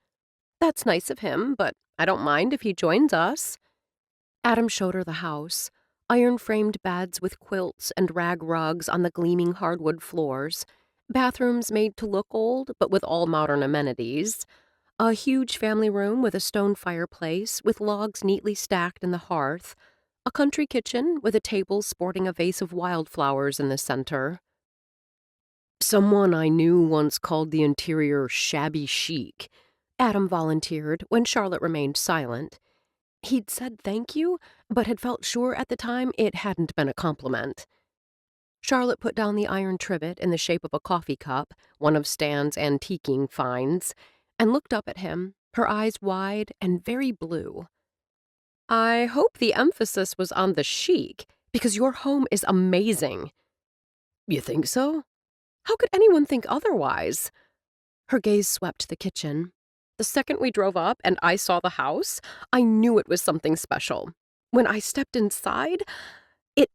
That's nice of him, but I don't mind if he joins us. Adam showed her the house. Iron-framed beds with quilts and rag rugs on the gleaming hardwood floors. Bathrooms made to look old, but with all modern amenities. A huge family room with a stone fireplace with logs neatly stacked in the hearth. A country kitchen with a table sporting a vase of wildflowers in the center. Someone I knew once called the interior shabby chic, Adam volunteered when Charlotte remained silent. He'd said thank you, but had felt sure at the time it hadn't been a compliment. Charlotte put down the iron trivet in the shape of a coffee cup, one of Stan's antiquing finds, and looked up at him, her eyes wide and very blue. I hope the emphasis was on the chic, because your home is amazing." You think so? "How could anyone think otherwise?" Her gaze swept the kitchen. "The second we drove up and I saw the house, I knew it was something special. When I stepped inside, it,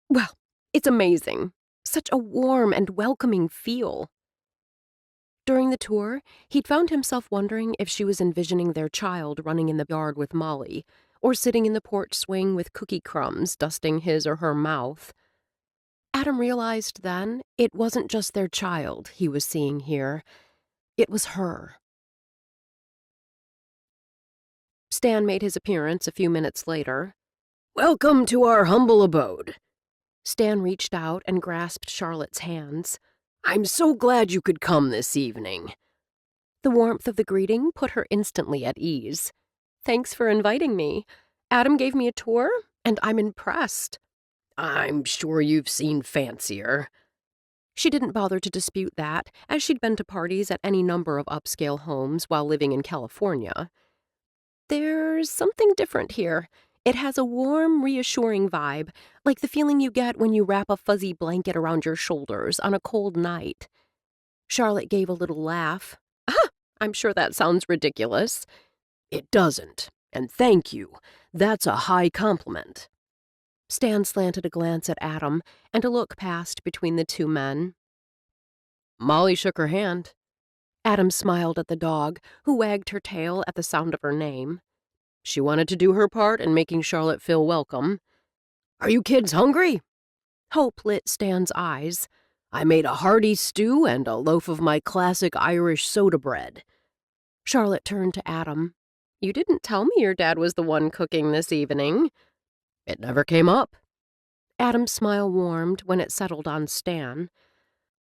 well, it's amazing. Such a warm and welcoming feel." During the tour, he'd found himself wondering if she was envisioning their child running in the yard with Molly, or sitting in the porch swing with cookie crumbs dusting his or her mouth. Adam realized then it wasn't just their child he was seeing here. It was her. Stan made his appearance a few minutes later. "Welcome to our humble abode." Stan reached out and grasped Charlotte's hands. "I'm so glad you could come this evening." The warmth of the greeting put her instantly at ease. "Thanks for inviting me. Adam gave me a tour, and I'm impressed." "I'm sure you've seen fancier." She didn't bother to dispute that, as she'd been to parties at any number of upscale homes while living in California. "There's something different here. It has a warm, reassuring vibe, like the feeling you get when you wrap a fuzzy blanket around your shoulders on a cold night." Charlotte gave a little laugh. "Ah, I'm sure that sounds ridiculous." "It doesn't, and thank you. That's a high compliment." Stan slanted a glance at Adam, and a look passed between the two men. Molly shook her hand. Adam smiled at the dog, who wagged her tail at the sound of her name. She wanted to do her part in making Charlotte feel welcome. "Are you kids hungry?" Hope lit Stan's eyes. "I made a hearty stew and a loaf of my classic Irish soda bread." Charlotte turned to Adam. "You didn't tell me your dad was the one cooking this evening." "It never came up." Adam's smile warmed when it settled on Stan.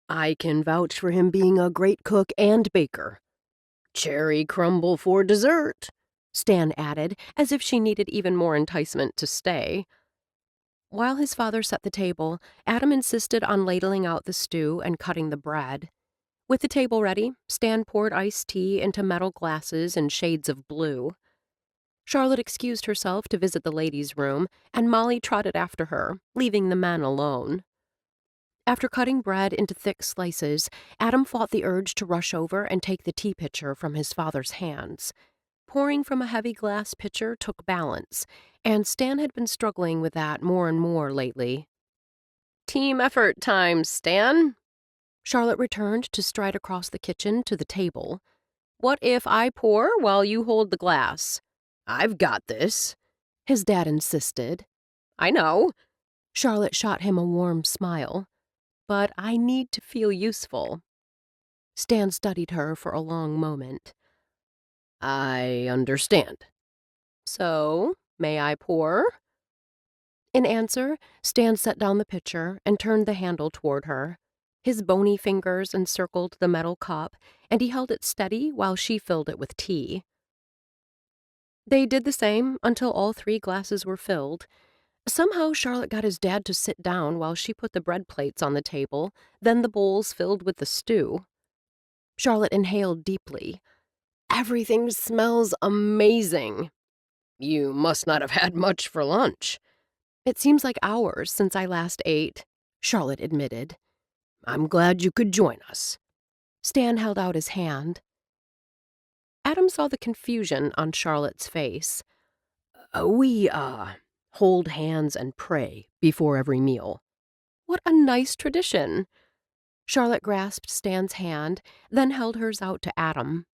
"I can vouch for him being a great cook and baker. Cherry crumble for dessert," Stan added, as if she needed even more enticement to stay. While his father set the table, Adam insisted on ladling out the stew and cutting the bread. With the table ready, Stan poured iced tea into metal glasses in shades of blue. Charlotte excused herself to visit the ladies' room, and Molly trotted after her, leaving the men alone. After cutting bread into thick slices, Adam fought the urge to rush over and take the tea pitcher from his father's hands. Pouring from a heavy glass pitcher took balance, and Stan had been struggling with that more and more lately. "Team effort time, Stan." Charlotte returned to stride across the kitchen to the table. "What if I pour while you hold the glass?" "I've got this," his dad insisted. "I know." Charlotte shot him a warm smile. "But I need to feel useful." Stan studied her for a long moment. "I understand." "So, may I pour?" In answer, Stan set down the pitcher and turned the handle toward her. His bony fingers encircled the metal cup, and he held it steady while she filled it with tea. They did the same until all 3 glasses were filled. Somehow Charlotte got his dad to sit down while she put the bread plates on the table, then the bowls filled with the stew. Charlotte inhaled deeply. "Everything smells amazing." "You must not have had much for lunch." "It seems like hours since I last ate," Charlotte admitted. "I'm glad you could join us." Stan held out his hand. Adam saw the confusion on Charlotte's face. We hold hands and pray before every meal." "What a nice tradition." Charlotte grasped Stan's hand, then held hers out to Adam.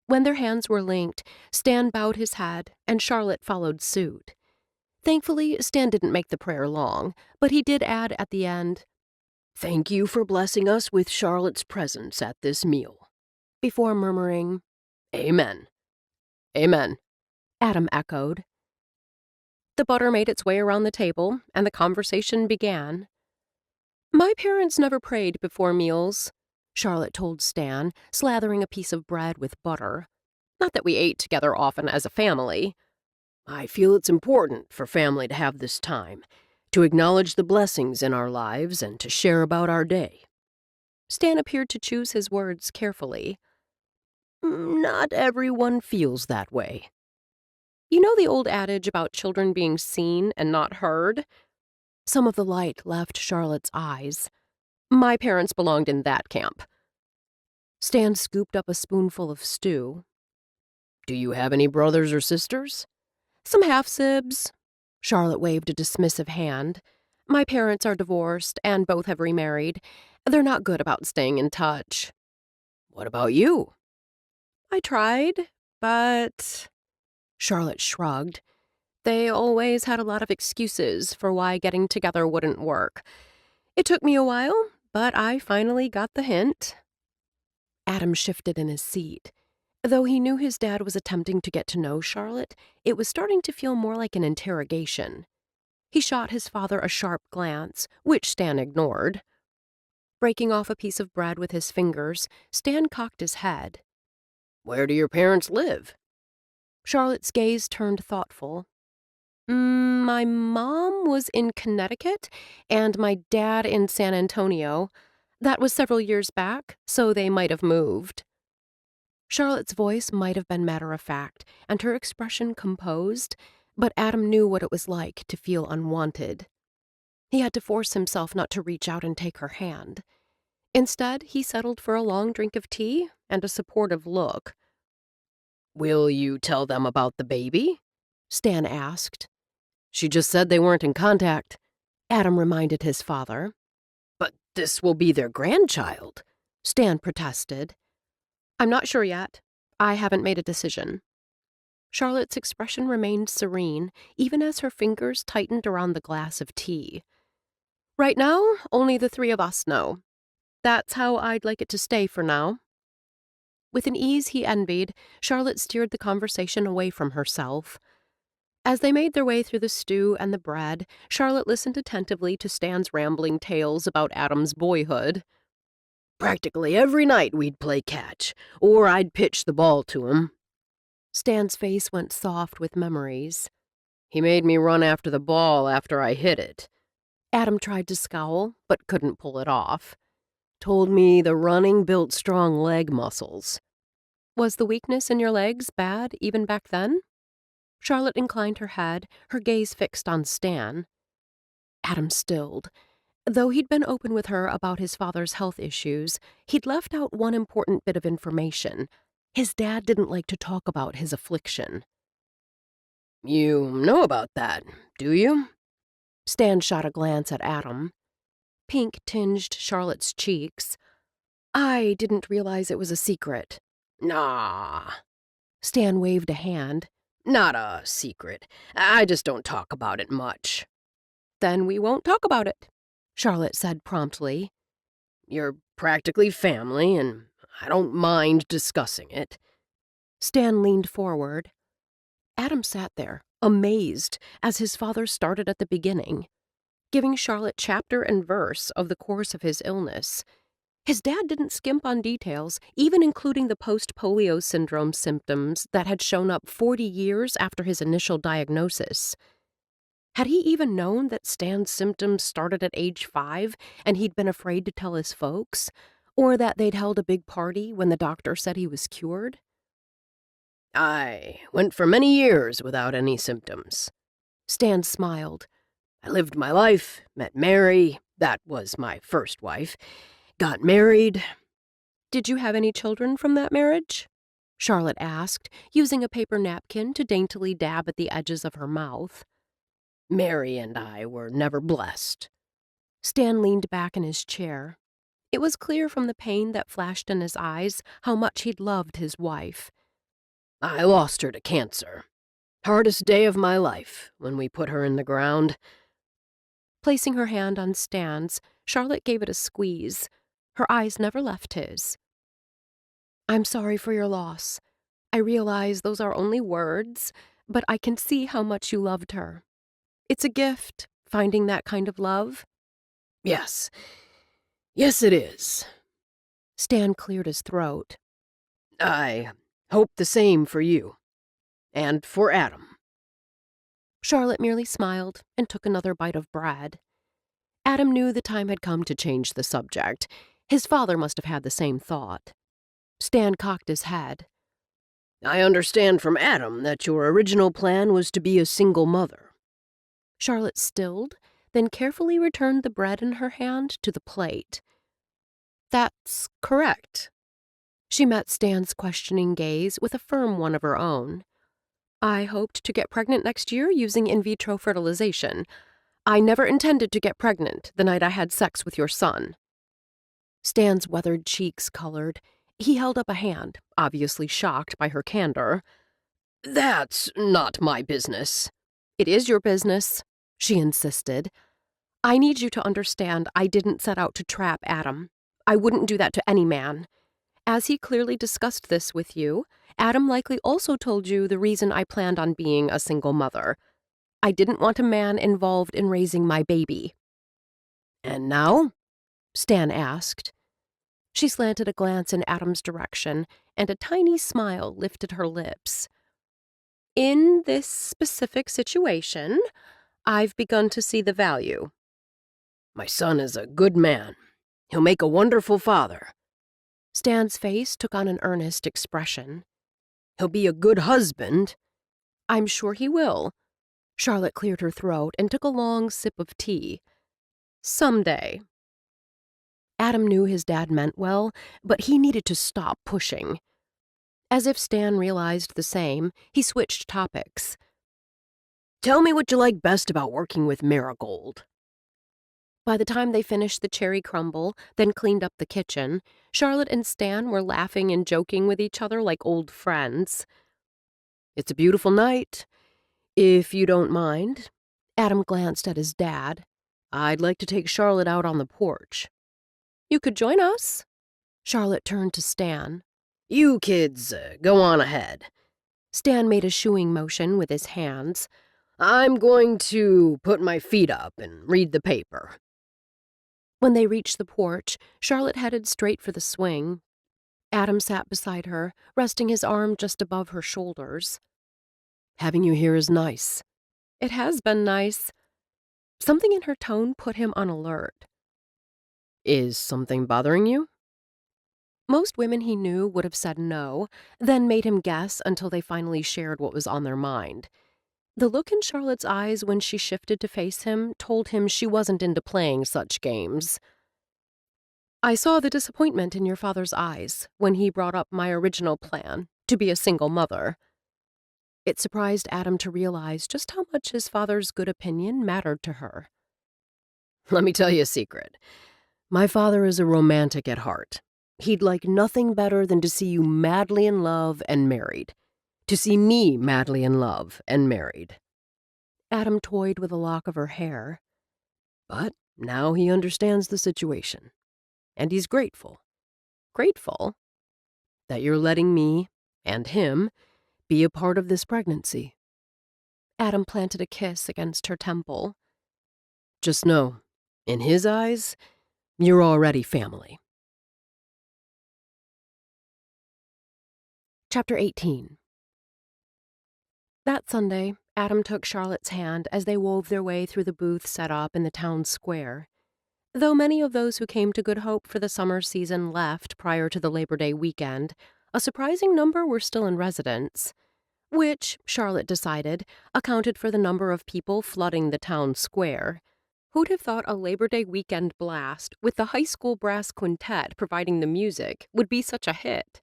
When their hands were linked, Stan bowed his head, and Charlotte followed suit. Thankfully, Stan didn't make the prayer long, but he did add at the end, "Thank you for blessing us with Charlotte's presence at this meal," before murmuring, "Amen." "Amen," Adam echoed. The butter made its way around the table, and the conversation began. "My parents never prayed before meals," Charlotte told Stan, slathering a piece of bread with butter. "Not that we ate together often as a family." "I feel it's important for family to have this time, to acknowledge the blessings in our lives and to share about our day." Stan appeared to choose his words carefully. "Not everyone feels that way." "You know the old adage about children being seen and not heard?" Some of the light left Charlotte's eyes. My parents belonged in that camp. Stan scooped up a spoonful of stew. Do you have any brothers or sisters? Some half-sibs. Charlotte waved a dismissive hand. My parents are divorced and both have remarried. They're not good about staying in touch. What about you? I tried, but... Charlotte shrugged. They always had a lot of excuses for why getting together wouldn't work. It took me a while, but I finally got the hint. Adam shifted in his seat. Though he knew his dad was attempting to get to know Charlotte, it was starting to feel more like an interrogation. He shot his father a sharp glance, which Stan ignored. Breaking off a piece of bread with his fingers, Stan cocked his head. Where do your parents live? Charlotte's gaze turned thoughtful. My mom was in Connecticut, and my dad in San Antonio. That was several years back, so they might have moved. Charlotte's voice might have been matter-of-fact, and her expression composed, but Adam knew what it was like to feel unwanted. He had to force himself not to reach out and take her hand. Instead, he settled for a long drink of tea and a supportive look. Will you tell them about the baby? Stan asked. She just said they weren't in contact. Adam reminded his father. But this will be their grandchild, Stan protested. I'm not sure yet. I haven't made a decision. Charlotte's expression remained serene, even as her fingers tightened around the glass of tea. Right now, only the three of us know. That's how I'd like it to stay for now. With an ease he envied, Charlotte steered the conversation away from herself. As they made their way through the stew and the bread, Charlotte listened attentively to Stan's rambling tales about Adam's boyhood. Practically every night we'd play catch, or I'd pitch the ball to him. Stan's face went soft with memories. He made me run after the ball after I hit it. Adam tried to scowl, but couldn't pull it off. Told me the running built strong leg muscles. Was the weakness in your legs bad even back then? Charlotte inclined her head, her gaze fixed on Stan. Adam stilled. Though he'd been open with her about his father's health issues, he'd left out one important bit of information. His dad didn't like to talk about his affliction. You know about that, do you? Stan shot a glance at Adam. Pink tinged Charlotte's cheeks. I didn't realize it was a secret. Nah. Stan waved a hand. Not a secret. I just don't talk about it much. Then we won't talk about it, Charlotte said promptly. You're practically family, and I don't mind discussing it. Stan leaned forward. Adam sat there, amazed, as his father started at the beginning, giving Charlotte chapter and verse of the course of his illness. His dad didn't skimp on details, even including the post-polio syndrome symptoms that had shown up 40 years after his initial diagnosis. Had he even known that Stan's symptoms started at age 5 and he'd been afraid to tell his folks? Or that they'd held a big party when the doctor said he was cured? I went for many years without any symptoms. Stan smiled. I lived my life, met Mary, that was my first wife, got married. Did you have any children from that marriage? Charlotte asked, using a paper napkin to daintily dab at the edges of her mouth. Mary and I were never blessed. Stan leaned back in his chair. It was clear from the pain that flashed in his eyes how much he'd loved his wife. I lost her to cancer. Hardest day of my life when we put her in the ground. Placing her hand on Stan's, Charlotte gave it a squeeze. Her eyes never left his. I'm sorry for your loss. I realize those are only words, but I can see how much you loved her. It's a gift, finding that kind of love. Yes. Yes, it is. Stan cleared his throat. I hope the same for you. And for Adam. Charlotte merely smiled and took another bite of bread. Adam knew the time had come to change the subject. His father must have had the same thought. Stan cocked his head. I understand from Adam that your original plan was to be a single mother. Charlotte stilled, then carefully returned the bread in her hand to the plate. "That's correct." She met Stan's questioning gaze with a firm one of her own. "I hoped to get pregnant next year using in vitro fertilization. I never intended to get pregnant the night I had sex with your son." Stan's weathered cheeks colored. He held up a hand, obviously shocked by her candor. "That's not my business." "It is your business," she insisted. "I need you to understand I didn't set out to trap Adam. I wouldn't do that to any man. As he clearly discussed this with you, Adam likely also told you the reason I planned on being a single mother. I didn't want a man involved in raising my baby." "And now?" Stan asked. She slanted a glance in Adam's direction, and a tiny smile lifted her lips. "In this specific situation, I've begun to see the value." "My son is a good man. He'll make a wonderful father." Stan's face took on an earnest expression. "He'll be a good husband." "I'm sure he will." Charlotte cleared her throat and took a long sip of tea. "Someday." Adam knew his dad meant well, but he needed to stop pushing. As if Stan realized the same, he switched topics. "Tell me what you like best about working with Marigold." By the time they finished the cherry crumble, then cleaned up the kitchen, Charlotte and Stan were laughing and joking with each other like old friends. "It's a beautiful night. If you don't mind." Adam glanced at his dad. "I'd like to take Charlotte out on the porch." "You could join us." Charlotte turned to Stan. "You kids, go on ahead." Stan made a shooing motion with his hands. "I'm going to put my feet up and read the paper." When they reached the porch, Charlotte headed straight for the swing. Adam sat beside her, resting his arm just above her shoulders. "Having you here is nice." "It has been nice." Something in her tone put him on alert. "Is something bothering you?" Most women he knew would have said no, then made him guess until they finally shared what was on their mind. The look in Charlotte's eyes when she shifted to face him told him she wasn't into playing such games. "I saw the disappointment in your father's eyes when he brought up my original plan, to be a single mother." It surprised Adam to realize just how much his father's good opinion mattered to her. "Let me tell you a secret. My father is a romantic at heart. He'd like nothing better than to see you madly in love and married. To see me madly in love and married." Adam toyed with a lock of her hair. "But now he understands the situation. And he's grateful." "Grateful?" "That you're letting me, and him, be a part of this pregnancy." Adam planted a kiss against her temple. "Just know, in his eyes, you're already family." Chapter 18. That Sunday, Adam took Charlotte's hand as they wove their way through the booth set up in the town square. Though many of those who came to Good Hope for the summer season left prior to the Labor Day weekend, a surprising number were still in residence, which, Charlotte decided, accounted for the number of people flooding the town square. Who'd have thought a Labor Day weekend blast, with the high school brass quintet providing the music, would be such a hit?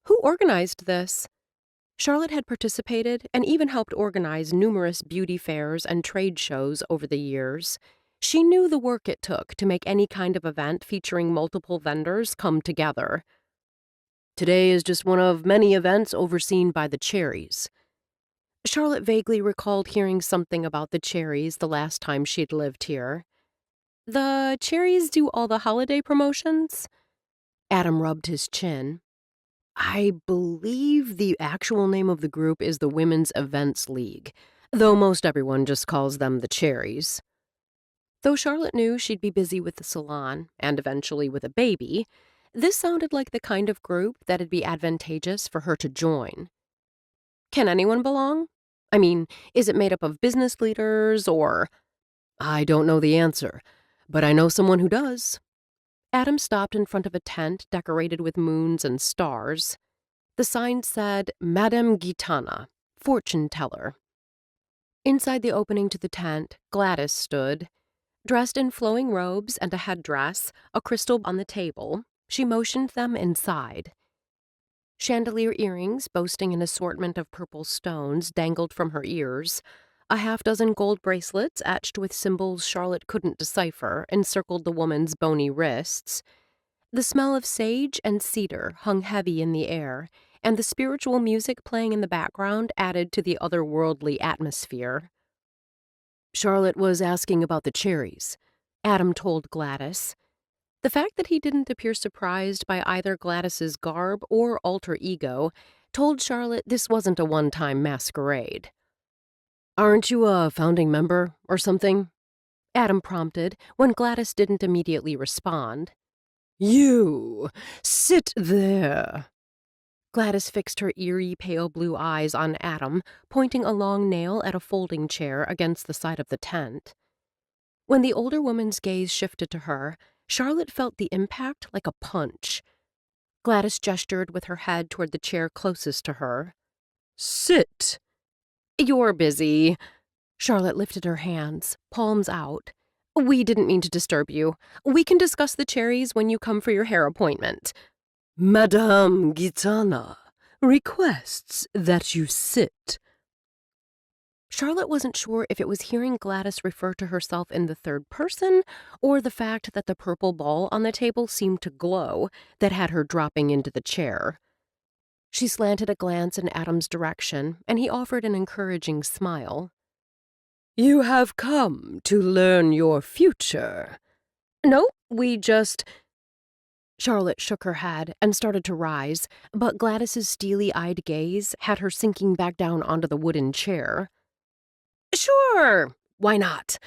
Who organized this? Charlotte had participated and even helped organize numerous beauty fairs and trade shows over the years. She knew the work it took to make any kind of event featuring multiple vendors come together. Today is just one of many events overseen by the Cherries. Charlotte vaguely recalled hearing something about the Cherries the last time she'd lived here. The Cherries do all the holiday promotions? Adam rubbed his chin. I believe the actual name of the group is the Women's Events League, though most everyone just calls them the Cherries. Though Charlotte knew she'd be busy with the salon, and eventually with a baby, this sounded like the kind of group that'd be advantageous for her to join. Can anyone belong? I mean, is it made up of business leaders or... I don't know the answer, but I know someone who does. Adam stopped in front of a tent decorated with moons and stars. The sign said, Madame Gitana, fortune teller. Inside the opening to the tent, Gladys stood. Dressed in flowing robes and a headdress, a crystal on the table, she motioned them inside. Chandelier earrings boasting an assortment of purple stones dangled from her ears. A half-dozen gold bracelets etched with symbols Charlotte couldn't decipher encircled the woman's bony wrists. The smell of sage and cedar hung heavy in the air, and the spiritual music playing in the background added to the otherworldly atmosphere. Charlotte was asking about the cherries, Adam told Gladys. The fact that he didn't appear surprised by either Gladys's garb or alter ego told Charlotte this wasn't a one-time masquerade. "Aren't you a founding member or something?" Adam prompted when Gladys didn't immediately respond. "You! Sit there!" Gladys fixed her eerie, pale blue eyes on Adam, pointing a long nail at a folding chair against the side of the tent. When the older woman's gaze shifted to her, Charlotte felt the impact like a punch. Gladys gestured with her head toward the chair closest to her. "Sit!" "You're busy." Charlotte lifted her hands, palms out. "We didn't mean to disturb you. We can discuss the cherries when you come for your hair appointment." "Madame Gitana requests that you sit." Charlotte wasn't sure if it was hearing Gladys refer to herself in the third person or the fact that the purple ball on the table seemed to glow that had her dropping into the chair. She slanted a glance in Adam's direction, and he offered an encouraging smile. "You have come to learn your future." "No, we just—" Charlotte shook her head and started to rise, but Gladys's steely-eyed gaze had her sinking back down onto the wooden chair. "Sure, why not?"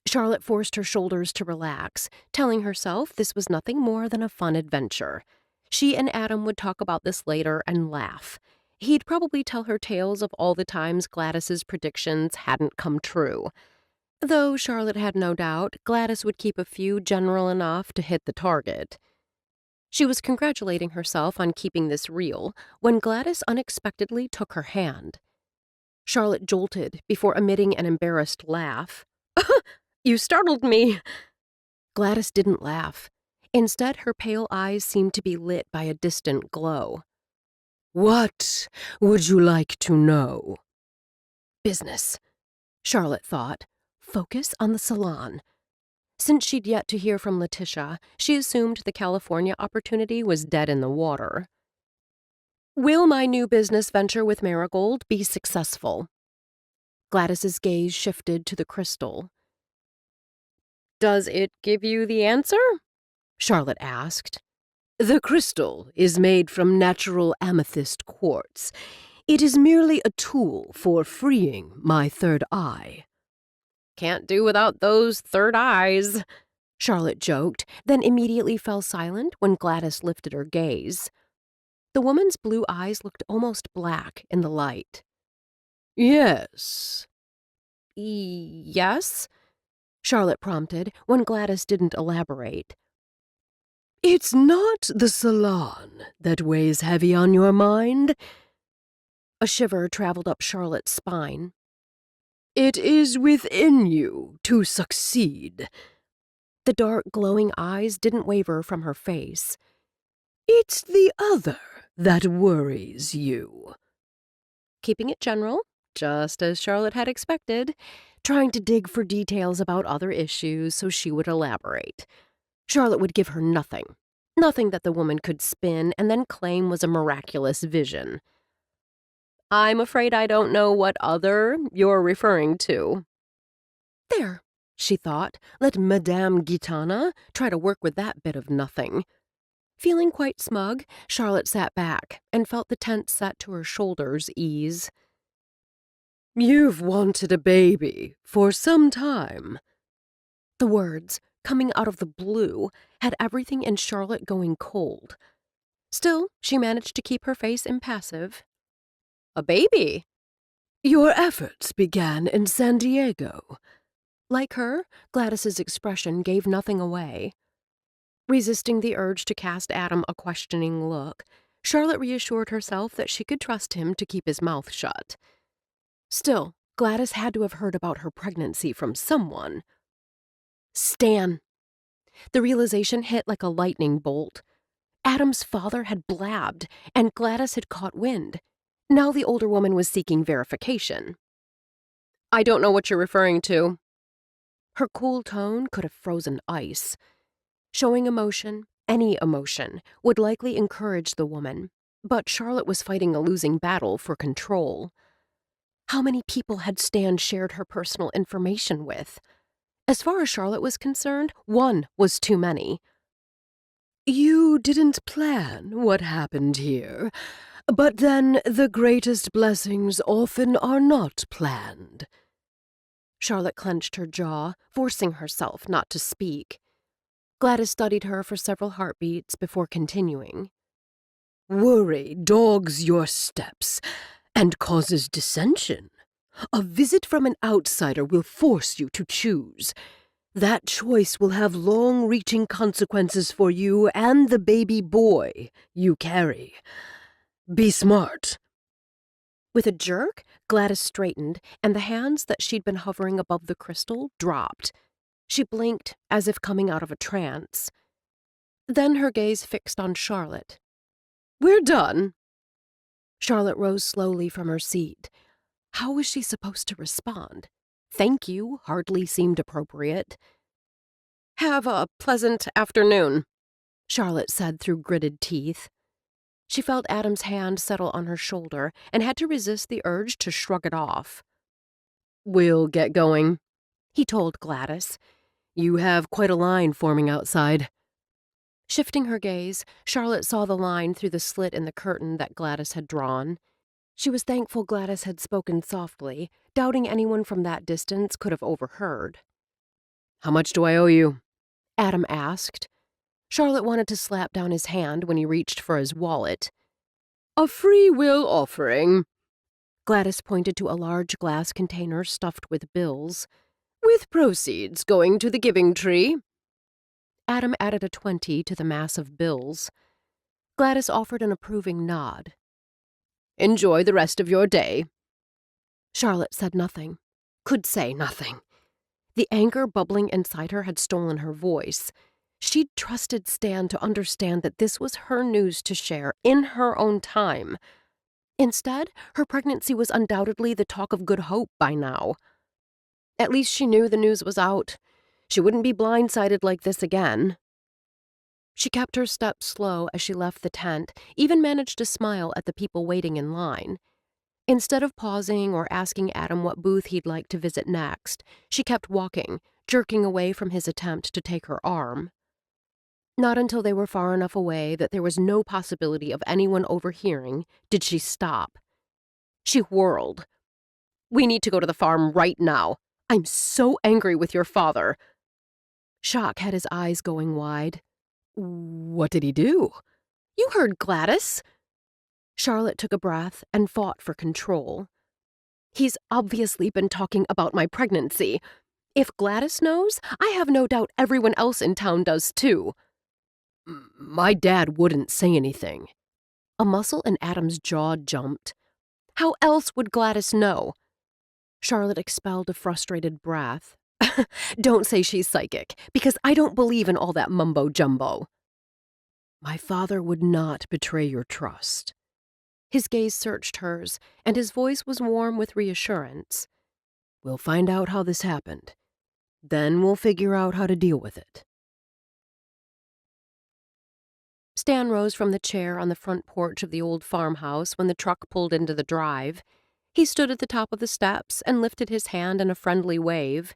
Charlotte forced her shoulders to relax, telling herself this was nothing more than a fun adventure. She and Adam would talk about this later and laugh. He'd probably tell her tales of all the times Gladys's predictions hadn't come true. Though Charlotte had no doubt Gladys would keep a few general enough to hit the target. She was congratulating herself on keeping this real when Gladys unexpectedly took her hand. Charlotte jolted before emitting an embarrassed laugh. "You startled me." Gladys didn't laugh. Instead, her pale eyes seemed to be lit by a distant glow. "What would you like to know?" Business, Charlotte thought. Focus on the salon. Since she'd yet to hear from Letitia, she assumed the California opportunity was dead in the water. "Will my new business venture with Marigold be successful?" Gladys's gaze shifted to the crystal. "Does it give you the answer?" Charlotte asked. "The crystal is made from natural amethyst quartz. It is merely a tool for freeing my third eye." "Can't do without those third eyes," Charlotte joked, then immediately fell silent when Gladys lifted her gaze. The woman's blue eyes looked almost black in the light. "Yes." "Yes?" Charlotte prompted when Gladys didn't elaborate. "It's not the salon that weighs heavy on your mind." A shiver traveled up Charlotte's spine. "It is within you to succeed." The dark, glowing eyes didn't waver from her face. "It's the other that worries you." Keeping it general, just as Charlotte had expected, trying to dig for details about other issues so she would elaborate. Charlotte would give her nothing. Nothing that the woman could spin and then claim was a miraculous vision. "I'm afraid I don't know what other you're referring to." There, she thought, let Madame Gitana try to work with that bit of nothing. Feeling quite smug, Charlotte sat back and felt the tent set to her shoulders ease. "You've wanted a baby for some time." The words, coming out of the blue, had everything in Charlotte going cold. Still, she managed to keep her face impassive. "A baby?" "Your efforts began in San Diego." Like her, Gladys's expression gave nothing away. Resisting the urge to cast Adam a questioning look, Charlotte reassured herself that she could trust him to keep his mouth shut. Still, Gladys had to have heard about her pregnancy from someone. Stan. The realization hit like a lightning bolt. Adam's father had blabbed, and Gladys had caught wind. Now the older woman was seeking verification. I don't know what you're referring to. Her cool tone could have frozen ice. Showing emotion, any emotion, would likely encourage the woman, but Charlotte was fighting a losing battle for control. How many people had Stan shared her personal information with? As far as Charlotte was concerned, one was too many. You didn't plan what happened here, but then the greatest blessings often are not planned. Charlotte clenched her jaw, forcing herself not to speak. Gladys studied her for several heartbeats before continuing. Worry dogs your steps and causes dissension. A visit from an outsider will force you to choose. That choice will have long-reaching consequences for you and the baby boy you carry. Be smart. With a jerk, Gladys straightened, and the hands that she'd been hovering above the crystal dropped. She blinked, as if coming out of a trance. Then her gaze fixed on Charlotte. We're done. Charlotte rose slowly from her seat. How was she supposed to respond? Thank you hardly seemed appropriate. Have a pleasant afternoon, Charlotte said through gritted teeth. She felt Adam's hand settle on her shoulder and had to resist the urge to shrug it off. We'll get going, he told Gladys. You have quite a line forming outside. Shifting her gaze, Charlotte saw the line through the slit in the curtain that Gladys had drawn. She was thankful Gladys had spoken softly, doubting anyone from that distance could have overheard. How much do I owe you? Adam asked. Charlotte wanted to slap down his hand when he reached for his wallet. A free will offering. Gladys pointed to a large glass container stuffed with bills. With proceeds going to the giving tree. Adam added a 20 to the mass of bills. Gladys offered an approving nod. Enjoy the rest of your day. Charlotte said nothing. Could say nothing. The anger bubbling inside her had stolen her voice. She'd trusted Stan to understand that this was her news to share in her own time. Instead, her pregnancy was undoubtedly the talk of Good Hope by now. At least she knew the news was out. She wouldn't be blindsided like this again. She kept her steps slow as she left the tent, even managed to smile at the people waiting in line. Instead of pausing or asking Adam what booth he'd like to visit next, she kept walking, jerking away from his attempt to take her arm. Not until they were far enough away that there was no possibility of anyone overhearing did she stop. She whirled. We need to go to the farm right now. I'm so angry with your father. Shock had his eyes going wide. What did he do? You heard Gladys. Charlotte took a breath and fought for control. He's obviously been talking about my pregnancy. If Gladys knows, I have no doubt everyone else in town does too. My dad wouldn't say anything. A muscle in Adam's jaw jumped. How else would Gladys know? Charlotte expelled a frustrated breath. Don't say she's psychic, because I don't believe in all that mumbo-jumbo. My father would not betray your trust. His gaze searched hers, and his voice was warm with reassurance. We'll find out how this happened. Then we'll figure out how to deal with it. Stan rose from the chair on the front porch of the old farmhouse when the truck pulled into the drive. He stood at the top of the steps and lifted his hand in a friendly wave.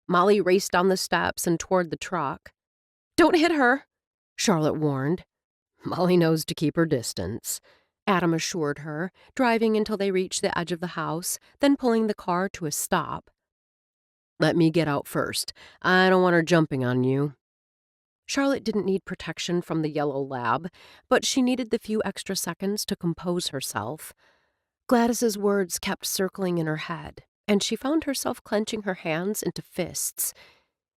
Molly raced down the steps and toward the truck. Don't hit her, Charlotte warned. Molly knows to keep her distance, Adam assured her, driving until they reached the edge of the house, then pulling the car to a stop. Let me get out first. I don't want her jumping on you. Charlotte didn't need protection from the yellow lab, but she needed the few extra seconds to compose herself. Gladys's words kept circling in her head, and she found herself clenching her hands into fists.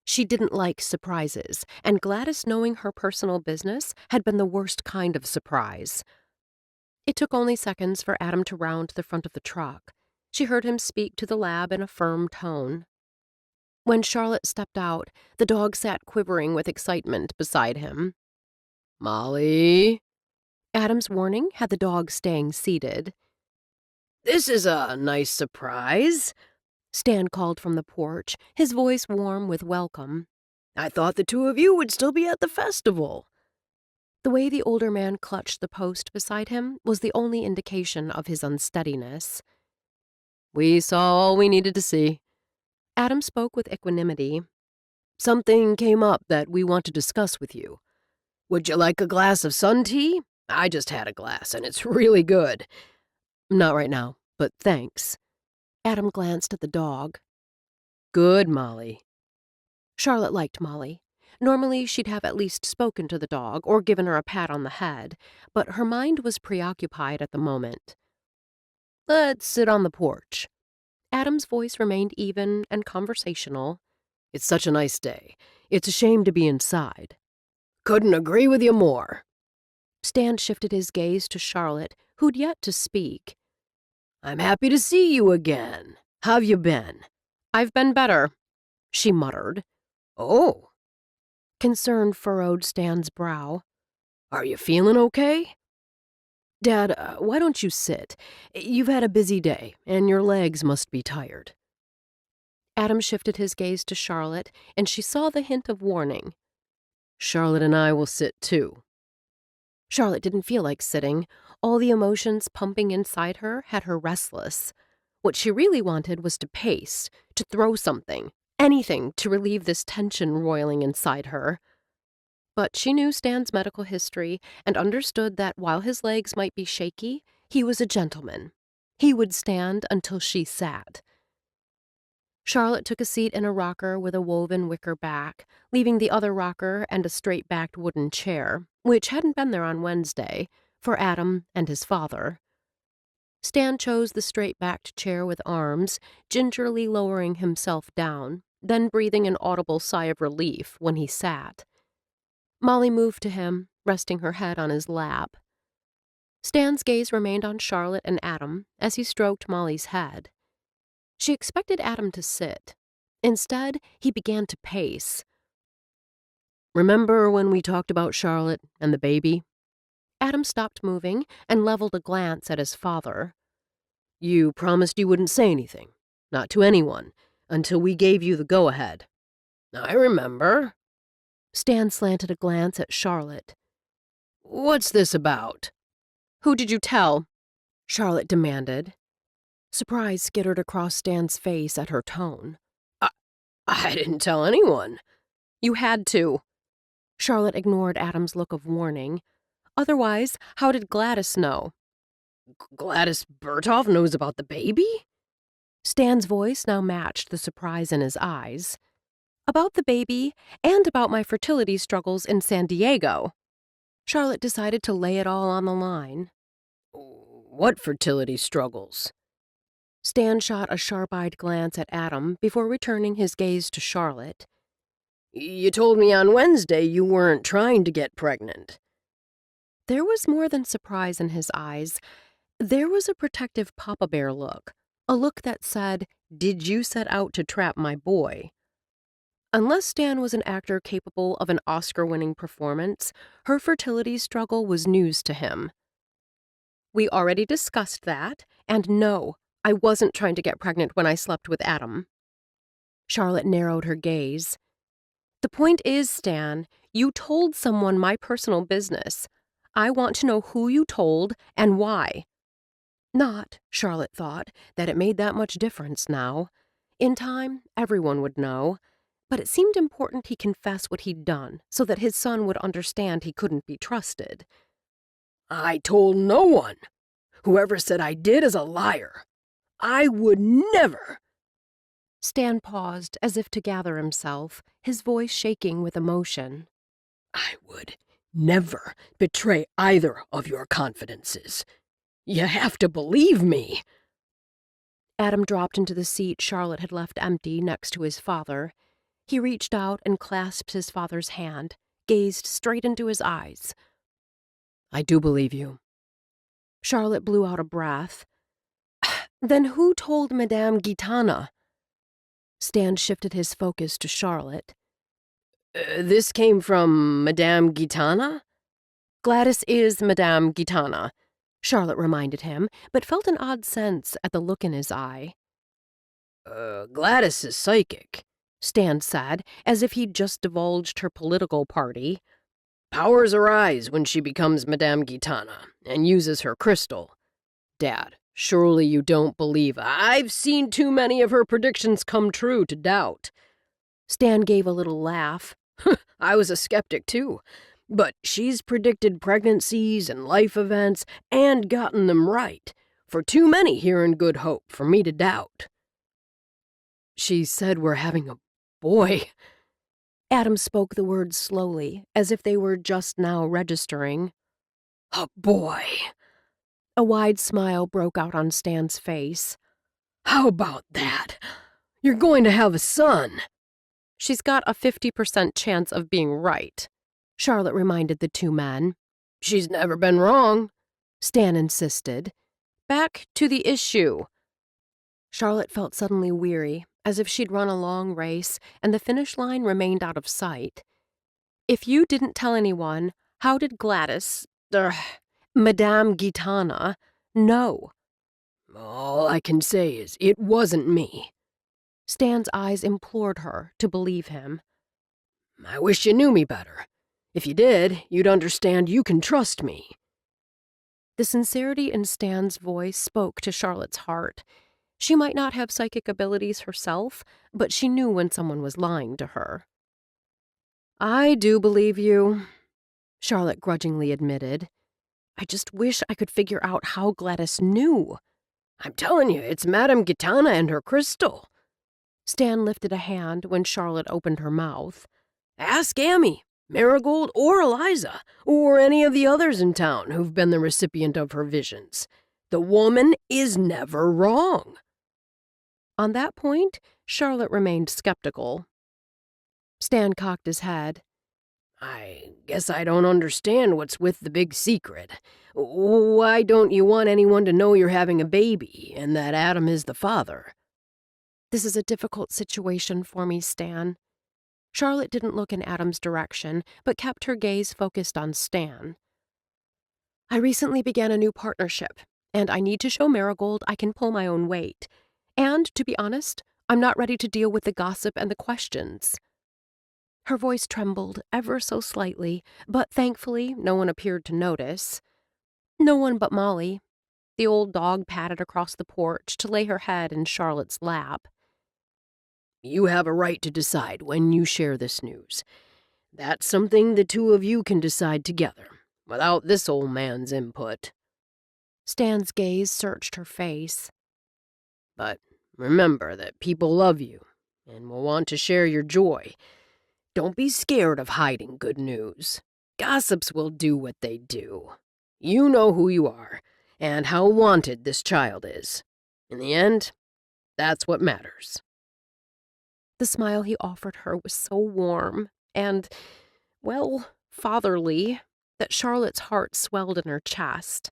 She didn't like surprises, and Gladys knowing her personal business had been the worst kind of surprise. It took only seconds for Adam to round the front of the truck. She heard him speak to the lab in a firm tone. When Charlotte stepped out, the dog sat quivering with excitement beside him. "Molly." Adam's warning had the dog staying seated. "This is a nice surprise," Stan called from the porch, his voice warm with welcome. "I thought the two of you would still be at the festival." The way the older man clutched the post beside him was the only indication of his unsteadiness. "We saw all we needed to see." Adam spoke with equanimity. "Something came up that we want to discuss with you. Would you like a glass of sun tea? I just had a glass, and it's really good." Not right now, but thanks. Adam glanced at the dog. "Good, Molly." Charlotte liked Molly. Normally, she'd have at least spoken to the dog or given her a pat on the head, but her mind was preoccupied at the moment. "Let's sit on the porch." Adam's voice remained even and conversational. "It's such a nice day. It's a shame to be inside." "Couldn't agree with you more." Stan shifted his gaze to Charlotte, who'd yet to speak. "I'm happy to see you again. How've you been?" "I've been better," she muttered. "Oh." Concern furrowed Stan's brow. "Are you feeling okay?" Dad, why don't you sit? You've had a busy day, and your legs must be tired. Adam shifted his gaze to Charlotte, and she saw the hint of warning. "Charlotte and I will sit too." Charlotte didn't feel like sitting. All the emotions pumping inside her had her restless. What she really wanted was to pace, to throw something, anything to relieve this tension roiling inside her. But she knew Stan's medical history and understood that while his legs might be shaky, he was a gentleman. He would stand until she sat. Charlotte took a seat in a rocker with a woven wicker back, leaving the other rocker and a straight-backed wooden chair, which hadn't been there on Wednesday, for Adam and his father. Stan chose the straight-backed chair with arms, gingerly lowering himself down, then breathing an audible sigh of relief when he sat. Molly moved to him, resting her head on his lap. Stan's gaze remained on Charlotte and Adam as he stroked Molly's head. She expected Adam to sit. Instead, he began to pace. "Remember when we talked about Charlotte and the baby?" Adam stopped moving and leveled a glance at his father. "You promised you wouldn't say anything, not to anyone, until we gave you the go-ahead." "I remember." Stan slanted a glance at Charlotte. "What's this about?" "Who did you tell?" Charlotte demanded. Surprise skittered across Stan's face at her tone. I didn't tell anyone." "You had to." Charlotte ignored Adam's look of warning. Otherwise, how did Gladys know? "Gladys Bertolf knows about the baby?" Stan's voice now matched the surprise in his eyes. "About the baby, and about my fertility struggles in San Diego." Charlotte decided to lay it all on the line. "What fertility struggles?" Stan shot a sharp-eyed glance at Adam before returning his gaze to Charlotte. "You told me on Wednesday you weren't trying to get pregnant." There was more than surprise in his eyes. There was a protective Papa Bear look, a look that said, "Did you set out to trap my boy?" Unless Stan was an actor capable of an Oscar-winning performance, her fertility struggle was news to him. "We already discussed that, and no, I wasn't trying to get pregnant when I slept with Adam." Charlotte narrowed her gaze. "The point is, Stan, you told someone my personal business. I want to know who you told and why." Not, Charlotte thought, that it made that much difference now. In time, everyone would know. But it seemed important he confess what he'd done so that his son would understand he couldn't be trusted. "I told no one. Whoever said I did is a liar. I would never." Stan paused as if to gather himself, his voice shaking with emotion. "I would never betray either of your confidences. You have to believe me." Adam dropped into the seat Charlotte had left empty next to his father. He reached out and clasped his father's hand, gazed straight into his eyes. "I do believe you." Charlotte blew out a breath. "Then who told Madame Gitana?" Stan shifted his focus to Charlotte. This came from Madame Gitana? Gladys is Madame Gitana, Charlotte reminded him, but felt an odd sense at the look in his eye. Gladys is psychic, Stan said, as if he'd just divulged her political party. Powers arise when she becomes Madame Gitana and uses her crystal. Dad, surely you don't believe I've seen too many of her predictions come true to doubt. Stan gave a little laugh. I was a skeptic too, but she's predicted pregnancies and life events and gotten them right, for too many here in Good Hope for me to doubt. She said we're having a boy. Adam spoke the words slowly, as if they were just now registering. A boy. A wide smile broke out on Stan's face. How about that? You're going to have a son. She's got a 50% chance of being right, Charlotte reminded the two men. She's never been wrong, Stan insisted. Back to the issue. Charlotte felt suddenly weary, as if she'd run a long race and the finish line remained out of sight. If you didn't tell anyone, how did Gladys, Madame Gitana, know? All I can say is it wasn't me. Stan's eyes implored her to believe him. I wish you knew me better. If you did, you'd understand you can trust me. The sincerity in Stan's voice spoke to Charlotte's heart. She might not have psychic abilities herself, but she knew when someone was lying to her. I do believe you, Charlotte grudgingly admitted. I just wish I could figure out how Gladys knew. I'm telling you, it's Madame Gitana and her crystal. Stan lifted a hand when Charlotte opened her mouth. Ask Amy, Marigold, or Eliza, or any of the others in town who've been the recipient of her visions. The woman is never wrong. On that point, Charlotte remained skeptical. Stan cocked his head. I guess I don't understand what's with the big secret. Why don't you want anyone to know you're having a baby and that Adam is the father? This is a difficult situation for me, Stan. Charlotte didn't look in Adam's direction, but kept her gaze focused on Stan. I recently began a new partnership, and I need to show Marigold I can pull my own weight. And, to be honest, I'm not ready to deal with the gossip and the questions. Her voice trembled ever so slightly, but thankfully no one appeared to notice. No one but Molly. The old dog padded across the porch to lay her head in Charlotte's lap. You have a right to decide when you share this news. That's something the two of you can decide together, without this old man's input. Stan's gaze searched her face. But remember that people love you and will want to share your joy. Don't be scared of hiding good news. Gossips will do what they do. You know who you are and how wanted this child is. In the end, that's what matters. The smile he offered her was so warm and, well, fatherly, that Charlotte's heart swelled in her chest.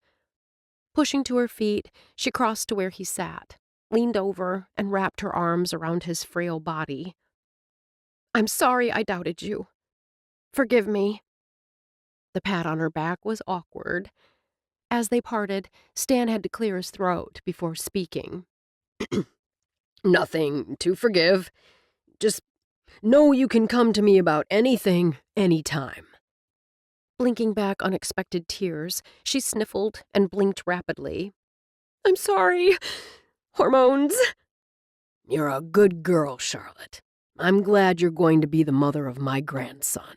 Pushing to her feet, she crossed to where he sat, leaned over, and wrapped her arms around his frail body. I'm sorry I doubted you. Forgive me. The pat on her back was awkward. As they parted, Stan had to clear his throat before speaking. Nothing to forgive. Just know you can come to me about anything, anytime. Blinking back unexpected tears, she sniffled and blinked rapidly. I'm sorry. Hormones. You're a good girl, Charlotte. I'm glad you're going to be the mother of my grandson.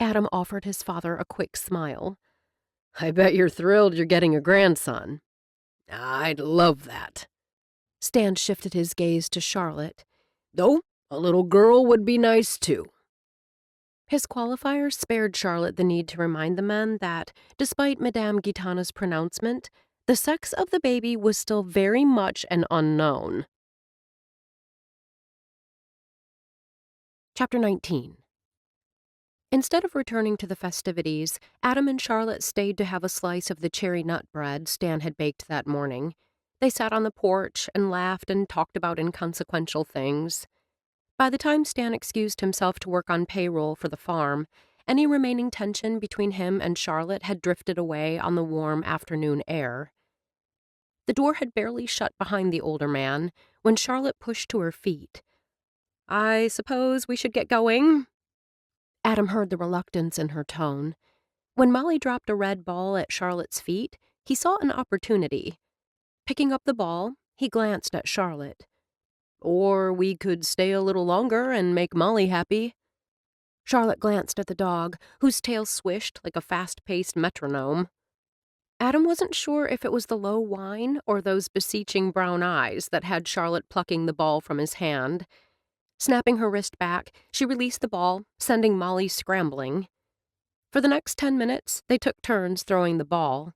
Adam offered his father a quick smile. I bet you're thrilled you're getting a grandson. I'd love that. Stan shifted his gaze to Charlotte. Though, a little girl would be nice too. His qualifier spared Charlotte the need to remind the men that, despite Madame Gitana's pronouncement, the sex of the baby was still very much an unknown. Chapter 19. Instead of returning to the festivities, Adam and Charlotte stayed to have a slice of the cherry nut bread Stan had baked that morning. They sat on the porch and laughed and talked about inconsequential things. By the time Stan excused himself to work on payroll for the farm, any remaining tension between him and Charlotte had drifted away on the warm afternoon air. The door had barely shut behind the older man when Charlotte pushed to her feet. "I suppose we should get going?" Adam heard the reluctance in her tone. When Molly dropped a red ball at Charlotte's feet, he saw an opportunity. Picking up the ball, he glanced at Charlotte. "Or we could stay a little longer and make Molly happy." Charlotte glanced at the dog, whose tail swished like a fast-paced metronome. Adam wasn't sure if it was the low whine or those beseeching brown eyes that had Charlotte plucking the ball from his hand. Snapping her wrist back, she released the ball, sending Molly scrambling. For the next 10 minutes, they took turns throwing the ball.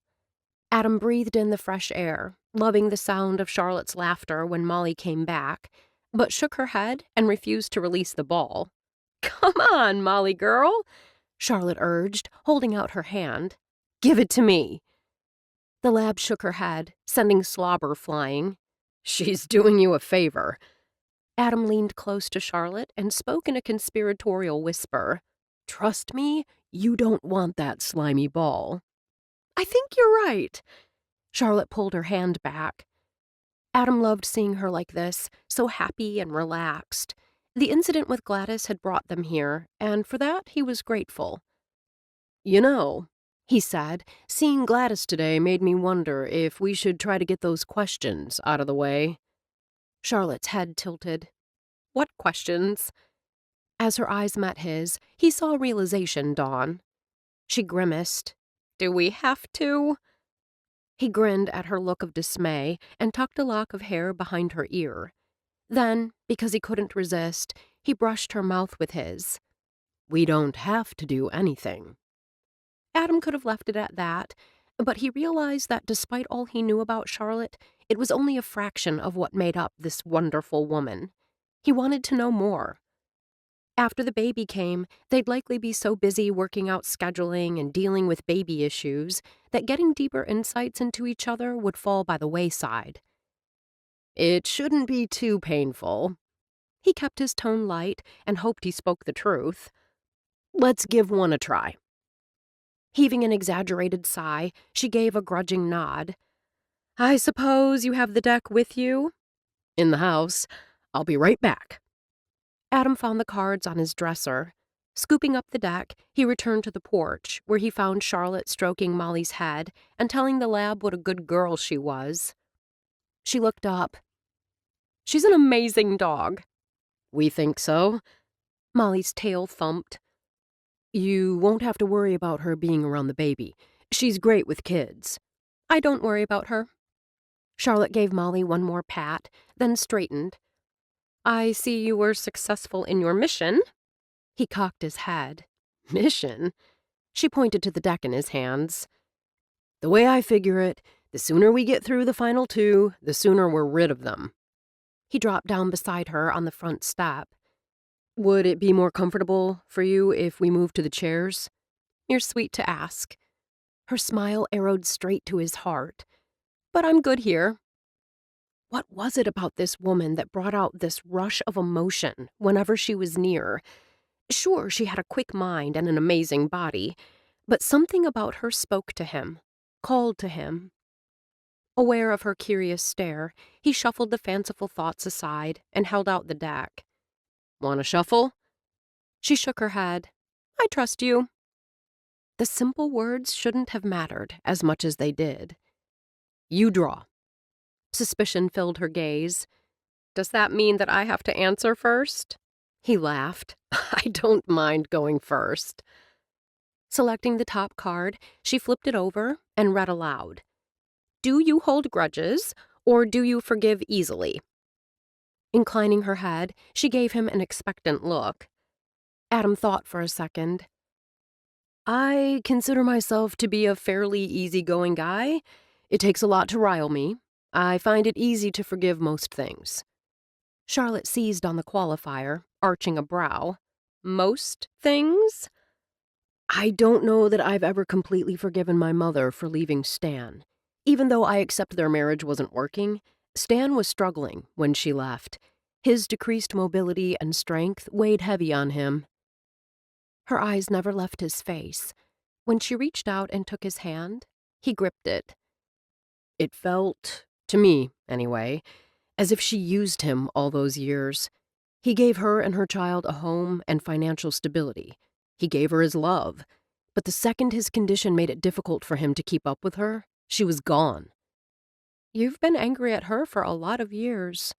Adam breathed in the fresh air, loving the sound of Charlotte's laughter when Molly came back, but shook her head and refused to release the ball. "Come on, Molly girl," Charlotte urged, holding out her hand. "Give it to me." The lab shook her head, sending slobber flying. "She's doing you a favor." Adam leaned close to Charlotte and spoke in a conspiratorial whisper. "Trust me, you don't want that slimy ball." "I think you're right." Charlotte pulled her hand back. Adam loved seeing her like this, so happy and relaxed. The incident with Gladys had brought them here, and for that he was grateful. "You know," he said, "seeing Gladys today made me wonder if we should try to get those questions out of the way." Charlotte's head tilted. "What questions?" As her eyes met his, he saw realization dawn. She grimaced. "Do we have to?" He grinned at her look of dismay and tucked a lock of hair behind her ear. Then, because he couldn't resist, he brushed her mouth with his. "We don't have to do anything." Adam could have left it at that, but he realized that despite all he knew about Charlotte, it was only a fraction of what made up this wonderful woman. He wanted to know more. After the baby came, they'd likely be so busy working out scheduling and dealing with baby issues that getting deeper insights into each other would fall by the wayside. "It shouldn't be too painful." He kept his tone light and hoped he spoke the truth. "Let's give one a try." Heaving an exaggerated sigh, she gave a grudging nod. "I suppose you have the deck with you?" "In the house. I'll be right back." Adam found the cards on his dresser. Scooping up the deck, he returned to the porch, where he found Charlotte stroking Molly's head and telling the lab what a good girl she was. She looked up. "She's an amazing dog." "We think so." Molly's tail thumped. "You won't have to worry about her being around the baby. She's great with kids." "I don't worry about her." Charlotte gave Molly one more pat, then straightened. "I see you were successful in your mission." He cocked his head. "Mission?" She pointed to the deck in his hands. "The way I figure it, the sooner we get through the final two, the sooner we're rid of them." He dropped down beside her on the front step. "Would it be more comfortable for you if we moved to the chairs?" "You're sweet to ask." Her smile arrowed straight to his heart. "But I'm good here." What was it about this woman that brought out this rush of emotion whenever she was near? Sure, she had a quick mind and an amazing body, but something about her spoke to him, called to him. Aware of her curious stare, he shuffled the fanciful thoughts aside and held out the deck. "Want to shuffle?" She shook her head. "I trust you." The simple words shouldn't have mattered as much as they did. "You draw." Suspicion filled her gaze. "Does that mean that I have to answer first?" He laughed. "I don't mind going first." Selecting the top card, she flipped it over and read aloud. "Do you hold grudges, or do you forgive easily?" Inclining her head, she gave him an expectant look. Adam thought for a second. "I consider myself to be a fairly easygoing guy. It takes a lot to rile me. I find it easy to forgive most things." Charlotte seized on the qualifier, arching a brow. "Most things?" "I don't know that I've ever completely forgiven my mother for leaving Stan." Even though I accept their marriage wasn't working, Stan was struggling when she left. His decreased mobility and strength weighed heavy on him. Her eyes never left his face. When she reached out and took his hand, he gripped it. It felt, to me anyway, as if she used him all those years. He gave her and her child a home and financial stability. He gave her his love. But the second his condition made it difficult for him to keep up with her, she was gone. You've been angry at her for a lot of years.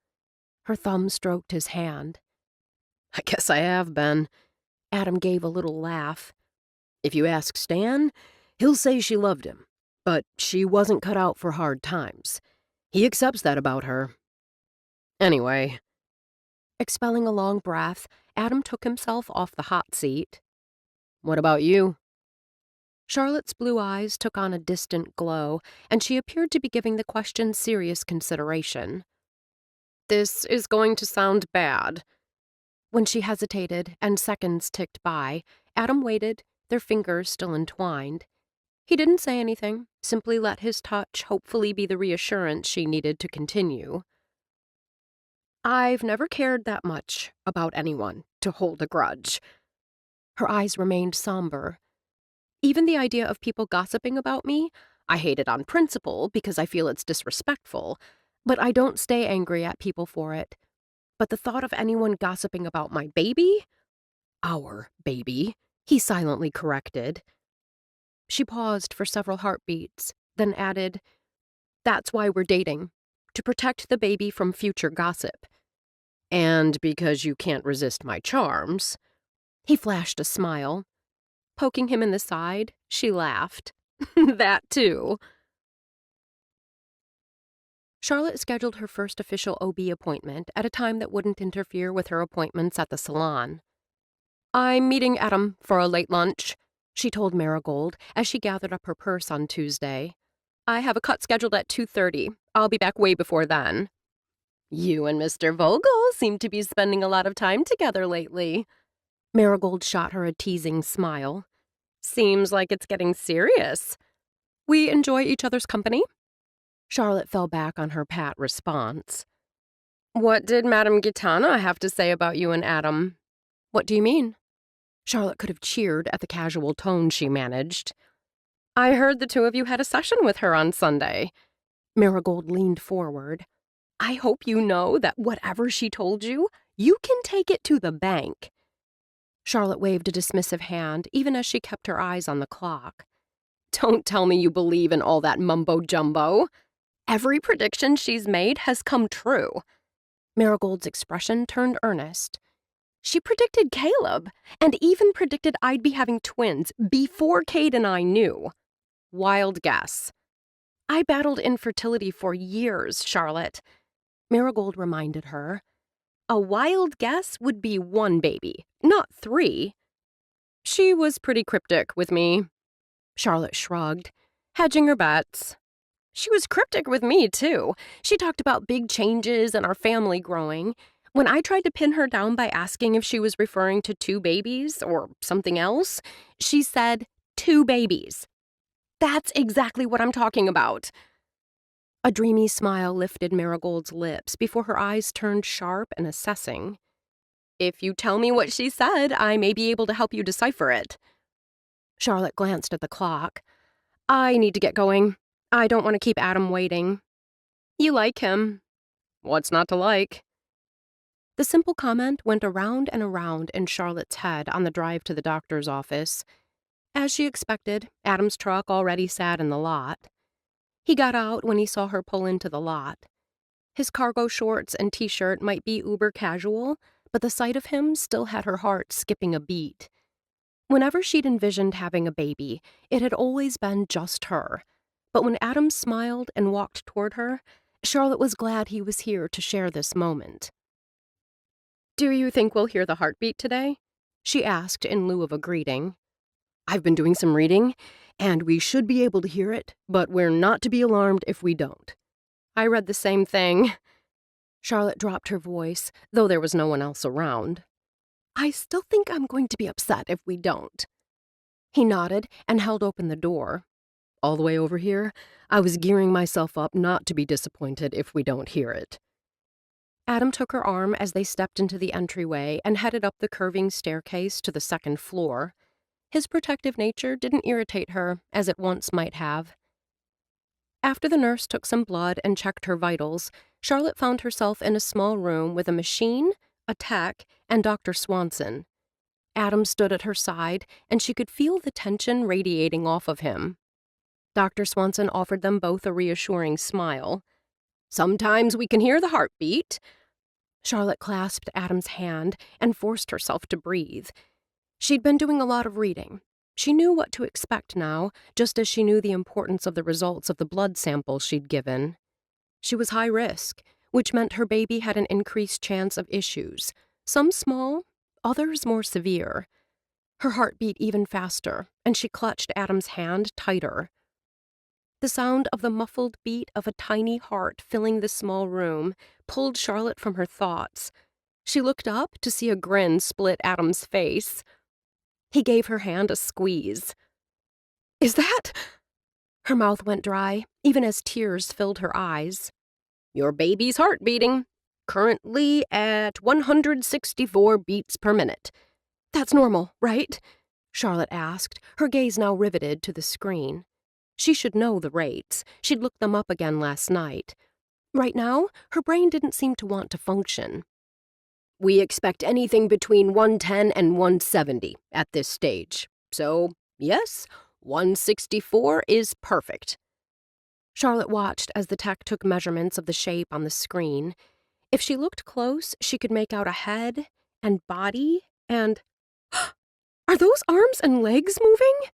Her thumb stroked his hand. I guess I have been. Adam gave a little laugh. If you ask Stan, he'll say she loved him, but she wasn't cut out for hard times. He accepts that about her. Anyway. Expelling a long breath, Adam took himself off the hot seat. What about you? Charlotte's blue eyes took on a distant glow, and she appeared to be giving the question serious consideration. This is going to sound bad. When she hesitated and seconds ticked by, Adam waited, their fingers still entwined. He didn't say anything, simply let his touch hopefully be the reassurance she needed to continue. I've never cared that much about anyone to hold a grudge. Her eyes remained somber. Even the idea of people gossiping about me, I hate it on principle because I feel it's disrespectful, but I don't stay angry at people for it. But the thought of anyone gossiping about my baby? Our baby, he silently corrected. She paused for several heartbeats, then added, That's why we're dating, to protect the baby from future gossip. And because you can't resist my charms. He flashed a smile. Poking him in the side, she laughed. That too. Charlotte scheduled her first official OB appointment at a time that wouldn't interfere with her appointments at the salon. I'm meeting Adam for a late lunch, she told Marigold as she gathered up her purse on Tuesday. I have a cut scheduled at 2:30. I'll be back way before then. You and Mr. Vogel seem to be spending a lot of time together lately. Marigold shot her a teasing smile. Seems like it's getting serious. We enjoy each other's company? Charlotte fell back on her pat response. What did Madame Gitana have to say about you and Adam? What do you mean? Charlotte could have cheered at the casual tone she managed. I heard the two of you had a session with her on Sunday. Marigold leaned forward. I hope you know that whatever she told you, you can take it to the bank. Charlotte waved a dismissive hand, even as she kept her eyes on the clock. Don't tell me you believe in all that mumbo-jumbo. Every prediction she's made has come true. Marigold's expression turned earnest. She predicted Caleb, and even predicted I'd be having twins before Kate and I knew. Wild guess. I battled infertility for years, Charlotte. Marigold reminded her. A wild guess would be 1 baby, not 3. She was pretty cryptic with me. Charlotte shrugged, hedging her bets. She was cryptic with me, too. She talked about big changes and our family growing. When I tried to pin her down by asking if she was referring to 2 babies or something else, she said 2 babies. That's exactly what I'm talking about. A dreamy smile lifted Marigold's lips before her eyes turned sharp and assessing. If you tell me what she said, I may be able to help you decipher it. Charlotte glanced at the clock. I need to get going. I don't want to keep Adam waiting. You like him. What's not to like? The simple comment went around and around in Charlotte's head on the drive to the doctor's office. As she expected, Adam's truck already sat in the lot. He got out when he saw her pull into the lot. His cargo shorts and t-shirt might be uber casual, but the sight of him still had her heart skipping a beat. Whenever she'd envisioned having a baby, it had always been just her. But when Adam smiled and walked toward her, Charlotte was glad he was here to share this moment. Do you think we'll hear the heartbeat today? She asked in lieu of a greeting. I've been doing some reading, and we should be able to hear it, but we're not to be alarmed if we don't. I read the same thing. Charlotte dropped her voice, though there was no one else around. I still think I'm going to be upset if we don't. He nodded and held open the door. all the way over here. I was gearing myself up not to be disappointed if we don't hear it." Adam took her arm as they stepped into the entryway and headed up the curving staircase to the second floor. His protective nature didn't irritate her, as it once might have. After the nurse took some blood and checked her vitals, Charlotte found herself in a small room with a machine, a tech, and Dr. Swanson. Adam stood at her side, and she could feel the tension radiating off of him. Dr. Swanson offered them both a reassuring smile. "Sometimes we can hear the heartbeat." Charlotte clasped Adam's hand and forced herself to breathe. She'd been doing a lot of reading. She knew what to expect now, just as she knew the importance of the results of the blood sample she'd given. She was high risk, which meant her baby had an increased chance of issues, some small, others more severe. Her heart beat even faster, and she clutched Adam's hand tighter. The sound of the muffled beat of a tiny heart filling the small room pulled Charlotte from her thoughts. She looked up to see a grin split Adam's face. He gave her hand a squeeze. "Is that—" Her mouth went dry, even as tears filled her eyes. "Your baby's heart beating. Currently at 164 beats per minute. "That's normal, right?" Charlotte asked, her gaze now riveted to the screen. She should know the rates. She'd looked them up again last night. Right now, her brain didn't seem to want to function. "We expect anything between 110 and 170 at this stage. So, yes, 164 is perfect." Charlotte watched as the tech took measurements of the shape on the screen. If she looked close, she could make out a head and body and... Are those arms and legs moving?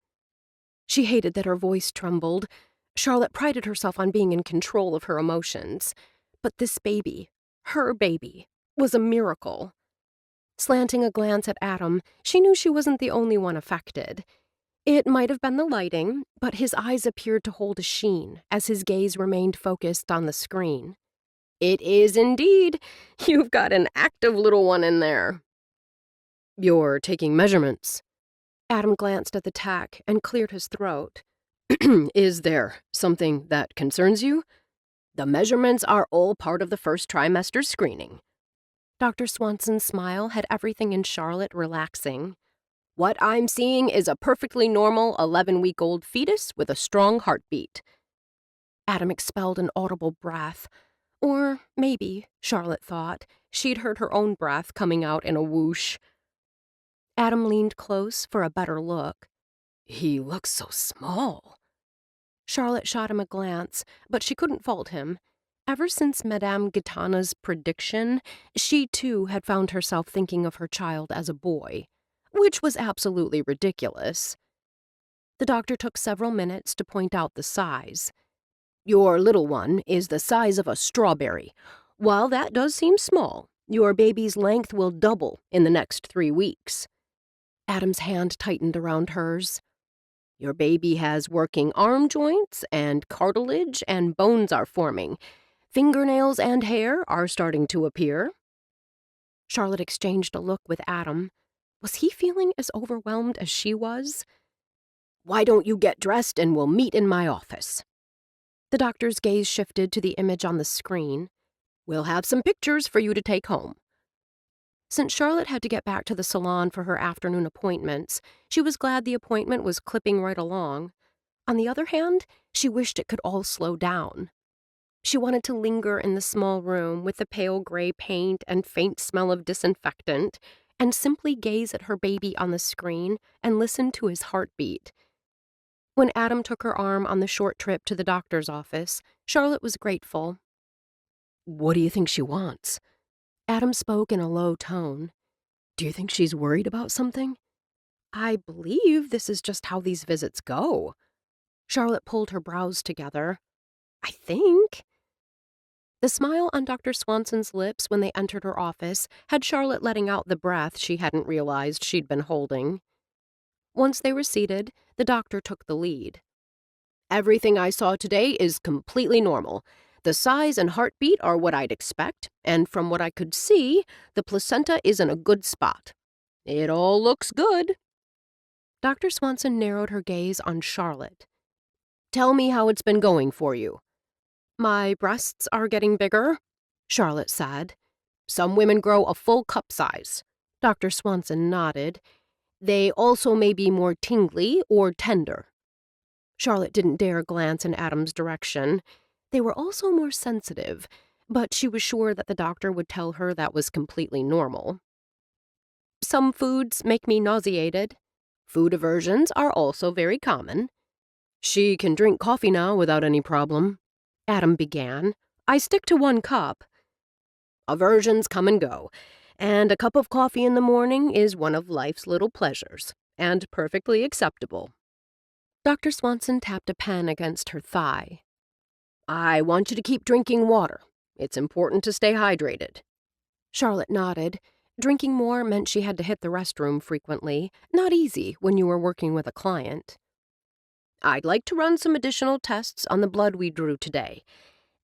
She hated that her voice trembled. Charlotte prided herself on being in control of her emotions. But this baby, her baby, was a miracle. Slanting a glance at Adam, she knew she wasn't the only one affected. It might have been the lighting, but his eyes appeared to hold a sheen as his gaze remained focused on the screen. "It is indeed. You've got an active little one in there." "You're taking measurements." Adam glanced at the tech and cleared his throat. "Is there something that concerns you?" "The measurements are all part of the first trimester screening." Dr. Swanson's smile had everything in Charlotte relaxing. "What I'm seeing is a perfectly normal 11-week-old fetus with a strong heartbeat." Adam expelled an audible breath. Or maybe, Charlotte thought, she'd heard her own breath coming out in a whoosh. Adam leaned close for a better look. "He looks so small." Charlotte shot him a glance, but she couldn't fault him. Ever since Madame Gitana's prediction, she too had found herself thinking of her child as a boy, which was absolutely ridiculous. The doctor took several minutes to point out the size. "Your little one is the size of a strawberry. While that does seem small, your baby's length will double in the next 3 weeks." Adam's hand tightened around hers. "Your baby has working arm joints and cartilage, and bones are forming. Fingernails and hair are starting to appear." Charlotte exchanged a look with Adam. Was he feeling as overwhelmed as she was? "Why don't you get dressed and we'll meet in my office?" The doctor's gaze shifted to the image on the screen. "We'll have some pictures for you to take home." Since Charlotte had to get back to the salon for her afternoon appointments, she was glad the appointment was clipping right along. On the other hand, she wished it could all slow down. She wanted to linger in the small room with the pale gray paint and faint smell of disinfectant and simply gaze at her baby on the screen and listen to his heartbeat. When Adam took her arm on the short trip to the doctor's office, Charlotte was grateful. "What do you think she wants?" Adam spoke in a low tone. "Do you think she's worried about something?" "I believe this is just how these visits go." Charlotte pulled her brows together. "I think." The smile on Dr. Swanson's lips when they entered her office had Charlotte letting out the breath she hadn't realized she'd been holding. Once they were seated, the doctor took the lead. "Everything I saw today is completely normal. The size and heartbeat are what I'd expect, and from what I could see, the placenta is in a good spot. It all looks good." Dr. Swanson narrowed her gaze on Charlotte. Tell me how it's been going for you." My breasts are getting bigger, Charlotte said. "Some women grow a full cup size." Dr. Swanson nodded. "They also may be more tingly or tender." Charlotte didn't dare glance in Adam's direction. They were also more sensitive, but she was sure that the doctor would tell her that was completely normal. "Some foods make me nauseated. Food aversions are also very common." "She can drink coffee now without any problem," Adam began. "I stick to 1 cup. Aversions come and go, and a cup of coffee in the morning is one of life's little pleasures, and perfectly acceptable." Dr. Swanson tapped a pen against her thigh. "I want you to keep drinking water. It's important to stay hydrated." Charlotte nodded. Drinking more meant she had to hit the restroom frequently. Not easy when you were working with a client. "I'd like to run some additional tests on the blood we drew today.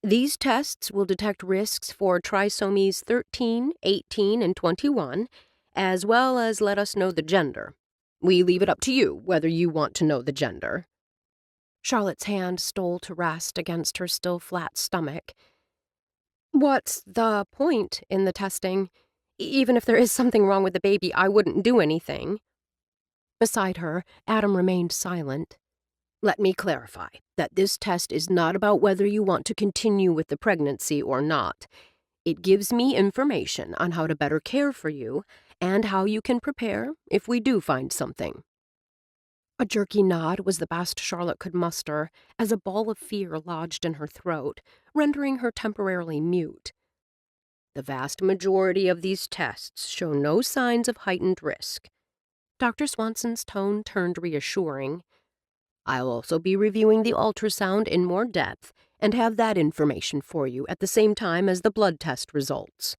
These tests will detect risks for trisomies 13, 18, and 21, as well as let us know the gender. We leave it up to you whether you want to know the gender." Charlotte's hand stole to rest against her still flat stomach. "What's the point in the testing? Even if there is something wrong with the baby, I wouldn't do anything." Beside her, Adam remained silent. "Let me clarify that this test is not about whether you want to continue with the pregnancy or not. It gives me information on how to better care for you and how you can prepare if we do find something." A jerky nod was the best Charlotte could muster as a ball of fear lodged in her throat, rendering her temporarily mute. "The vast majority of these tests show no signs of heightened risk." Dr. Swanson's tone turned reassuring. "I'll also be reviewing the ultrasound in more depth and have that information for you at the same time as the blood test results."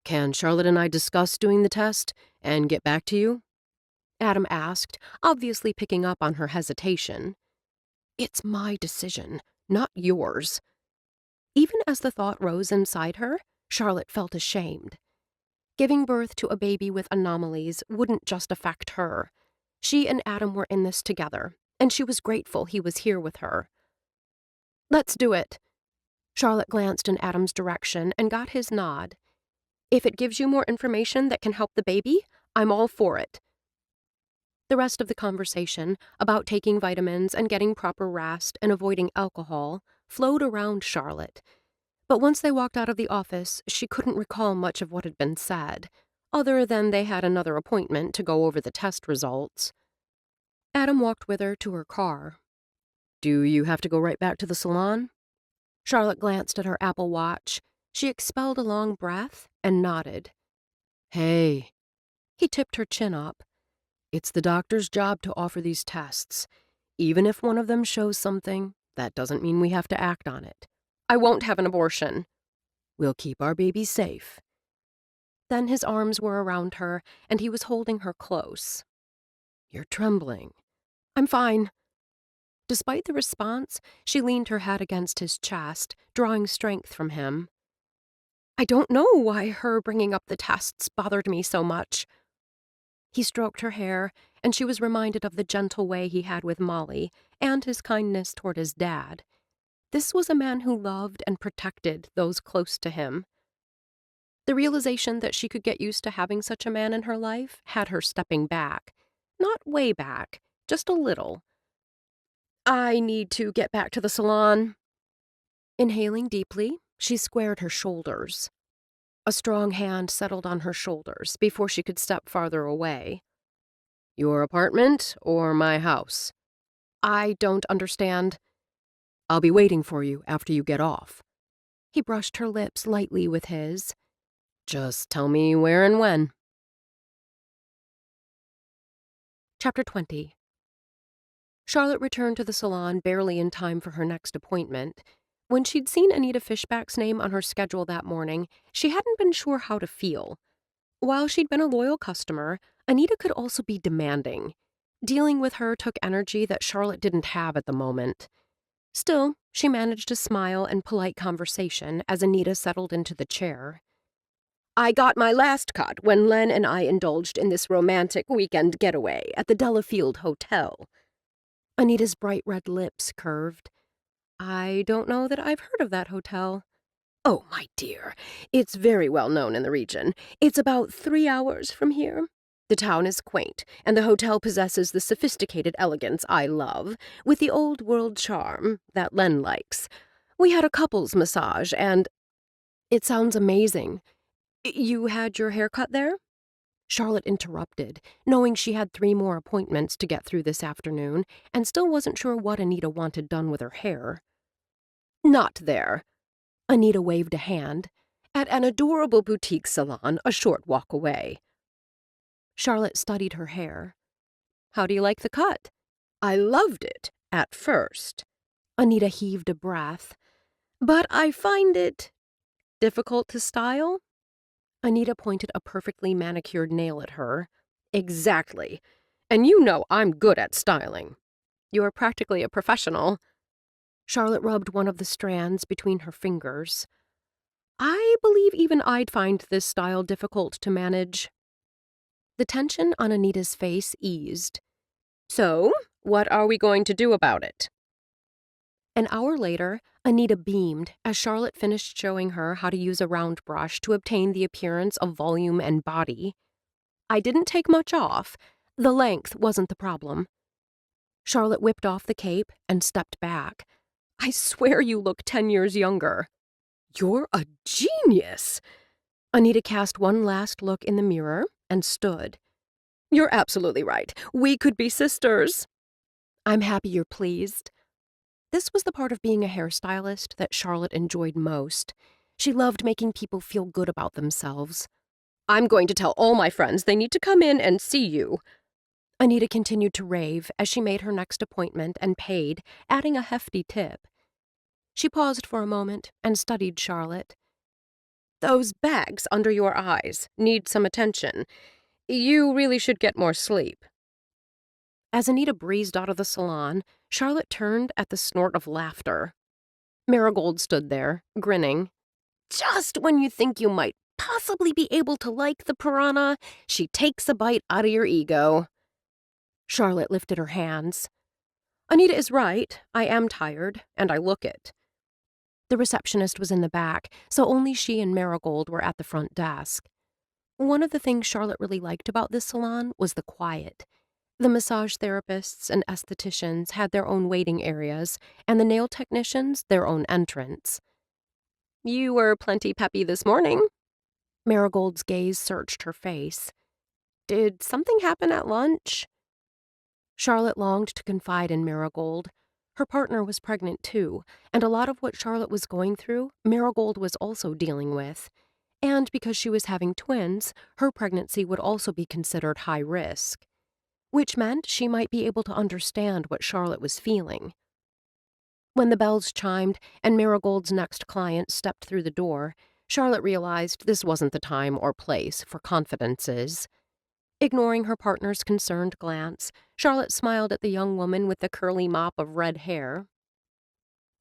"Can Charlotte and I discuss doing the test and get back to you?" Adam asked, obviously picking up on her hesitation. "It's my decision, not yours." Even as the thought rose inside her, Charlotte felt ashamed. Giving birth to a baby with anomalies wouldn't just affect her. She and Adam were in this together, and she was grateful he was here with her. "Let's do it." Charlotte glanced in Adam's direction and got his nod. "If it gives you more information that can help the baby, I'm all for it." The rest of the conversation, about taking vitamins and getting proper rest and avoiding alcohol, flowed around Charlotte. But once they walked out of the office, she couldn't recall much of what had been said, other than they had another appointment to go over the test results. Adam walked with her to her car. "Do you have to go right back to the salon?" Charlotte glanced at her Apple Watch. She expelled a long breath and nodded. "Hey." He tipped her chin up. "It's the doctor's job to offer these tests. Even if one of them shows something, that doesn't mean we have to act on it." "I won't have an abortion." "We'll keep our baby safe." Then his arms were around her, and he was holding her close. "You're trembling." "I'm fine." Despite the response, she leaned her head against his chest, drawing strength from him. "I don't know why her bringing up the tests bothered me so much." He stroked her hair, and she was reminded of the gentle way he had with Molly and his kindness toward his dad. This was a man who loved and protected those close to him. The realization that she could get used to having such a man in her life had her stepping back. Not way back, just a little. "I need to get back to the salon." Inhaling deeply, she squared her shoulders. A strong hand settled on her shoulders before she could step farther away. "Your apartment or my house?" "I don't understand." "I'll be waiting for you after you get off." He brushed her lips lightly with his. "Just tell me where and when." Chapter 20. Charlotte returned to the salon barely in time for her next appointment. When she'd seen Anita Fishback's name on her schedule that morning, she hadn't been sure how to feel. While she'd been a loyal customer, Anita could also be demanding. Dealing with her took energy that Charlotte didn't have at the moment. Still, she managed a smile and polite conversation as Anita settled into the chair. "I got my last cut when Len and I indulged in this romantic weekend getaway at the Delafield Hotel." Anita's bright red lips curved. I don't know that I've heard of that hotel. Oh, my dear, it's very well known in the region. It's about 3 hours from here. The town is quaint, and the hotel possesses the sophisticated elegance I love, with the old-world charm that Len likes. We had a couples massage, and it sounds amazing. You had your hair cut there? Charlotte interrupted, knowing she had 3 more appointments to get through this afternoon, and still wasn't sure what Anita wanted done with her hair. Not there. Anita waved a hand. At an adorable boutique salon a short walk away. Charlotte studied her hair. How do you like the cut? I loved it, at first. Anita heaved a breath. But I find it difficult to style? Anita pointed a perfectly manicured nail at her. Exactly. And you know I'm good at styling. You're practically a professional. Charlotte rubbed one of the strands between her fingers. I believe even I'd find this style difficult to manage. The tension on Anita's face eased. So, what are we going to do about it? An hour later, Anita beamed as Charlotte finished showing her how to use a round brush to obtain the appearance of volume and body. I didn't take much off. The length wasn't the problem. Charlotte whipped off the cape and stepped back. I swear you look 10 years younger. You're a genius! Anita cast one last look in the mirror and stood. You're absolutely right. We could be sisters. I'm happy you're pleased. This was the part of being a hairstylist that Charlotte enjoyed most. She loved making people feel good about themselves. I'm going to tell all my friends they need to come in and see you. Anita continued to rave as she made her next appointment and paid, adding a hefty tip. She paused for a moment and studied Charlotte. Those bags under your eyes need some attention. You really should get more sleep. As Anita breezed out of the salon, Charlotte turned at the snort of laughter. Marigold stood there, grinning. Just when you think you might possibly be able to like the piranha, she takes a bite out of your ego. Charlotte lifted her hands. Anita is right. I am tired, and I look it. The receptionist was in the back, so only she and Marigold were at the front desk. One of the things Charlotte really liked about this salon was the quiet. The massage therapists and estheticians had their own waiting areas, and the nail technicians their own entrance. You were plenty peppy this morning. Marigold's gaze searched her face. Did something happen at lunch? Charlotte longed to confide in Marigold. Her partner was pregnant too, and a lot of what Charlotte was going through, Marigold was also dealing with. And because she was having twins, her pregnancy would also be considered high risk, which meant she might be able to understand what Charlotte was feeling. When the bells chimed and Marigold's next client stepped through the door, Charlotte realized this wasn't the time or place for confidences. Ignoring her partner's concerned glance, Charlotte smiled at the young woman with the curly mop of red hair.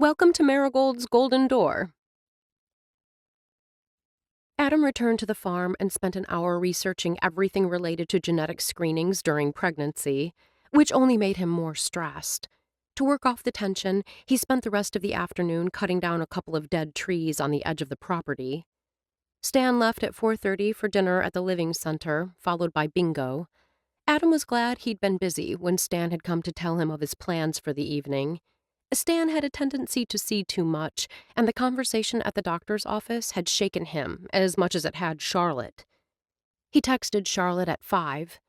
Welcome to Marigold's Golden Door. Adam returned to the farm and spent an hour researching everything related to genetic screenings during pregnancy, which only made him more stressed. To work off the tension, he spent the rest of the afternoon cutting down a couple of dead trees on the edge of the property. Stan left at 4:30 for dinner at the Living Center, followed by bingo. Adam was glad he'd been busy when Stan had come to tell him of his plans for the evening. Stan had a tendency to see too much, and the conversation at the doctor's office had shaken him as much as it had Charlotte. He texted Charlotte at 5.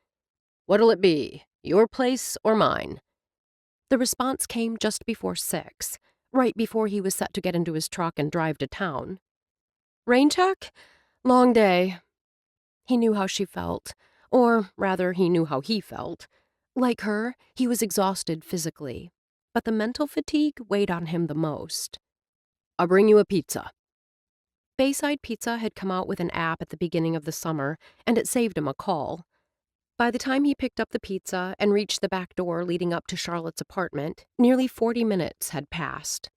What'll it be, your place or mine? The response came just before 6, right before he was set to get into his truck and drive to town. Rain check? Long day. He knew how she felt, or rather he knew how he felt. Like her, he was exhausted physically, but the mental fatigue weighed on him the most. I'll bring you a pizza. Bayside Pizza had come out with an app at the beginning of the summer, and it saved him a call. By the time he picked up the pizza and reached the back door leading up to Charlotte's apartment, nearly 40 minutes had passed.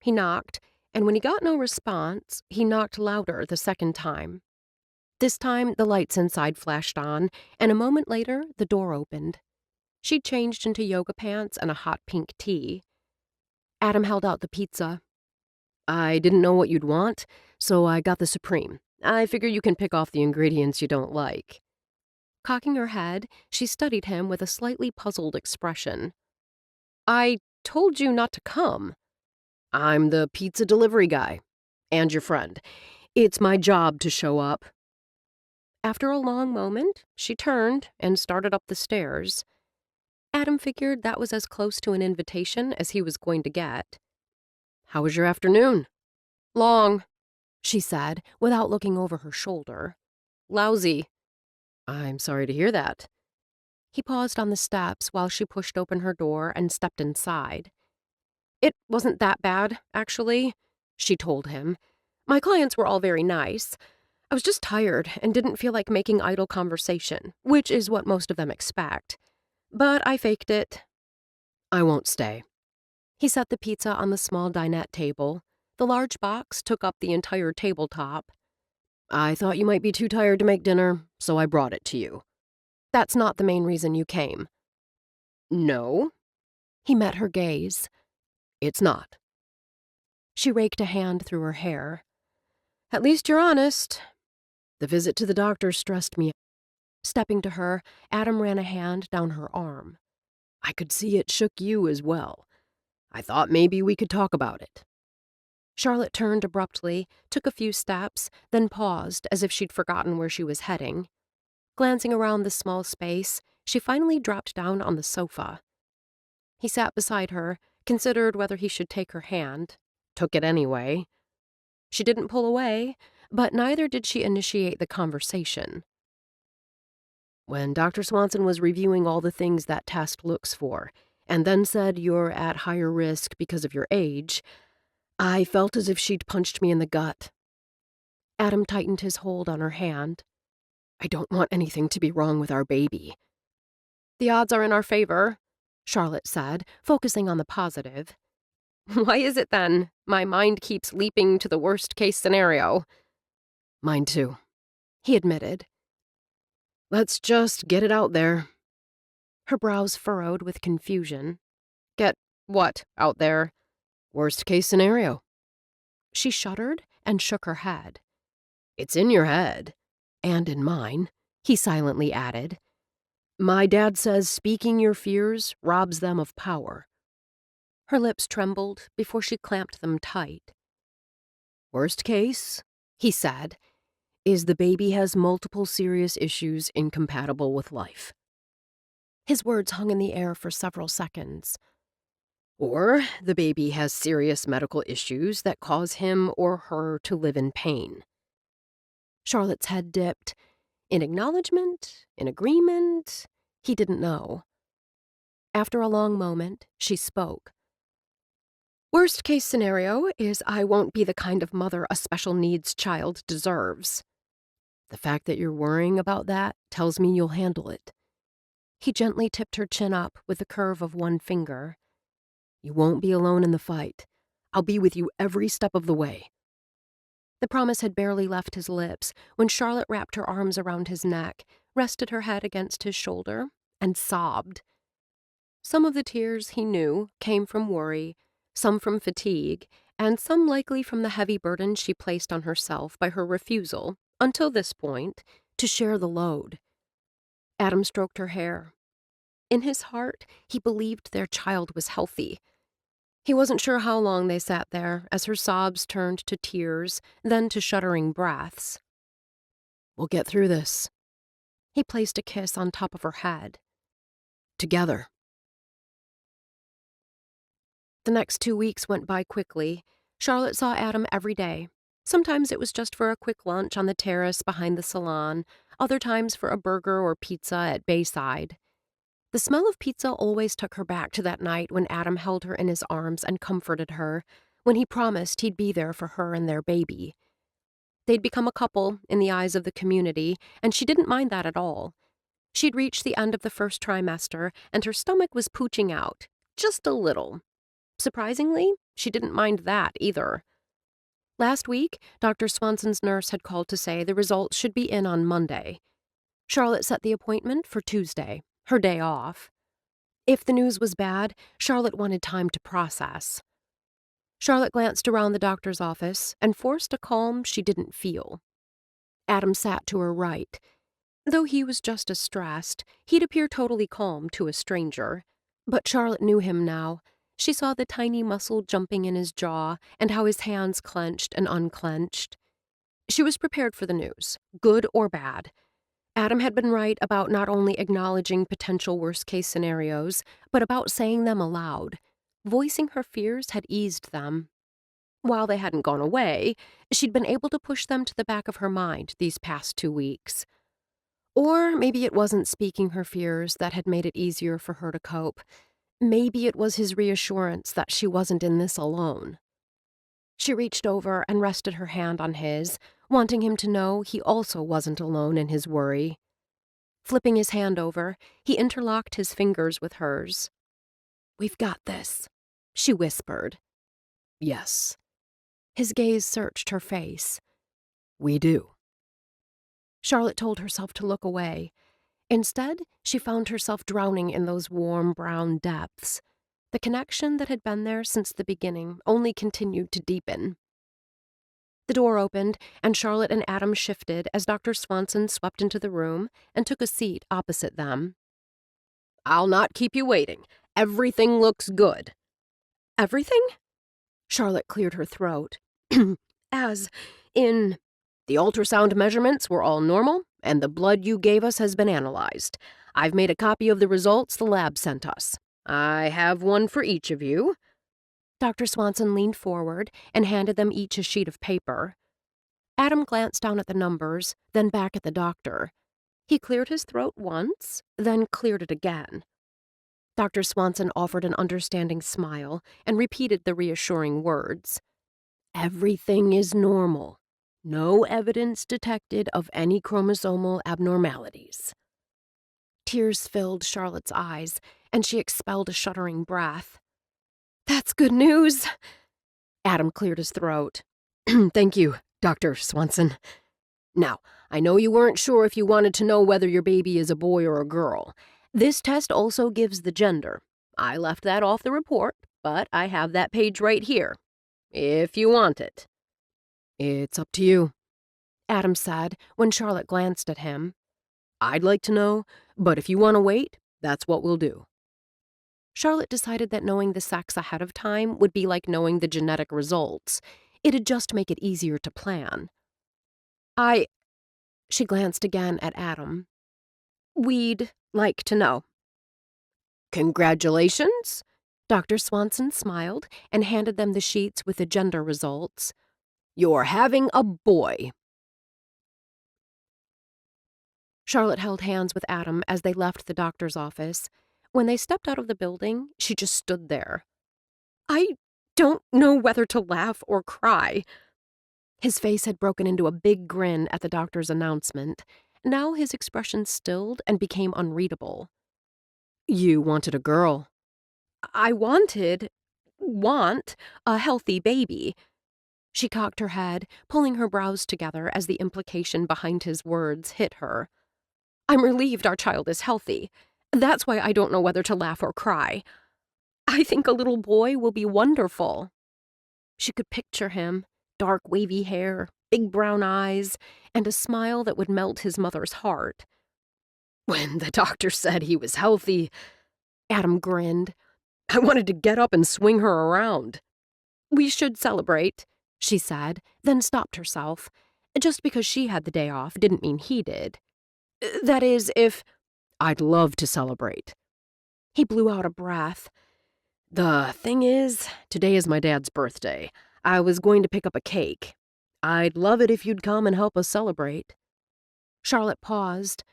He knocked, and when he got no response, he knocked louder the second time. This time, the lights inside flashed on, and a moment later, the door opened. She'd changed into yoga pants and a hot pink tea. Adam held out the pizza. "I didn't know what you'd want, so I got the Supreme. I figure you can pick off the ingredients you don't like." Cocking her head, she studied him with a slightly puzzled expression. "I told you not to come." "I'm the pizza delivery guy. And your friend. It's my job to show up." After a long moment, she turned and started up the stairs. Adam figured that was as close to an invitation as he was going to get. "How was your afternoon?" "Long," she said, without looking over her shoulder. "Lousy." "I'm sorry to hear that." He paused on the steps while she pushed open her door and stepped inside. "It wasn't that bad, actually," she told him. "My clients were all very nice. I was just tired and didn't feel like making idle conversation, which is what most of them expect. But I faked it." "I won't stay." He set the pizza on the small dinette table. The large box took up the entire tabletop. "I thought you might be too tired to make dinner, so I brought it to you." "That's not the main reason you came." "No?" He met her gaze. "It's not." She raked a hand through her hair. "At least you're honest." "The visit to the doctor stressed me." Stepping to her, Adam ran a hand down her arm. "I could see it shook you as well. I thought maybe we could talk about it." Charlotte turned abruptly, took a few steps, then paused as if she'd forgotten where she was heading. Glancing around the small space, she finally dropped down on the sofa. He sat beside her, considered whether he should take her hand. Took it anyway. She didn't pull away, but neither did she initiate the conversation. "When Dr. Swanson was reviewing all the things that test looks for, and then said you're at higher risk because of your age, I felt as if she'd punched me in the gut." Adam tightened his hold on her hand. "I don't want anything to be wrong with our baby." "The odds are in our favor," Charlotte said, focusing on the positive. "Why is it then? My mind keeps leaping to the worst-case scenario." "Mine too," he admitted. "Let's just get it out there." Her brows furrowed with confusion. "Get what out there?" "Worst-case scenario." She shuddered and shook her head. "It's in your head. And in mine," he silently added. "My dad says speaking your fears robs them of power." Her lips trembled before she clamped them tight. "Worst case," he said, "is the baby has multiple serious issues incompatible with life." His words hung in the air for several seconds. "Or the baby has serious medical issues that cause him or her to live in pain." Charlotte's head dipped. In acknowledgement? In agreement? He didn't know. After a long moment, she spoke. "Worst case scenario is I won't be the kind of mother a special needs child deserves." "The fact that you're worrying about that tells me you'll handle it." He gently tipped her chin up with the curve of one finger. "You won't be alone in the fight. I'll be with you every step of the way." The promise had barely left his lips when Charlotte wrapped her arms around his neck, rested her head against his shoulder, and sobbed. Some of the tears, he knew, came from worry, some from fatigue, and some likely from the heavy burden she placed on herself by her refusal, until this point, to share the load. Adam stroked her hair. In his heart, he believed their child was healthy. He wasn't sure how long they sat there as her sobs turned to tears, then to shuddering breaths. "We'll get through this." He placed a kiss on top of her head. "Together." The next 2 weeks went by quickly. Charlotte saw Adam every day. Sometimes it was just for a quick lunch on the terrace behind the salon, other times for a burger or pizza at Bayside. The smell of pizza always took her back to that night when Adam held her in his arms and comforted her, when he promised he'd be there for her and their baby. They'd become a couple in the eyes of the community, and she didn't mind that at all. She'd reached the end of the first trimester, and her stomach was pooching out, just a little. Surprisingly, she didn't mind that either. Last week, Dr. Swanson's nurse had called to say the results should be in on Monday. Charlotte set the appointment for Tuesday, her day off. If the news was bad, Charlotte wanted time to process. Charlotte glanced around the doctor's office and forced a calm she didn't feel. Adam sat to her right. Though he was just as stressed, he'd appear totally calm to a stranger. But Charlotte knew him now. She saw the tiny muscle jumping in his jaw and how his hands clenched and unclenched. She was prepared for the news, good or bad. Adam had been right about not only acknowledging potential worst-case scenarios, but about saying them aloud. Voicing her fears had eased them. While they hadn't gone away, she'd been able to push them to the back of her mind these past 2 weeks. Or maybe it wasn't speaking her fears that had made it easier for her to cope. Maybe it was his reassurance that she wasn't in this alone. She reached over and rested her hand on his, wanting him to know he also wasn't alone in his worry. Flipping his hand over, he interlocked his fingers with hers. "We've got this," she whispered. Yes, His gaze searched her face. we do. Charlotte told herself to look away. Instead, she found herself drowning in those warm brown depths. The connection that had been there since the beginning only continued to deepen. The door opened, and Charlotte and Adam shifted as Dr. Swanson swept into the room and took a seat opposite them. I'll not keep you waiting. Everything looks good. "Everything?" Charlotte cleared her throat. As in, the ultrasound measurements were all normal, and the blood you gave us has been analyzed. I've made a copy of the results the lab sent us. I have one for each of you." Dr. Swanson leaned forward and handed them each a sheet of paper. Adam glanced down at the numbers, then back at the doctor. He cleared his throat once, then cleared it again. Dr. Swanson offered an understanding smile and repeated the reassuring words. Everything is normal. No evidence detected of any chromosomal abnormalities. Tears filled Charlotte's eyes, and she expelled a shuddering breath. "That's good news." Adam cleared his throat. Thank you, Dr. Swanson. Now, I know you weren't sure if you wanted to know whether your baby is a boy or a girl. This test also gives the gender. I left that off the report, but I have that page right here, if you want it. "It's up to you," Adam said when Charlotte glanced at him. I'd like to know, but if you want to wait, that's what we'll do. Charlotte decided that knowing the sex ahead of time would be like knowing the genetic results. It'd just make it easier to plan. She glanced again at Adam. "We'd like to know." Congratulations. Dr. Swanson smiled and handed them the sheets with the gender results. You're having a boy. Charlotte held hands with Adam as they left the doctor's office. When they stepped out of the building, she just stood there. "I don't know whether to laugh or cry." His face had broken into a big grin at the doctor's announcement. Now his expression stilled and became unreadable. You wanted a girl. "I want a healthy baby." She cocked her head, pulling her brows together as the implication behind his words hit her. "I'm relieved our child is healthy. That's why I don't know whether to laugh or cry. I think a little boy will be wonderful." She could picture him, dark wavy hair, big brown eyes, and a smile that would melt his mother's heart. When the doctor said he was healthy, Adam grinned. I wanted to get up and swing her around. "We should celebrate," she said, then stopped herself. Just because she had the day off didn't mean he did. "That is, if—" I'd love to celebrate." He blew out a breath. The thing is, today is my dad's birthday. I was going to pick up a cake. I'd love it if you'd come and help us celebrate. Charlotte paused.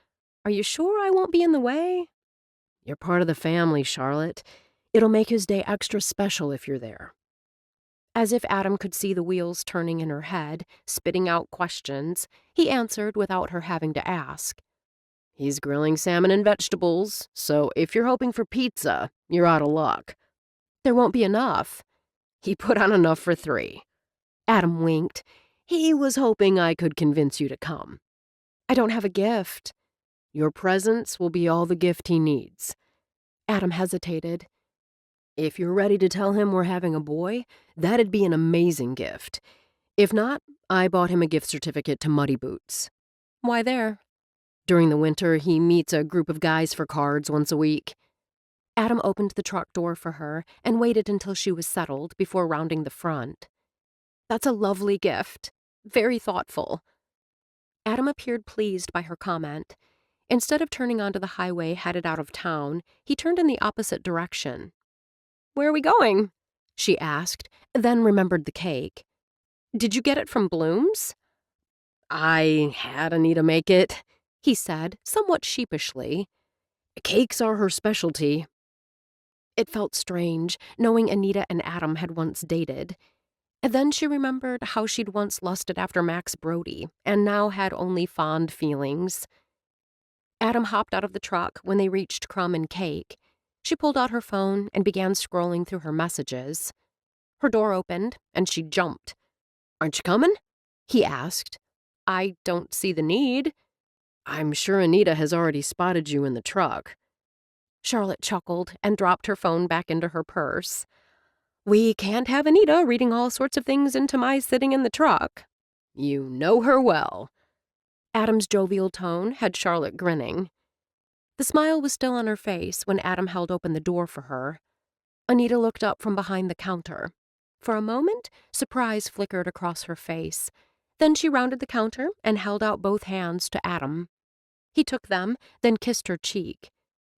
"Are you sure I won't be in the way?" You're part of the family, Charlotte. It'll make his day extra special if you're there. As if Adam could see the wheels turning in her head, spitting out questions, he answered without her having to ask. He's grilling salmon and vegetables, so if you're hoping for pizza, you're out of luck. There won't be enough. He put on enough for 3. Adam winked. He was hoping I could convince you to come. I don't have a gift. Your presence will be all the gift he needs. Adam hesitated. If you're ready to tell him we're having a boy, that'd be an amazing gift. If not, I bought him a gift certificate to Muddy Boots. Why there? During the winter, he meets a group of guys for cards once a week. Adam opened the truck door for her and waited until she was settled before rounding the front. That's a lovely gift. Very thoughtful. Adam appeared pleased by her comment. Instead of turning onto the highway headed out of town, he turned in the opposite direction. Where are we going? She asked, then remembered the cake. Did you get it from Bloom's? I had Anita make it, he said, somewhat sheepishly. Cakes are her specialty. It felt strange, knowing Anita and Adam had once dated. And then she remembered how she'd once lusted after Max Brody, and now had only fond feelings. Adam hopped out of the truck when they reached Crumb and Cake. She pulled out her phone and began scrolling through her messages. Her door opened, and she jumped. Aren't you coming? He asked. I don't see the need. I'm sure Anita has already spotted you in the truck. Charlotte chuckled and dropped her phone back into her purse. We can't have Anita reading all sorts of things into my sitting in the truck. You know her well. Adam's jovial tone had Charlotte grinning. The smile was still on her face when Adam held open the door for her. Anita looked up from behind the counter. For a moment, surprise flickered across her face. Then she rounded the counter and held out both hands to Adam. He took them, then kissed her cheek.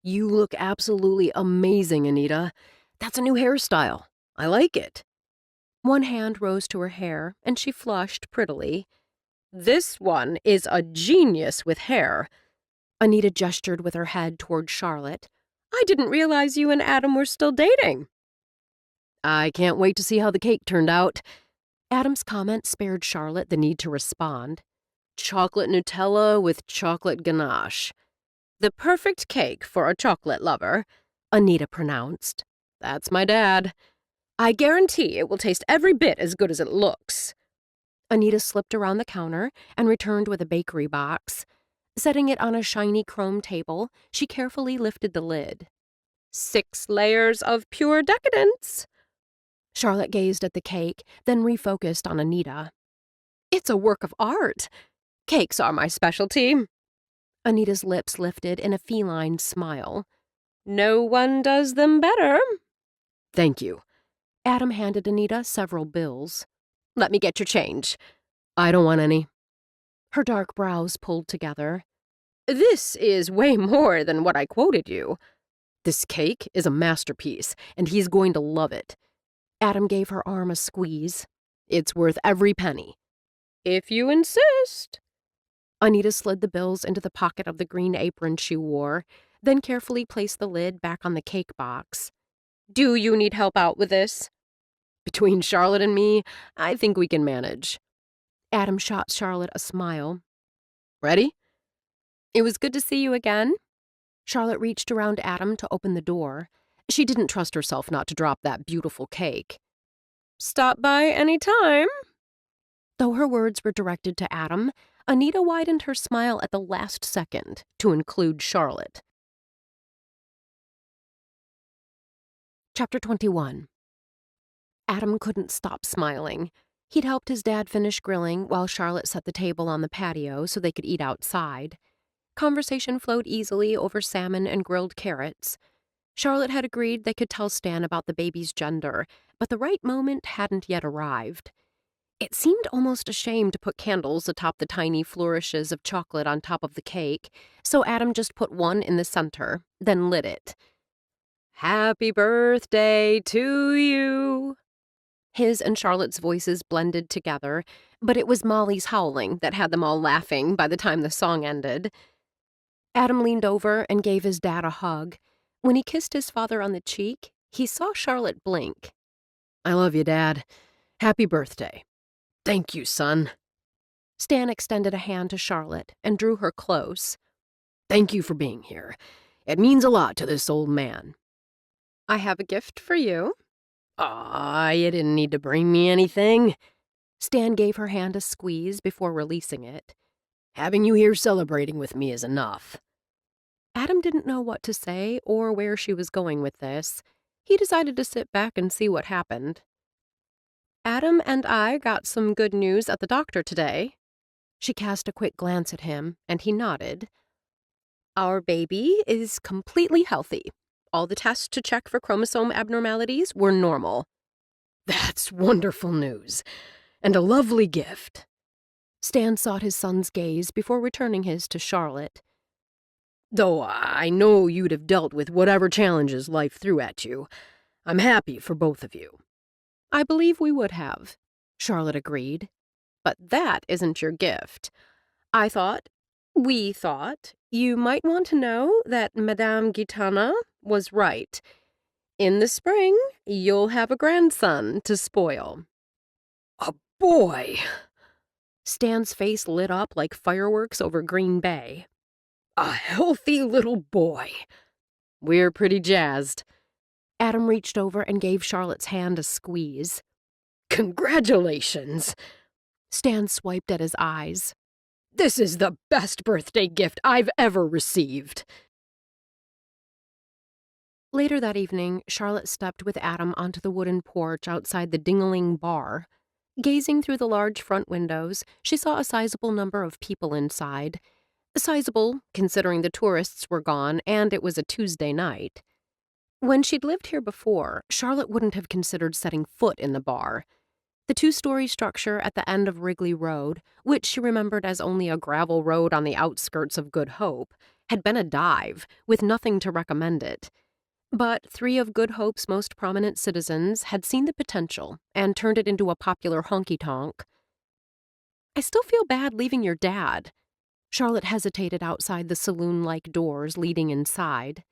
You look absolutely amazing, Anita. That's a new hairstyle. I like it. One hand rose to her hair, and she flushed prettily. This one is a genius with hair. Anita gestured with her head toward Charlotte. I didn't realize you and Adam were still dating. I can't wait to see how the cake turned out. Adam's comment spared Charlotte the need to respond. Chocolate Nutella with chocolate ganache. The perfect cake for a chocolate lover, Anita pronounced. That's my dad. I guarantee it will taste every bit as good as it looks. Anita slipped around the counter and returned with a bakery box. Setting it on a shiny chrome table, she carefully lifted the lid. 6 layers of pure decadence. Charlotte gazed at the cake, then refocused on Anita. It's a work of art. Cakes are my specialty. Anita's lips lifted in a feline smile. No one does them better. Thank you. Adam handed Anita several bills. Let me get your change. I don't want any. Her dark brows pulled together. This is way more than what I quoted you. This cake is a masterpiece, and he's going to love it. Adam gave her arm a squeeze. It's worth every penny. If you insist. Anita slid the bills into the pocket of the green apron she wore, then carefully placed the lid back on the cake box. Do you need help out with this? Between Charlotte and me, I think we can manage. Adam shot Charlotte a smile. Ready? It was good to see you again. Charlotte reached around Adam to open the door. She didn't trust herself not to drop that beautiful cake. Stop by any time. Though her words were directed to Adam, Anita widened her smile at the last second to include Charlotte. Chapter 21. Adam couldn't stop smiling. He'd helped his dad finish grilling while Charlotte set the table on the patio so they could eat outside. Conversation flowed easily over salmon and grilled carrots. Charlotte had agreed they could tell Stan about the baby's gender, but the right moment hadn't yet arrived. It seemed almost a shame to put candles atop the tiny flourishes of chocolate on top of the cake, so Adam just put one in the center, then lit it. Happy birthday to you. His and Charlotte's voices blended together, but it was Molly's howling that had them all laughing by the time the song ended. Adam leaned over and gave his dad a hug. When he kissed his father on the cheek, he saw Charlotte blink. I love you, Dad. Happy birthday. Thank you, son. Stan extended a hand to Charlotte and drew her close. Thank you for being here. It means a lot to this old man. I have a gift for you. Aw, you didn't need to bring me anything. Stan gave her hand a squeeze before releasing it. Having you here celebrating with me is enough. Adam didn't know what to say or where she was going with this. He decided to sit back and see what happened. Adam and I got some good news at the doctor today. She cast a quick glance at him, and he nodded. Our baby is completely healthy. All the tests to check for chromosome abnormalities were normal. That's wonderful news, and a lovely gift. Stan sought his son's gaze before returning his to Charlotte. Though I know you'd have dealt with whatever challenges life threw at you, I'm happy for both of you. I believe we would have, Charlotte agreed. But that isn't your gift. We thought, you might want to know that Madame Gitana was right. In the spring, you'll have a grandson to spoil. A boy! Stan's face lit up like fireworks over Green Bay. A healthy little boy. We're pretty jazzed. Adam reached over and gave Charlotte's hand a squeeze. Congratulations! Stan swiped at his eyes. This is the best birthday gift I've ever received. Later that evening, Charlotte stepped with Adam onto the wooden porch outside the Ding-a-ling bar. Gazing through the large front windows, she saw a sizable number of people inside. Sizable, considering the tourists were gone and it was a Tuesday night. When she'd lived here before, Charlotte wouldn't have considered setting foot in the bar. The two-story structure at the end of Wrigley Road, which she remembered as only a gravel road on the outskirts of Good Hope, had been a dive, with nothing to recommend it. But 3 of Good Hope's most prominent citizens had seen the potential and turned it into a popular honky-tonk. I still feel bad leaving your dad. Charlotte hesitated outside the saloon-like doors leading inside.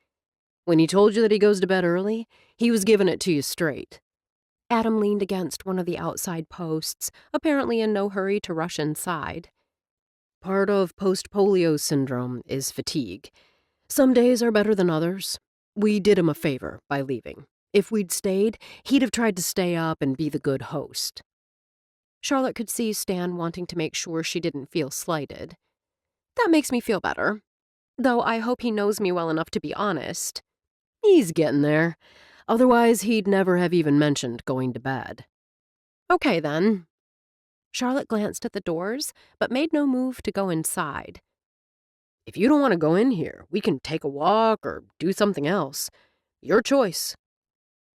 When he told you that he goes to bed early, he was giving it to you straight. Adam leaned against one of the outside posts, apparently in no hurry to rush inside. Part of post-polio syndrome is fatigue. Some days are better than others. We did him a favor by leaving. If we'd stayed, he'd have tried to stay up and be the good host. Charlotte could see Stan wanting to make sure she didn't feel slighted. That makes me feel better. Though I hope he knows me well enough to be honest. He's getting there. Otherwise, he'd never have even mentioned going to bed. Okay, then. Charlotte glanced at the doors, but made no move to go inside. If you don't want to go in here, we can take a walk or do something else. Your choice.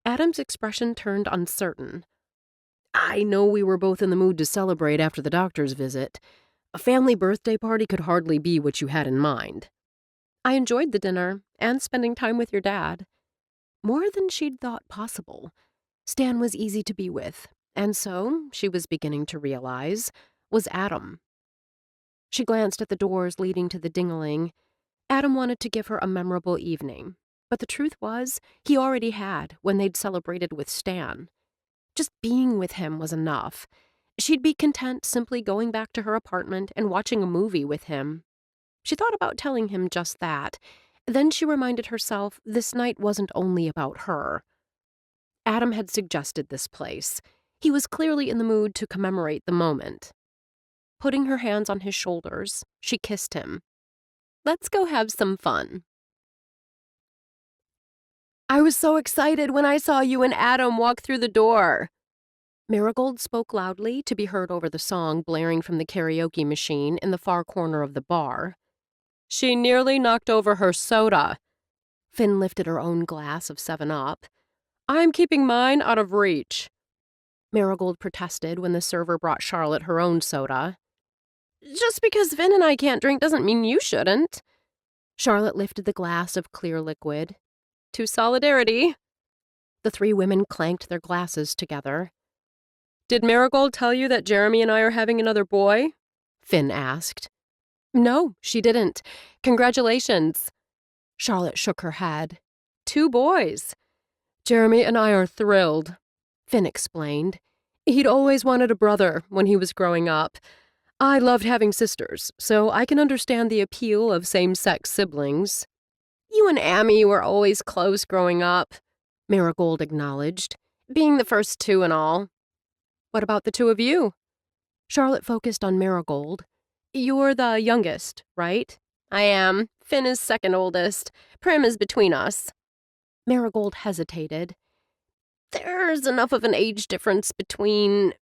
Adam's expression turned uncertain. I know we were both in the mood to celebrate after the doctor's visit. A family birthday party could hardly be what you had in mind. I enjoyed the dinner and spending time with your dad. More than she'd thought possible. Stan was easy to be with, and so, she was beginning to realize, was Adam. She glanced at the doors leading to the ding-a-ling. Adam wanted to give her a memorable evening, but the truth was, he already had when they'd celebrated with Stan. Just being with him was enough. She'd be content simply going back to her apartment and watching a movie with him. She thought about telling him just that. Then she reminded herself this night wasn't only about her. Adam had suggested this place. He was clearly in the mood to commemorate the moment. Putting her hands on his shoulders, she kissed him. Let's go have some fun. I was so excited when I saw you and Adam walk through the door. Marigold spoke loudly to be heard over the song blaring from the karaoke machine in the far corner of the bar. She nearly knocked over her soda. Finn lifted her own glass of 7-Up. I'm keeping mine out of reach. Marigold protested when the server brought Charlotte her own soda. Just because Finn and I can't drink doesn't mean you shouldn't. Charlotte lifted the glass of clear liquid. To solidarity. The 3 women clanked their glasses together. Did Marigold tell you that Jeremy and I are having another boy? Finn asked. No, she didn't. Congratulations. Charlotte shook her head. 2 boys. Jeremy and I are thrilled, Finn explained. He'd always wanted a brother when he was growing up. I loved having sisters, so I can understand the appeal of same-sex siblings. You and Amy were always close growing up, Marigold acknowledged, being the first 2 and all. What about the 2 of you? Charlotte focused on Marigold. You're the youngest, right? I am. Finn is second oldest. Prim is between us. Marigold hesitated. There's enough of an age difference between—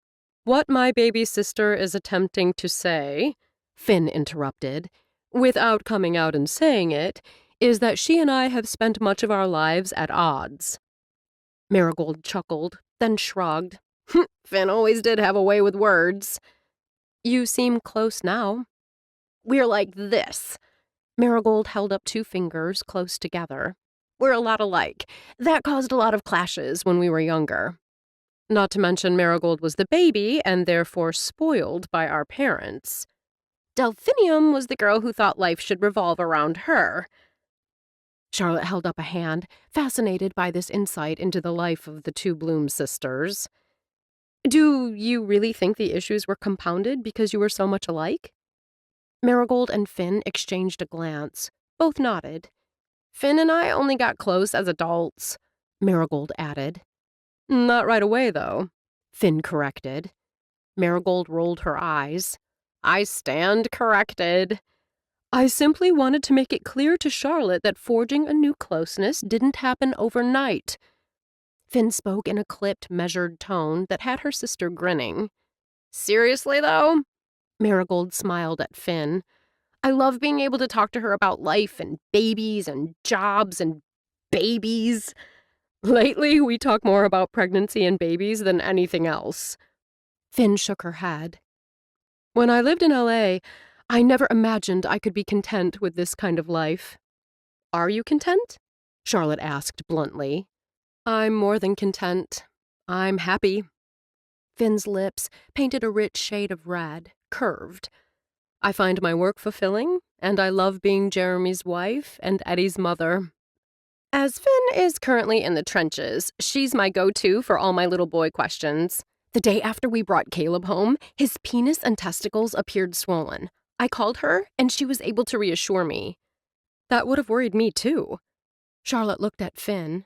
What my baby sister is attempting to say, Finn interrupted, without coming out and saying it, is that she and I have spent much of our lives at odds. Marigold chuckled, then shrugged. Finn always did have a way with words. You seem close now. We're like this. Marigold held up 2 fingers close together. We're a lot alike. That caused a lot of clashes when we were younger. Not to mention Marigold was the baby and therefore spoiled by our parents. Delphinium was the girl who thought life should revolve around her. Charlotte held up a hand, fascinated by this insight into the life of the 2 Bloom sisters. Do you really think the issues were compounded because you were so much alike? Marigold and Finn exchanged a glance. Both nodded. Finn and I only got close as adults, Marigold added. Not right away, though, Finn corrected. Marigold rolled her eyes. I stand corrected. I simply wanted to make it clear to Charlotte that forging a new closeness didn't happen overnight. Finn spoke in a clipped, measured tone that had her sister grinning. Seriously, though? Marigold smiled at Finn. I love being able to talk to her about life and babies and jobs and babies. Lately, we talk more about pregnancy and babies than anything else. Finn shook her head. When I lived in LA, I never imagined I could be content with this kind of life. Are you content? Charlotte asked bluntly. I'm more than content. I'm happy. Finn's lips, painted a rich shade of red, curved. I find my work fulfilling, and I love being Jeremy's wife and Eddie's mother. As Finn is currently in the trenches, she's my go-to for all my little boy questions. The day after we brought Caleb home, his penis and testicles appeared swollen. I called her, and she was able to reassure me. That would have worried me, too. Charlotte looked at Finn.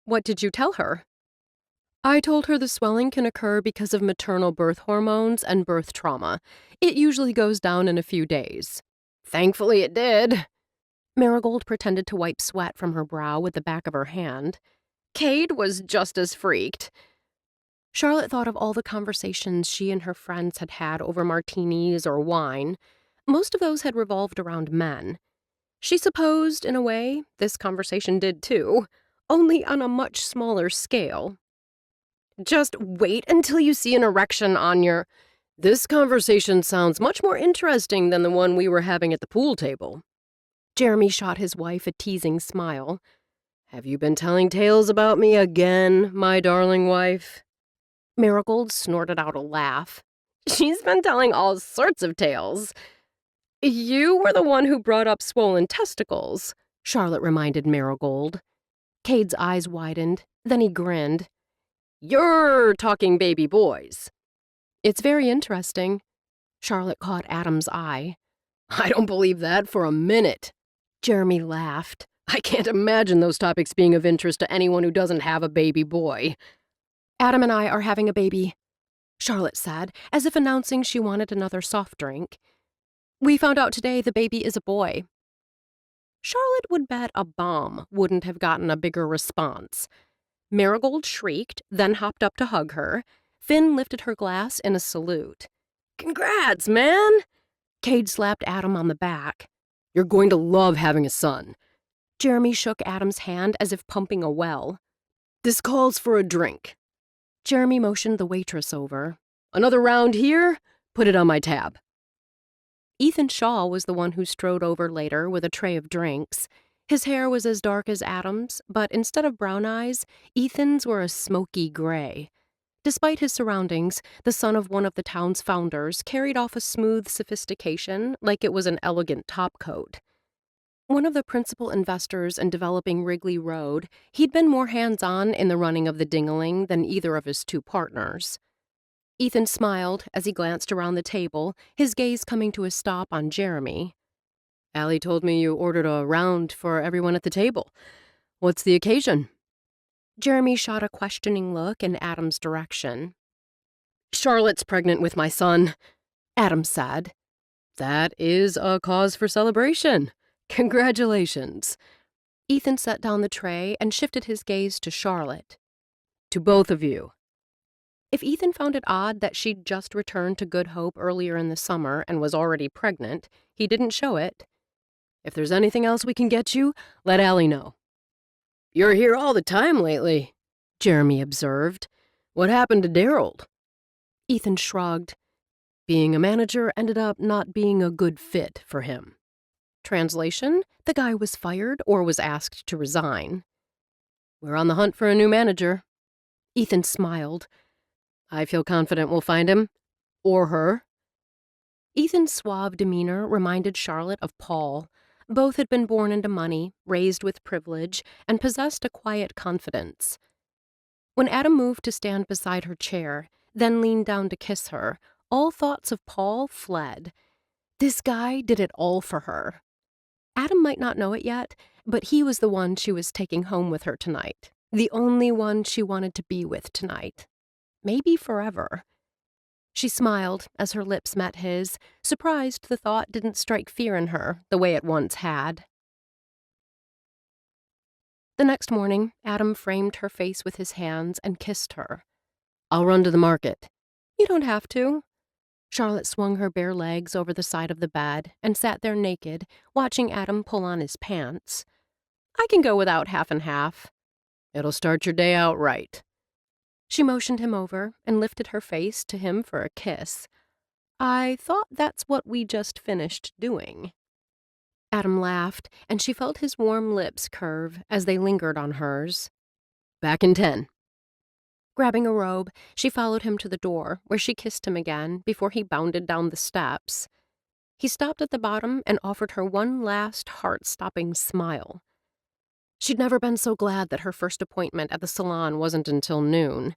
What did you tell her? I told her the swelling can occur because of maternal birth hormones and birth trauma. It usually goes down in a few days. Thankfully it did. Marigold pretended to wipe sweat from her brow with the back of her hand. Cade was just as freaked. Charlotte thought of all the conversations she and her friends had had over martinis or wine. Most of those had revolved around men. She supposed, in a way, this conversation did too, only on a much smaller scale. Just wait until you see an erection on your— This conversation sounds much more interesting than the one we were having at the pool table. Jeremy shot his wife a teasing smile. Have you been telling tales about me again, my darling wife? Marigold snorted out a laugh. She's been telling all sorts of tales. You were the one who brought up swollen testicles, Charlotte reminded Marigold. Cade's eyes widened, then he grinned. You're talking baby boys. It's very interesting. Charlotte caught Adam's eye. I don't believe that for a minute. Jeremy laughed. I can't imagine those topics being of interest to anyone who doesn't have a baby boy. Adam and I are having a baby, Charlotte said, as if announcing she wanted another soft drink. We found out today the baby is a boy. Charlotte would bet a bomb wouldn't have gotten a bigger response. Marigold shrieked, then hopped up to hug her. Finn lifted her glass in a salute. Congrats, man! Cade slapped Adam on the back. You're going to love having a son. Jeremy shook Adam's hand as if pumping a well. This calls for a drink. Jeremy motioned the waitress over. Another round here? Put it on my tab. Ethan Shaw was the one who strode over later with a tray of drinks. His hair was as dark as Adam's, but instead of brown eyes, Ethan's were a smoky gray. Despite his surroundings, the son of one of the town's founders carried off a smooth sophistication like it was an elegant topcoat. One of the principal investors in developing Wrigley Road, he'd been more hands-on in the running of the Dingaling than either of his 2 partners. Ethan smiled as he glanced around the table, his gaze coming to a stop on Jeremy. Allie told me you ordered a round for everyone at the table. What's the occasion? Jeremy shot a questioning look in Adam's direction. Charlotte's pregnant with my son, Adam said. That is a cause for celebration. Congratulations. Ethan set down the tray and shifted his gaze to Charlotte. To both of you. If Ethan found it odd that she'd just returned to Good Hope earlier in the summer and was already pregnant, he didn't show it. If there's anything else we can get you, let Allie know. You're here all the time lately, Jeremy observed. What happened to Daryl? Ethan shrugged. Being a manager ended up not being a good fit for him. Translation, the guy was fired or was asked to resign. We're on the hunt for a new manager. Ethan smiled. I feel confident we'll find him. Or her. Ethan's suave demeanor reminded Charlotte of Paul. Both had been born into money, raised with privilege, and possessed a quiet confidence. When Adam moved to stand beside her chair, then leaned down to kiss her, all thoughts of Paul fled. This guy did it all for her. Adam might not know it yet, but he was the one she was taking home with her tonight, the only one she wanted to be with tonight. Maybe forever. She smiled as her lips met his, surprised the thought didn't strike fear in her the way it once had. The next morning, Adam framed her face with his hands and kissed her. I'll run to the market. You don't have to. Charlotte swung her bare legs over the side of the bed and sat there naked, watching Adam pull on his pants. I can go without half and half. It'll start your day out right. She motioned him over and lifted her face to him for a kiss. I thought that's what we just finished doing. Adam laughed, and she felt his warm lips curve as they lingered on hers. Back in 10. Grabbing a robe, she followed him to the door, where she kissed him again before he bounded down the steps. He stopped at the bottom and offered her one last heart-stopping smile. She'd never been so glad that her first appointment at the salon wasn't until noon.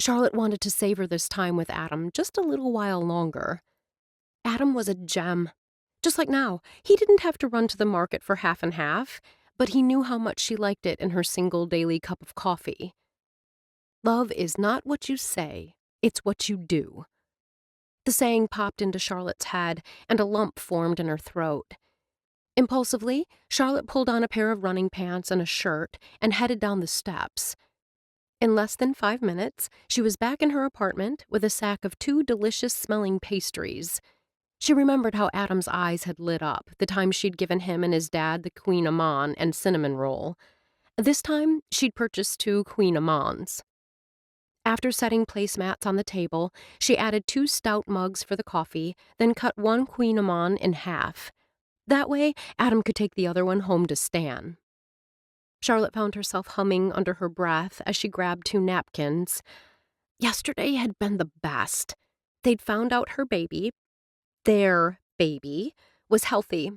Charlotte wanted to savor this time with Adam just a little while longer. Adam was a gem. Just like now, he didn't have to run to the market for half and half, but he knew how much she liked it in her single daily cup of coffee. Love is not what you say, it's what you do. The saying popped into Charlotte's head, and a lump formed in her throat. Impulsively, Charlotte pulled on a pair of running pants and a shirt and headed down the steps. In less than 5 minutes, she was back in her apartment with a sack of 2 delicious-smelling pastries. She remembered how Adam's eyes had lit up the time she'd given him and his dad the Queen Amman and cinnamon roll. This time, she'd purchased 2 Queen Ammans. After setting placemats on the table, she added 2 stout mugs for the coffee, then cut 1 Queen Amman in half. That way, Adam could take the other one home to Stan. Charlotte found herself humming under her breath as she grabbed 2 napkins. Yesterday had been the best. They'd found out her baby, their baby, was healthy.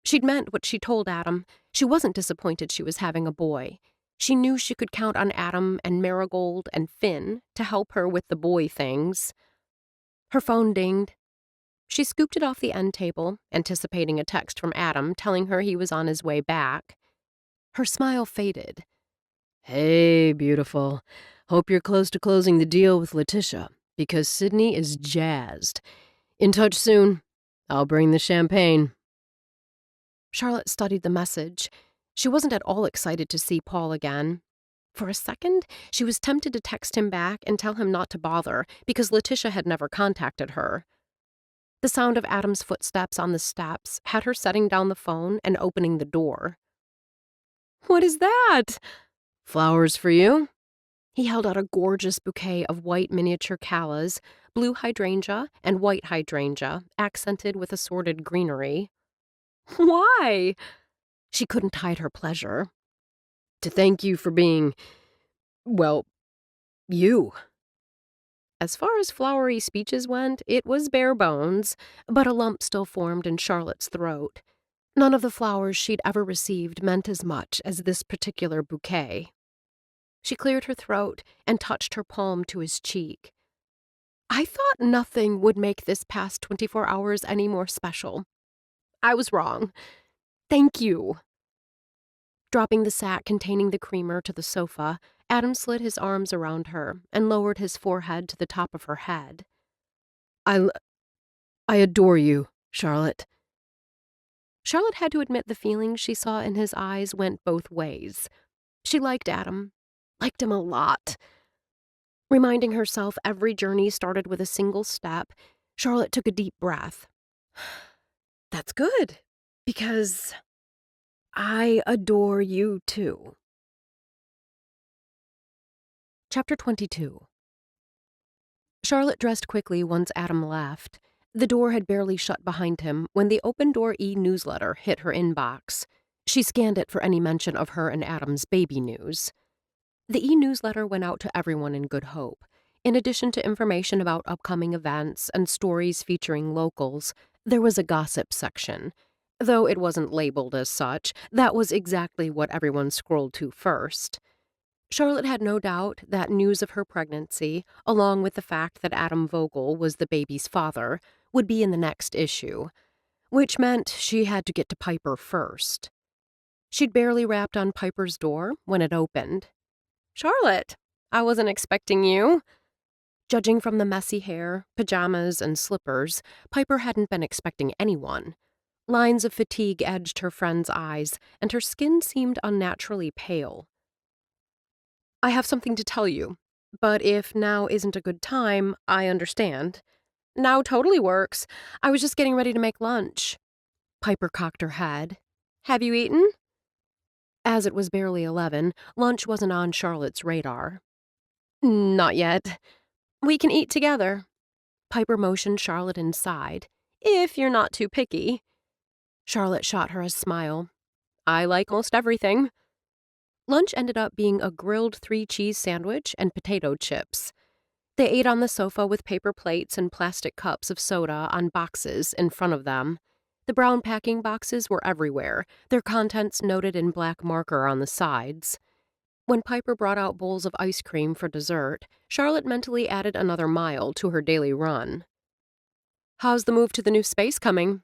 She'd meant what she told Adam. She wasn't disappointed she was having a boy. She knew she could count on Adam and Marigold and Finn to help her with the boy things. Her phone dinged. She scooped it off the end table, anticipating a text from Adam telling her he was on his way back. Her smile faded. Hey, beautiful. Hope you're close to closing the deal with Letitia, because Sydney is jazzed. In touch soon. I'll bring the champagne. Charlotte studied the message. She wasn't at all excited to see Paul again. For a second, she was tempted to text him back and tell him not to bother, because Letitia had never contacted her. The sound of Adam's footsteps on the steps had her setting down the phone and opening the door. What is that? Flowers for you? He held out a gorgeous bouquet of white miniature callas, blue hydrangea, and white hydrangea, accented with assorted greenery. Why? She couldn't hide her pleasure. To thank you for being, well, you. As far as flowery speeches went, it was bare bones, but a lump still formed in Charlotte's throat. None of the flowers she'd ever received meant as much as this particular bouquet. She cleared her throat and touched her palm to his cheek. I thought nothing would make this past 24 hours any more special. I was wrong. Thank you. Dropping the sack containing the creamer to the sofa, Adam slid his arms around her and lowered his forehead to the top of her head. I adore you, Charlotte. Charlotte had to admit the feelings she saw in his eyes went both ways. She liked Adam. Liked him a lot. Reminding herself every journey started with a single step, Charlotte took a deep breath. That's good, because I adore you too. Chapter 22. Charlotte dressed quickly once Adam left. The door had barely shut behind him when the Open Door e-newsletter hit her inbox. She scanned it for any mention of her and Adam's baby news. The e-newsletter went out to everyone in Good Hope. In addition to information about upcoming events and stories featuring locals, there was a gossip section. Though it wasn't labeled as such, that was exactly what everyone scrolled to first. Charlotte had no doubt that news of her pregnancy, along with the fact that Adam Vogel was the baby's father, would be in the next issue, which meant she had to get to Piper first. She'd barely rapped on Piper's door when it opened. "Charlotte, I wasn't expecting you." Judging from the messy hair, pajamas, and slippers, Piper hadn't been expecting anyone. Lines of fatigue edged her friend's eyes, and her skin seemed unnaturally pale. "I have something to tell you, but if now isn't a good time, I understand." "Now totally works. I was just getting ready to make lunch." Piper cocked her head. "Have you eaten?" As it was barely 11, lunch wasn't on Charlotte's radar. "Not yet." "We can eat together." Piper motioned Charlotte inside. "If you're not too picky." Charlotte shot her a smile. "I like most everything." Lunch ended up being a grilled 3-cheese sandwich and potato chips. They ate on the sofa with paper plates and plastic cups of soda on boxes in front of them. The brown packing boxes were everywhere, their contents noted in black marker on the sides. When Piper brought out bowls of ice cream for dessert, Charlotte mentally added another mile to her daily run. "How's the move to the new space coming?"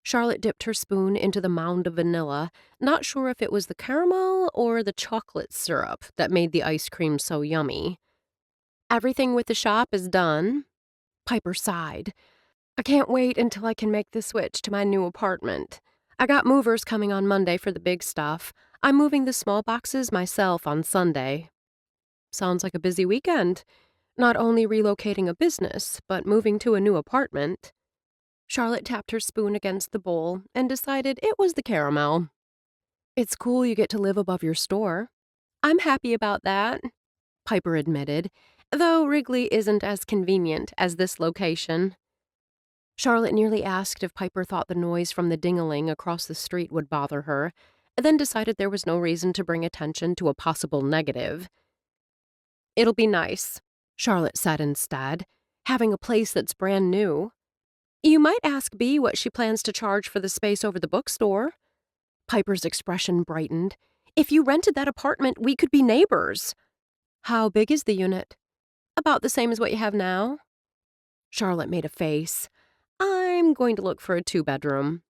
Charlotte dipped her spoon into the mound of vanilla, not sure if it was the caramel or the chocolate syrup that made the ice cream so yummy. "Everything with the shop is done." Piper sighed. "I can't wait until I can make the switch to my new apartment. I got movers coming on Monday for the big stuff. I'm moving the small boxes myself on Sunday." "Sounds like a busy weekend. Not only relocating a business, but moving to a new apartment." Charlotte tapped her spoon against the bowl and decided it was the caramel. "It's cool you get to live above your store." "I'm happy about that," Piper admitted, though Wrigley isn't as convenient as this location. Charlotte nearly asked if Piper thought the noise from the ding-a-ling across the street would bother her, then decided there was no reason to bring attention to a possible negative. "It'll be nice," Charlotte said instead, "having a place that's brand new." "You might ask Bea what she plans to charge for the space over the bookstore." Piper's expression brightened. "If you rented that apartment, we could be neighbors." "How big is the unit?" "About the same as what you have now." Charlotte made a face. "I'm going to look for a 2-bedroom.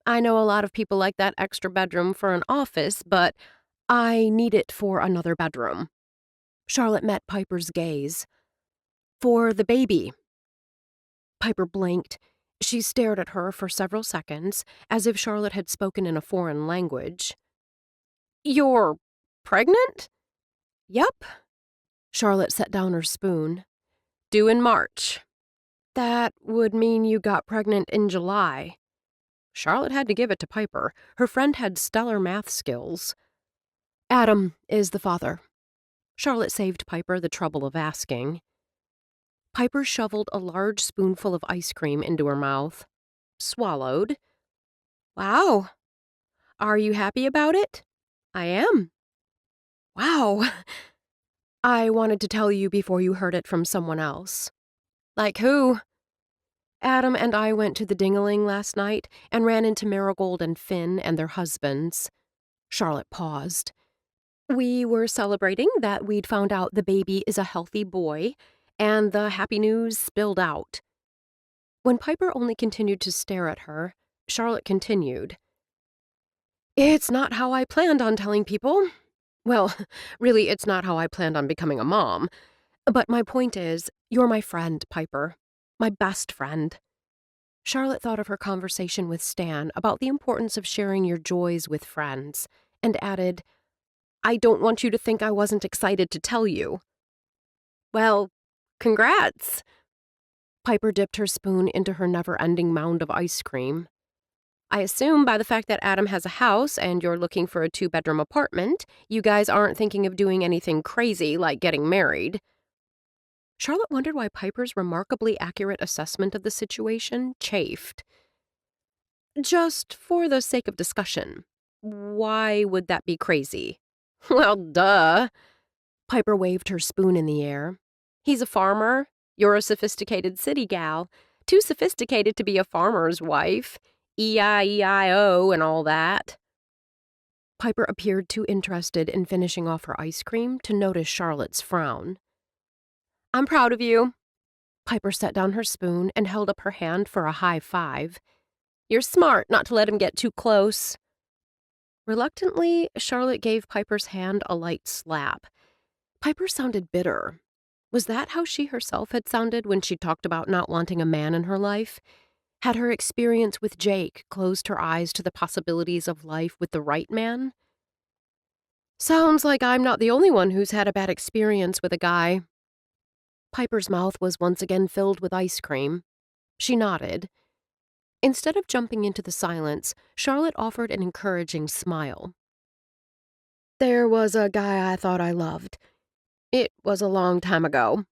I know a lot of people like that extra bedroom for an office, but I need it for another bedroom." Charlotte met Piper's gaze. "For the baby." Piper blinked. She stared at her for several seconds, as if Charlotte had spoken in a foreign language. "You're pregnant?" "Yep." Charlotte set down her spoon. "Due in March." "That would mean you got pregnant in July." Charlotte had to give it to Piper. Her friend had stellar math skills. "Adam is the father." Charlotte saved Piper the trouble of asking. Piper shoveled a large spoonful of ice cream into her mouth. Swallowed. "Wow. Are you happy about it?" "I am." "Wow." "I wanted to tell you before you heard it from someone else." "Like who?" "Adam and I went to the ding-a-ling last night and ran into Marigold and Finn and their husbands." Charlotte paused. "We were celebrating that we'd found out the baby is a healthy boy, and the happy news spilled out." When Piper only continued to stare at her, Charlotte continued. "It's not how I planned on telling people. Well, really, it's not how I planned on becoming a mom. But my point is, you're my friend, Piper. My best friend." Charlotte thought of her conversation with Stan about the importance of sharing your joys with friends, and added, "I don't want you to think I wasn't excited to tell you." Well, congrats. Piper dipped her spoon into her never-ending mound of ice cream. I assume by the fact that Adam has a house and you're looking for a 2-bedroom apartment, you guys aren't thinking of doing anything crazy like getting married. Charlotte wondered why Piper's remarkably accurate assessment of the situation chafed. Just for the sake of discussion, why would that be crazy? Well, duh. Piper waved her spoon in the air. He's a farmer. You're a sophisticated city gal. Too sophisticated to be a farmer's wife. E-I-E-I-O and all that. Piper appeared too interested in finishing off her ice cream to notice Charlotte's frown. I'm proud of you. Piper set down her spoon and held up her hand for a high five. You're smart not to let him get too close. Reluctantly, Charlotte gave Piper's hand a light slap. Piper sounded bitter. Was that how she herself had sounded when she talked about not wanting a man in her life? Had her experience with Jake closed her eyes to the possibilities of life with the right man? Sounds like I'm not the only one who's had a bad experience with a guy. Piper's mouth was once again filled with ice cream. She nodded. Instead of jumping into the silence, Charlotte offered an encouraging smile. There was a guy I thought I loved. It was a long time ago.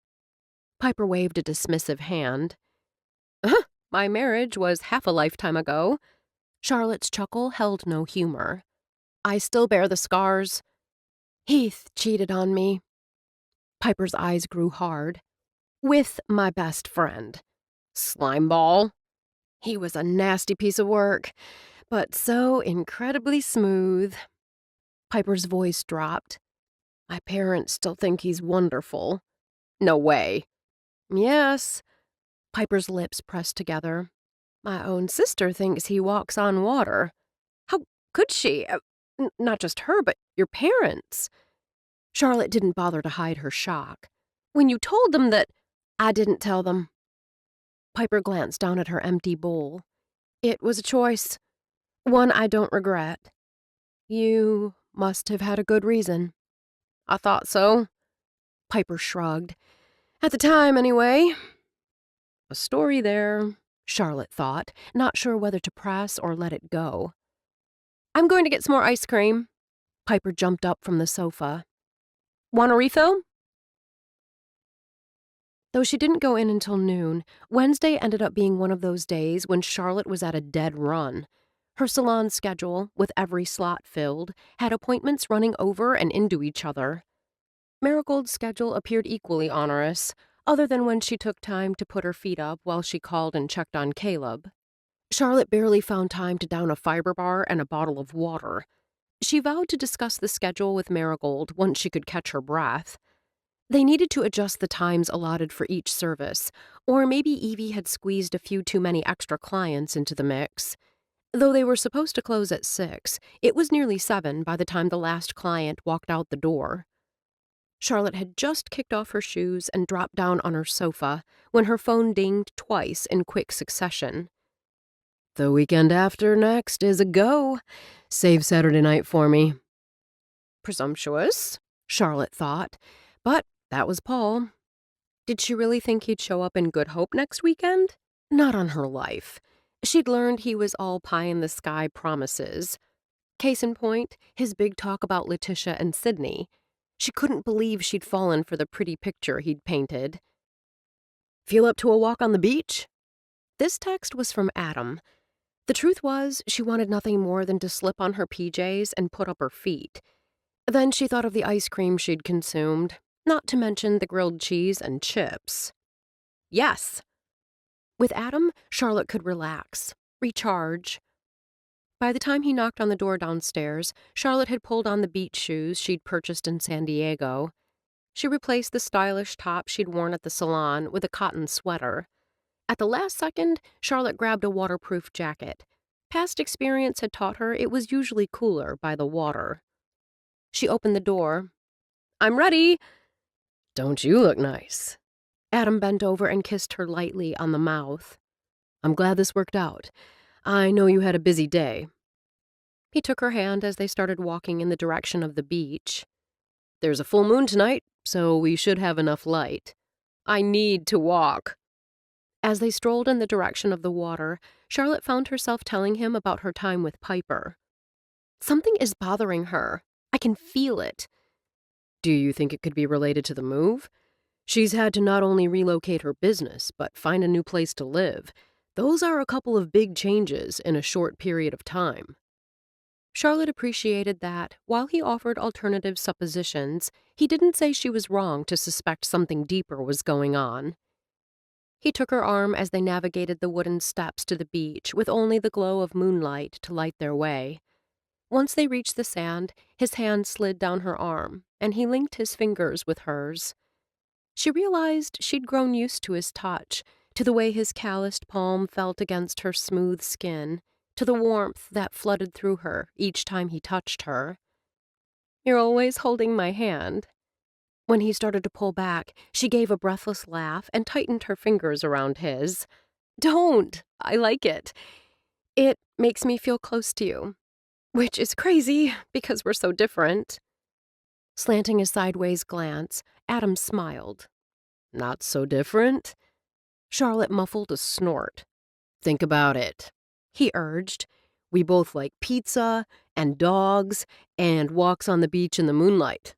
Piper waved a dismissive hand. My marriage was half a lifetime ago. Charlotte's chuckle held no humor. I still bear the scars. Heath cheated on me. Piper's eyes grew hard. With my best friend. Slimeball. He was a nasty piece of work, but so incredibly smooth. Piper's voice dropped. My parents still think he's wonderful. No way. Yes. Piper's lips pressed together. My own sister thinks he walks on water. How could she? Not just her, but your parents. Charlotte didn't bother to hide her shock. When you told them that, I didn't tell them. Piper glanced down at her empty bowl. It was a choice. One I don't regret. You must have had a good reason. I thought so. Piper shrugged. At the time, anyway. A story there, Charlotte thought, not sure whether to press or let it go. I'm going to get some more ice cream. Piper jumped up from the sofa. Want a refill? Though she didn't go in until noon, Wednesday ended up being one of those days when Charlotte was at a dead run. Her salon schedule, with every slot filled, had appointments running over and into each other. Marigold's schedule appeared equally onerous, other than when she took time to put her feet up while she called and checked on Caleb. Charlotte barely found time to down a fiber bar and a bottle of water. She vowed to discuss the schedule with Marigold once she could catch her breath. They needed to adjust the times allotted for each service, or maybe Evie had squeezed a few too many extra clients into the mix. Though they were supposed to close at 6, it was nearly 7 by the time the last client walked out the door. Charlotte had just kicked off her shoes and dropped down on her sofa when her phone dinged twice in quick succession. The weekend after next is a go. Save Saturday night for me. Presumptuous, Charlotte thought, but that was Paul. Did she really think he'd show up in Good Hope next weekend? Not on her life. She'd learned he was all pie-in-the-sky promises. Case in point, his big talk about Letitia and Sydney. She couldn't believe she'd fallen for the pretty picture he'd painted. Feel up to a walk on the beach? This text was from Adam. The truth was, she wanted nothing more than to slip on her PJs and put up her feet. Then she thought of the ice cream she'd consumed, not to mention the grilled cheese and chips. Yes. With Adam, Charlotte could relax, recharge. By the time he knocked on the door downstairs, Charlotte had pulled on the beach shoes she'd purchased in San Diego. She replaced the stylish top she'd worn at the salon with a cotton sweater. At the last second, Charlotte grabbed a waterproof jacket. Past experience had taught her it was usually cooler by the water. She opened the door. I'm ready. Don't you look nice? Adam bent over and kissed her lightly on the mouth. I'm glad this worked out. I know you had a busy day. He took her hand as they started walking in the direction of the beach. There's a full moon tonight, so we should have enough light. I need to walk. As they strolled in the direction of the water, Charlotte found herself telling him about her time with Piper. Something is bothering her. I can feel it. Do you think it could be related to the move? She's had to not only relocate her business, but find a new place to live. Those are a couple of big changes in a short period of time. Charlotte appreciated that, while he offered alternative suppositions, he didn't say she was wrong to suspect something deeper was going on. He took her arm as they navigated the wooden steps to the beach with only the glow of moonlight to light their way. Once they reached the sand, his hand slid down her arm, and he linked his fingers with hers. She realized she'd grown used to his touch, to the way his calloused palm felt against her smooth skin, to the warmth that flooded through her each time he touched her. "You're always holding my hand." When he started to pull back, she gave a breathless laugh and tightened her fingers around his. "Don't! I like it. It makes me feel close to you. Which is crazy, because we're so different." Slanting a sideways glance, Adam smiled. "Not so different?" Charlotte muffled a snort. "Think about it," he urged. "We both like pizza, and dogs, and walks on the beach in the moonlight."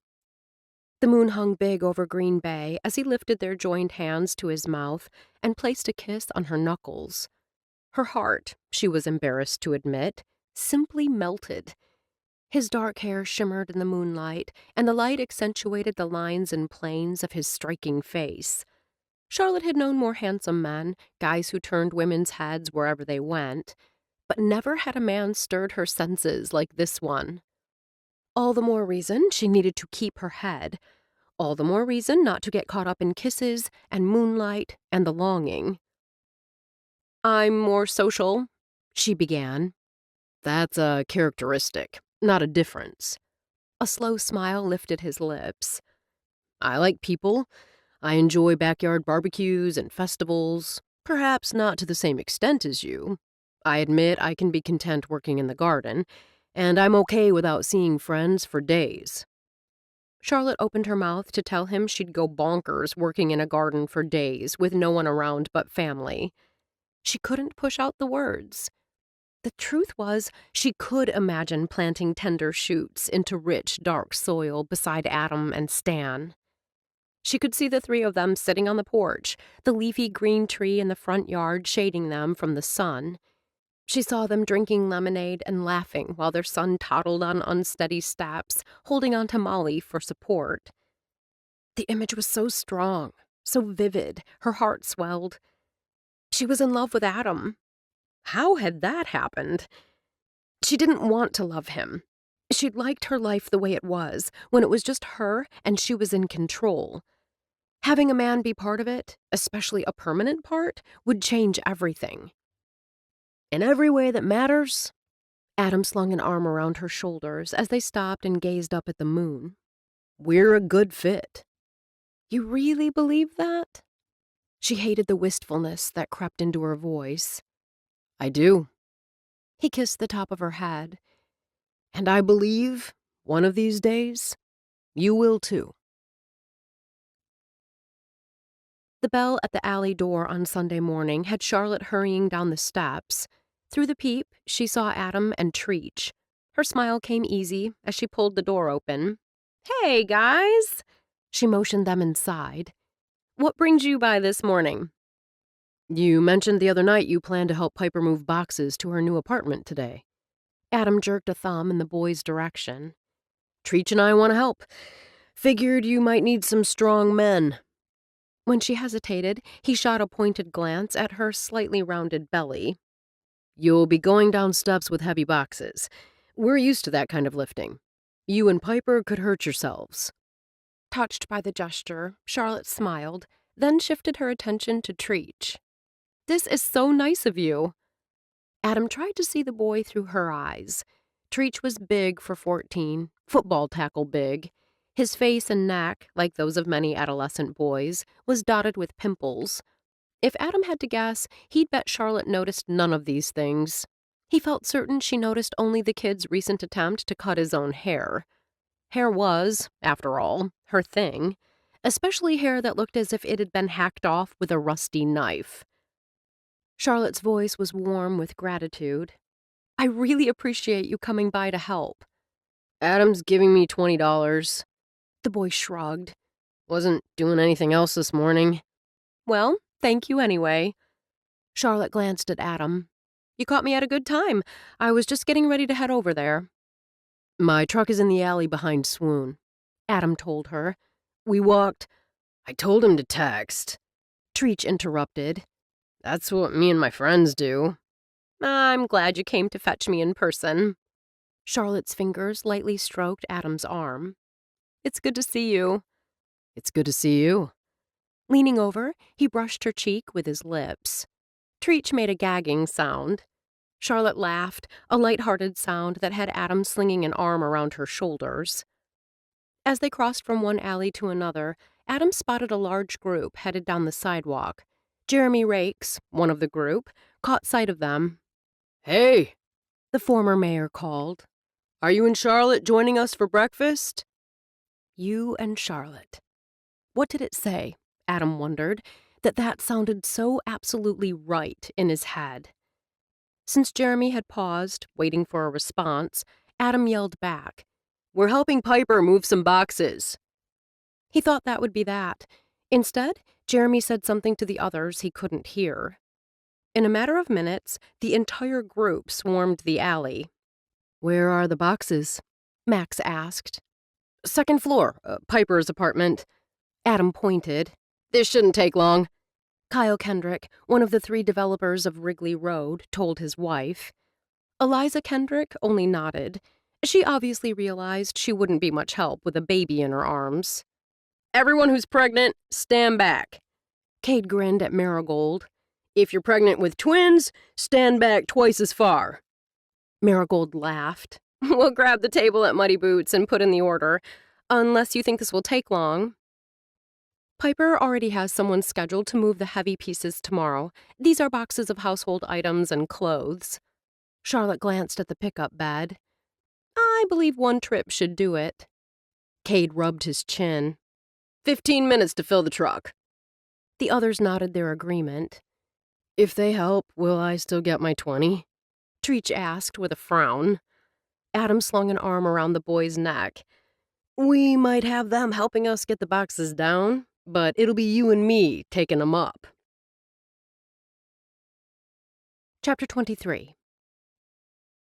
The moon hung big over Green Bay as he lifted their joined hands to his mouth and placed a kiss on her knuckles. Her heart, she was embarrassed to admit, simply melted. His dark hair shimmered in the moonlight, and the light accentuated the lines and planes of his striking face. Charlotte had known more handsome men, guys who turned women's heads wherever they went, but never had a man stirred her senses like this one. All the more reason she needed to keep her head. All the more reason not to get caught up in kisses and moonlight and the longing. "I'm more social," she began. "That's a characteristic, not a difference." A slow smile lifted his lips. "I like people. I enjoy backyard barbecues and festivals. Perhaps not to the same extent as you. I admit I can be content working in the garden, and I'm okay without seeing friends for days." Charlotte opened her mouth to tell him she'd go bonkers working in a garden for days with no one around but family. She couldn't push out the words. The truth was, she could imagine planting tender shoots into rich, dark soil beside Adam and Stan. She could see the three of them sitting on the porch, the leafy green tree in the front yard shading them from the sun. She saw them drinking lemonade and laughing while their son toddled on unsteady steps, holding on to Molly for support. The image was so strong, so vivid, her heart swelled. She was in love with Adam. How had that happened? She didn't want to love him. She'd liked her life the way it was, when it was just her and she was in control. Having a man be part of it, especially a permanent part, would change everything. "In every way that matters," Adam slung an arm around her shoulders as they stopped and gazed up at the moon, "we're a good fit." "You really believe that?" She hated the wistfulness that crept into her voice. "I do." He kissed the top of her head. "And I believe, one of these days, you will too." The bell at the alley door on Sunday morning had Charlotte hurrying down the steps. Through the peep, she saw Adam and Treach. Her smile came easy as she pulled the door open. "Hey, guys!" She motioned them inside. "What brings you by this morning?" "You mentioned the other night you planned to help Piper move boxes to her new apartment today." Adam jerked a thumb in the boy's direction. "Treach and I want to help. Figured you might need some strong men." When she hesitated, he shot a pointed glance at her slightly rounded belly. "You'll be going down steps with heavy boxes. We're used to that kind of lifting. You and Piper could hurt yourselves." Touched by the gesture, Charlotte smiled, then shifted her attention to Treach. "This is so nice of you." Adam tried to see the boy through her eyes. Treach was big for 14, football tackle big. His face and neck, like those of many adolescent boys, was dotted with pimples. If Adam had to guess, he'd bet Charlotte noticed none of these things. He felt certain she noticed only the kid's recent attempt to cut his own hair. Hair was, after all, her thing, especially hair that looked as if it had been hacked off with a rusty knife. Charlotte's voice was warm with gratitude. I really appreciate you coming by to help. Adam's giving me $20. The boy shrugged. Wasn't doing anything else this morning. Well, thank you anyway. Charlotte glanced at Adam. You caught me at a good time. I was just getting ready to head over there. My truck is in the alley behind Swoon, Adam told her. We walked. I told him to text. Treach interrupted. That's what me and my friends do. I'm glad you came to fetch me in person. Charlotte's fingers lightly stroked Adam's arm. It's good to see you. It's good to see you. Leaning over, he brushed her cheek with his lips. Treach made a gagging sound. Charlotte laughed, a light-hearted sound that had Adam slinging an arm around her shoulders. As they crossed from one alley to another, Adam spotted a large group headed down the sidewalk. Jeremy Rakes, one of the group, caught sight of them. Hey! The former mayor called. Are you and Charlotte joining us for breakfast? You and Charlotte. What did it say? Adam wondered, that sounded so absolutely right in his head. Since Jeremy had paused, waiting for a response, Adam yelled back, We're helping Piper move some boxes. He thought that would be that. Instead, Jeremy said something to the others he couldn't hear. In a matter of minutes, the entire group swarmed the alley. Where are the boxes? Max asked. Second floor, Piper's apartment. Adam pointed. This shouldn't take long. Kyle Kendrick, one of the 3 developers of Wrigley Road, told his wife. Eliza Kendrick only nodded. She obviously realized she wouldn't be much help with a baby in her arms. Everyone who's pregnant, stand back. Cade grinned at Marigold. If you're pregnant with twins, stand back twice as far. Marigold laughed. We'll grab the table at Muddy Boots and put in the order, unless you think this will take long. Piper already has someone scheduled to move the heavy pieces tomorrow. These are boxes of household items and clothes. Charlotte glanced at the pickup bed. I believe 1 trip should do it. Cade rubbed his chin. 15 minutes to fill the truck. The others nodded their agreement. If they help, will I still get my 20? Treach asked with a frown. Adam slung an arm around the boy's neck. We might have them helping us get the boxes down, but it'll be you and me taking them up. Chapter 23.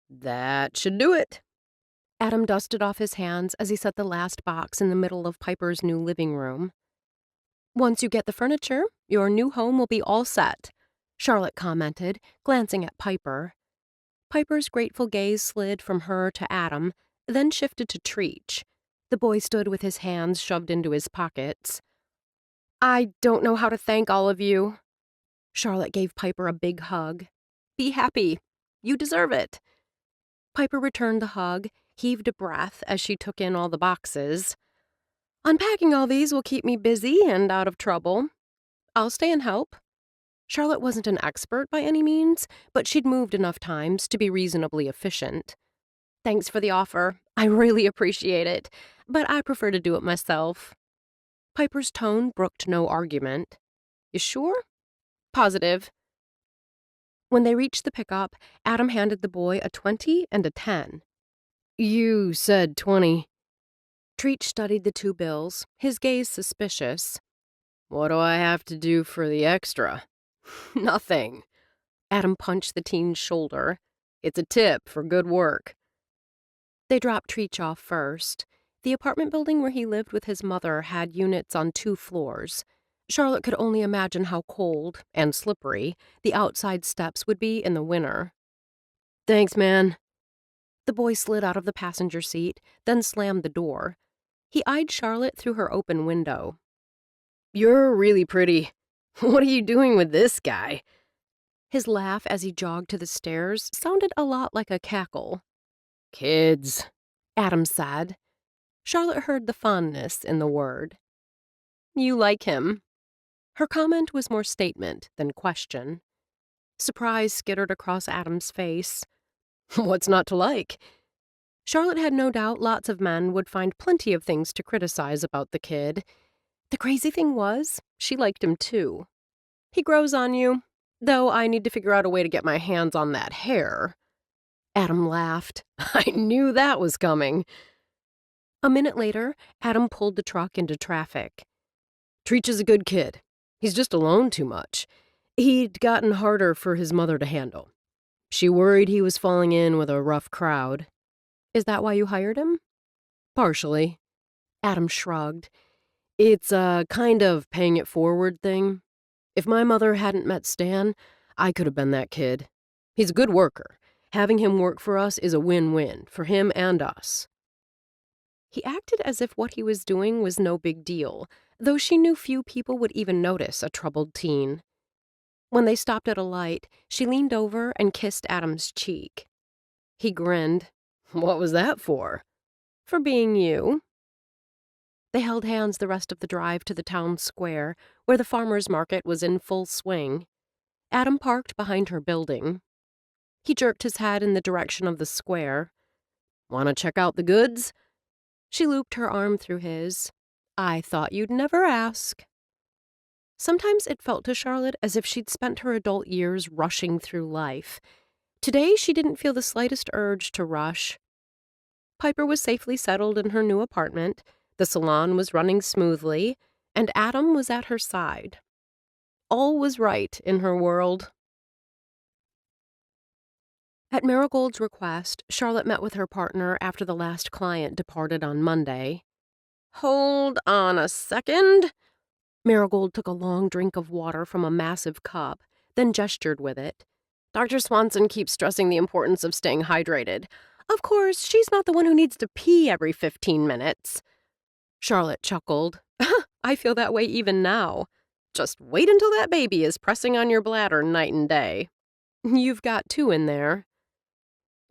That should do it. Adam dusted off his hands as he set the last box in the middle of Piper's new living room. Once you get the furniture, your new home will be all set, Charlotte commented, glancing at Piper. Piper's grateful gaze slid from her to Adam, then shifted to Treach. The boy stood with his hands shoved into his pockets. I don't know how to thank all of you. Charlotte gave Piper a big hug. Be happy. You deserve it. Piper returned the hug, heaved a breath as she took in all the boxes. Unpacking all these will keep me busy and out of trouble. I'll stay and help. Charlotte wasn't an expert by any means, but she'd moved enough times to be reasonably efficient. Thanks for the offer. I really appreciate it, but I prefer to do it myself. Piper's tone brooked no argument. You sure? Positive. When they reached the pickup, Adam handed the boy a 20 and a 10. You said 20. Treach studied the 2 bills, his gaze suspicious. What do I have to do for the extra? Nothing. Adam punched the teen's shoulder. It's a tip for good work. They dropped Treach off first. The apartment building where he lived with his mother had units on 2 floors. Charlotte could only imagine how cold, and slippery, the outside steps would be in the winter. Thanks, man. The boy slid out of the passenger seat, then slammed the door. He eyed Charlotte through her open window. You're really pretty. What are you doing with this guy? His laugh as he jogged to the stairs sounded a lot like a cackle. Kids, Adam said. Charlotte heard the fondness in the word. You like him. Her comment was more statement than question. Surprise skittered across Adam's face. What's not to like? Charlotte had no doubt lots of men would find plenty of things to criticize about the kid. The crazy thing was, she liked him too. He grows on you, though I need to figure out a way to get my hands on that hair. Adam laughed. I knew that was coming. A minute later, Adam pulled the truck into traffic. Treach is a good kid. He's just alone too much. He'd gotten harder for his mother to handle. She worried he was falling in with a rough crowd. Is that why you hired him? Partially. Adam shrugged. It's a kind of paying it forward thing. If my mother hadn't met Stan, I could have been that kid. He's a good worker. Having him work for us is a win-win for him and us. He acted as if what he was doing was no big deal, though she knew few people would even notice a troubled teen. When they stopped at a light, she leaned over and kissed Adam's cheek. He grinned. What was that for? For being you. They held hands the rest of the drive to the town square, where the farmer's market was in full swing. Adam parked behind her building. He jerked his head in the direction of the square. Want to check out the goods? She looped her arm through his. I thought you'd never ask. Sometimes it felt to Charlotte as if she'd spent her adult years rushing through life. Today she didn't feel the slightest urge to rush. Piper was safely settled in her new apartment, the salon was running smoothly, and Adam was at her side. All was right in her world. At Marigold's request, Charlotte met with her partner after the last client departed on Monday. Hold on a second. Marigold took a long drink of water from a massive cup, then gestured with it. Dr. Swanson keeps stressing the importance of staying hydrated. Of course, she's not the one who needs to pee every 15 minutes. Charlotte chuckled. I feel that way even now. Just wait until that baby is pressing on your bladder night and day. You've got two in there.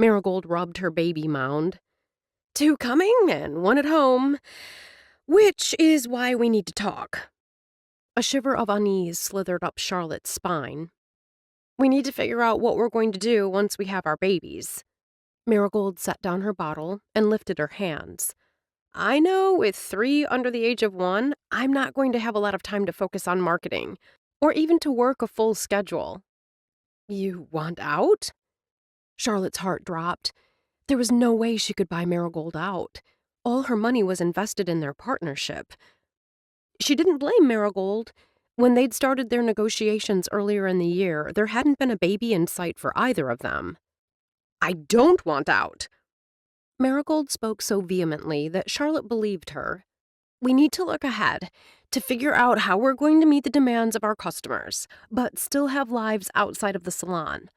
Marigold rubbed her baby mound. Two coming and one at home, which is why we need to talk. A shiver of unease slithered up Charlotte's spine. We need to figure out what we're going to do once we have our babies. Marigold set down her bottle and lifted her hands. I know with 3 under the age of 1, I'm not going to have a lot of time to focus on marketing, or even to work a full schedule. You want out? Charlotte's heart dropped. There was no way she could buy Marigold out. All her money was invested in their partnership. She didn't blame Marigold. When they'd started their negotiations earlier in the year, there hadn't been a baby in sight for either of them. I don't want out. Marigold spoke so vehemently that Charlotte believed her. We need to look ahead, to figure out how we're going to meet the demands of our customers, but still have lives outside of the salon.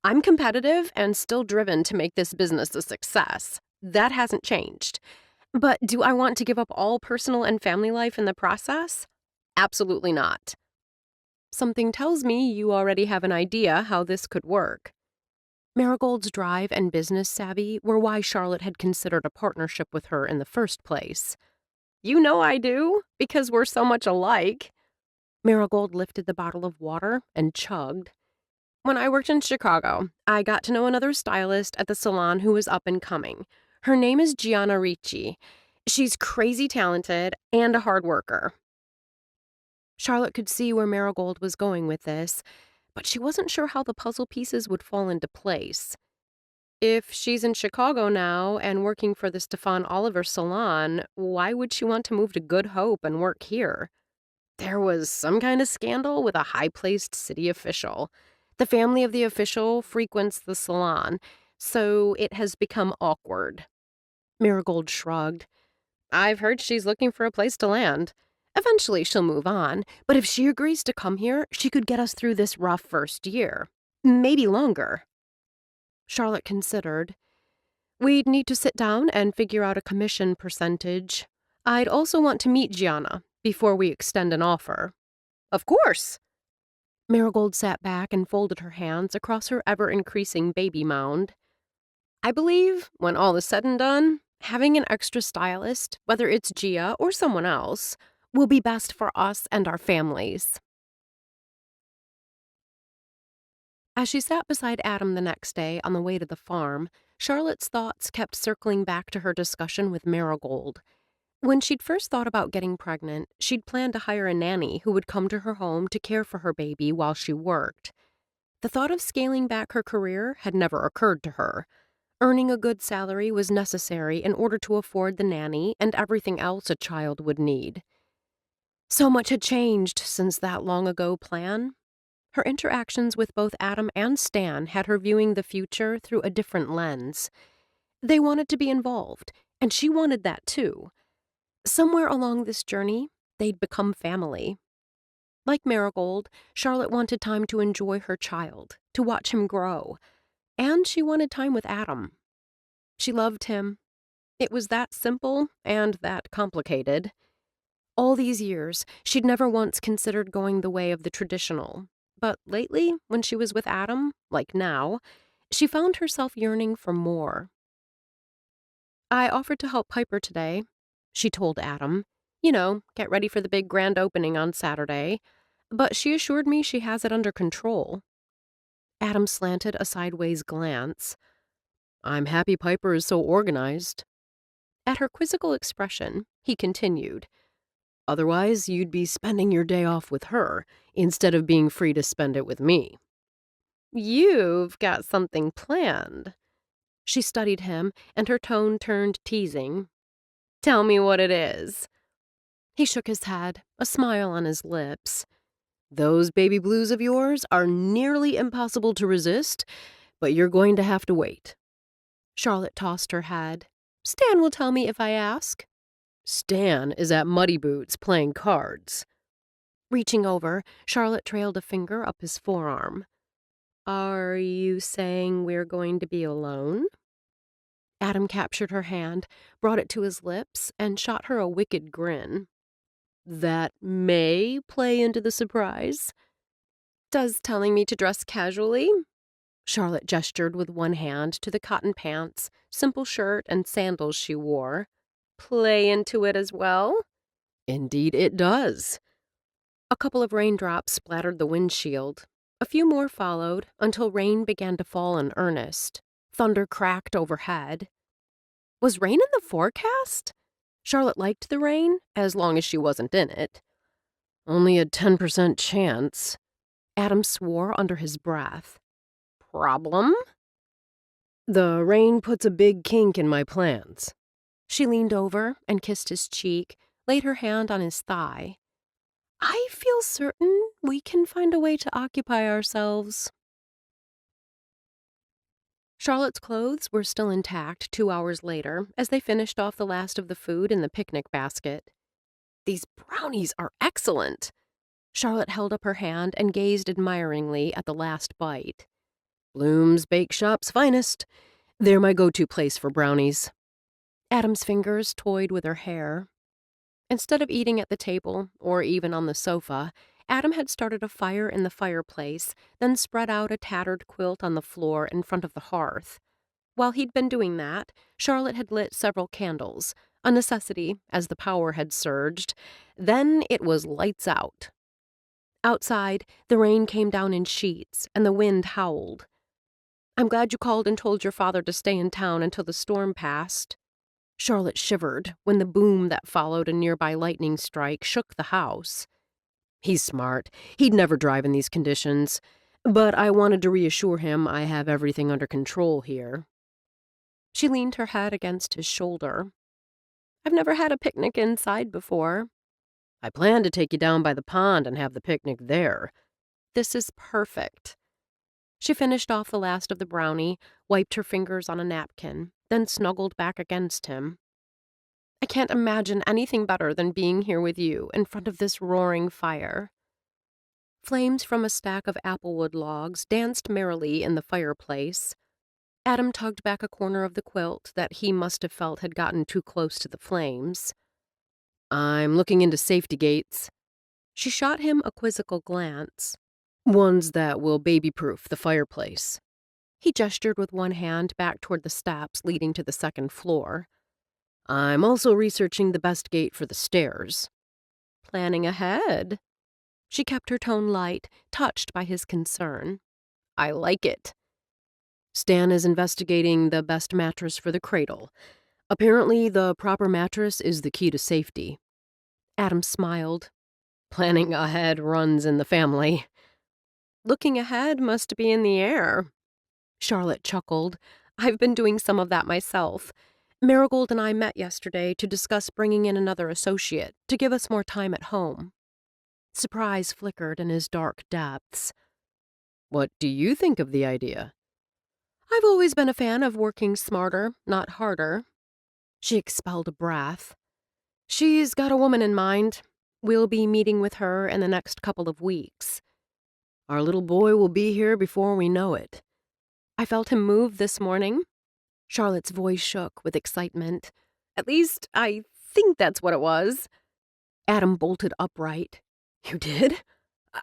I'm competitive and still driven to make this business a success. That hasn't changed. But do I want to give up all personal and family life in the process? Absolutely not. Something tells me you already have an idea how this could work. Marigold's drive and business savvy were why Charlotte had considered a partnership with her in the first place. You know I do, because we're so much alike. Marigold lifted the bottle of water and chugged. When I worked in Chicago, I got to know another stylist at the salon who was up and coming. Her name is Gianna Ricci. She's crazy talented and a hard worker. Charlotte could see where Marigold was going with this, but she wasn't sure how the puzzle pieces would fall into place. If she's in Chicago now and working for the Stefan Oliver salon, why would she want to move to Good Hope and work here? There was some kind of scandal with a high-placed city official. The family of the official frequents the salon, so it has become awkward. Marigold shrugged. I've heard she's looking for a place to land. Eventually she'll move on, but if she agrees to come here, she could get us through this rough first year. Maybe longer. Charlotte considered. We'd need to sit down and figure out a commission percentage. I'd also want to meet Gianna before we extend an offer. Of course. Marigold sat back and folded her hands across her ever-increasing baby mound. I believe, when all is said and done, having an extra stylist, whether it's Gia or someone else, will be best for us and our families. As she sat beside Adam the next day on the way to the farm, Charlotte's thoughts kept circling back to her discussion with Marigold. When she'd first thought about getting pregnant, she'd planned to hire a nanny who would come to her home to care for her baby while she worked. The thought of scaling back her career had never occurred to her. Earning a good salary was necessary in order to afford the nanny and everything else a child would need. So much had changed since that long-ago plan. Her interactions with both Adam and Stan had her viewing the future through a different lens. They wanted to be involved, and she wanted that too. Somewhere along this journey, they'd become family. Like Marigold, Charlotte wanted time to enjoy her child, to watch him grow. And she wanted time with Adam. She loved him. It was that simple and that complicated. All these years, she'd never once considered going the way of the traditional. But lately, when she was with Adam, like now, she found herself yearning for more. "I offered to help Piper today," she told Adam. "You know, get ready for the big grand opening on Saturday. But she assured me she has it under control." Adam slanted a sideways glance. "I'm happy Piper is so organized." At her quizzical expression, he continued. "Otherwise, you'd be spending your day off with her, instead of being free to spend it with me." "You've got something planned." She studied him, and her tone turned teasing. "Tell me what it is." He shook his head, a smile on his lips. "Those baby blues of yours are nearly impossible to resist, but you're going to have to wait." Charlotte tossed her head. "Stan will tell me if I ask." "Stan is at Muddy Boots playing cards." Reaching over, Charlotte trailed a finger up his forearm. "Are you saying we're going to be alone?" Adam captured her hand, brought it to his lips, and shot her a wicked grin. "That may play into the surprise." "Does telling me to dress casually?" Charlotte gestured with one hand to the cotton pants, simple shirt, and sandals she wore. "Play into it as well?" "Indeed it does." A couple of raindrops splattered the windshield. A few more followed until rain began to fall in earnest. Thunder cracked overhead. Was rain in the forecast? Charlotte liked the rain, as long as she wasn't in it. "Only a 10% chance." Adam swore under his breath. "Problem?" "The rain puts a big kink in my plans." She leaned over and kissed his cheek, laid her hand on his thigh. "I feel certain we can find a way to occupy ourselves." Charlotte's clothes were still intact 2 hours later as they finished off the last of the food in the picnic basket. "These brownies are excellent." Charlotte held up her hand and gazed admiringly at the last bite. "Bloom's Bake Shop's finest. They're my go-to place for brownies." Adam's fingers toyed with her hair. Instead of eating at the table, or even on the sofa, Adam had started a fire in the fireplace, then spread out a tattered quilt on the floor in front of the hearth. While he'd been doing that, Charlotte had lit several candles, a necessity as the power had surged. Then it was lights out. Outside, the rain came down in sheets, and the wind howled. "I'm glad you called and told your father to stay in town until the storm passed." Charlotte shivered when the boom that followed a nearby lightning strike shook the house. "He's smart. He'd never drive in these conditions. But I wanted to reassure him I have everything under control here." She leaned her head against his shoulder. "I've never had a picnic inside before." "I plan to take you down by the pond and have the picnic there." "This is perfect." She finished off the last of the brownie, wiped her fingers on a napkin, then snuggled back against him. "I can't imagine anything better than being here with you in front of this roaring fire." Flames from a stack of applewood logs danced merrily in the fireplace. Adam tugged back a corner of the quilt that he must have felt had gotten too close to the flames. "I'm looking into safety gates." She shot him a quizzical glance. "Ones that will baby-proof the fireplace." He gestured with one hand back toward the steps leading to the second floor. "I'm also researching the best gate for the stairs." "Planning ahead." She kept her tone light, touched by his concern. I like it. Stan is investigating the best mattress for the cradle. Apparently, the proper mattress is the key to safety. Adam smiled. Planning ahead runs in the family. Looking ahead must be in the air. Charlotte chuckled. I've been doing some of that myself. Marigold and I met yesterday to discuss bringing in another associate to give us more time at home. Surprise flickered in his dark depths. What do you think of the idea? I've always been a fan of working smarter, not harder. She expelled a breath. She's got a woman in mind. We'll be meeting with her in the next couple of weeks. Our little boy will be here before we know it. I felt him move this morning. Charlotte's voice shook with excitement. At least, I think that's what it was. Adam bolted upright. You did?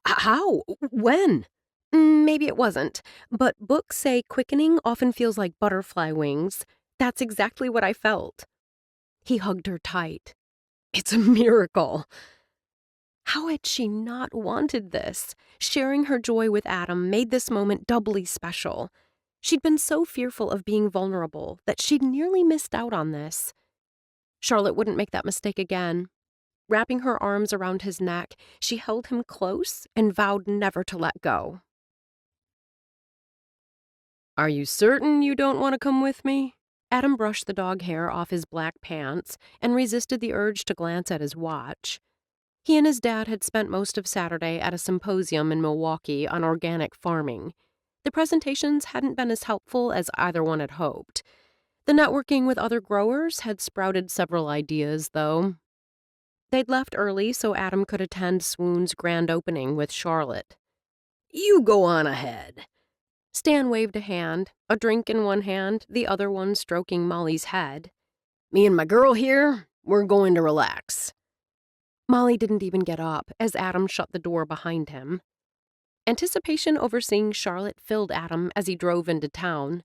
How? When? Maybe it wasn't, but books say quickening often feels like butterfly wings. That's exactly what I felt. He hugged her tight. It's a miracle. How had she not wanted this? Sharing her joy with Adam made this moment doubly special. She'd been so fearful of being vulnerable that she'd nearly missed out on this. Charlotte wouldn't make that mistake again. Wrapping her arms around his neck, she held him close and vowed never to let go. Are you certain you don't want to come with me? Adam brushed the dog hair off his black pants and resisted the urge to glance at his watch. He and his dad had spent most of Saturday at a symposium in Milwaukee on organic farming. The presentations hadn't been as helpful as either one had hoped. The networking with other growers had sprouted several ideas, though. They'd left early so Adam could attend Swoon's grand opening with Charlotte. You go on ahead. Stan waved a hand, a drink in one hand, the other one stroking Molly's head. Me and my girl here, we're going to relax. Molly didn't even get up as Adam shut the door behind him. Anticipation over seeing Charlotte filled Adam as he drove into town.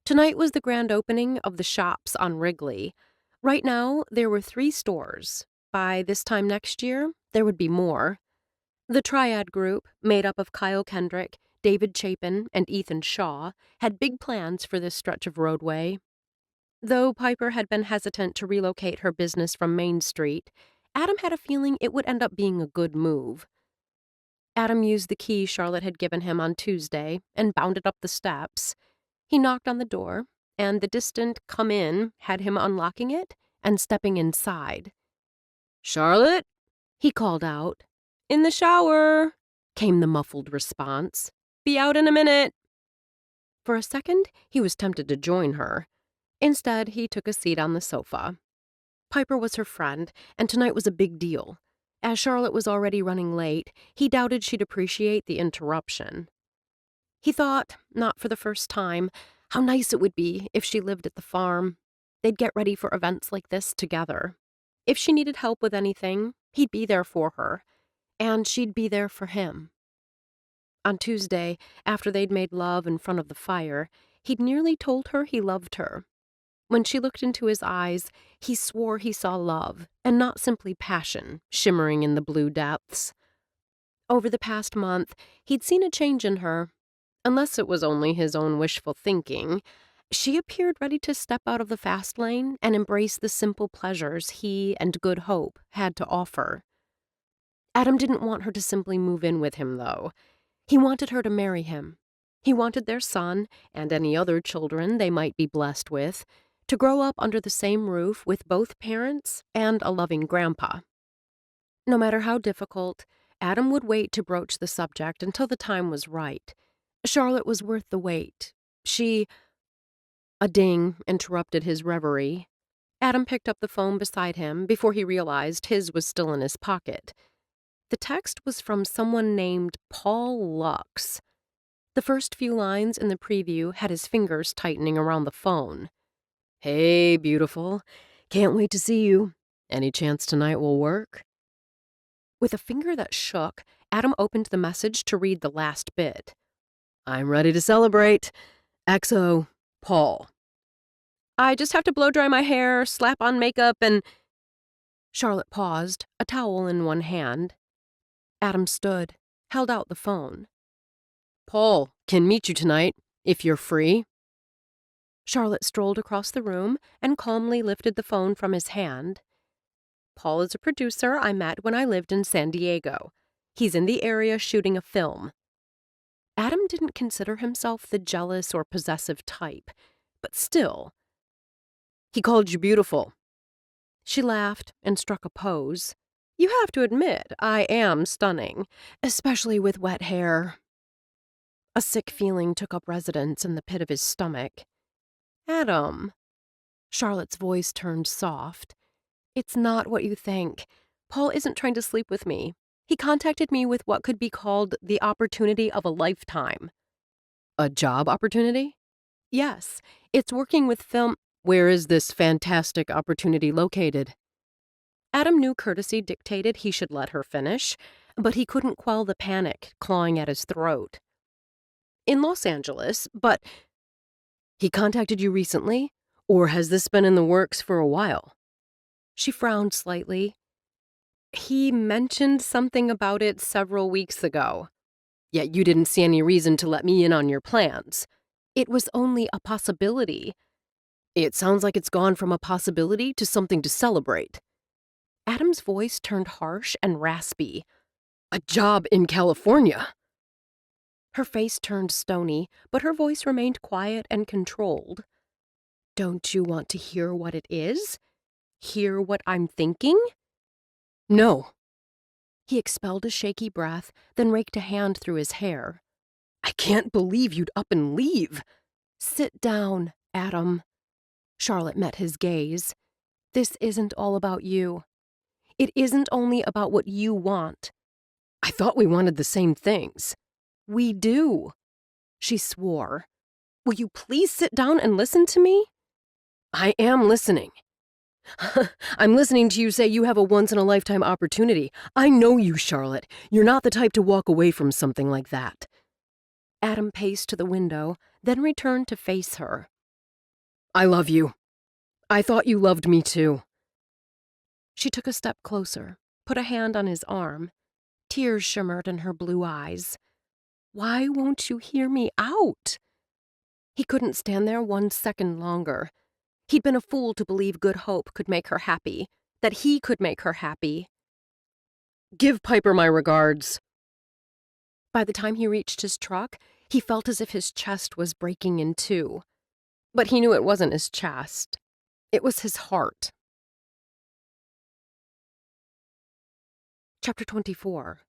Tonight was the grand opening of the shops on Wrigley. Right now, there were 3 stores. By this time next year, there would be more. The Triad Group, made up of Kyle Kendrick, David Chapin, and Ethan Shaw, had big plans for this stretch of roadway. Though Piper had been hesitant to relocate her business from Main Street, Adam had a feeling it would end up being a good move. Adam used the key Charlotte had given him on Tuesday and bounded up the steps. He knocked on the door, and the distant "come in" had him unlocking it and stepping inside. Charlotte? He called out. In the shower, came the muffled response. Be out in a minute. For a second, he was tempted to join her. Instead, he took a seat on the sofa. Piper was her friend, and tonight was a big deal. As Charlotte was already running late, he doubted she'd appreciate the interruption. He thought, not for the first time, how nice it would be if she lived at the farm. They'd get ready for events like this together. If she needed help with anything, he'd be there for her, and she'd be there for him. On Tuesday, after they'd made love in front of the fire, he'd nearly told her he loved her. When she looked into his eyes, he swore he saw love, and not simply passion, shimmering in the blue depths. Over the past month, he'd seen a change in her. Unless it was only his own wishful thinking, she appeared ready to step out of the fast lane and embrace the simple pleasures he and Good Hope had to offer. Adam didn't want her to simply move in with him, though. He wanted her to marry him. He wanted their son, and any other children they might be blessed with, to grow up under the same roof with both parents and a loving grandpa. No matter how difficult, Adam would wait to broach the subject until the time was right. Charlotte was worth the wait. A ding interrupted his reverie. Adam picked up the phone beside him before he realized his was still in his pocket. The text was from someone named Paul Lux. The first few lines in the preview had his fingers tightening around the phone. Hey, beautiful. Can't wait to see you. Any chance tonight will work? With a finger that shook, Adam opened the message to read the last bit. I'm ready to celebrate. XO, Paul. I just have to blow dry my hair, slap on makeup, and... Charlotte paused, a towel in one hand. Adam stood, held out the phone. Paul, Can meet you tonight, if you're free. Charlotte strolled across the room and calmly lifted the phone from his hand. Paul is a producer I met when I lived in San Diego. He's in the area shooting a film. Adam didn't consider himself the jealous or possessive type, but still. He called you beautiful. She laughed and struck a pose. You have to admit, I am stunning, especially with wet hair. A sick feeling took up residence in the pit of his stomach. Adam. Charlotte's voice turned soft. It's not what you think. Paul isn't trying to sleep with me. He contacted me with what could be called the opportunity of a lifetime. A job opportunity? Yes, it's working with film. Where is this fantastic opportunity located? Adam knew courtesy dictated he should let her finish, but he couldn't quell the panic clawing at his throat. In Los Angeles, but he contacted you recently? Or has this been in the works for a while? She frowned slightly. He mentioned something about it several weeks ago. Yet you didn't see any reason to let me in on your plans. It was only a possibility. It sounds like it's gone from a possibility to something to celebrate. Adam's voice turned harsh and raspy. A job in California. Her face turned stony, but her voice remained quiet and controlled. Don't you want to hear what it is? Hear what I'm thinking? No. He expelled a shaky breath, then raked a hand through his hair. I can't believe you'd up and leave. Sit down, Adam. Charlotte met his gaze. This isn't all about you. It isn't only about what you want. I thought we wanted the same things. We do. She swore. Will you please sit down and listen to me? I am listening. I'm listening to you say you have a once-in-a-lifetime opportunity. I know you, Charlotte. You're not the type to walk away from something like that. Adam paced to the window, then returned to face her. I love you. I thought you loved me too. She took a step closer, put a hand on his arm. Tears shimmered in her blue eyes. Why won't you hear me out? He couldn't stand there 1 second longer. He'd been a fool to believe good hope could make her happy, that he could make her happy. Give Piper my regards. By the time he reached his truck, he felt as if his chest was breaking in two. But he knew it wasn't his chest. It was his heart. Chapter 24.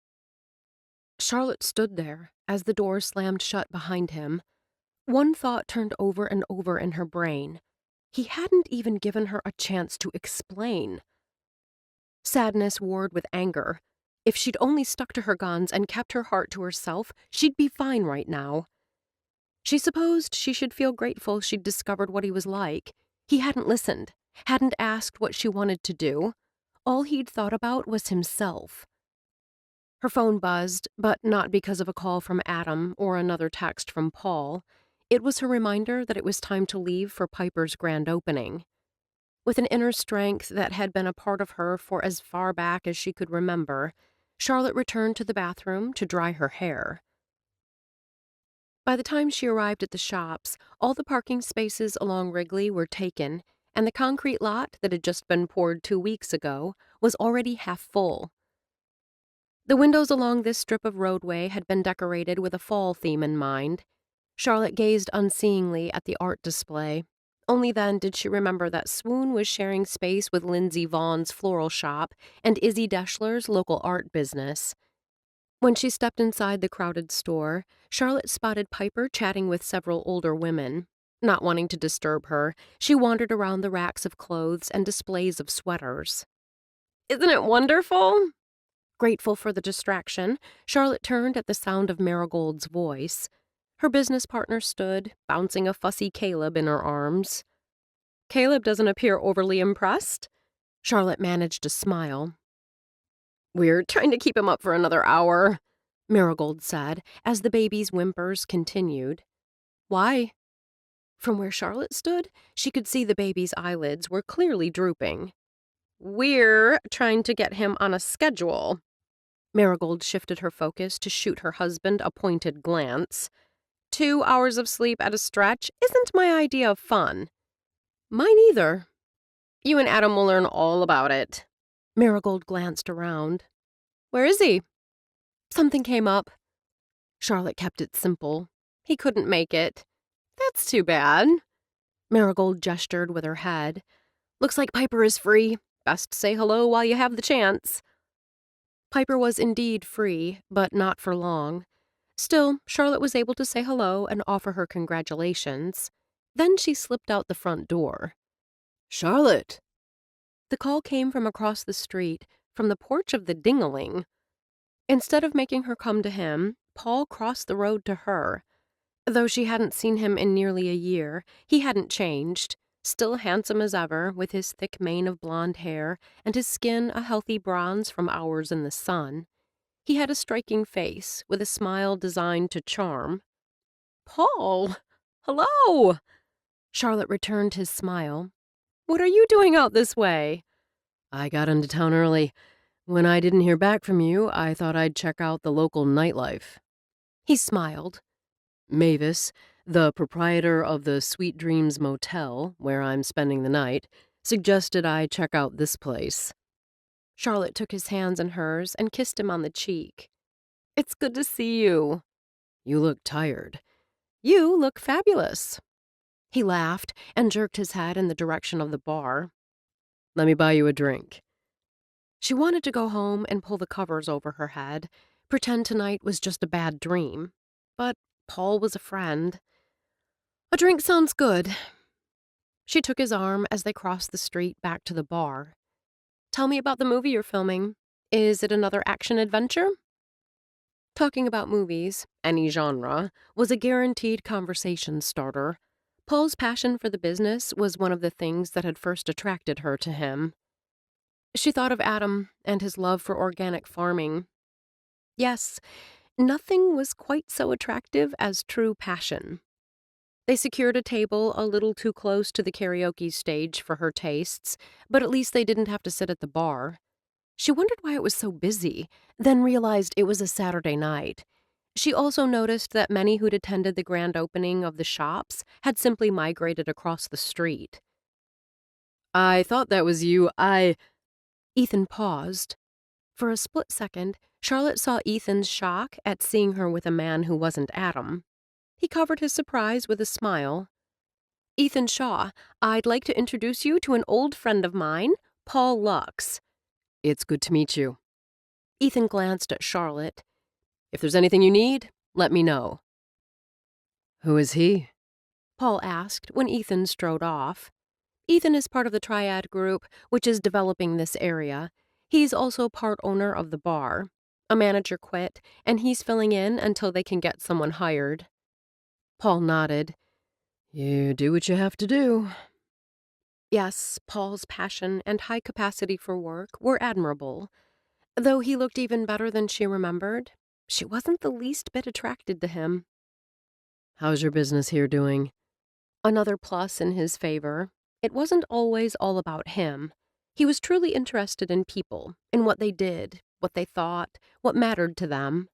Charlotte stood there as the door slammed shut behind him. One thought turned over and over in her brain. He hadn't even given her a chance to explain. Sadness warred with anger. If she'd only stuck to her guns and kept her heart to herself, she'd be fine right now. She supposed she should feel grateful she'd discovered what he was like. He hadn't listened, hadn't asked what she wanted to do. All he'd thought about was himself. Her phone buzzed, but not because of a call from Adam or another text from Paul. It was her reminder that it was time to leave for Piper's grand opening. With an inner strength that had been a part of her for as far back as she could remember, Charlotte returned to the bathroom to dry her hair. By the time she arrived at the shops, all the parking spaces along Wrigley were taken, and the concrete lot that had just been poured 2 weeks ago was already half full. The windows along this strip of roadway had been decorated with a fall theme in mind. Charlotte gazed unseeingly at the art display. Only then did she remember that Swoon was sharing space with Lindsay Vaughn's floral shop and Izzy Deschler's local art business. When she stepped inside the crowded store, Charlotte spotted Piper chatting with several older women. Not wanting to disturb her, she wandered around the racks of clothes and displays of sweaters. Isn't it wonderful? Grateful for the distraction, Charlotte turned at the sound of Marigold's voice. Her business partner stood, bouncing a fussy Caleb in her arms. Caleb doesn't appear overly impressed. Charlotte managed a smile. We're trying to keep him up for another hour, Marigold said, as the baby's whimpers continued. Why? From where Charlotte stood, she could see the baby's eyelids were clearly drooping. We're trying to get him on a schedule. Marigold shifted her focus to shoot her husband a pointed glance. 2 hours of sleep at a stretch isn't my idea of fun. Mine either. You and Adam will learn all about it. Marigold glanced around. Where is he? Something came up. Charlotte kept it simple. He couldn't make it. That's too bad. Marigold gestured with her head. Looks like Piper is free. Best say hello while you have the chance. Piper was indeed free, but not for long. Still, Charlotte was able to say hello and offer her congratulations. Then she slipped out the front door. Charlotte! The call came from across the street, from the porch of the Dingaling. Instead of making her come to him, Paul crossed the road to her. Though she hadn't seen him in nearly a year, he hadn't changed. Still handsome as ever, with his thick mane of blonde hair and his skin a healthy bronze from hours in the sun. He had a striking face, with a smile designed to charm. Paul! Hello! Charlotte returned his smile. What are you doing out this way? I got into town early. When I didn't hear back from you, I thought I'd check out the local nightlife. He smiled. Mavis, the proprietor of the Sweet Dreams Motel, where I'm spending the night, suggested I check out this place. Charlotte took his hands in hers and kissed him on the cheek. It's good to see you. You look tired. You look fabulous. He laughed and jerked his head in the direction of the bar. Let me buy you a drink. She wanted to go home and pull the covers over her head, pretend tonight was just a bad dream. But Paul was a friend. A drink sounds good. She took his arm as they crossed the street back to the bar. Tell me about the movie you're filming. Is it another action-adventure? Talking about movies, any genre, was a guaranteed conversation starter. Paul's passion for the business was one of the things that had first attracted her to him. She thought of Adam and his love for organic farming. Yes, nothing was quite so attractive as true passion. They secured a table a little too close to the karaoke stage for her tastes, but at least they didn't have to sit at the bar. She wondered why it was so busy, then realized it was a Saturday night. She also noticed that many who'd attended the grand opening of the shops had simply migrated across the street. I thought that was you. Ethan paused. For a split second, Charlotte saw Ethan's shock at seeing her with a man who wasn't Adam. He covered his surprise with a smile. Ethan Shaw, I'd like to introduce you to an old friend of mine, Paul Lux. It's good to meet you. Ethan glanced at Charlotte. If there's anything you need, let me know. Who is he? Paul asked when Ethan strode off. Ethan is part of the Triad Group, which is developing this area. He's also part owner of the bar. A manager quit, and he's filling in until they can get someone hired. Paul nodded. You do what you have to do. Yes, Paul's passion and high capacity for work were admirable. Though he looked even better than she remembered, she wasn't the least bit attracted to him. How's your business here doing? Another plus in his favor. It wasn't always all about him. He was truly interested in people, in what they did, what they thought, what mattered to them.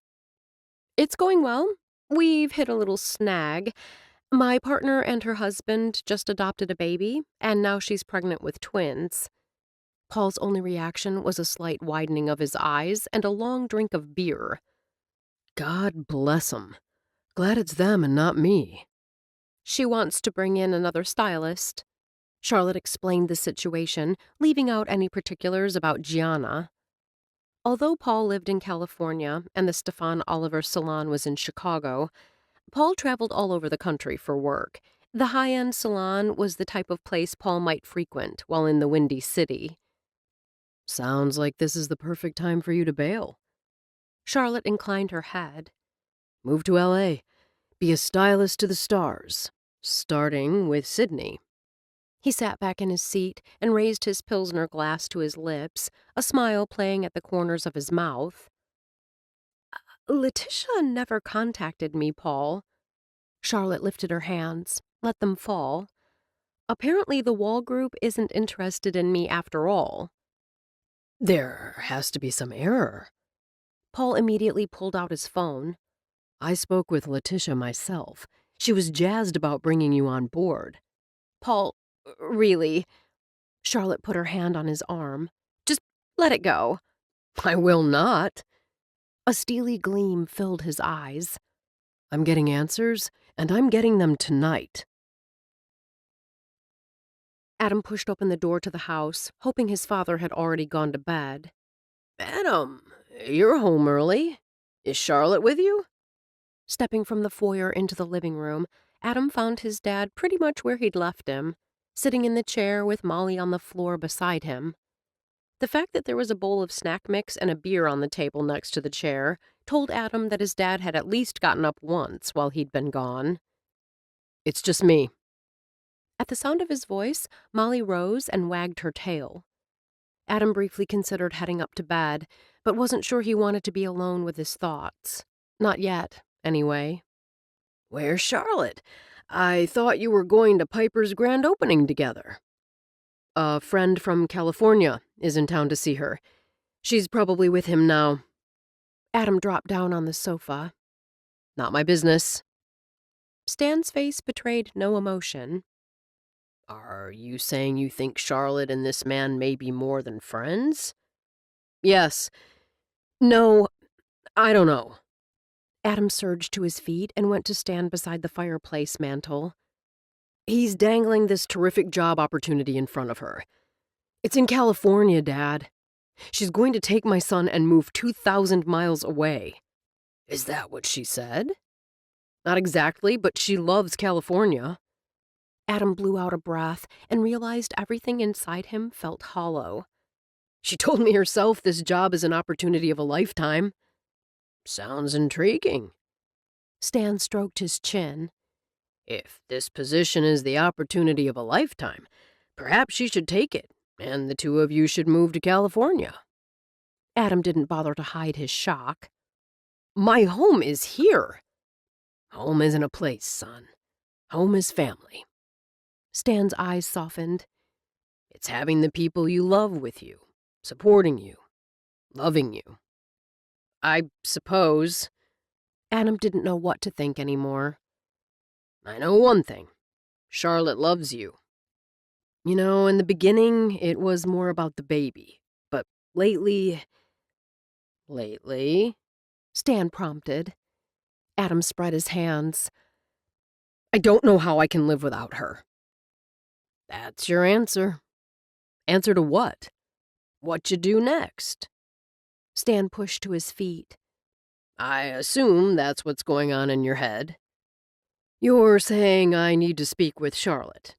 It's going well. We've hit a little snag. My partner and her husband just adopted a baby, and now she's pregnant with twins. Paul's only reaction was a slight widening of his eyes and a long drink of beer. God bless 'em. Glad it's them and not me. She wants to bring in another stylist. Charlotte explained the situation, leaving out any particulars about Gianna. Although Paul lived in California and the Stefan Oliver salon was in Chicago, Paul traveled all over the country for work. The high-end salon was the type of place Paul might frequent while in the Windy City. Sounds like this is the perfect time for you to bail. Charlotte inclined her head. Move to L.A. Be a stylist to the stars, starting with Sydney. He sat back in his seat and raised his Pilsner glass to his lips, a smile playing at the corners of his mouth. Letitia never contacted me, Paul. Charlotte lifted her hands, let them fall. Apparently the Wall Group isn't interested in me after all. There has to be some error. Paul immediately pulled out his phone. I spoke with Letitia myself. She was jazzed about bringing you on board. Paul, really? Charlotte put her hand on his arm. Just let it go. I will not. A steely gleam filled his eyes. I'm getting answers, and I'm getting them tonight. Adam pushed open the door to the house, hoping his father had already gone to bed. Adam, you're home early. Is Charlotte with you? Stepping from the foyer into the living room, Adam found his dad pretty much where he'd left him, sitting in the chair with Molly on the floor beside him. The fact that there was a bowl of snack mix and a beer on the table next to the chair told Adam that his dad had at least gotten up once while he'd been gone. It's just me. At the sound of his voice, Molly rose and wagged her tail. Adam briefly considered heading up to bed, but wasn't sure he wanted to be alone with his thoughts. Not yet, anyway. Where's Charlotte? I thought you were going to Piper's grand opening together. A friend from California is in town to see her. She's probably with him now. Adam dropped down on the sofa. Not my business. Stan's face betrayed no emotion. Are you saying you think Charlotte and this man may be more than friends? Yes. No, I don't know. Adam surged to his feet and went to stand beside the fireplace mantel. He's dangling this terrific job opportunity in front of her. It's in California, Dad. She's going to take my son and move 2,000 miles away. Is that what she said? Not exactly, but she loves California. Adam blew out a breath and realized everything inside him felt hollow. She told me herself this job is an opportunity of a lifetime. Sounds intriguing. Stan stroked his chin. If this position is the opportunity of a lifetime, perhaps she should take it, and the two of you should move to California. Adam didn't bother to hide his shock. My home is here. Home isn't a place, son. Home is family. Stan's eyes softened. It's having the people you love with you, supporting you, loving you. I suppose. Adam didn't know what to think anymore. I know one thing. Charlotte loves you. You know, in the beginning, it was more about the baby. But lately... Stan prompted. Adam spread his hands. I don't know how I can live without her. That's your answer. Answer to what? What you do next? Stan pushed to his feet. I assume that's what's going on in your head. You're saying I need to speak with Charlotte.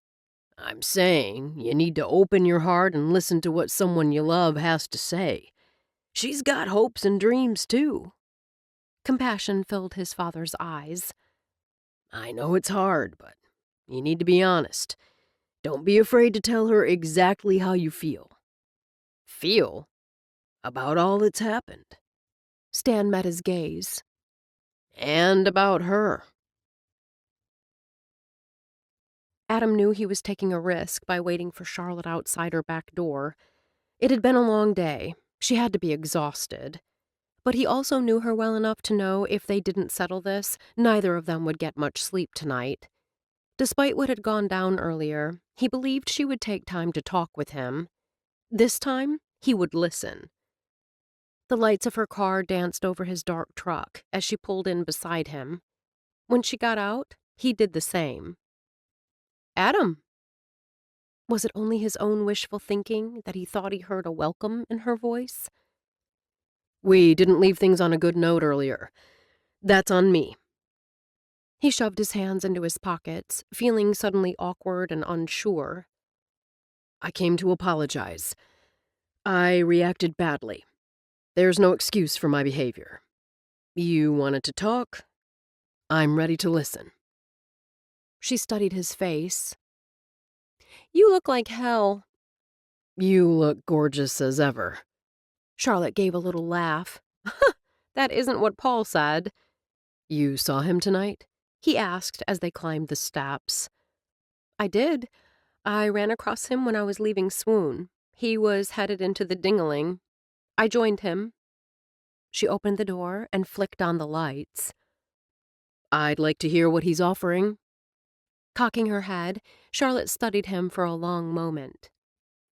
I'm saying you need to open your heart and listen to what someone you love has to say. She's got hopes and dreams, too. Compassion filled his father's eyes. I know it's hard, but you need to be honest. Don't be afraid to tell her exactly how you feel. Feel? About all that's happened. Stan met his gaze. And about her. Adam knew he was taking a risk by waiting for Charlotte outside her back door. It had been a long day. She had to be exhausted. But he also knew her well enough to know if they didn't settle this, neither of them would get much sleep tonight. Despite what had gone down earlier, he believed she would take time to talk with him. This time, he would listen. The lights of her car danced over his dark truck as she pulled in beside him. When she got out, he did the same. Adam. Was it only his own wishful thinking that he thought he heard a welcome in her voice? We didn't leave things on a good note earlier. That's on me. He shoved his hands into his pockets, feeling suddenly awkward and unsure. I came to apologize. I reacted badly. There's no excuse for my behavior. You wanted to talk? I'm ready to listen. She studied his face. You look like hell. You look gorgeous as ever. Charlotte gave a little laugh. That isn't what Paul said. You saw him tonight? He asked as they climbed the steps. I did. I ran across him when I was leaving Swoon. He was headed into the Dingaling. I joined him. She opened the door and flicked on the lights. I'd like to hear what he's offering. Cocking her head, Charlotte studied him for a long moment.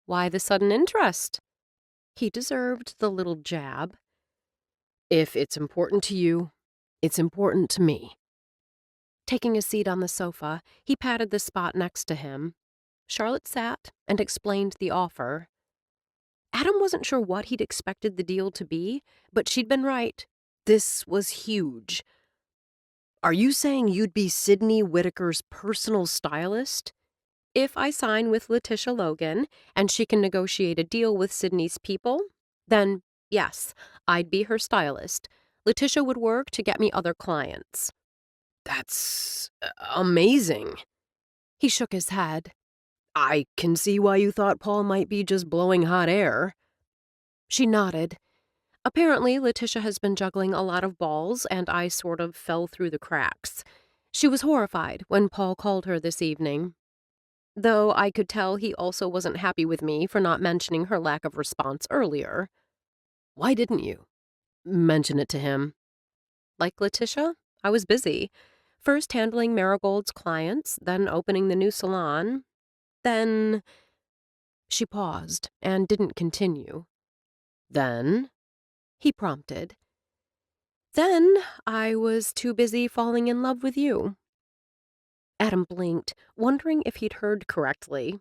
Why the sudden interest? He deserved the little jab. If it's important to you, it's important to me. Taking a seat on the sofa, he patted the spot next to him. Charlotte sat and explained the offer. Adam wasn't sure what he'd expected the deal to be, but she'd been right. This was huge. Are you saying you'd be Sydney Whitaker's personal stylist? If I sign with Letitia Logan and she can negotiate a deal with Sydney's people, then yes, I'd be her stylist. Letitia would work to get me other clients. That's amazing. He shook his head. I can see why you thought Paul might be just blowing hot air. She nodded. Apparently, Letitia has been juggling a lot of balls, and I sort of fell through the cracks. She was horrified when Paul called her this evening. Though I could tell he also wasn't happy with me for not mentioning her lack of response earlier. Why didn't you mention it to him? Like Letitia, I was busy. First handling Marigold's clients, then opening the new salon. Then... She paused and didn't continue. Then? He prompted. Then I was too busy falling in love with you. Adam blinked, wondering if he'd heard correctly.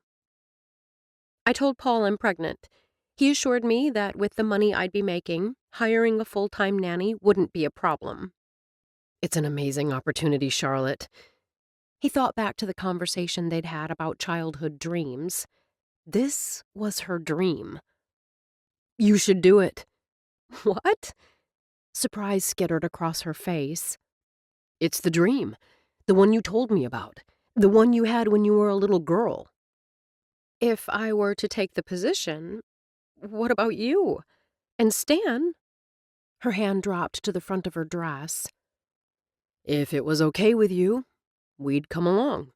I told Paul I'm pregnant. He assured me that with the money I'd be making, hiring a full-time nanny wouldn't be a problem. It's an amazing opportunity, Charlotte. He thought back to the conversation they'd had about childhood dreams. This was her dream. You should do it. What? Surprise skittered across her face. It's the dream. The one you told me about. The one you had when you were a little girl. If I were to take the position, what about you? And Stan? Her hand dropped to the front of her dress. If it was okay with you, we'd come along.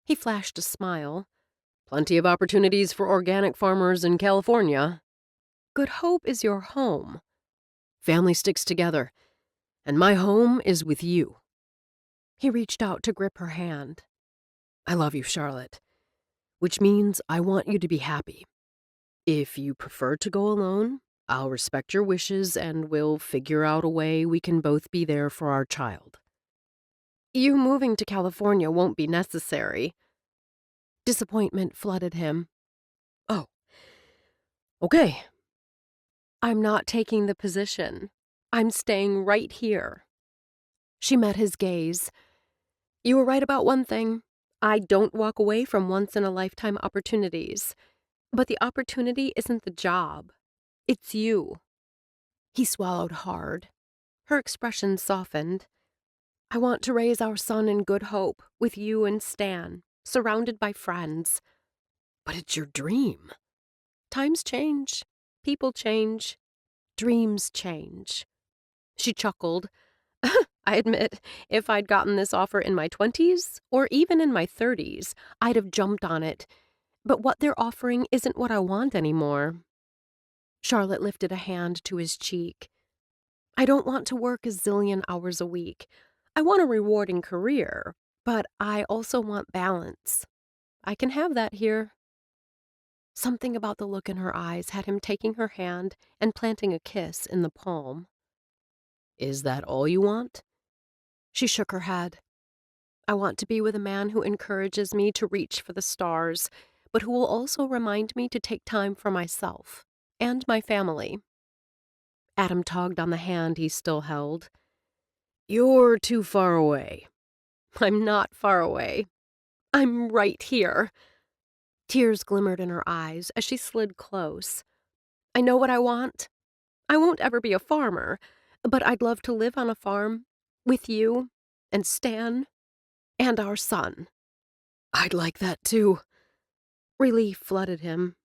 He flashed a smile. Plenty of opportunities for organic farmers in California. Good Hope is your home. Family sticks together, and my home is with you. He reached out to grip her hand. I love you, Charlotte, which means I want you to be happy. If you prefer to go alone, I'll respect your wishes and we'll figure out a way we can both be there for our child. You moving to California won't be necessary. Disappointment flooded him. Oh. Okay. I'm not taking the position. I'm staying right here. She met his gaze. You were right about one thing. I don't walk away from once-in-a-lifetime opportunities. But the opportunity isn't the job. It's you. He swallowed hard. Her expression softened. I want to raise our son in Good Hope, with you and Stan, surrounded by friends. But it's your dream. Times change. People change. Dreams change. She chuckled. I admit, if I'd gotten this offer in my 20s, or even in my 30s, I'd have jumped on it. But what they're offering isn't what I want anymore. Charlotte lifted a hand to his cheek. I don't want to work a zillion hours a week. I want a rewarding career, but I also want balance. I can have that here. Something about the look in her eyes had him taking her hand and planting a kiss in the palm. Is that all you want? She shook her head. I want to be with a man who encourages me to reach for the stars, but who will also remind me to take time for myself and my family. Adam tugged on the hand he still held. You're too far away. I'm not far away. I'm right here. Tears glimmered in her eyes as she slid close. I know what I want. I won't ever be a farmer, but I'd love to live on a farm with you and Stan and our son. I'd like that too. Relief flooded him.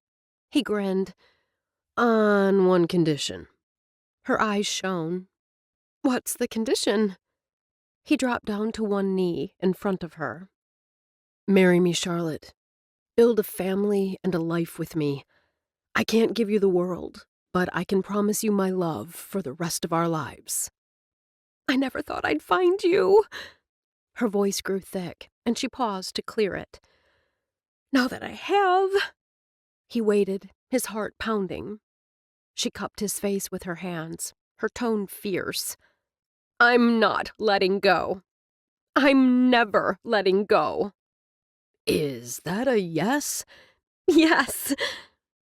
He grinned. On one condition. Her eyes shone. What's the condition? He dropped down to one knee in front of her. Marry me, Charlotte. Build a family and a life with me. I can't give you the world, but I can promise you my love for the rest of our lives. I never thought I'd find you." Her voice grew thick, and she paused to clear it. "Now that I have." He waited, his heart pounding. She cupped his face with her hands, her tone fierce. "I'm not letting go. I'm never letting go." Is that a yes? "Yes,"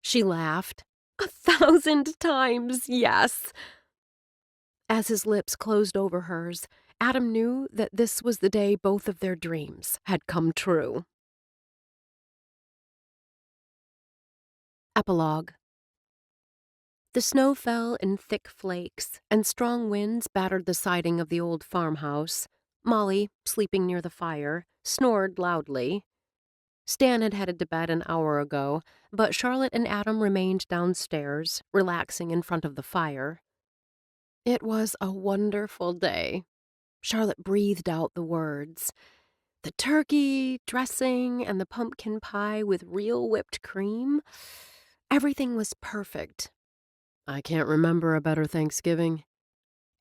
she laughed. 1,000 times yes. As his lips closed over hers, Adam knew that this was the day both of their dreams had come true. Epilogue. The snow fell in thick flakes, and strong winds battered the siding of the old farmhouse. Molly, sleeping near the fire, snored loudly. Stan had headed to bed an hour ago, but Charlotte and Adam remained downstairs, relaxing in front of the fire. It was a wonderful day. Charlotte breathed out the words. The turkey, dressing, and the pumpkin pie with real whipped cream. Everything was perfect. I can't remember a better Thanksgiving.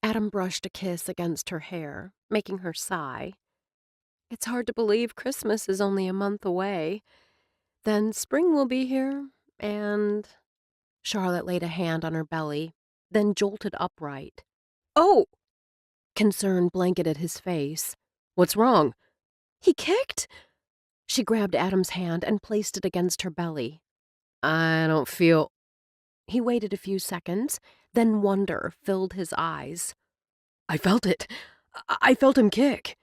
Adam brushed a kiss against her hair, making her sigh. It's hard to believe Christmas is only a month away. Then spring will be here, and... Charlotte laid a hand on her belly, then jolted upright. "Oh!" Concern blanketed his face. What's wrong? "He kicked?" She grabbed Adam's hand and placed it against her belly. I don't feel... He waited a few seconds, then wonder filled his eyes. I felt it. I felt him kick.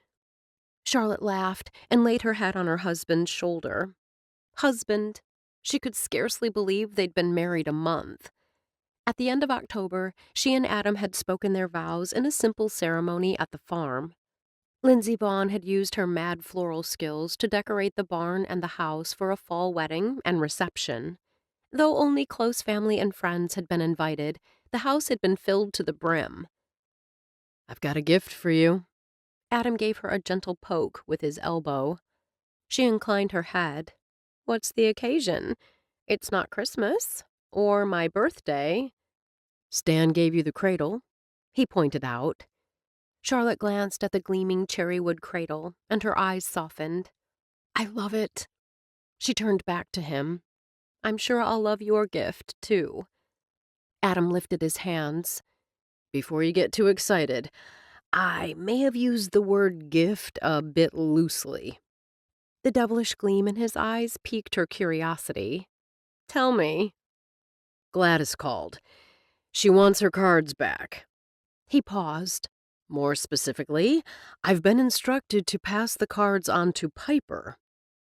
Charlotte laughed and laid her head on her husband's shoulder. Husband. She could scarcely believe they'd been married a month. At the end of October, she and Adam had spoken their vows in a simple ceremony at the farm. Lindsay Vaughn had used her mad floral skills to decorate the barn and the house for a fall wedding and reception. Though only close family and friends had been invited, the house had been filled to the brim. I've got a gift for you. Adam gave her a gentle poke with his elbow. She inclined her head. What's the occasion? It's not Christmas. Or my birthday. Stan gave you the cradle, He pointed out. Charlotte glanced at the gleaming cherrywood cradle, and her eyes softened. I love it. She turned back to him. I'm sure I'll love your gift, too. Adam lifted his hands. Before you get too excited, I may have used the word gift a bit loosely. The devilish gleam in his eyes piqued her curiosity. Tell me. Gladys called. She wants her cards back. He paused. More specifically, I've been instructed to pass the cards on to Piper.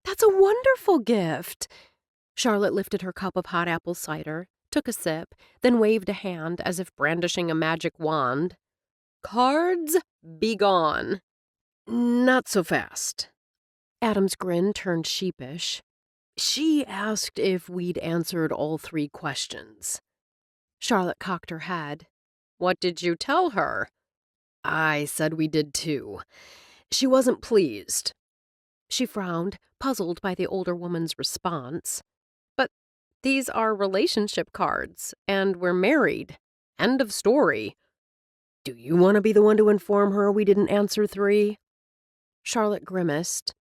That's a wonderful gift. Charlotte lifted her cup of hot apple cider, took a sip, then waved a hand as if brandishing a magic wand. Cards, be gone. Not so fast. Adam's grin turned sheepish. She asked if we'd answered all 3 questions. Charlotte cocked her head. What did you tell her? I said we did too. She wasn't pleased. She frowned, puzzled by the older woman's response. But these are relationship cards, and we're married. End of story. Do you want to be the one to inform her we didn't answer 3? Charlotte grimaced.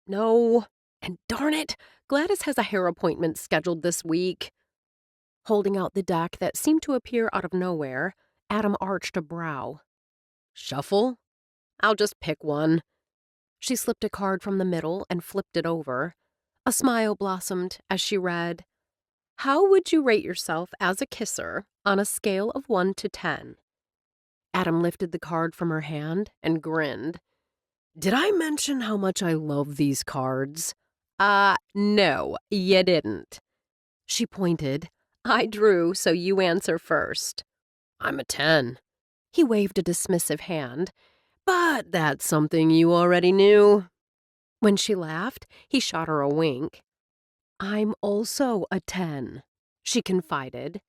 No. And darn it, Gladys has a hair appointment scheduled this week. Holding out the deck that seemed to appear out of nowhere, Adam arched a brow. Shuffle? I'll just pick one. She slipped a card from the middle and flipped it over. A smile blossomed as she read, How would you rate yourself as a kisser on a scale of 1 to 10? Adam lifted the card from her hand and grinned. Did I mention how much I love these cards? No, you didn't. She pointed. I drew, so you answer first. I'm a 10. He waved a dismissive hand. But that's something you already knew. When she laughed, he shot her a wink. I'm also a 10, she confided.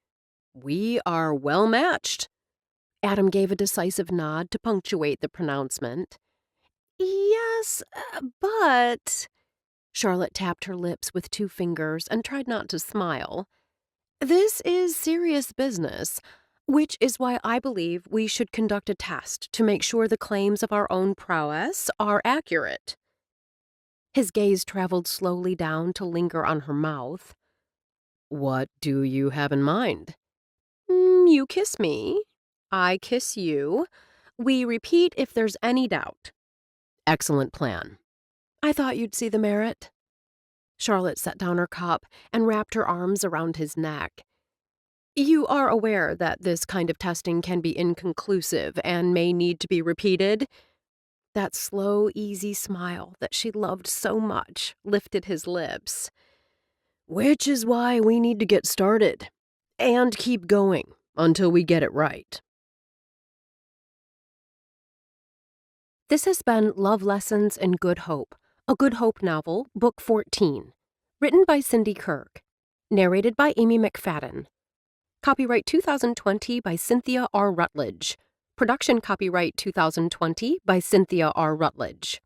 We are well matched. Adam gave a decisive nod to punctuate the pronouncement. Yes, but... Charlotte tapped her lips with 2 fingers and tried not to smile. This is serious business. Which is why I believe we should conduct a test to make sure the claims of our own prowess are accurate. His gaze traveled slowly down to linger on her mouth. What do you have in mind? You kiss me. I kiss you. We repeat if there's any doubt. Excellent plan. I thought you'd see the merit. Charlotte set down her cup and wrapped her arms around his neck. You are aware that this kind of testing can be inconclusive and may need to be repeated? That slow, easy smile that she loved so much lifted his lips. Which is why we need to get started and keep going until we get it right. This has been Love Lessons in Good Hope, a Good Hope novel, Book 14, written by Cindy Kirk, narrated by Amy McFadden. Copyright 2020 by Cynthia R. Rutledge. Production copyright 2020 by Cynthia R. Rutledge.